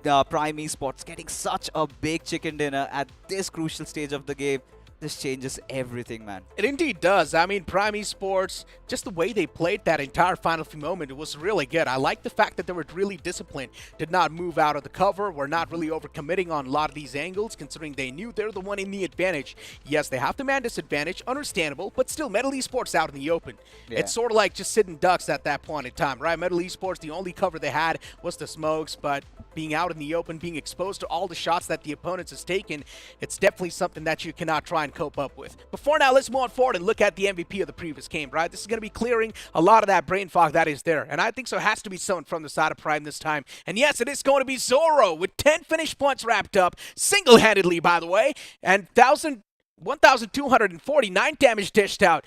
Now, Prime Esports getting such a big chicken dinner at this crucial stage of the game. This changes everything, man. It indeed does. I mean, Prime Esports, just the way they played that entire final few moment, it was really good. I like the fact that they were really disciplined, did not move out of the cover, were not really overcommitting on a lot of these angles, considering they knew they're the one in the advantage. Yes, they have the man disadvantage, understandable, but still, Metal Esports out in the open. Yeah. It's sort of like just sitting ducks at that point in time, right? Metal Esports, the only cover they had was the smokes, but being out in the open, being exposed to all the shots that the opponents has taken, it's definitely something that you cannot try and cope up with. But for now, let's move on forward and look at the MVP of the previous game, right? This is going to be clearing a lot of that brain fog that is there. And I think so has to be someone from the side of Prime this time. And yes, it is going to be Zoro with 10 finish points wrapped up, single-handedly, by the way, and 1,249 damage dished out.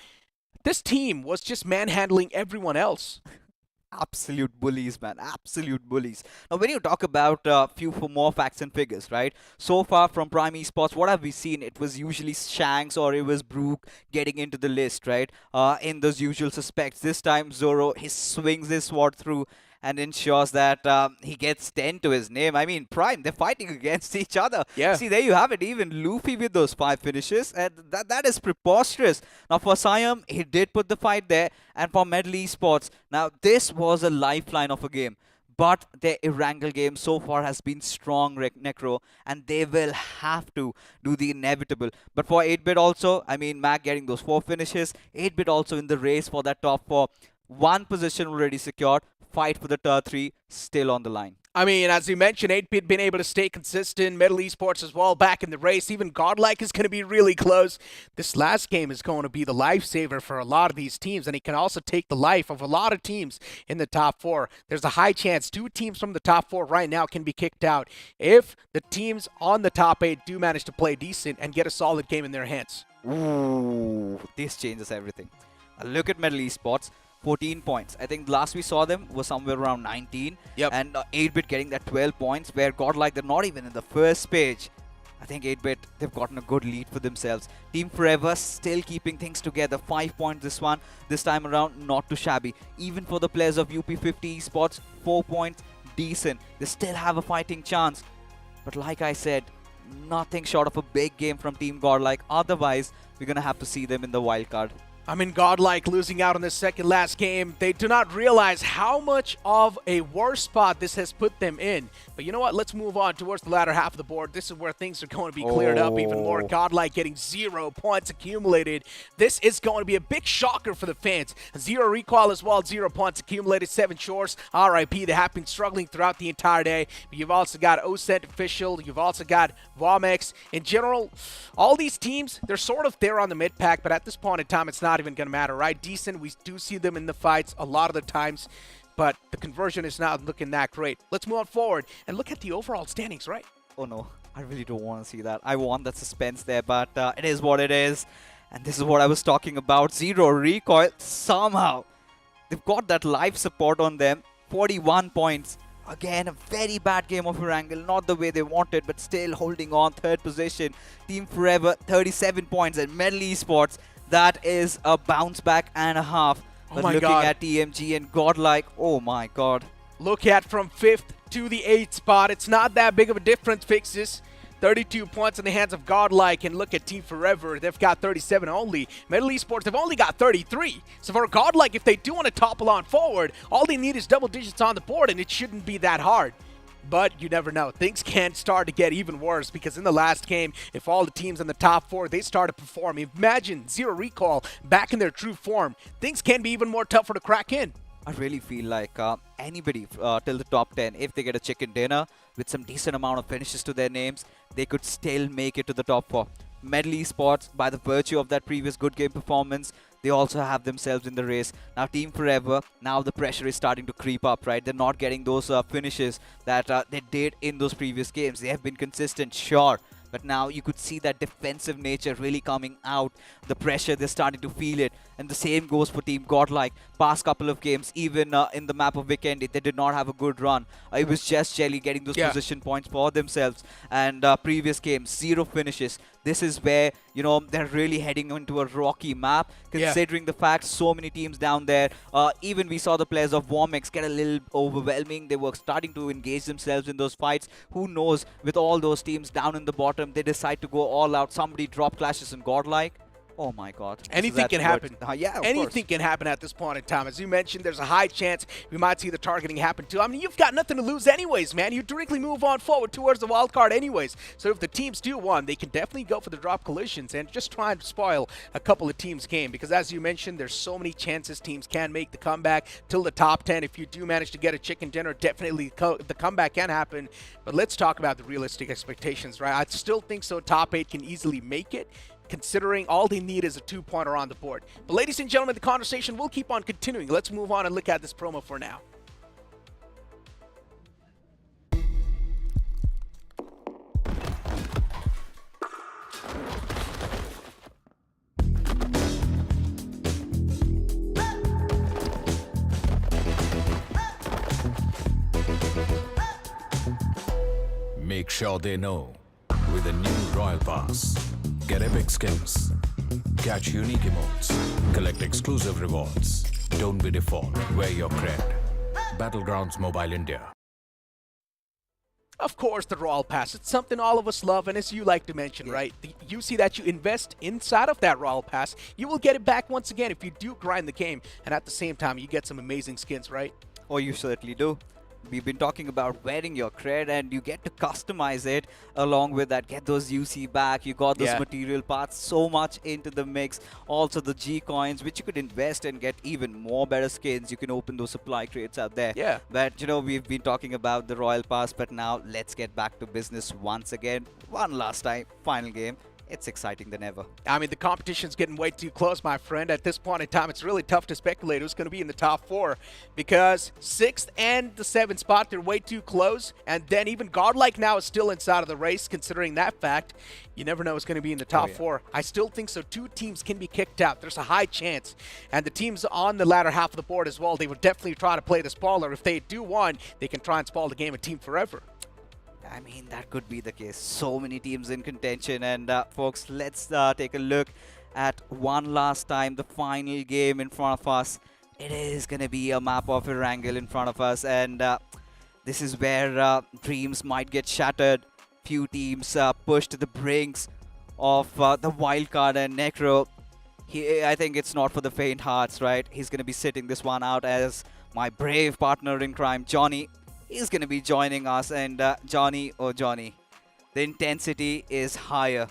This team was just manhandling everyone else. Absolute bullies, man. Absolute bullies. Now, when you talk about few for more facts and figures, right? So far from Prime Esports, what have we seen? It was usually Shanks or it was Brook getting into the list, right? In those usual suspects. This time, Zoro, he swings his sword through and ensures that he gets 10 to his name. I mean, Prime, they're fighting against each other. Yeah. See, there you have it. Even Luffy with those 5 finishes. And that is preposterous. Now, for Siam, he did put the fight there. And for Metal Esports, now, this was a lifeline of a game. but their Erangel game so far has been strong, Necro, and they will have to do the inevitable. But for 8-bit also, I mean, Mac getting those 4 finishes, 8-bit also in the race for that top 4. 1 position already secured, fight for the tier 3 still on the line. I mean, as you mentioned, 8-bit been able to stay consistent. Metal Esports as well back in the race. Even Godlike is going to be really close. This last game is going to be the lifesaver for a lot of these teams, and it can also take the life of a lot of teams in the top 4. There's a high chance 2 teams from the top 4 right now can be kicked out if the teams on the top 8 do manage to play decent and get a solid game in their hands. Ooh, this changes everything. Look at Metal Esports. 14 points. I think last we saw them was somewhere around 19. Yep. And 8-bit getting that 12 points where Godlike, they're not even in the first page. I think 8-bit, they've gotten a good lead for themselves. Team Forever still keeping things together. 5 points this time around, not too shabby. Even for the players of UP50 Esports, 4 points, decent. They still have a fighting chance. But like I said, nothing short of a big game from Team Godlike. Otherwise, we're going to have to see them in the wildcard. I mean, Godlike losing out on this second last game. They do not realize how much of a worse spot this has put them in. But you know what? Let's move on towards the latter half of the board. This is where things are going to be cleared up even more. Godlike getting 0 points accumulated. This is going to be a big shocker for the fans. 0 recoil as well, 0 points accumulated, 7 shores. RIP, they have been struggling throughout the entire day. But you've also got OSET Official. You've also got Vomex. In general, all these teams, they're sort of there on the mid-pack, but at this point in time, it's not even going to matter, right? Decent, we do see them in the fights a lot of the times, but the conversion is not looking that great. Let's move on forward and look at the overall standings, right? Oh no, I really don't want to see that. I want that suspense there, but it is what it is. And this is what I was talking about. 0 recoil. Somehow, they've got that life support on them. 41 points. Again, a very bad game of Erangel. Not the way they wanted, but still holding on. 3rd position. Team Forever, 37 points. And Metal Esports, that is a bounce back and a half. But looking at TMG and Godlike, oh my god. Look at from 5th to the 8th spot. It's not that big of a difference, Fixes. 32 points in the hands of Godlike, and look at Team Forever. They've got 37 only. Metal Esports, they've only got 33. So for Godlike, if they do want to topple on forward, all they need is double digits on the board, and it shouldn't be that hard. But you never know. Things can start to get even worse because in the last game, if all the teams in the top 4, they start to perform. Imagine 0 recoil back in their true form. Things can be even more tougher to crack in. I really feel like anybody till the top 10, if they get a chicken dinner with some decent amount of finishes to their names, they could still make it to the top 4. Metal Esports, by the virtue of that previous good game performance, they also have themselves in the race. Now Team Forever, now the pressure is starting to creep up, right? They're not getting those finishes that they did in those previous games. They have been consistent, sure. But now you could see that defensive nature really coming out. The pressure, they're starting to feel it. And the same goes for Team Godlike. Past couple of games, even in the map of Vikendi, they did not have a good run. It was just Jelly getting those position points for themselves. And previous games, 0 finishes. This is where, you know, they're really heading into a rocky map, considering the fact so many teams down there. Even we saw the players of Vomex get a little overwhelming. They were starting to engage themselves in those fights. Who knows, with all those teams down in the bottom, they decide to go all out. Somebody drop clashes in Godlike. Oh my god. Anything can happen. Yeah, anything can happen at this point in time. As you mentioned, there's a high chance we might see the targeting happen too. I mean, you've got nothing to lose anyways, man. You directly move on forward towards the wild card anyways. So if the teams do win, they can definitely go for the drop collisions and just try and spoil a couple of teams' game. Because as you mentioned, there's so many chances teams can make the comeback till the top 10. If you do manage to get a chicken dinner, definitely the comeback can happen. But let's talk about the realistic expectations, right? I still think so top 8 can easily make it, considering all they need is a 2-pointer on the board. But ladies and gentlemen, the conversation will keep on continuing. Let's move on and look at this promo for now. Make sure they know with a new Royal Pass. Get epic skins, catch unique emotes, collect exclusive rewards. Don't be default, wear your cred. Battlegrounds Mobile India. Of course, the Royal Pass. It's something all of us love, and as you like to mention, right? You see that you invest inside of that Royal Pass, you will get it back once again if you do grind the game, and at the same time, you get some amazing skins, right? Oh, you certainly do. we've been talking about wearing your cred, and you get to customize it along with that. Get those UC back. You got those material parts so much into the mix. Also the G coins, which you could invest and get even more better skins. You can open those supply crates out there. Yeah. But you know, we've been talking about the Royal Pass, but now let's get back to business once again. One last time, final game. It's exciting than ever. I mean, the competition's getting way too close, my friend. At this point in time, it's really tough to speculate who's going to be in the top 4 because 6th and the 7th spot, they're way too close. And then even Godlike now is still inside of the race, considering that fact. You never know who's going to be in the top 4. I still think so. 2 teams can be kicked out. There's a high chance. And the teams on the latter half of the board as well, they would definitely try to play the spoiler. If they do one, they can try and spoil the game of Team Forever. I mean, that could be the case. So many teams in contention. And folks, let's take a look at one last time the final game in front of us. It is going to be a map of Erangel in front of us. And this is where dreams might get shattered. Few teams pushed to the brinks of the wildcard, and Necro, I think it's not for the faint hearts, right? He's going to be sitting this one out as my brave partner in crime, Johnny. He's going to be joining us, and Johnny, oh Johnny, the intensity is higher.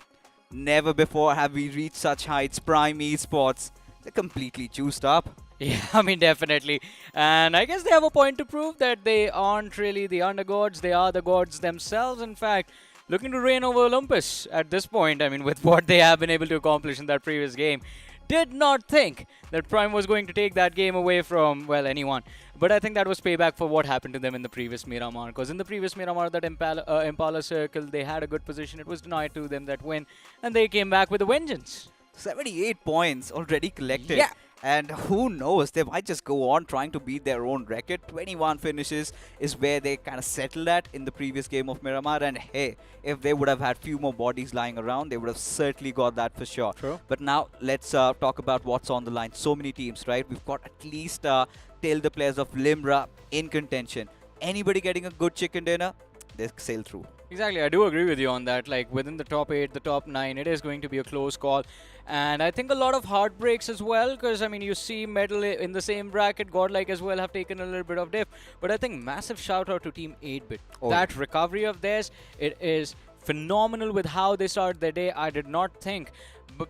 Never before have we reached such heights. Prime Esports, they're completely juiced up. Yeah, I mean, definitely. And I guess they have a point to prove that they aren't really the undergods. They are the gods themselves, in fact, looking to reign over Olympus at this point. I mean, with what they have been able to accomplish in that previous game. Did not think that Prime was going to take that game away from, well, anyone. But I think that was payback for what happened to them in the previous Miramar. Because in the previous Miramar, that Impala Circle, they had a good position. It was denied to them, that win. And they came back with a vengeance. 78 points already collected. Yeah. And who knows, they might just go on trying to beat their own record. 21 finishes is where they kind of settled at in the previous game of Miramar. And hey, if they would have had few more bodies lying around, they would have certainly got that for sure. True. But now let's talk about what's on the line. So many teams, right? We've got at least till the players of Limra in contention. Anybody getting a good chicken dinner, they sail through. Exactly, I do agree with you on that. Like, within the top 8, the top 9, it is going to be a close call. And I think a lot of heartbreaks as well, because, I mean, you see Medal in the same bracket, Godlike as well have taken a little bit of dip. But I think massive shout out to Team 8-Bit. That recovery of theirs, it is phenomenal with how they started their day. I did not think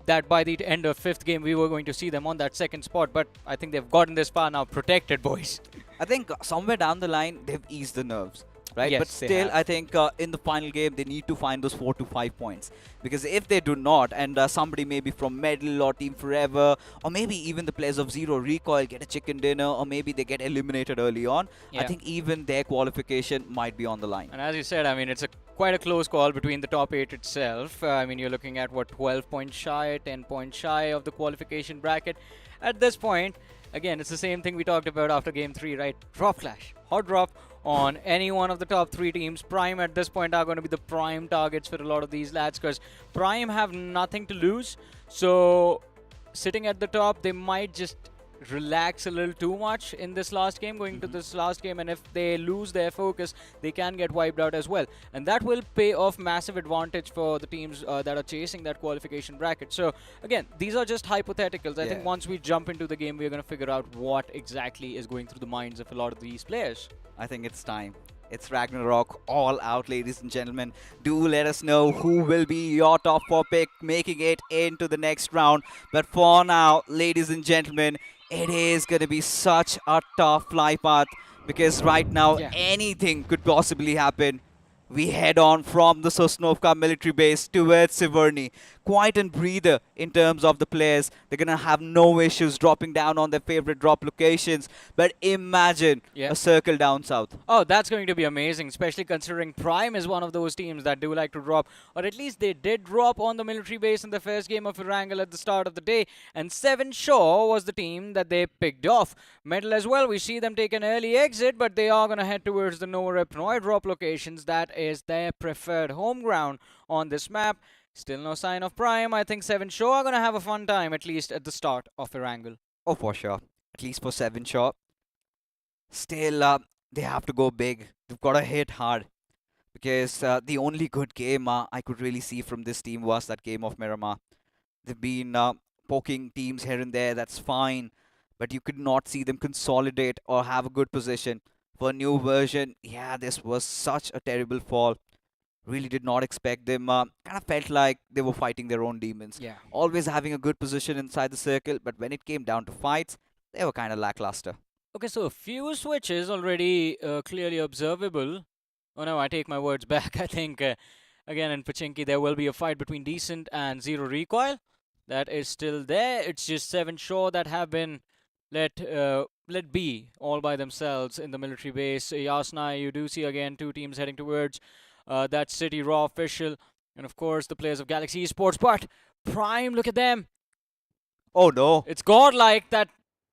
that by the end of 5th game, we were going to see them on that 2nd spot. But I think they've gotten this far now, protected, boys. I think somewhere down the line, they've eased the nerves. Right? Yes, but still, I think in the final game, they need to find those 4 to 5 points. Because if they do not, and somebody maybe from Medal or Team Forever, or maybe even the players of Zero Recoil get a chicken dinner, or maybe they get eliminated early on, I think even their qualification might be on the line. And as you said, I mean, it's quite a close call between the top 8 itself. I mean, you're looking at, what, 12 points shy, 10 points shy of the qualification bracket. At this point, again, it's the same thing we talked about after Game 3, right? Drop Clash. Hot drop on any one of the top 3 teams. Prime at this point are going to be the prime targets for a lot of these lads, because Prime have nothing to lose. So sitting at the top, they might just relax a little too much in this last game, going to this last game, and if they lose their focus, they can get wiped out as well, and that will pay off massive advantage for the teams that are chasing that qualification bracket. So again, these are just hypotheticals. I think once we jump into the game, we're going to figure out what exactly is going through the minds of a lot of these players. I think it's time. It's Ragnarok all out, ladies and gentlemen. Do let us know who will be your top 4 pick making it into the next round. But for now, ladies and gentlemen, it is going to be such a tough fly path, because right now anything could possibly happen. We head on from the Sosnovka military base towards Siverny. Quite a breather in terms of the players. They're going to have no issues dropping down on their favorite drop locations. But imagine a circle down south. Oh, that's going to be amazing, especially considering Prime is one of those teams that do like to drop, or at least they did drop on the military base in the first game of Erangel at the start of the day. And 7 Shore was the team that they picked off. Medal as well, we see them take an early exit, but they are going to head towards the Nova Repnoy drop locations. That is their preferred home ground on this map. Still no sign of Prime. I think 7 Shore are going to have a fun time, at least at the start of Erangel. Oh, for sure. At least for 7 Shore. Still, they have to go big. They've got to hit hard. Because the only good game I could really see from this team was that game of Miramar. They've been poking teams here and there. That's fine. But you could not see them consolidate or have a good position. for a new version. Yeah, this was such a terrible fall. Really did not expect them. Kind of felt like they were fighting their own demons. Yeah. Always having a good position inside the circle, but when it came down to fights, they were kind of lackluster. Okay, so a few switches already clearly observable. Oh no, I take my words back. I think, again, in Pachinki, there will be a fight between Decent and Zero Recoil. That is still there. It's just 7 Shaw that have been let be all by themselves in the military base. Yasna, you do see again 2 teams heading towards that city, raw official, and of course the players of Galaxy Esports. But Prime, look at them. Oh no. It's Godlike that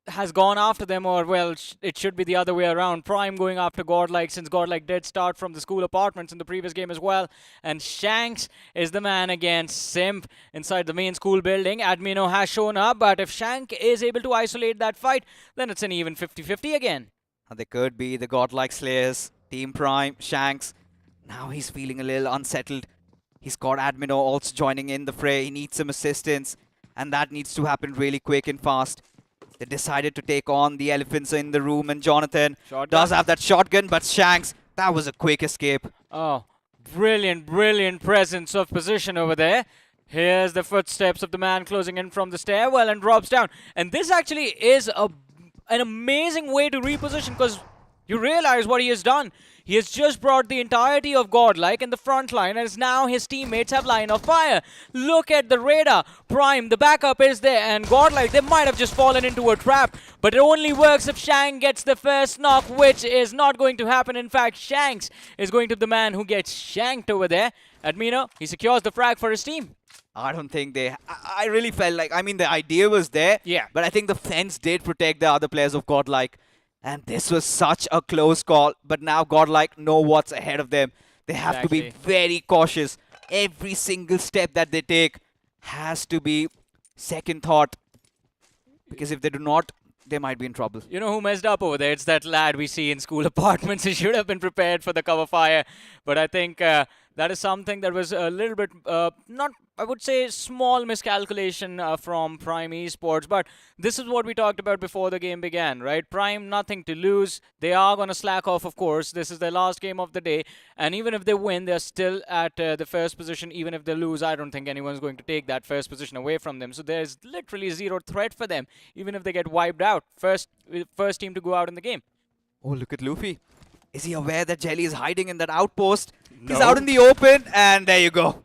has gone after them, or well, it should be the other way around. Prime going after Godlike, since Godlike did start from the school apartments in the previous game as well. And Shanks is the man against Simp inside the main school building. Admino has shown up, but if Shank is able to isolate that fight, then it's an even 50-50 again. They could be the Godlike Slayers. Team Prime, Shanks. Now he's feeling a little unsettled. He's got Admino also joining in the fray. He needs some assistance, and that needs to happen really quick and fast. They decided to take on the elephants in the room, and Jonathan does have that shotgun, but Shanks, that was a quick escape. Oh, brilliant, brilliant presence of position over there. Here's the footsteps of the man closing in from the stairwell and drops down. And this actually is an amazing way to reposition, because you realize what he has done. He has just brought the entirety of Godlike in the front line, and now his teammates have line of fire. Look at the radar. Prime, the backup is there, and Godlike, they might have just fallen into a trap, but it only works if Shank gets the first knock, which is not going to happen. In fact, Shanks is going to be the man who gets shanked over there. Admino, he secures the frag for his team. I don't think they... I really felt like... I mean, the idea was there, yeah, but I think the fence did protect the other players of Godlike. And this was such a close call, but now Godlike know what's ahead of them. They have to be very cautious. Every single step that they take has to be second thought, because if they do not, they might be in trouble. You know who messed up over there? It's that lad we see in school apartments. He should have been prepared for the cover fire, but I think that is something that was a little bit, not, I would say, small miscalculation from Prime Esports. But this is what we talked about before the game began, right? Prime, nothing to lose. They are going to slack off, of course. This is their last game of the day. And even if they win, they're still at the first position. Even if they lose, I don't think anyone's going to take that first position away from them. So there's literally zero threat for them, even if they get wiped out. First team to go out in the game. Oh, look at Luffy. Is he aware that Jelly is hiding in that outpost? No. He's out in the open, and there you go.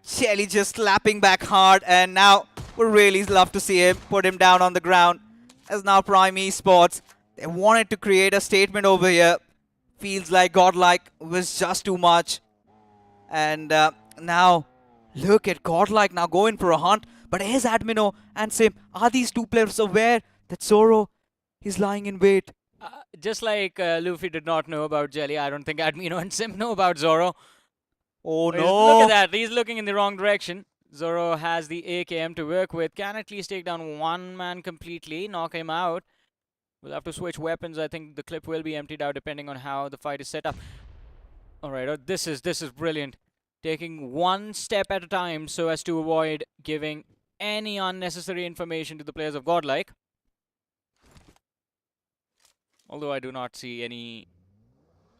Jelly just slapping back hard, and now would really love to see him put him down on the ground. As now Prime Esports, they wanted to create a statement over here. Feels like Godlike was just too much. And now look at Godlike now going for a hunt. But here's Admino and Sim. Are these two players aware that Zoro is lying in wait? Just like Luffy did not know about Jelly, I don't think Admino and Sim know about Zoro. Oh no! Look at that, he's looking in the wrong direction. Zoro has the AKM to work with. Can at least take down one man completely, knock him out. We'll have to switch weapons. I think the clip will be emptied out depending on how the fight is set up. Alright, this is brilliant. Taking one step at a time so as to avoid giving any unnecessary information to the players of Godlike. Although I do not see any,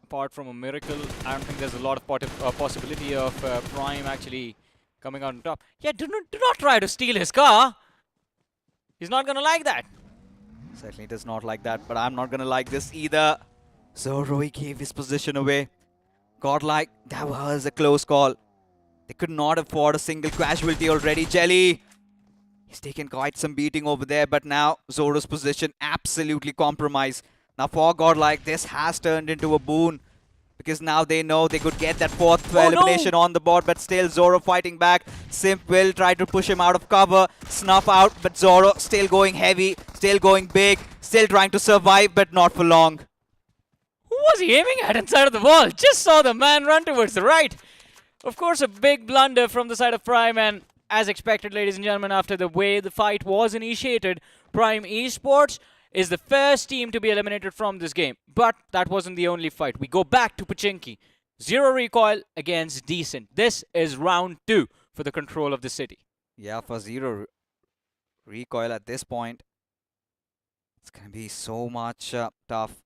apart from a miracle, I don't think there's a lot of possibility of Prime actually coming out on top. Yeah, do not try to steal his car. He's not going to like that. Certainly does not like that, but I'm not going to like this either. Zoro, he gave his position away. Godlike, that was a close call. They could not afford a single casualty already. Jelly, he's taken quite some beating over there, but now Zoro's position absolutely compromised. Now for Godlike, this has turned into a boon, because now they know they could get that fourth elimination on the board, but still Zoro fighting back. Simp will try to push him out of cover, snuff out, but Zoro still going heavy, still going big, still trying to survive, but not for long. Who was he aiming at inside of the wall? Just saw the man run towards the right. Of course, a big blunder from the side of Prime, and as expected, ladies and gentlemen, after the way the fight was initiated, Prime Esports is the first team to be eliminated from this game. But that wasn't the only fight. We go back to Pachinki. Zero Recoil against Decent. This is round 2 for the control of the city. Yeah, for Zero Recoil at this point, it's going to be so much tough.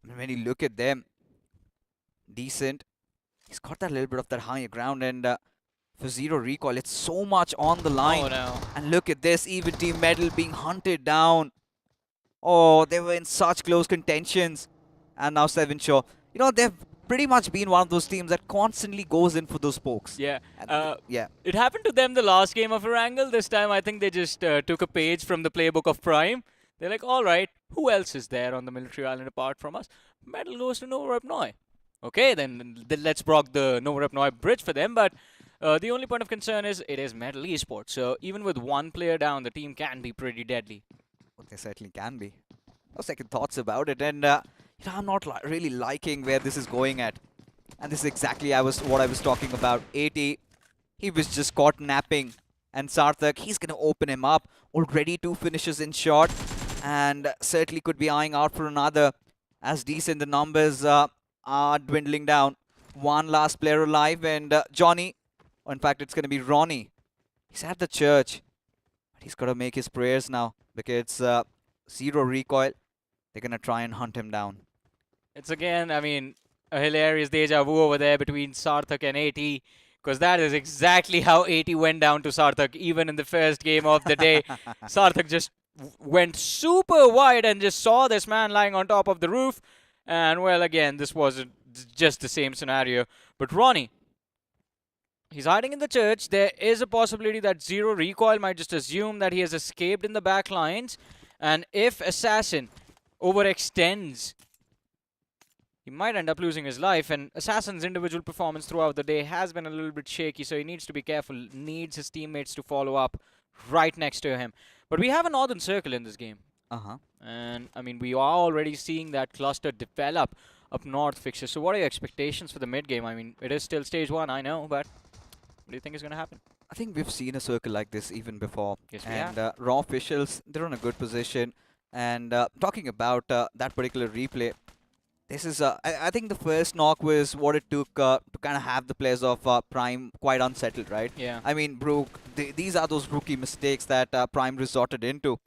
When you look at them, decent. He's got that little bit of that higher ground, and for zero recoil, it's so much on the line. Oh no. And look at this, even team medal being hunted down. Oh, they were in such close contentions. And now Seven Shaw. You know, they've pretty much been one of those teams that constantly goes in for those pokes. Yeah. Yeah. It happened to them the last game of Erangel. This time, I think they just took a page from the playbook of Prime. They're like, all right, who else is there on the military island apart from us? Medal goes to Nova Repnoi. Okay, then let's block the Nova Repnoi bridge for them. But the only point of concern is it is Metal Esports. So even with one player down, the team can be pretty deadly. Well, they certainly can be. No second thoughts about it. And you know, I'm not really liking where this is going at. And this is exactly what I was talking about. 80, he was just caught napping. And Sarthak, he's going to open him up. Already 2 finishes in short. And certainly could be eyeing out for another. As decent the numbers are dwindling down. One last player alive. And Johnny, or in fact, it's going to be Ronnie. He's at the church. But he's got to make his prayers now. Because zero recoil. They're going to try and hunt him down. It's again, I mean, a hilarious deja vu over there between Sarthak and 80. Because that is exactly how 80 went down to Sarthak, even in the first game of the day. Sarthak just went super wide and just saw this man lying on top of the roof. And, well, again, this was just the same scenario. But Ronnie, he's hiding in the church. There is a possibility that Zero Recoil might just assume that he has escaped in the back lines. And if Assassin overextends, he might end up losing his life. And Assassin's individual performance throughout the day has been a little bit shaky, so he needs to be careful. Needs his teammates to follow up right next to him. But we have a Northern Circle in this game. And, I mean, we are already seeing that cluster develop up north fixture. So what are your expectations for the mid-game? I mean, it is still stage 1, I know, but what do you think is going to happen? I think we've seen a circle like this even before. Yes, we and have. Raw officials, they're in a good position. And talking about that particular replay, this is, I think the first knock was what it took to kind of have the players of Prime quite unsettled, right? Yeah. I mean, Brook, these are those rookie mistakes that Prime resorted into.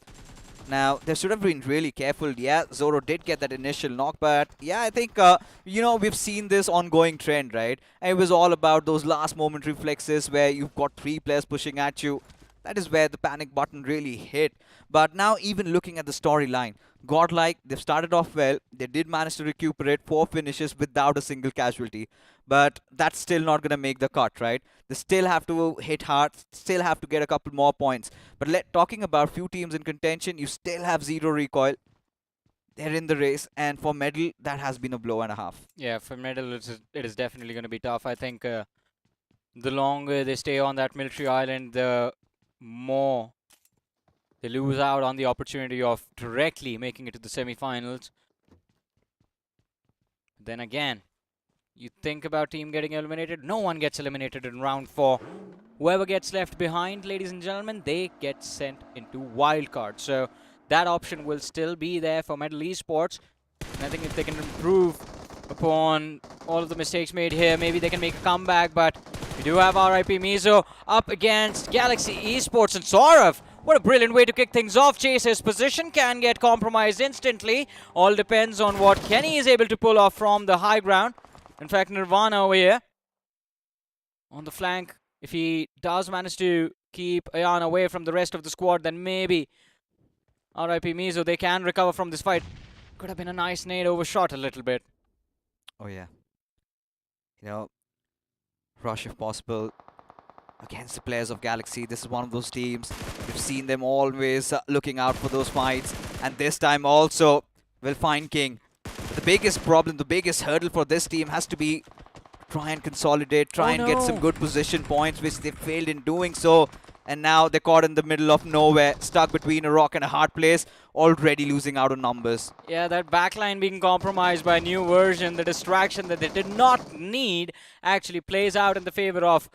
Now, they should have been really careful. Yeah, Zoro did get that initial knock, but yeah, I think, you know, we've seen this ongoing trend, right? And it was all about those last moment reflexes where you've got 3 players pushing at you. That is where the panic button really hit. But now, even looking at the storyline, Godlike, they've started off well. They did manage to recuperate 4 finishes without a single casualty. But that's still not going to make the cut, right? They still have to hit hard, still have to get a couple more points. But talking about few teams in contention, you still have Zero Recoil. They're in the race. And for Medal, that has been a blow and a half. Yeah, for Medal, it is definitely going to be tough. I think the longer they stay on that military island, the more they lose out on the opportunity of directly making it to the semi-finals. Then again, you think about team getting eliminated. No one gets eliminated in round 4. Whoever gets left behind, ladies and gentlemen, they get sent into wildcard. So that option will still be there for Metal Esports. And I think if they can improve upon all of the mistakes made here, maybe they can make a comeback. But we do have RIP Mizo up against Galaxy Esports, and Saurav. What a brilliant way to kick things off. Chase's position can get compromised instantly. All depends on what Kenny is able to pull off from the high ground. In fact, Nirvana over here on the flank. If he does manage to keep Ayan away from the rest of the squad, then maybe RIP Mizo, they can recover from this fight. Could have been a nice nade, overshot a little bit. Oh, yeah. You know, rush if possible against the players of Galaxy. This is one of those teams. We've seen them always looking out for those fights. And this time also will find King. But the biggest problem, the biggest hurdle for this team has to be try and consolidate, try and get some good position points, which they failed in doing so. And now they're caught in the middle of nowhere, stuck between a rock and a hard place, already losing out on numbers. Yeah, that backline being compromised by a new version, the distraction that they did not need actually plays out in the favor of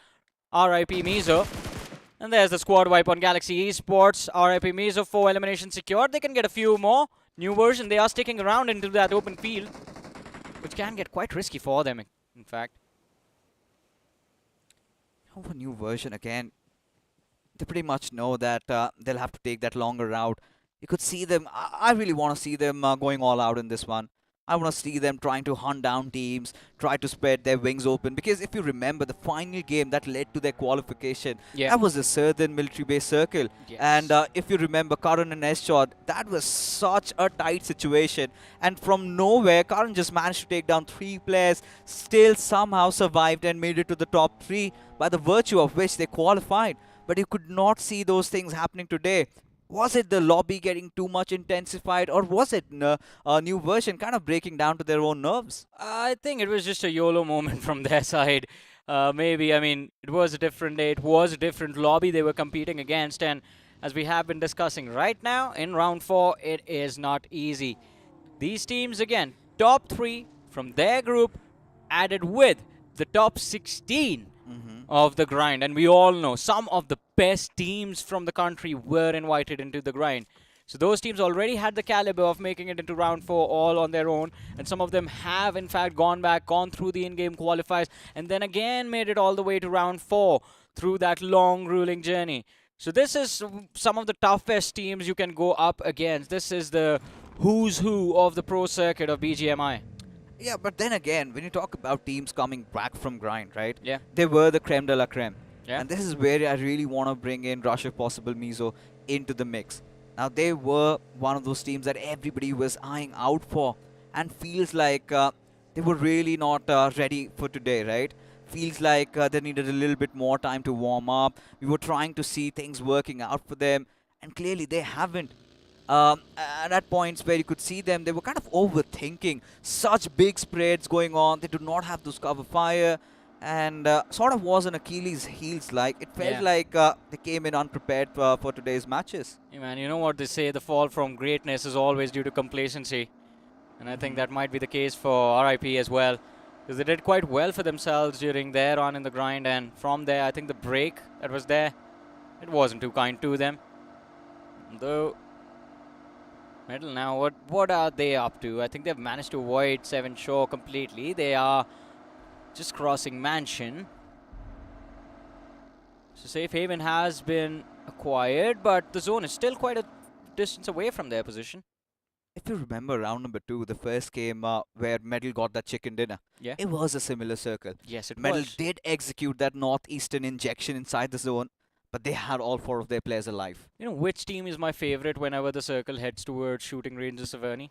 RIP Mizo. And there's the squad wipe on Galaxy Esports. RIP Mizo, 4 eliminations secured. They can get a few more. New version, they are sticking around into that open field, which can get quite risky for them, in fact. For new version again, they pretty much know that they'll have to take that longer route. You could see them, I really want to see them going all out in this one. I want to see them trying to hunt down teams, try to spread their wings open. Because if you remember, the final game that led to their qualification, that was the Southern Military Base Circle. And if you remember, Karan and Eschod, that was such a tight situation. And from nowhere, Karan just managed to take down 3 players, still somehow survived and made it to the top 3 by the virtue of which they qualified. But you could not see those things happening today. Was it the lobby getting too much intensified, or was it a new version kind of breaking down to their own nerves? I think it was just a YOLO moment from their side. Maybe, I mean, it was a different day, it was a different lobby they were competing against, and as we have been discussing right now, in round 4, it is not easy. These teams, again, top 3 from their group, added with the top 16 of the grind, and we all know some of the best teams from the country were invited into the grind. So those teams already had the caliber of making it into round 4 all on their own, and some of them have in fact gone through the in-game qualifiers, and then again made it all the way to round 4 through that long grueling journey. So this is some of the toughest teams you can go up against. This is the who's who of the pro circuit of BGMI. Yeah, but then again, when you talk about teams coming back from grind, right? Yeah. They were the creme de la creme. Yeah. And this is where I really want to bring in Rush, if possible, Mizo into the mix. Now, they were one of those teams that everybody was eyeing out for, and feels like they were really not ready for today, right? Feels like they needed a little bit more time to warm up. We were trying to see things working out for them, and clearly they haven't. And at points where you could see them, they were kind of overthinking. Such big spreads going on. They did not have those cover fire. And sort of was an Achilles' heels like. It felt like they came in unprepared for today's matches. Yeah, man, you know what they say, the fall from greatness is always due to complacency. And I think that might be the case for RIP as well. Because they did quite well for themselves during their run in the grind. And from there, I think the break that was there, it wasn't too kind to them. Though, Metal now, what are they up to? I think they've managed to avoid 7 Shore completely. They are just crossing Mansion. So Safe Haven has been acquired, but the zone is still quite a distance away from their position. If you remember round number 2, the first game where Metal got that chicken dinner, it was a similar circle. Yes, it Metal was. did execute that northeastern injection inside the zone, but they had all 4 of their players alive. You know which team is my favorite whenever the circle heads towards shooting range of Severny?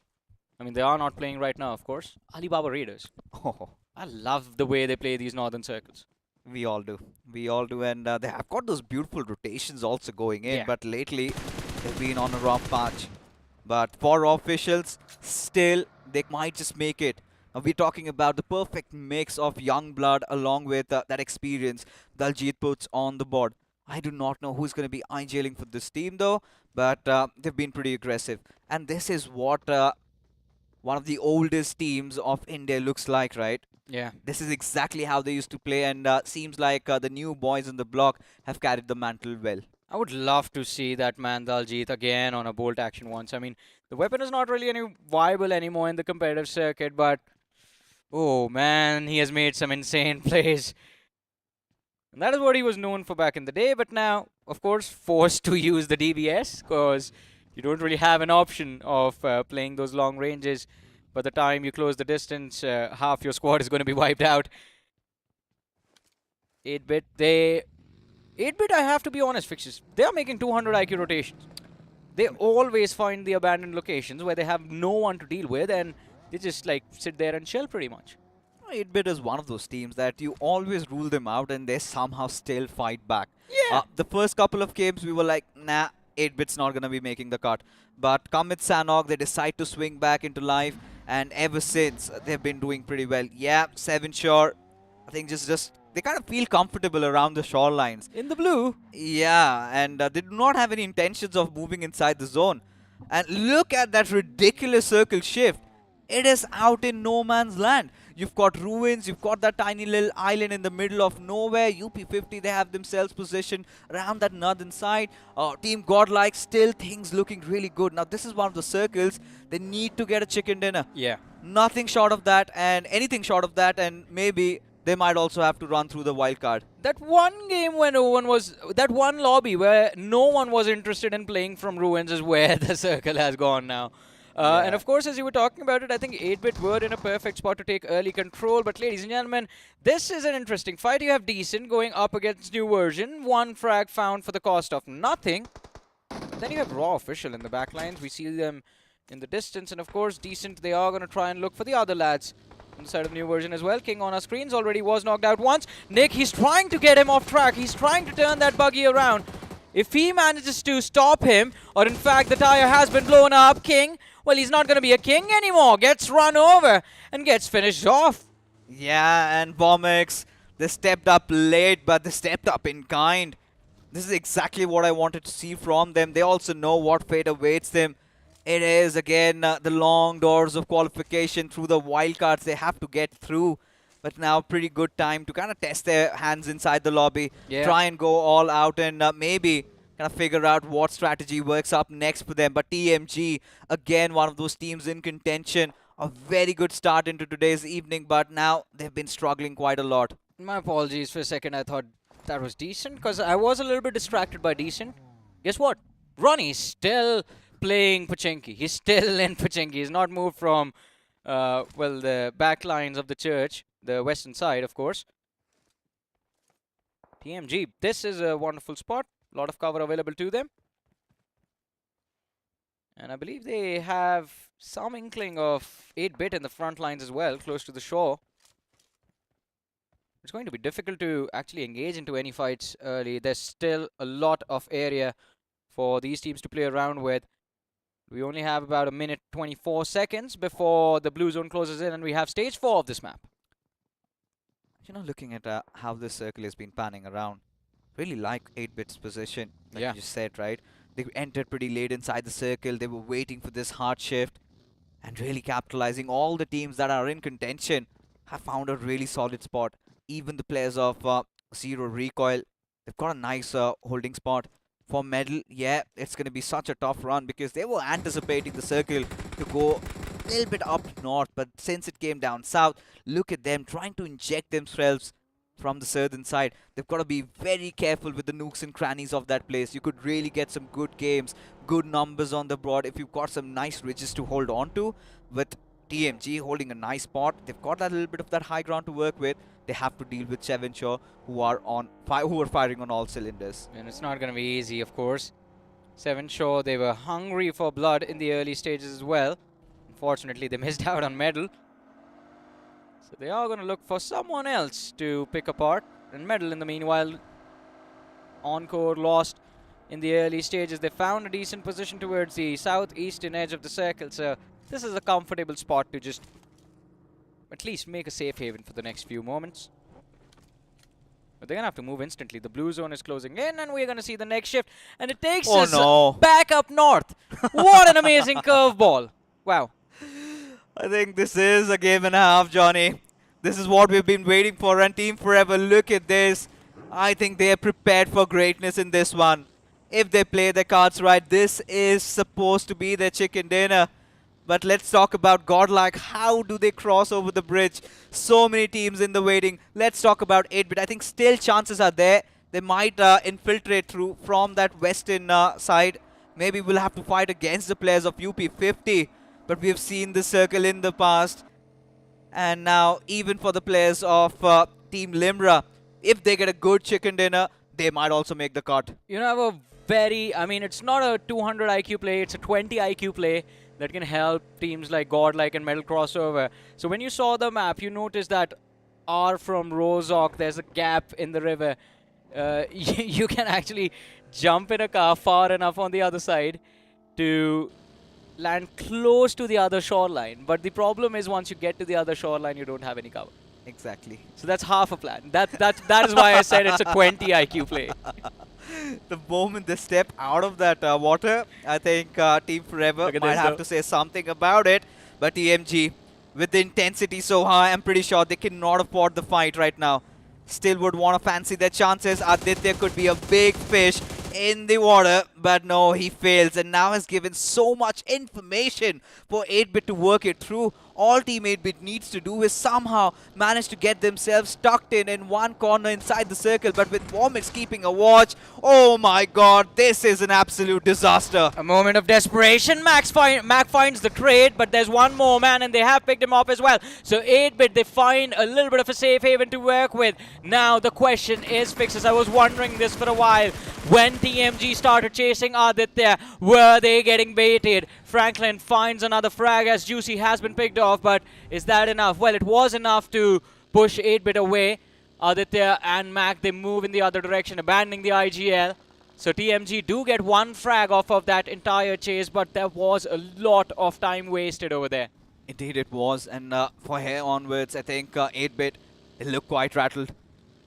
I mean, they are not playing right now, of course. Alibaba Raiders. Oh, I love the way they play these northern circles. we all do. We all do, and they have got those beautiful rotations also going in, but lately they've been on a rough patch. But for officials, still, they might just make it. We're talking about the perfect mix of young blood along with that experience Daljit puts on the board. I do not know who's going to be eye-jailing for this team, though, but they've been pretty aggressive. And this is what one of the oldest teams of India looks like, right? Yeah. This is exactly how they used to play, and seems like the new boys in the block have carried the mantle well. I would love to see that man Daljit again on a bolt action once. I mean, the weapon is not really viable anymore in the competitive circuit, but oh man, he has made some insane plays. And that is what he was known for back in the day, but now, of course, forced to use the DBS because you don't really have an option of playing those long ranges. By the time you close the distance, half your squad is going to be wiped out. 8-bit, 8-bit, I have to be honest, Fixes. They are making 200 IQ rotations. They always find the abandoned locations where they have no one to deal with, and they just like sit there and chill pretty much. 8-bit is one of those teams that you always rule them out and they somehow still fight back. Yeah. The first couple of games we were like, nah, 8-bit's not going to be making the cut. But come with Sanok, they decide to swing back into life, and ever since, they've been doing pretty well. Yeah, 7 Shore, I think just they kind of feel comfortable around the shorelines. In the blue. Yeah, and they do not have any intentions of moving inside the zone. And look at that ridiculous circle shift. It is out in no man's land. You've got ruins, you've got that tiny little island in the middle of nowhere. UP50, they have themselves positioned around that northern side. Team Godlike, still things looking really good. Now, this is one of the circles. They need to get a chicken dinner. Yeah. Nothing short of that, and anything short of that, and maybe they might also have to run through the wild card. That one game when no one was, that one lobby where no one was interested in playing from ruins is where the circle has gone now. And of course, as you were talking about it, I think 8-bit were in a perfect spot to take early control. But ladies and gentlemen, this is an interesting fight. You have Decent going up against New Version. 1 frag found for the cost of nothing. Then you have Raw Official in the backlines. We see them in the distance. And of course, Decent, they are going to try and look for the other lads on the side of New Version as well. King on our screens already was knocked out once. Nick, he's trying to get him off track. He's trying to turn that buggy around. If he manages to stop him, or in fact the tire has been blown up, King, well, he's not going to be a king anymore. Gets run over and gets finished off. Yeah, and Bomix, they stepped up late, but they stepped up in kind. This is exactly what I wanted to see from them. They also know what fate awaits them. It is, again, the long doors of qualification through the wildcards they have to get through. But now, pretty good time to kind of test their hands inside the lobby. Yeah. Try and go all out and maybe kind of figure out what strategy works up next for them. But TMG, again, one of those teams in contention. A very good start into today's evening, but now they've been struggling quite a lot. My apologies for a second. I thought that was Decent because I was a little bit distracted by Decent. Guess what? Ronnie's still playing Pachinki. He's still in Pachinki. He's not moved from, well, the back lines of the church, the western side, of course. TMG, this is a wonderful spot. A lot of cover available to them. And I believe they have some inkling of 8-bit in the front lines as well, close to the shore. It's going to be difficult to actually engage into any fights early. There's still a lot of area for these teams to play around with. We only have about 1:24 seconds before the blue zone closes in, and we have stage 4 of this map. You know, looking at how this circle has been panning around, really like 8-bit's position, like you just said, right? They entered pretty late inside the circle. They were waiting for this hard shift and really capitalizing. All the teams that are in contention have found a really solid spot. Even the players of Zero Recoil, they've got a nice holding spot. For Medal, yeah, it's going to be such a tough run because they were anticipating the circle to go a little bit up north. But since it came down south, look at them trying to inject themselves from the southern side. They've got to be very careful with the nooks and crannies of that place. You could really get some good games, good numbers on the board if you've got some nice ridges to hold on to. With TMG holding a nice spot, they've got that little bit of that high ground to work with. They have to deal with Seven Shaw, who are firing on all cylinders. And it's not going to be easy, of course. Seven Shaw, they were hungry for blood in the early stages as well. Unfortunately, they missed out on Medal. So they are going to look for someone else to pick apart. And Medal, in the meanwhile, Encore lost in the early stages. They found a decent position towards the southeastern edge of the circle. So this is a comfortable spot to just at least make a safe haven for the next few moments. But they're going to have to move instantly. The blue zone is closing in, and we're going to see the next shift. And it takes us back up north. What an amazing curveball. Wow. I think this is a game and a half, Johnny. This is what we've been waiting for. And Team Forever, look at this. I think they're prepared for greatness in this one. If they play their cards right, this is supposed to be their chicken dinner. But let's talk about Godlike. How do they cross over the bridge? So many teams in the waiting. Let's talk about 8-bit. I think still chances are there. They might infiltrate through from that western side. Maybe we'll have to fight against the players of UP50. But we've seen this circle in the past. And now, even for the players of Team Limra, if they get a good chicken dinner, they might also make the cut. You know, I have a very, I mean, it's not a 200 IQ play, it's a 20 IQ play that can help teams like Godlike and Metal crossover. So when you saw the map, you noticed that R from Rozok, there's a gap in the river. You can actually jump in a car far enough on the other side to land close to the other shoreline. But the problem is once you get to the other shoreline, you don't have any cover. Exactly. So that's half a plan. That is why I said it's a 20 IQ play. The moment they step out of that water, I think Team Forever might have to say something about it. But TMG, with the intensity so high, I'm pretty sure they cannot afford the fight right now. Still would want to fancy their chances. Aditya could be a big fish in the water, but no, he fails and now has given so much information for 8-bit to work it through. All Team 8-bit needs to do is somehow manage to get themselves tucked in one corner inside the circle, but with Vomix keeping a watch, oh my god, this is an absolute disaster. A moment of desperation. Mac finds the crate, but there's one more man and they have picked him up as well. So 8-bit, they find a little bit of a safe haven to work with. Now the question is, Fixes, I was wondering this for a while. When TMG started chasing Aditya, were they getting baited? Franklin finds another frag as Juicy has been picked off, but is that enough? Well, it was enough to push 8-bit away. Aditya and Mac, they move in the other direction, abandoning the IGL. So TMG do get one frag off of that entire chase, but there was a lot of time wasted over there. Indeed it was, and for here onwards, I think 8-bit, they look quite rattled.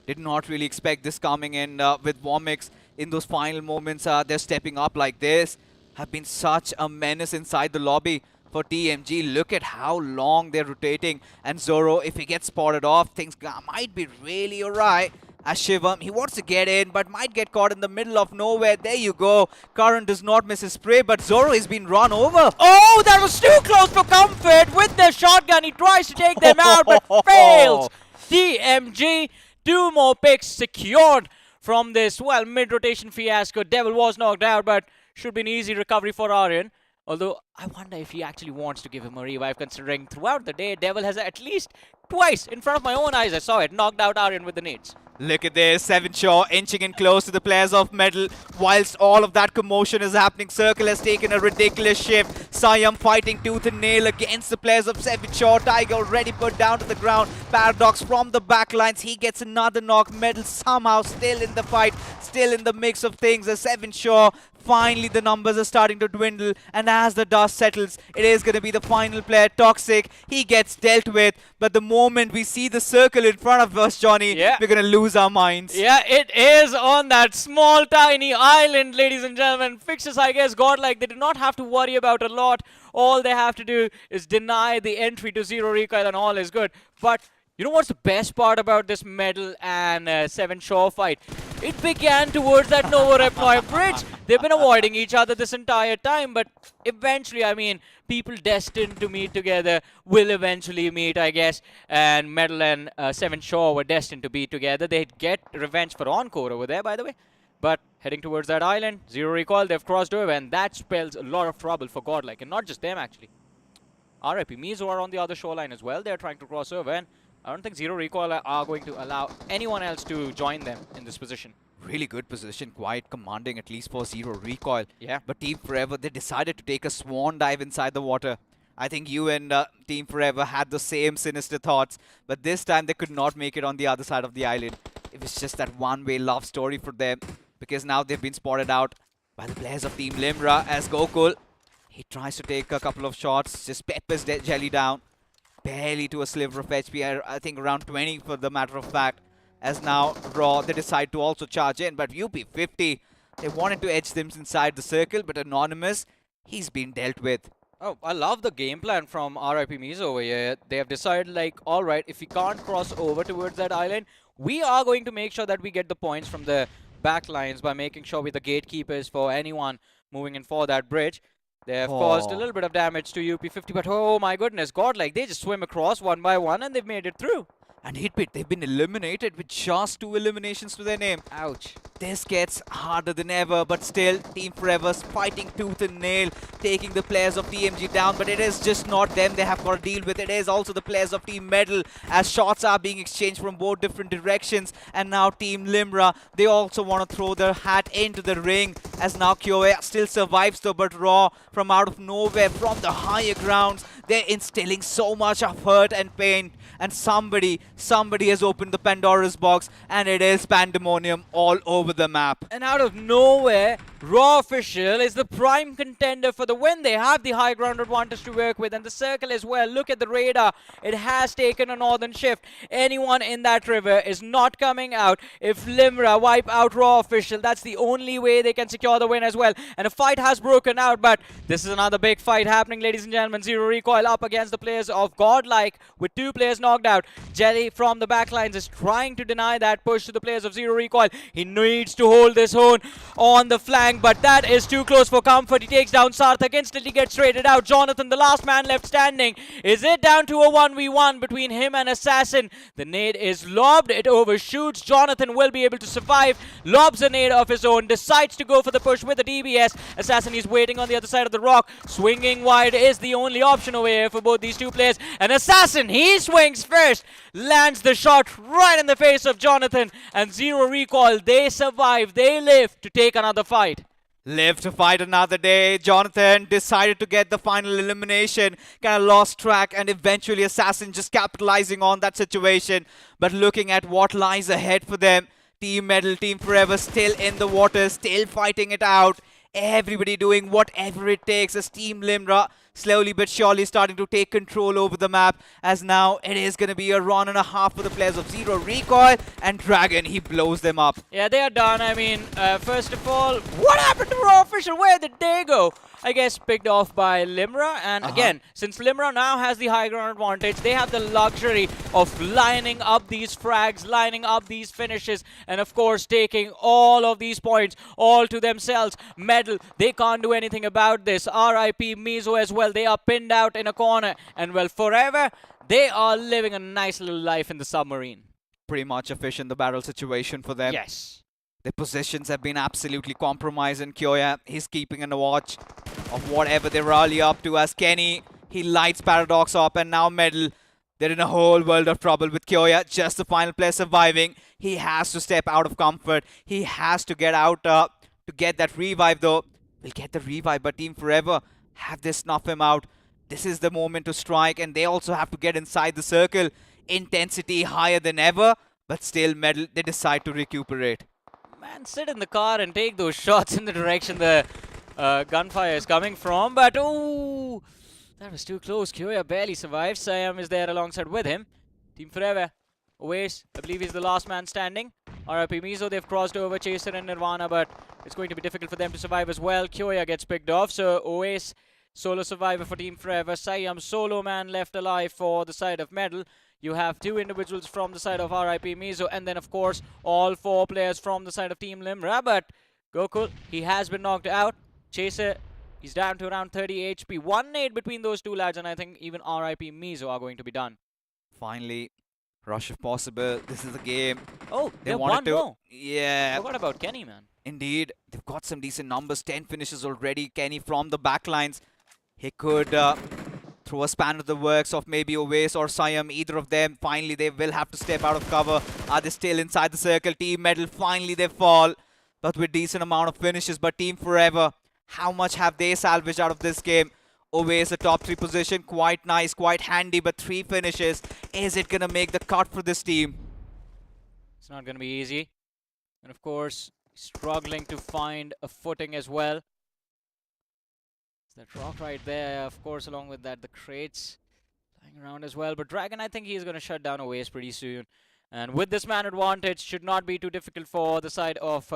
Did not really expect this coming in with Vomix in those final moments. They're stepping up like this. Have been such a menace inside the lobby for TMG. Look at how long they're rotating. And Zoro, if he gets spotted off, things might be really alright. As Shivam, he wants to get in, but might get caught in the middle of nowhere. There you go. Karan does not miss his spray, but Zoro has been run over. Oh, that was too close for comfort. With the shotgun, he tries to take them out, but fails. TMG, 2 more picks secured from this, well, mid-rotation fiasco. Devil was knocked out, but should be an easy recovery for Aryan. Although, I wonder if he actually wants to give him a revive, considering throughout the day, Devil has at least twice, in front of my own eyes, I saw it, knocked out Aryan with the nades. Look at this, Seven Shaw inching in close to the players of Metal. Whilst all of that commotion is happening, Circle has taken a ridiculous shift. Siam fighting tooth and nail against the players of Seven Shaw. Tiger already put down to the ground. Paradox from the backlines, he gets another knock. Metal somehow still in the fight, still in the mix of things as Seven Shaw. Finally, the numbers are starting to dwindle, and as the dust settles, it is going to be the final player, Toxic. He gets dealt with, but the moment we see the circle in front of us, Johnny, we're going to lose our minds. Yeah, it is on that small, tiny island, ladies and gentlemen. Fixes, I guess, godlike. They do not have to worry about a lot. All they have to do is deny the entry to zero recoil, and all is good. But you know what's the best part about this Metal and Seven Shaw fight? It began towards that Nova Reploy bridge. They've been avoiding each other this entire time, but eventually, I mean, people destined to meet together will eventually meet, I guess. And Metal and Seven Shaw were destined to be together. They'd get revenge for Encore over there, by the way. But heading towards that island, zero recoil, they've crossed over, and that spells a lot of trouble for Godlike, and not just them, actually. RIP, Mizo are on the other shoreline as well. They're trying to cross over, and I don't think Zero Recoil are going to allow anyone else to join them in this position. Really good position, quite commanding, at least for Zero Recoil. Yeah. But Team Forever, they decided to take a swan dive inside the water. I think you and Team Forever had the same sinister thoughts, but this time they could not make it on the other side of the island. It was just that one-way love story for them, because now they've been spotted out by the players of Team Limra as Gokul. He tries to take a couple of shots, just peppers Jelly down. Barely to a sliver of HP, I think around 20 for the matter of fact. As now Raw, they decide to also charge in, but UP50, they wanted to edge them inside the circle, but Anonymous, he's been dealt with. Oh, I love the game plan from RIP Mizo over here. They have decided, like, alright, if we can't cross over towards that island, we are going to make sure that we get the points from the back lines by making sure we're the gatekeepers for anyone moving in for that bridge. They have caused a little bit of damage to UP50, but oh my goodness, Godlike, they just swim across one by one and they've made it through. And Hitbit, they've been eliminated with just 2 eliminations to their name. Ouch. This gets harder than ever, but still, Team Forever's fighting tooth and nail, taking the players of TMG down, but it is just not them they have got to deal with. It is also the players of Team Metal, as shots are being exchanged from both different directions. And now Team Limra, they also want to throw their hat into the ring, as now Kyoe still survives though, but Raw, from out of nowhere, from the higher grounds, they're instilling so much of hurt and pain. And somebody has opened the Pandora's box, and it is pandemonium all over the map. And out of nowhere, Raw Official is the prime contender for the win. They have the high ground advantage to work with, and the circle as well. Look at the radar. It has taken a northern shift. Anyone in that river is not coming out. If Limra wipe out Raw Official, that's the only way they can secure the win as well. And a fight has broken out, but this is another big fight happening, ladies and gentlemen. Zero Recoil up against the players of Godlike, with 2 players is knocked out. Jelly from the backlines is trying to deny that push to the players of Zero Recoil. He needs to hold this hone on the flank, but that is too close for comfort. He takes down Sarthak, instantly gets traded out. Jonathan, the last man left standing. Is it down to a 1v1 between him and Assassin? The nade is lobbed, it overshoots. Jonathan will be able to survive, lobs a nade of his own, decides to go for the push with the DBS. Assassin is waiting on the other side of the rock. Swinging wide is the only option over here for both these two players. And Assassin, he swings first, lands the shot right in the face of Jonathan. And Zero Recoil, they survive, they live to take another fight. Live to fight another day. Jonathan decided to get the final elimination. Kind of lost track, and eventually Assassin just capitalizing on that situation. But looking at what lies ahead for them, Team Medal, Team Forever still in the water, still fighting it out. Everybody doing whatever it takes as Team Limra slowly but surely starting to take control over the map, as now it is going to be a round and a half for the players of Zero Recoil, and Dragon, he blows them up. Yeah, they are done. I mean, first of all, what happened to Raw Official? Where did they go? I guess picked off by Limra, and again, since Limra now has the high ground advantage, they have the luxury of lining up these frags, lining up these finishes, and of course taking all of these points all to themselves. Medal, they can't do anything about this. RIP Mizo as well, they are pinned out in a corner, and well, Forever, they are living a nice little life in the submarine. Pretty much a fish in the barrel situation for them. Yes. Their positions have been absolutely compromised, and Kyoya, he's keeping a watch of whatever they're really up to, as Kenny, he lights Paradox up, and now Medal, they're in a whole world of trouble with Kyoya, just the final player surviving. He has to step out of comfort. He has to get out to get that revive, though. We'll get the revive, but Team Forever, have they snuff him out? This is the moment to strike, and they also have to get inside the circle. Intensity higher than ever, but still Medal, they decide to recuperate. Man, sit in the car and take those shots in the direction the gunfire is coming from. But, oh, that was too close. Kyoya barely survives. Siam is there alongside with him. Team Forever. Oasis, I believe he's the last man standing. RIP Mizo, they've crossed over Chaser and Nirvana, but it's going to be difficult for them to survive as well. Kyoya gets picked off, so Oasis, solo survivor for Team Forever. Siam, solo man left alive for the side of Medal. You have two individuals from the side of RIP Mizo, and then, of course, all four players from the side of Team Limra. But Gokul, he has been knocked out. Chaser, he's down to around 30 HP. 1 nade between those two lads, and I think even RIP Mizo are going to be done. Finally, rush if possible. This is the game. Oh, they wanted to. More. Yeah. Forgot about Kenny, man. Indeed, they've got some decent numbers. 10 finishes already. Kenny from the backlines. He could throw a span of the works of maybe Oasis or Siam, either of them. Finally, they will have to step out of cover. Are they still inside the circle? Team Medal, finally they fall, but with decent amount of finishes. But Team Forever, how much have they salvaged out of this game? Oasis, a top 3 position, quite nice, quite handy, but 3 finishes. Is it going to make the cut for this team? It's not going to be easy. And of course, struggling to find a footing as well. That rock right there, of course, along with that, the crates lying around as well. But Dragon, I think he's going to shut down Oasis pretty soon. And with this man advantage, should not be too difficult for the side of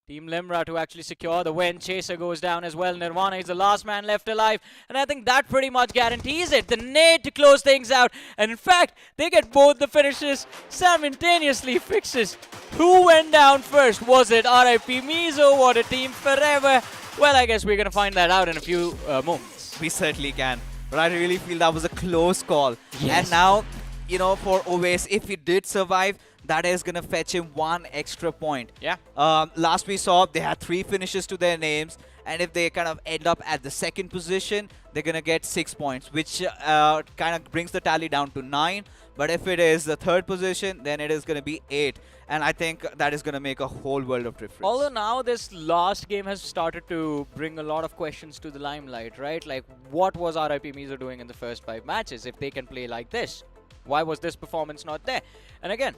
Team Limra to actually secure the win. Chaser goes down as well. Nirvana is the last man left alive. And I think that pretty much guarantees it. The nade to close things out. And in fact, they get both the finishes simultaneously. Fixes. Who went down first? Was it RIP Mizo or the Team Forever? Well, I guess we're going to find that out in a few moments. We certainly can. But I really feel that was a close call. Yes. And now, you know, for Oasis, if he did survive, that is going to fetch him 1 extra point. Yeah. Last we saw, they had 3 finishes to their names. And if they kind of end up at the 2nd position, they're going to get 6 points, which kind of brings the tally down to 9. But if it is the 3rd position, then it is going to be 8. And I think that is going to make a whole world of difference. Although now this last game has started to bring a lot of questions to the limelight, right? Like, what was RIP Mizo doing in the first 5 matches if they can play like this? Why was this performance not there? And again,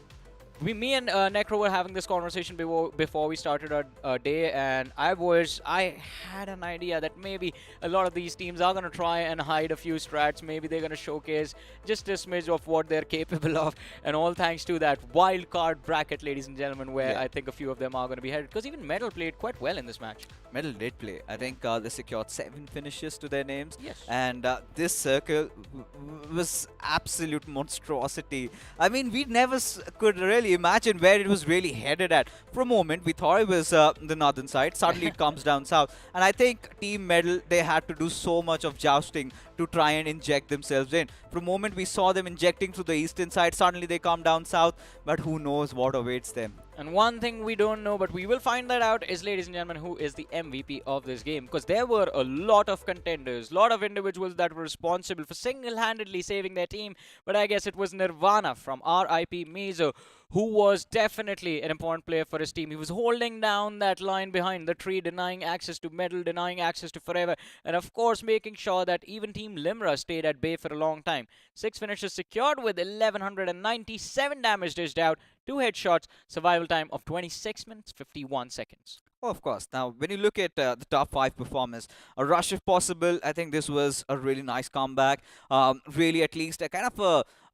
me and Necro were having this conversation before we started our day, and I had an idea that maybe a lot of these teams are going to try and hide a few strats. Maybe they're going to showcase just a smidge of what they're capable of, and all thanks to that wild card bracket, ladies and gentlemen, where I think a few of them are going to be headed, because even Metal played quite well in this match. Metal did play. I think they secured 7 finishes to their names. Yes. And this circle was absolute monstrosity. I mean, we never could really imagine where it was really headed at. For a moment, we thought it was the northern side. Suddenly, it comes down south. And I think Team Metal, they had to do so much of jousting to try and inject themselves in. For a moment, we saw them injecting through the eastern side. Suddenly, they come down south. But who knows what awaits them. And one thing we don't know, but we will find that out, is, ladies and gentlemen, who is the MVP of this game. Because there were a lot of contenders, a lot of individuals that were responsible for single-handedly saving their team. But I guess it was Nirvana from RIP Mizo, who was definitely an important player for his team. He was holding down that line behind the tree, denying access to Metal, denying access to Forever, and of course making sure that even Team Limra stayed at bay for a long time. 6 finishes secured with 1197 damage dished out, 2 headshots, survival time of 26 minutes 51 seconds. Oh, of course. Now, when you look at the top 5 performers, a rush if possible, I think this was a really nice comeback. Really, at least a kind of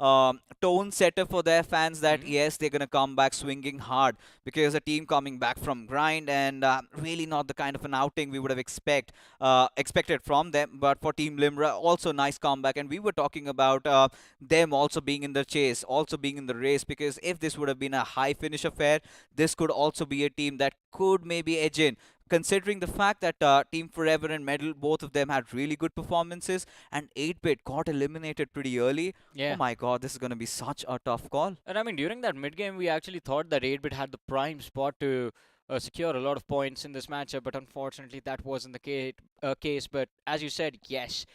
a tone setter for their fans that, yes, they're going to come back swinging hard, because a team coming back from grind, and really not the kind of an outing we would have expected from them. But for Team Limra, also nice comeback. And we were talking about them also being in the chase, also being in the race, because if this would have been a high finish affair, this could also be a team that could maybe edge in. Considering the fact that Team Forever and Metal, both of them had really good performances, and 8-Bit got eliminated pretty early. Yeah. Oh my god, this is going to be such a tough call. And I mean, during that mid-game, we actually thought that 8-Bit had the prime spot to secure a lot of points in this matchup, but unfortunately that wasn't the case. But as you said, yes,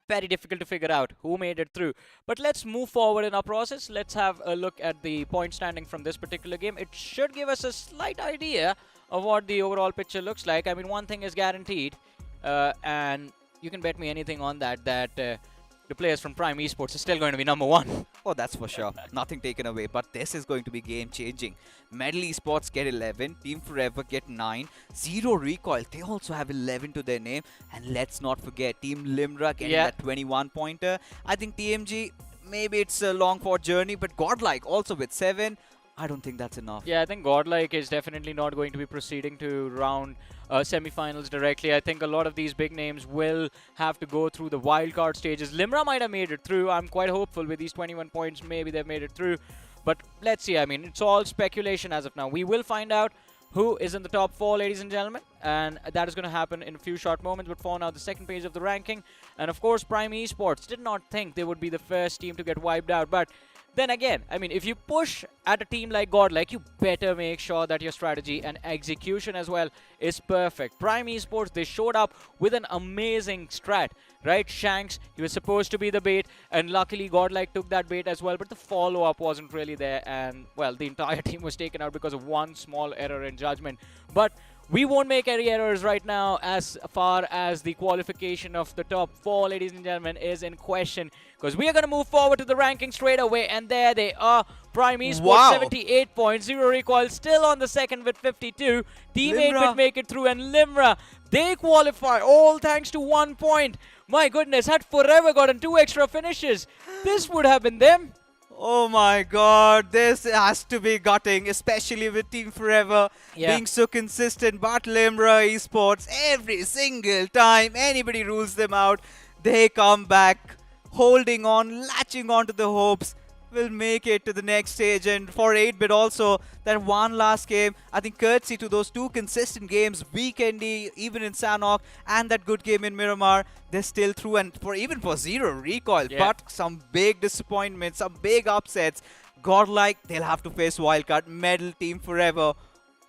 very difficult to figure out who made it through. But let's move forward in our process. Let's have a look at the point standing from this particular game. It should give us a slight idea of what the overall picture looks like. I mean, one thing is guaranteed, and you can bet me anything on that, the players from Prime Esports are still going to be #1. Oh, that's for sure. Nothing taken away. But this is going to be game-changing. Metal Esports get 11. Team Forever get 9. Zero Recoil, they also have 11 to their name. And let's not forget, Team Limra getting that 21-pointer. I think TMG, maybe it's a long-fought journey, but Godlike also with 7. I don't think that's enough. Yeah, I think Godlike is definitely not going to be proceeding to round semi-finals directly. I think a lot of these big names will have to go through the wildcard stages. Limra might have made it through. I'm quite hopeful with these 21 points. Maybe they've made it through. But let's see. I mean, it's all speculation as of now. We will find out who is in the top 4, ladies and gentlemen. And that is going to happen in a few short moments. But for now, the second page of the ranking. And of course, Prime Esports did not think they would be the first team to get wiped out. But then again, I mean, if you push at a team like Godlike, you better make sure that your strategy and execution as well is perfect. Prime Esports, they showed up with an amazing strat, right? Shanks, he was supposed to be the bait, and luckily Godlike took that bait as well, but the follow-up wasn't really there, and, well, the entire team was taken out because of one small error in judgment. But we won't make any errors right now as far as the qualification of the top 4, ladies and gentlemen, is in question. Because we are going to move forward to the ranking straight away. And there they are. Prime Esports, 78 points. Zero Recoil still on the second with 52. Team 8-Bit make it through. And Limra, they qualify all thanks to 1 point. My goodness, had Forever gotten 2 extra finishes, this would have been them. Oh my god, this has to be gutting, especially with Team Forever being so consistent. But Limra Esports, every single time anybody rules them out, they come back, holding on, latching on to the hopes, will make it to the next stage. And for 8-Bit also, that one last game, I think courtesy to those 2 consistent games, Weekendy, even in Sanhok, and that good game in Miramar, they're still through. And even for Zero Recoil, but some big disappointments, some big upsets. Godlike, they'll have to face Wildcard, Metal, Team Forever.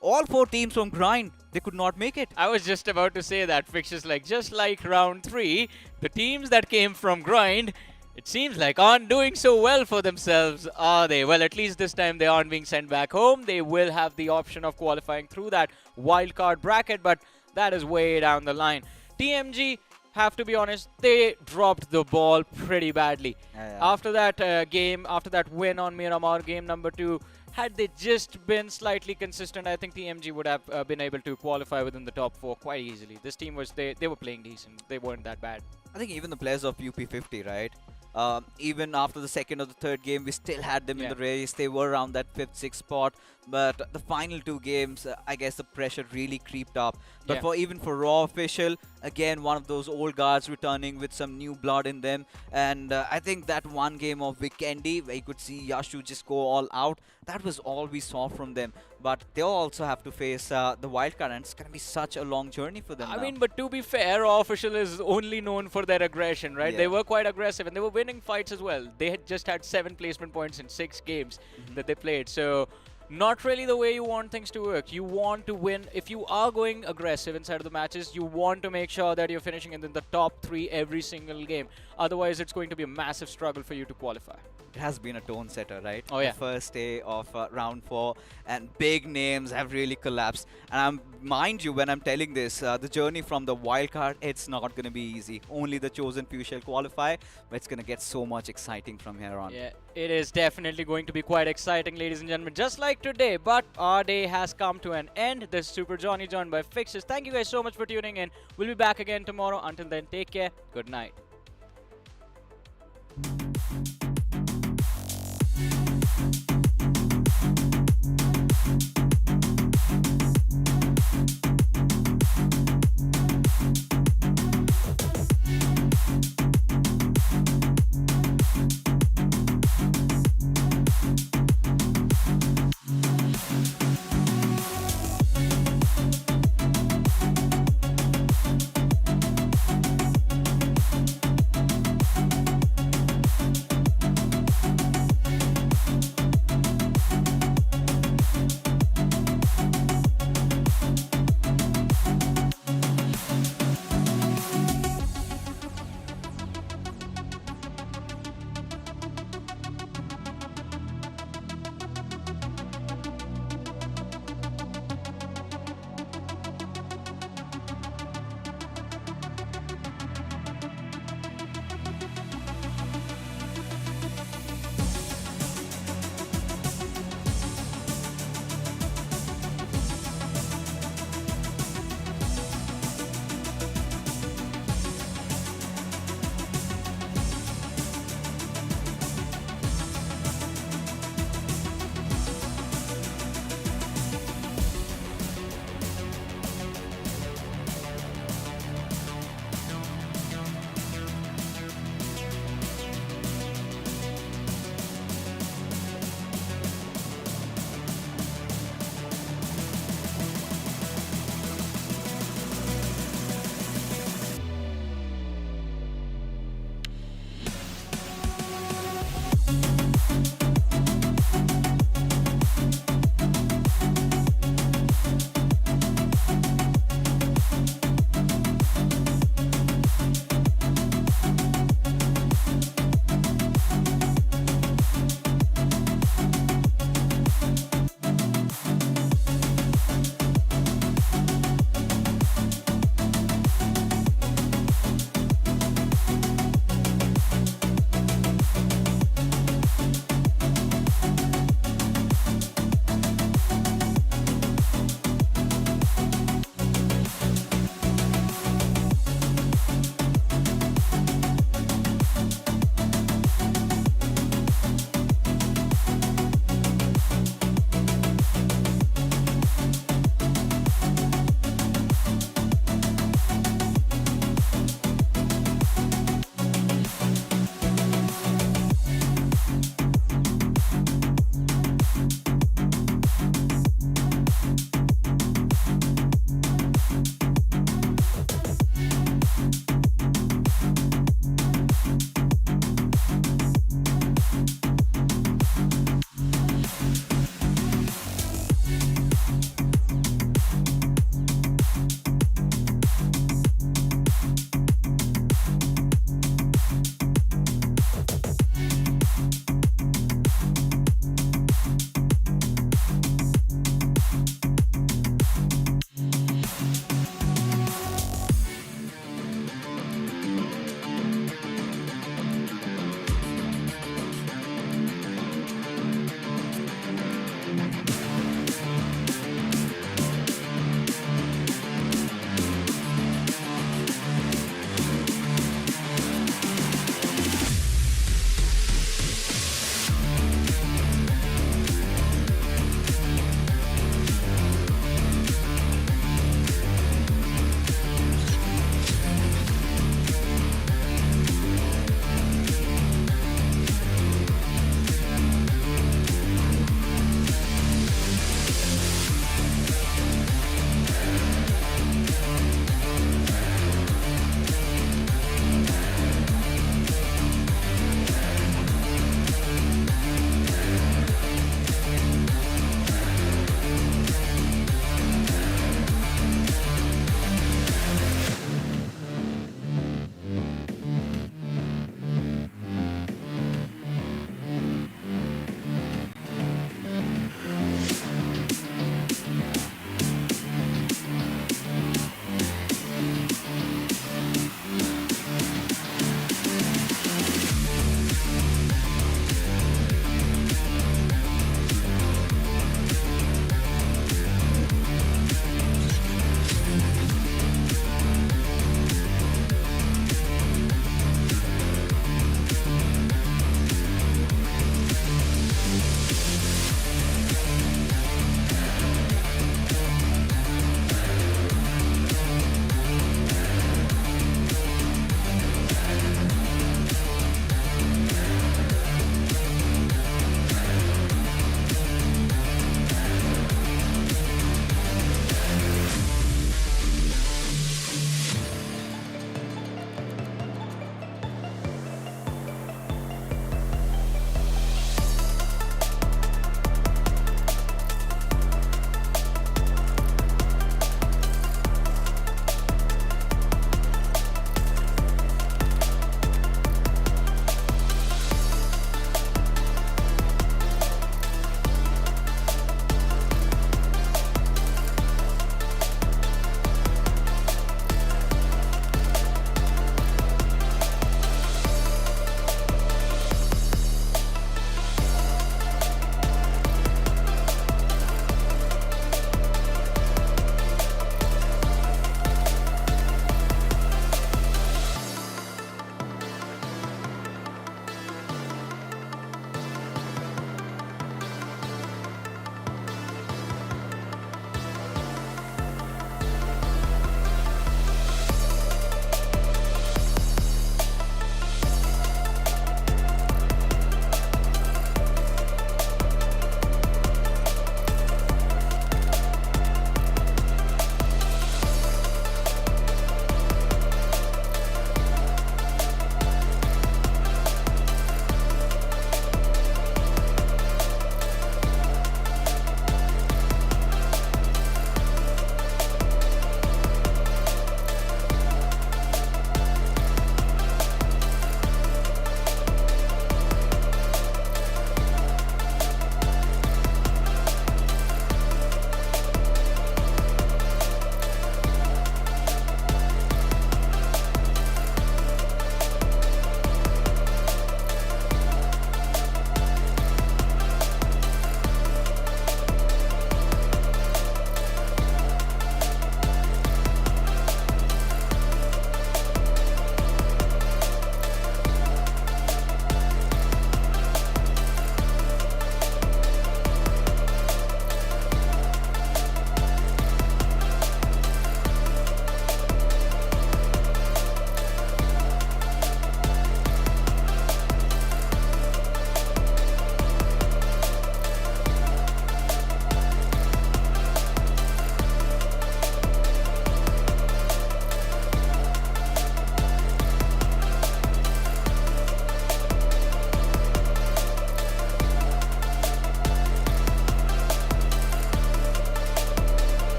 All 4 teams from Grind, they could not make it. I was just about to say that, Fixtures, like just like round 3, the teams that came from Grind, it seems like aren't doing so well for themselves, are they? Well, at least this time they aren't being sent back home. They will have the option of qualifying through that wildcard bracket, but that is way down the line. TMG, have to be honest, they dropped the ball pretty badly. After that game, after that win on Miramar, game number 2, had they just been slightly consistent, I think TMG would have been able to qualify within the top 4 quite easily. This team was, they were playing decent. They weren't that bad. I think even the players of UP50, right? Even after the second or the third game, we still had them in the race. They were around that 5th, 6th spot. But the final 2 games, I guess the pressure really creeped up. But even for Raw Official, again, one of those old guards returning with some new blood in them. And I think that one game of Weekendy, where you could see Yashu just go all out, that was all we saw from them. But they'll also have to face the wildcard, and it's going to be such a long journey for them. I mean, but to be fair, Raw Official is only known for their aggression, right? They were quite aggressive, and they were winning fights as well. They had just had 7 placement points in 6 games that they played. So not really the way you want things to work. You want to win. If you are going aggressive inside of the matches, you want to make sure that you're finishing in the top 3 every single game. Otherwise, it's going to be a massive struggle for you to qualify. It has been a tone setter, right? Oh, yeah. The first day of round 4, and big names have really collapsed. And mind you, when I'm telling this, the journey from the wildcard, it's not going to be easy. Only the chosen few shall qualify, but it's going to get so much exciting from here on. Yeah, it is definitely going to be quite exciting, ladies and gentlemen, just like today. But our day has come to an end. This is Super Johnny joined by Fixes. Thank you guys so much for tuning in. We'll be back again tomorrow. Until then, take care. Good night.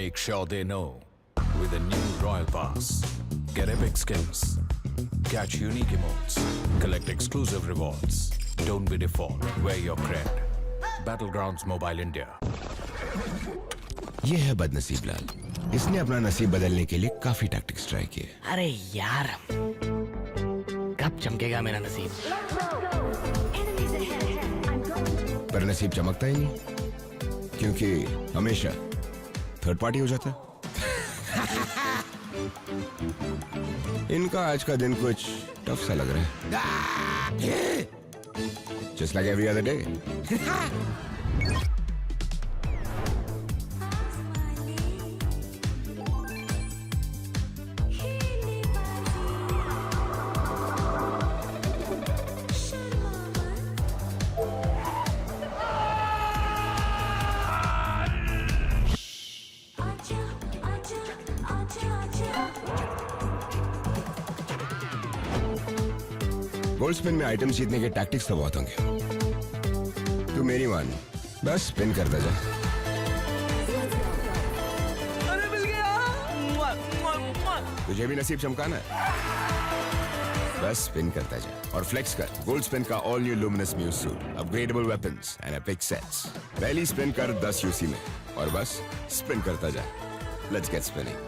Make sure they know with a new Royal Pass. Get epic skills. Catch unique emotes. Collect exclusive rewards. Don't be default. Wear your cred. Battlegrounds Mobile India. ये है बदनसीब लाल. इसने अपना नसीब बदलने के लिए काफी टैक्टिक्स ट्राई किए. अरे यार, कब चमकेगा मेरा नसीब? पर नसीब चमकता ही नहीं, क्योंकि हमेशा थर्ड पार्टी हो जाता है. इनका आज का दिन कुछ टफ सा लग रहा है. Just like every other day. Gold spin में आइटम्स जीतने के टैक्टिक्स तो बहुत होंगे. तू मेरी मान, बस स्पिन करता जा. अरे मिल गया. तुझे भी नसीब चमकाना है, बस स्पिन करता जा और फ्लेक्स कर गोल्ड स्पिन का all new luminous muse suit, upgradable weapons and epic sets. पहली स्पिन कर 10 यूसी में और बस स्पिन करता जा. Let's get spinning.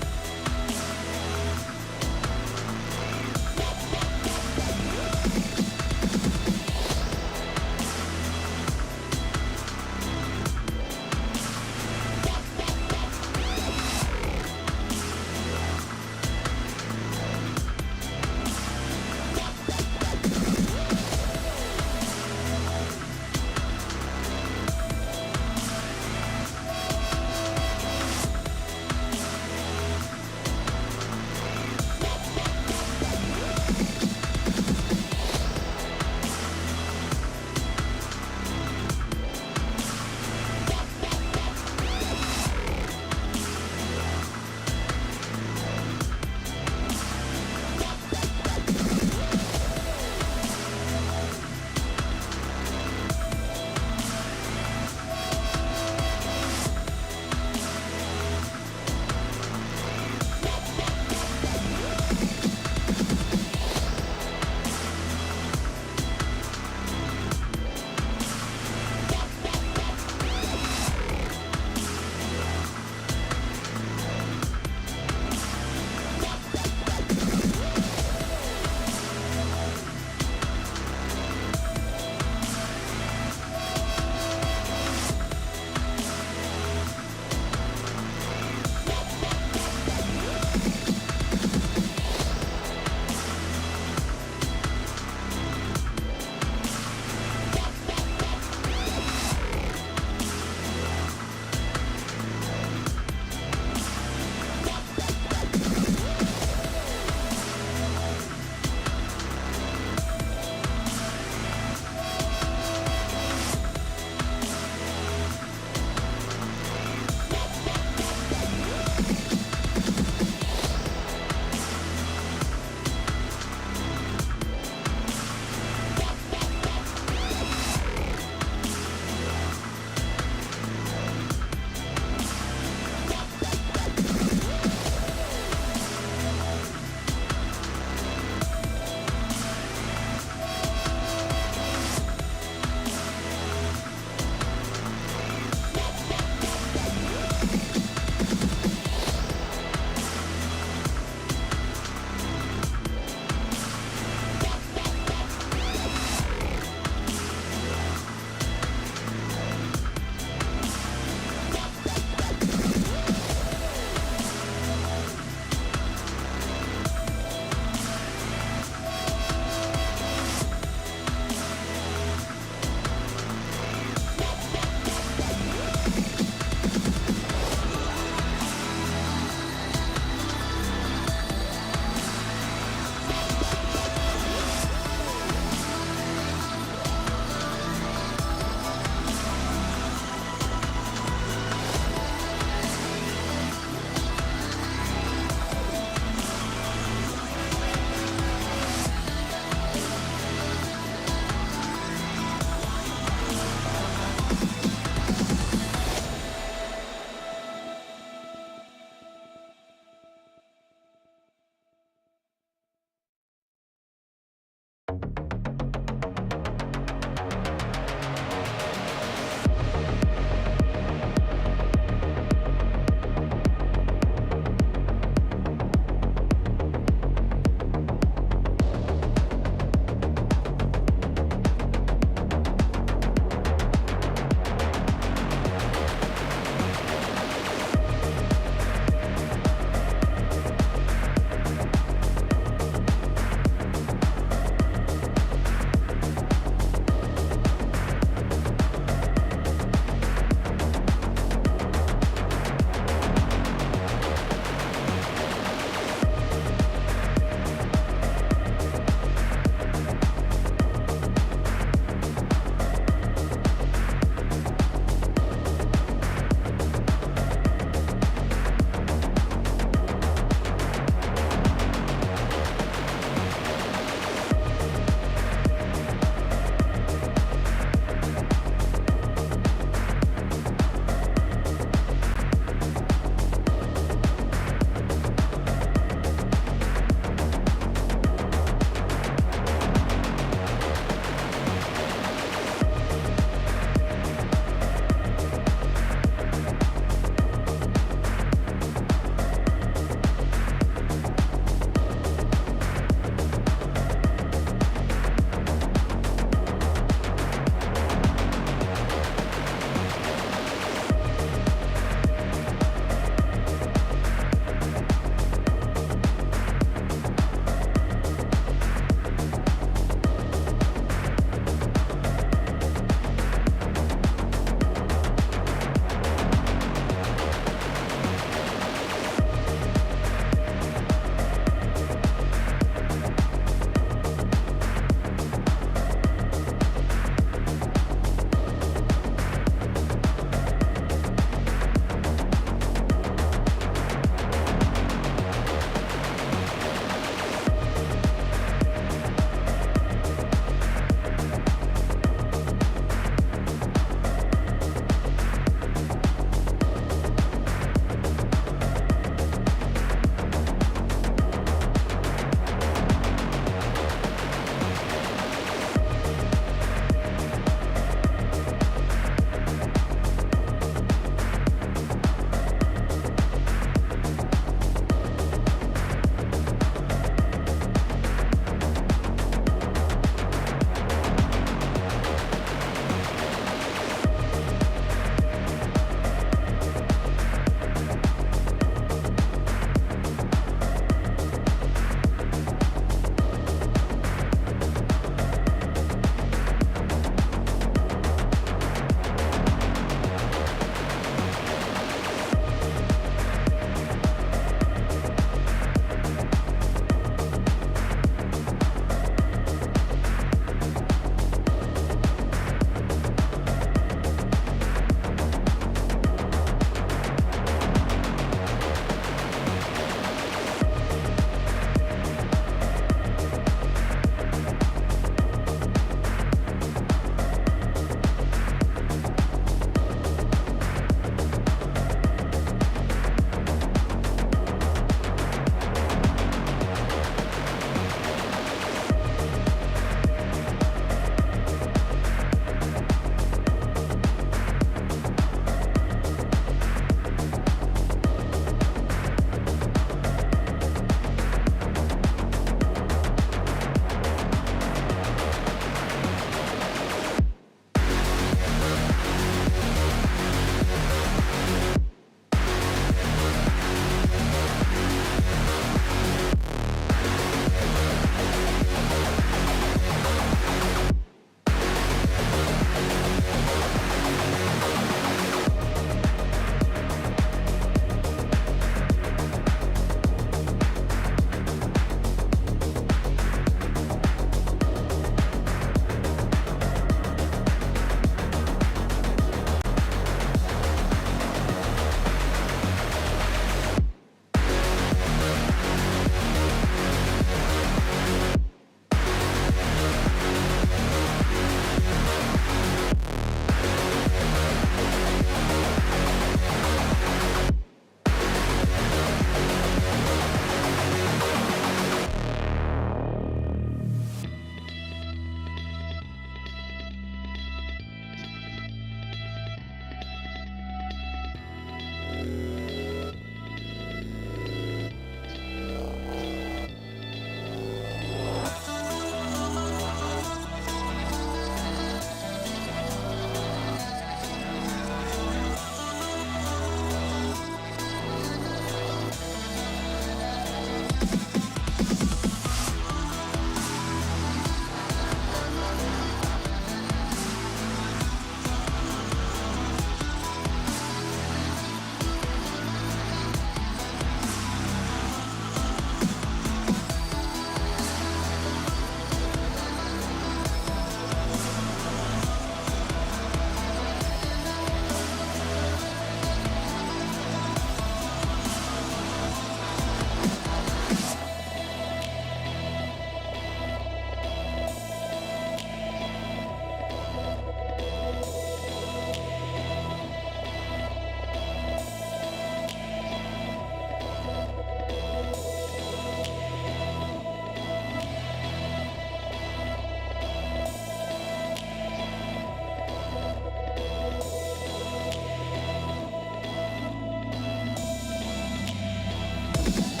Bye.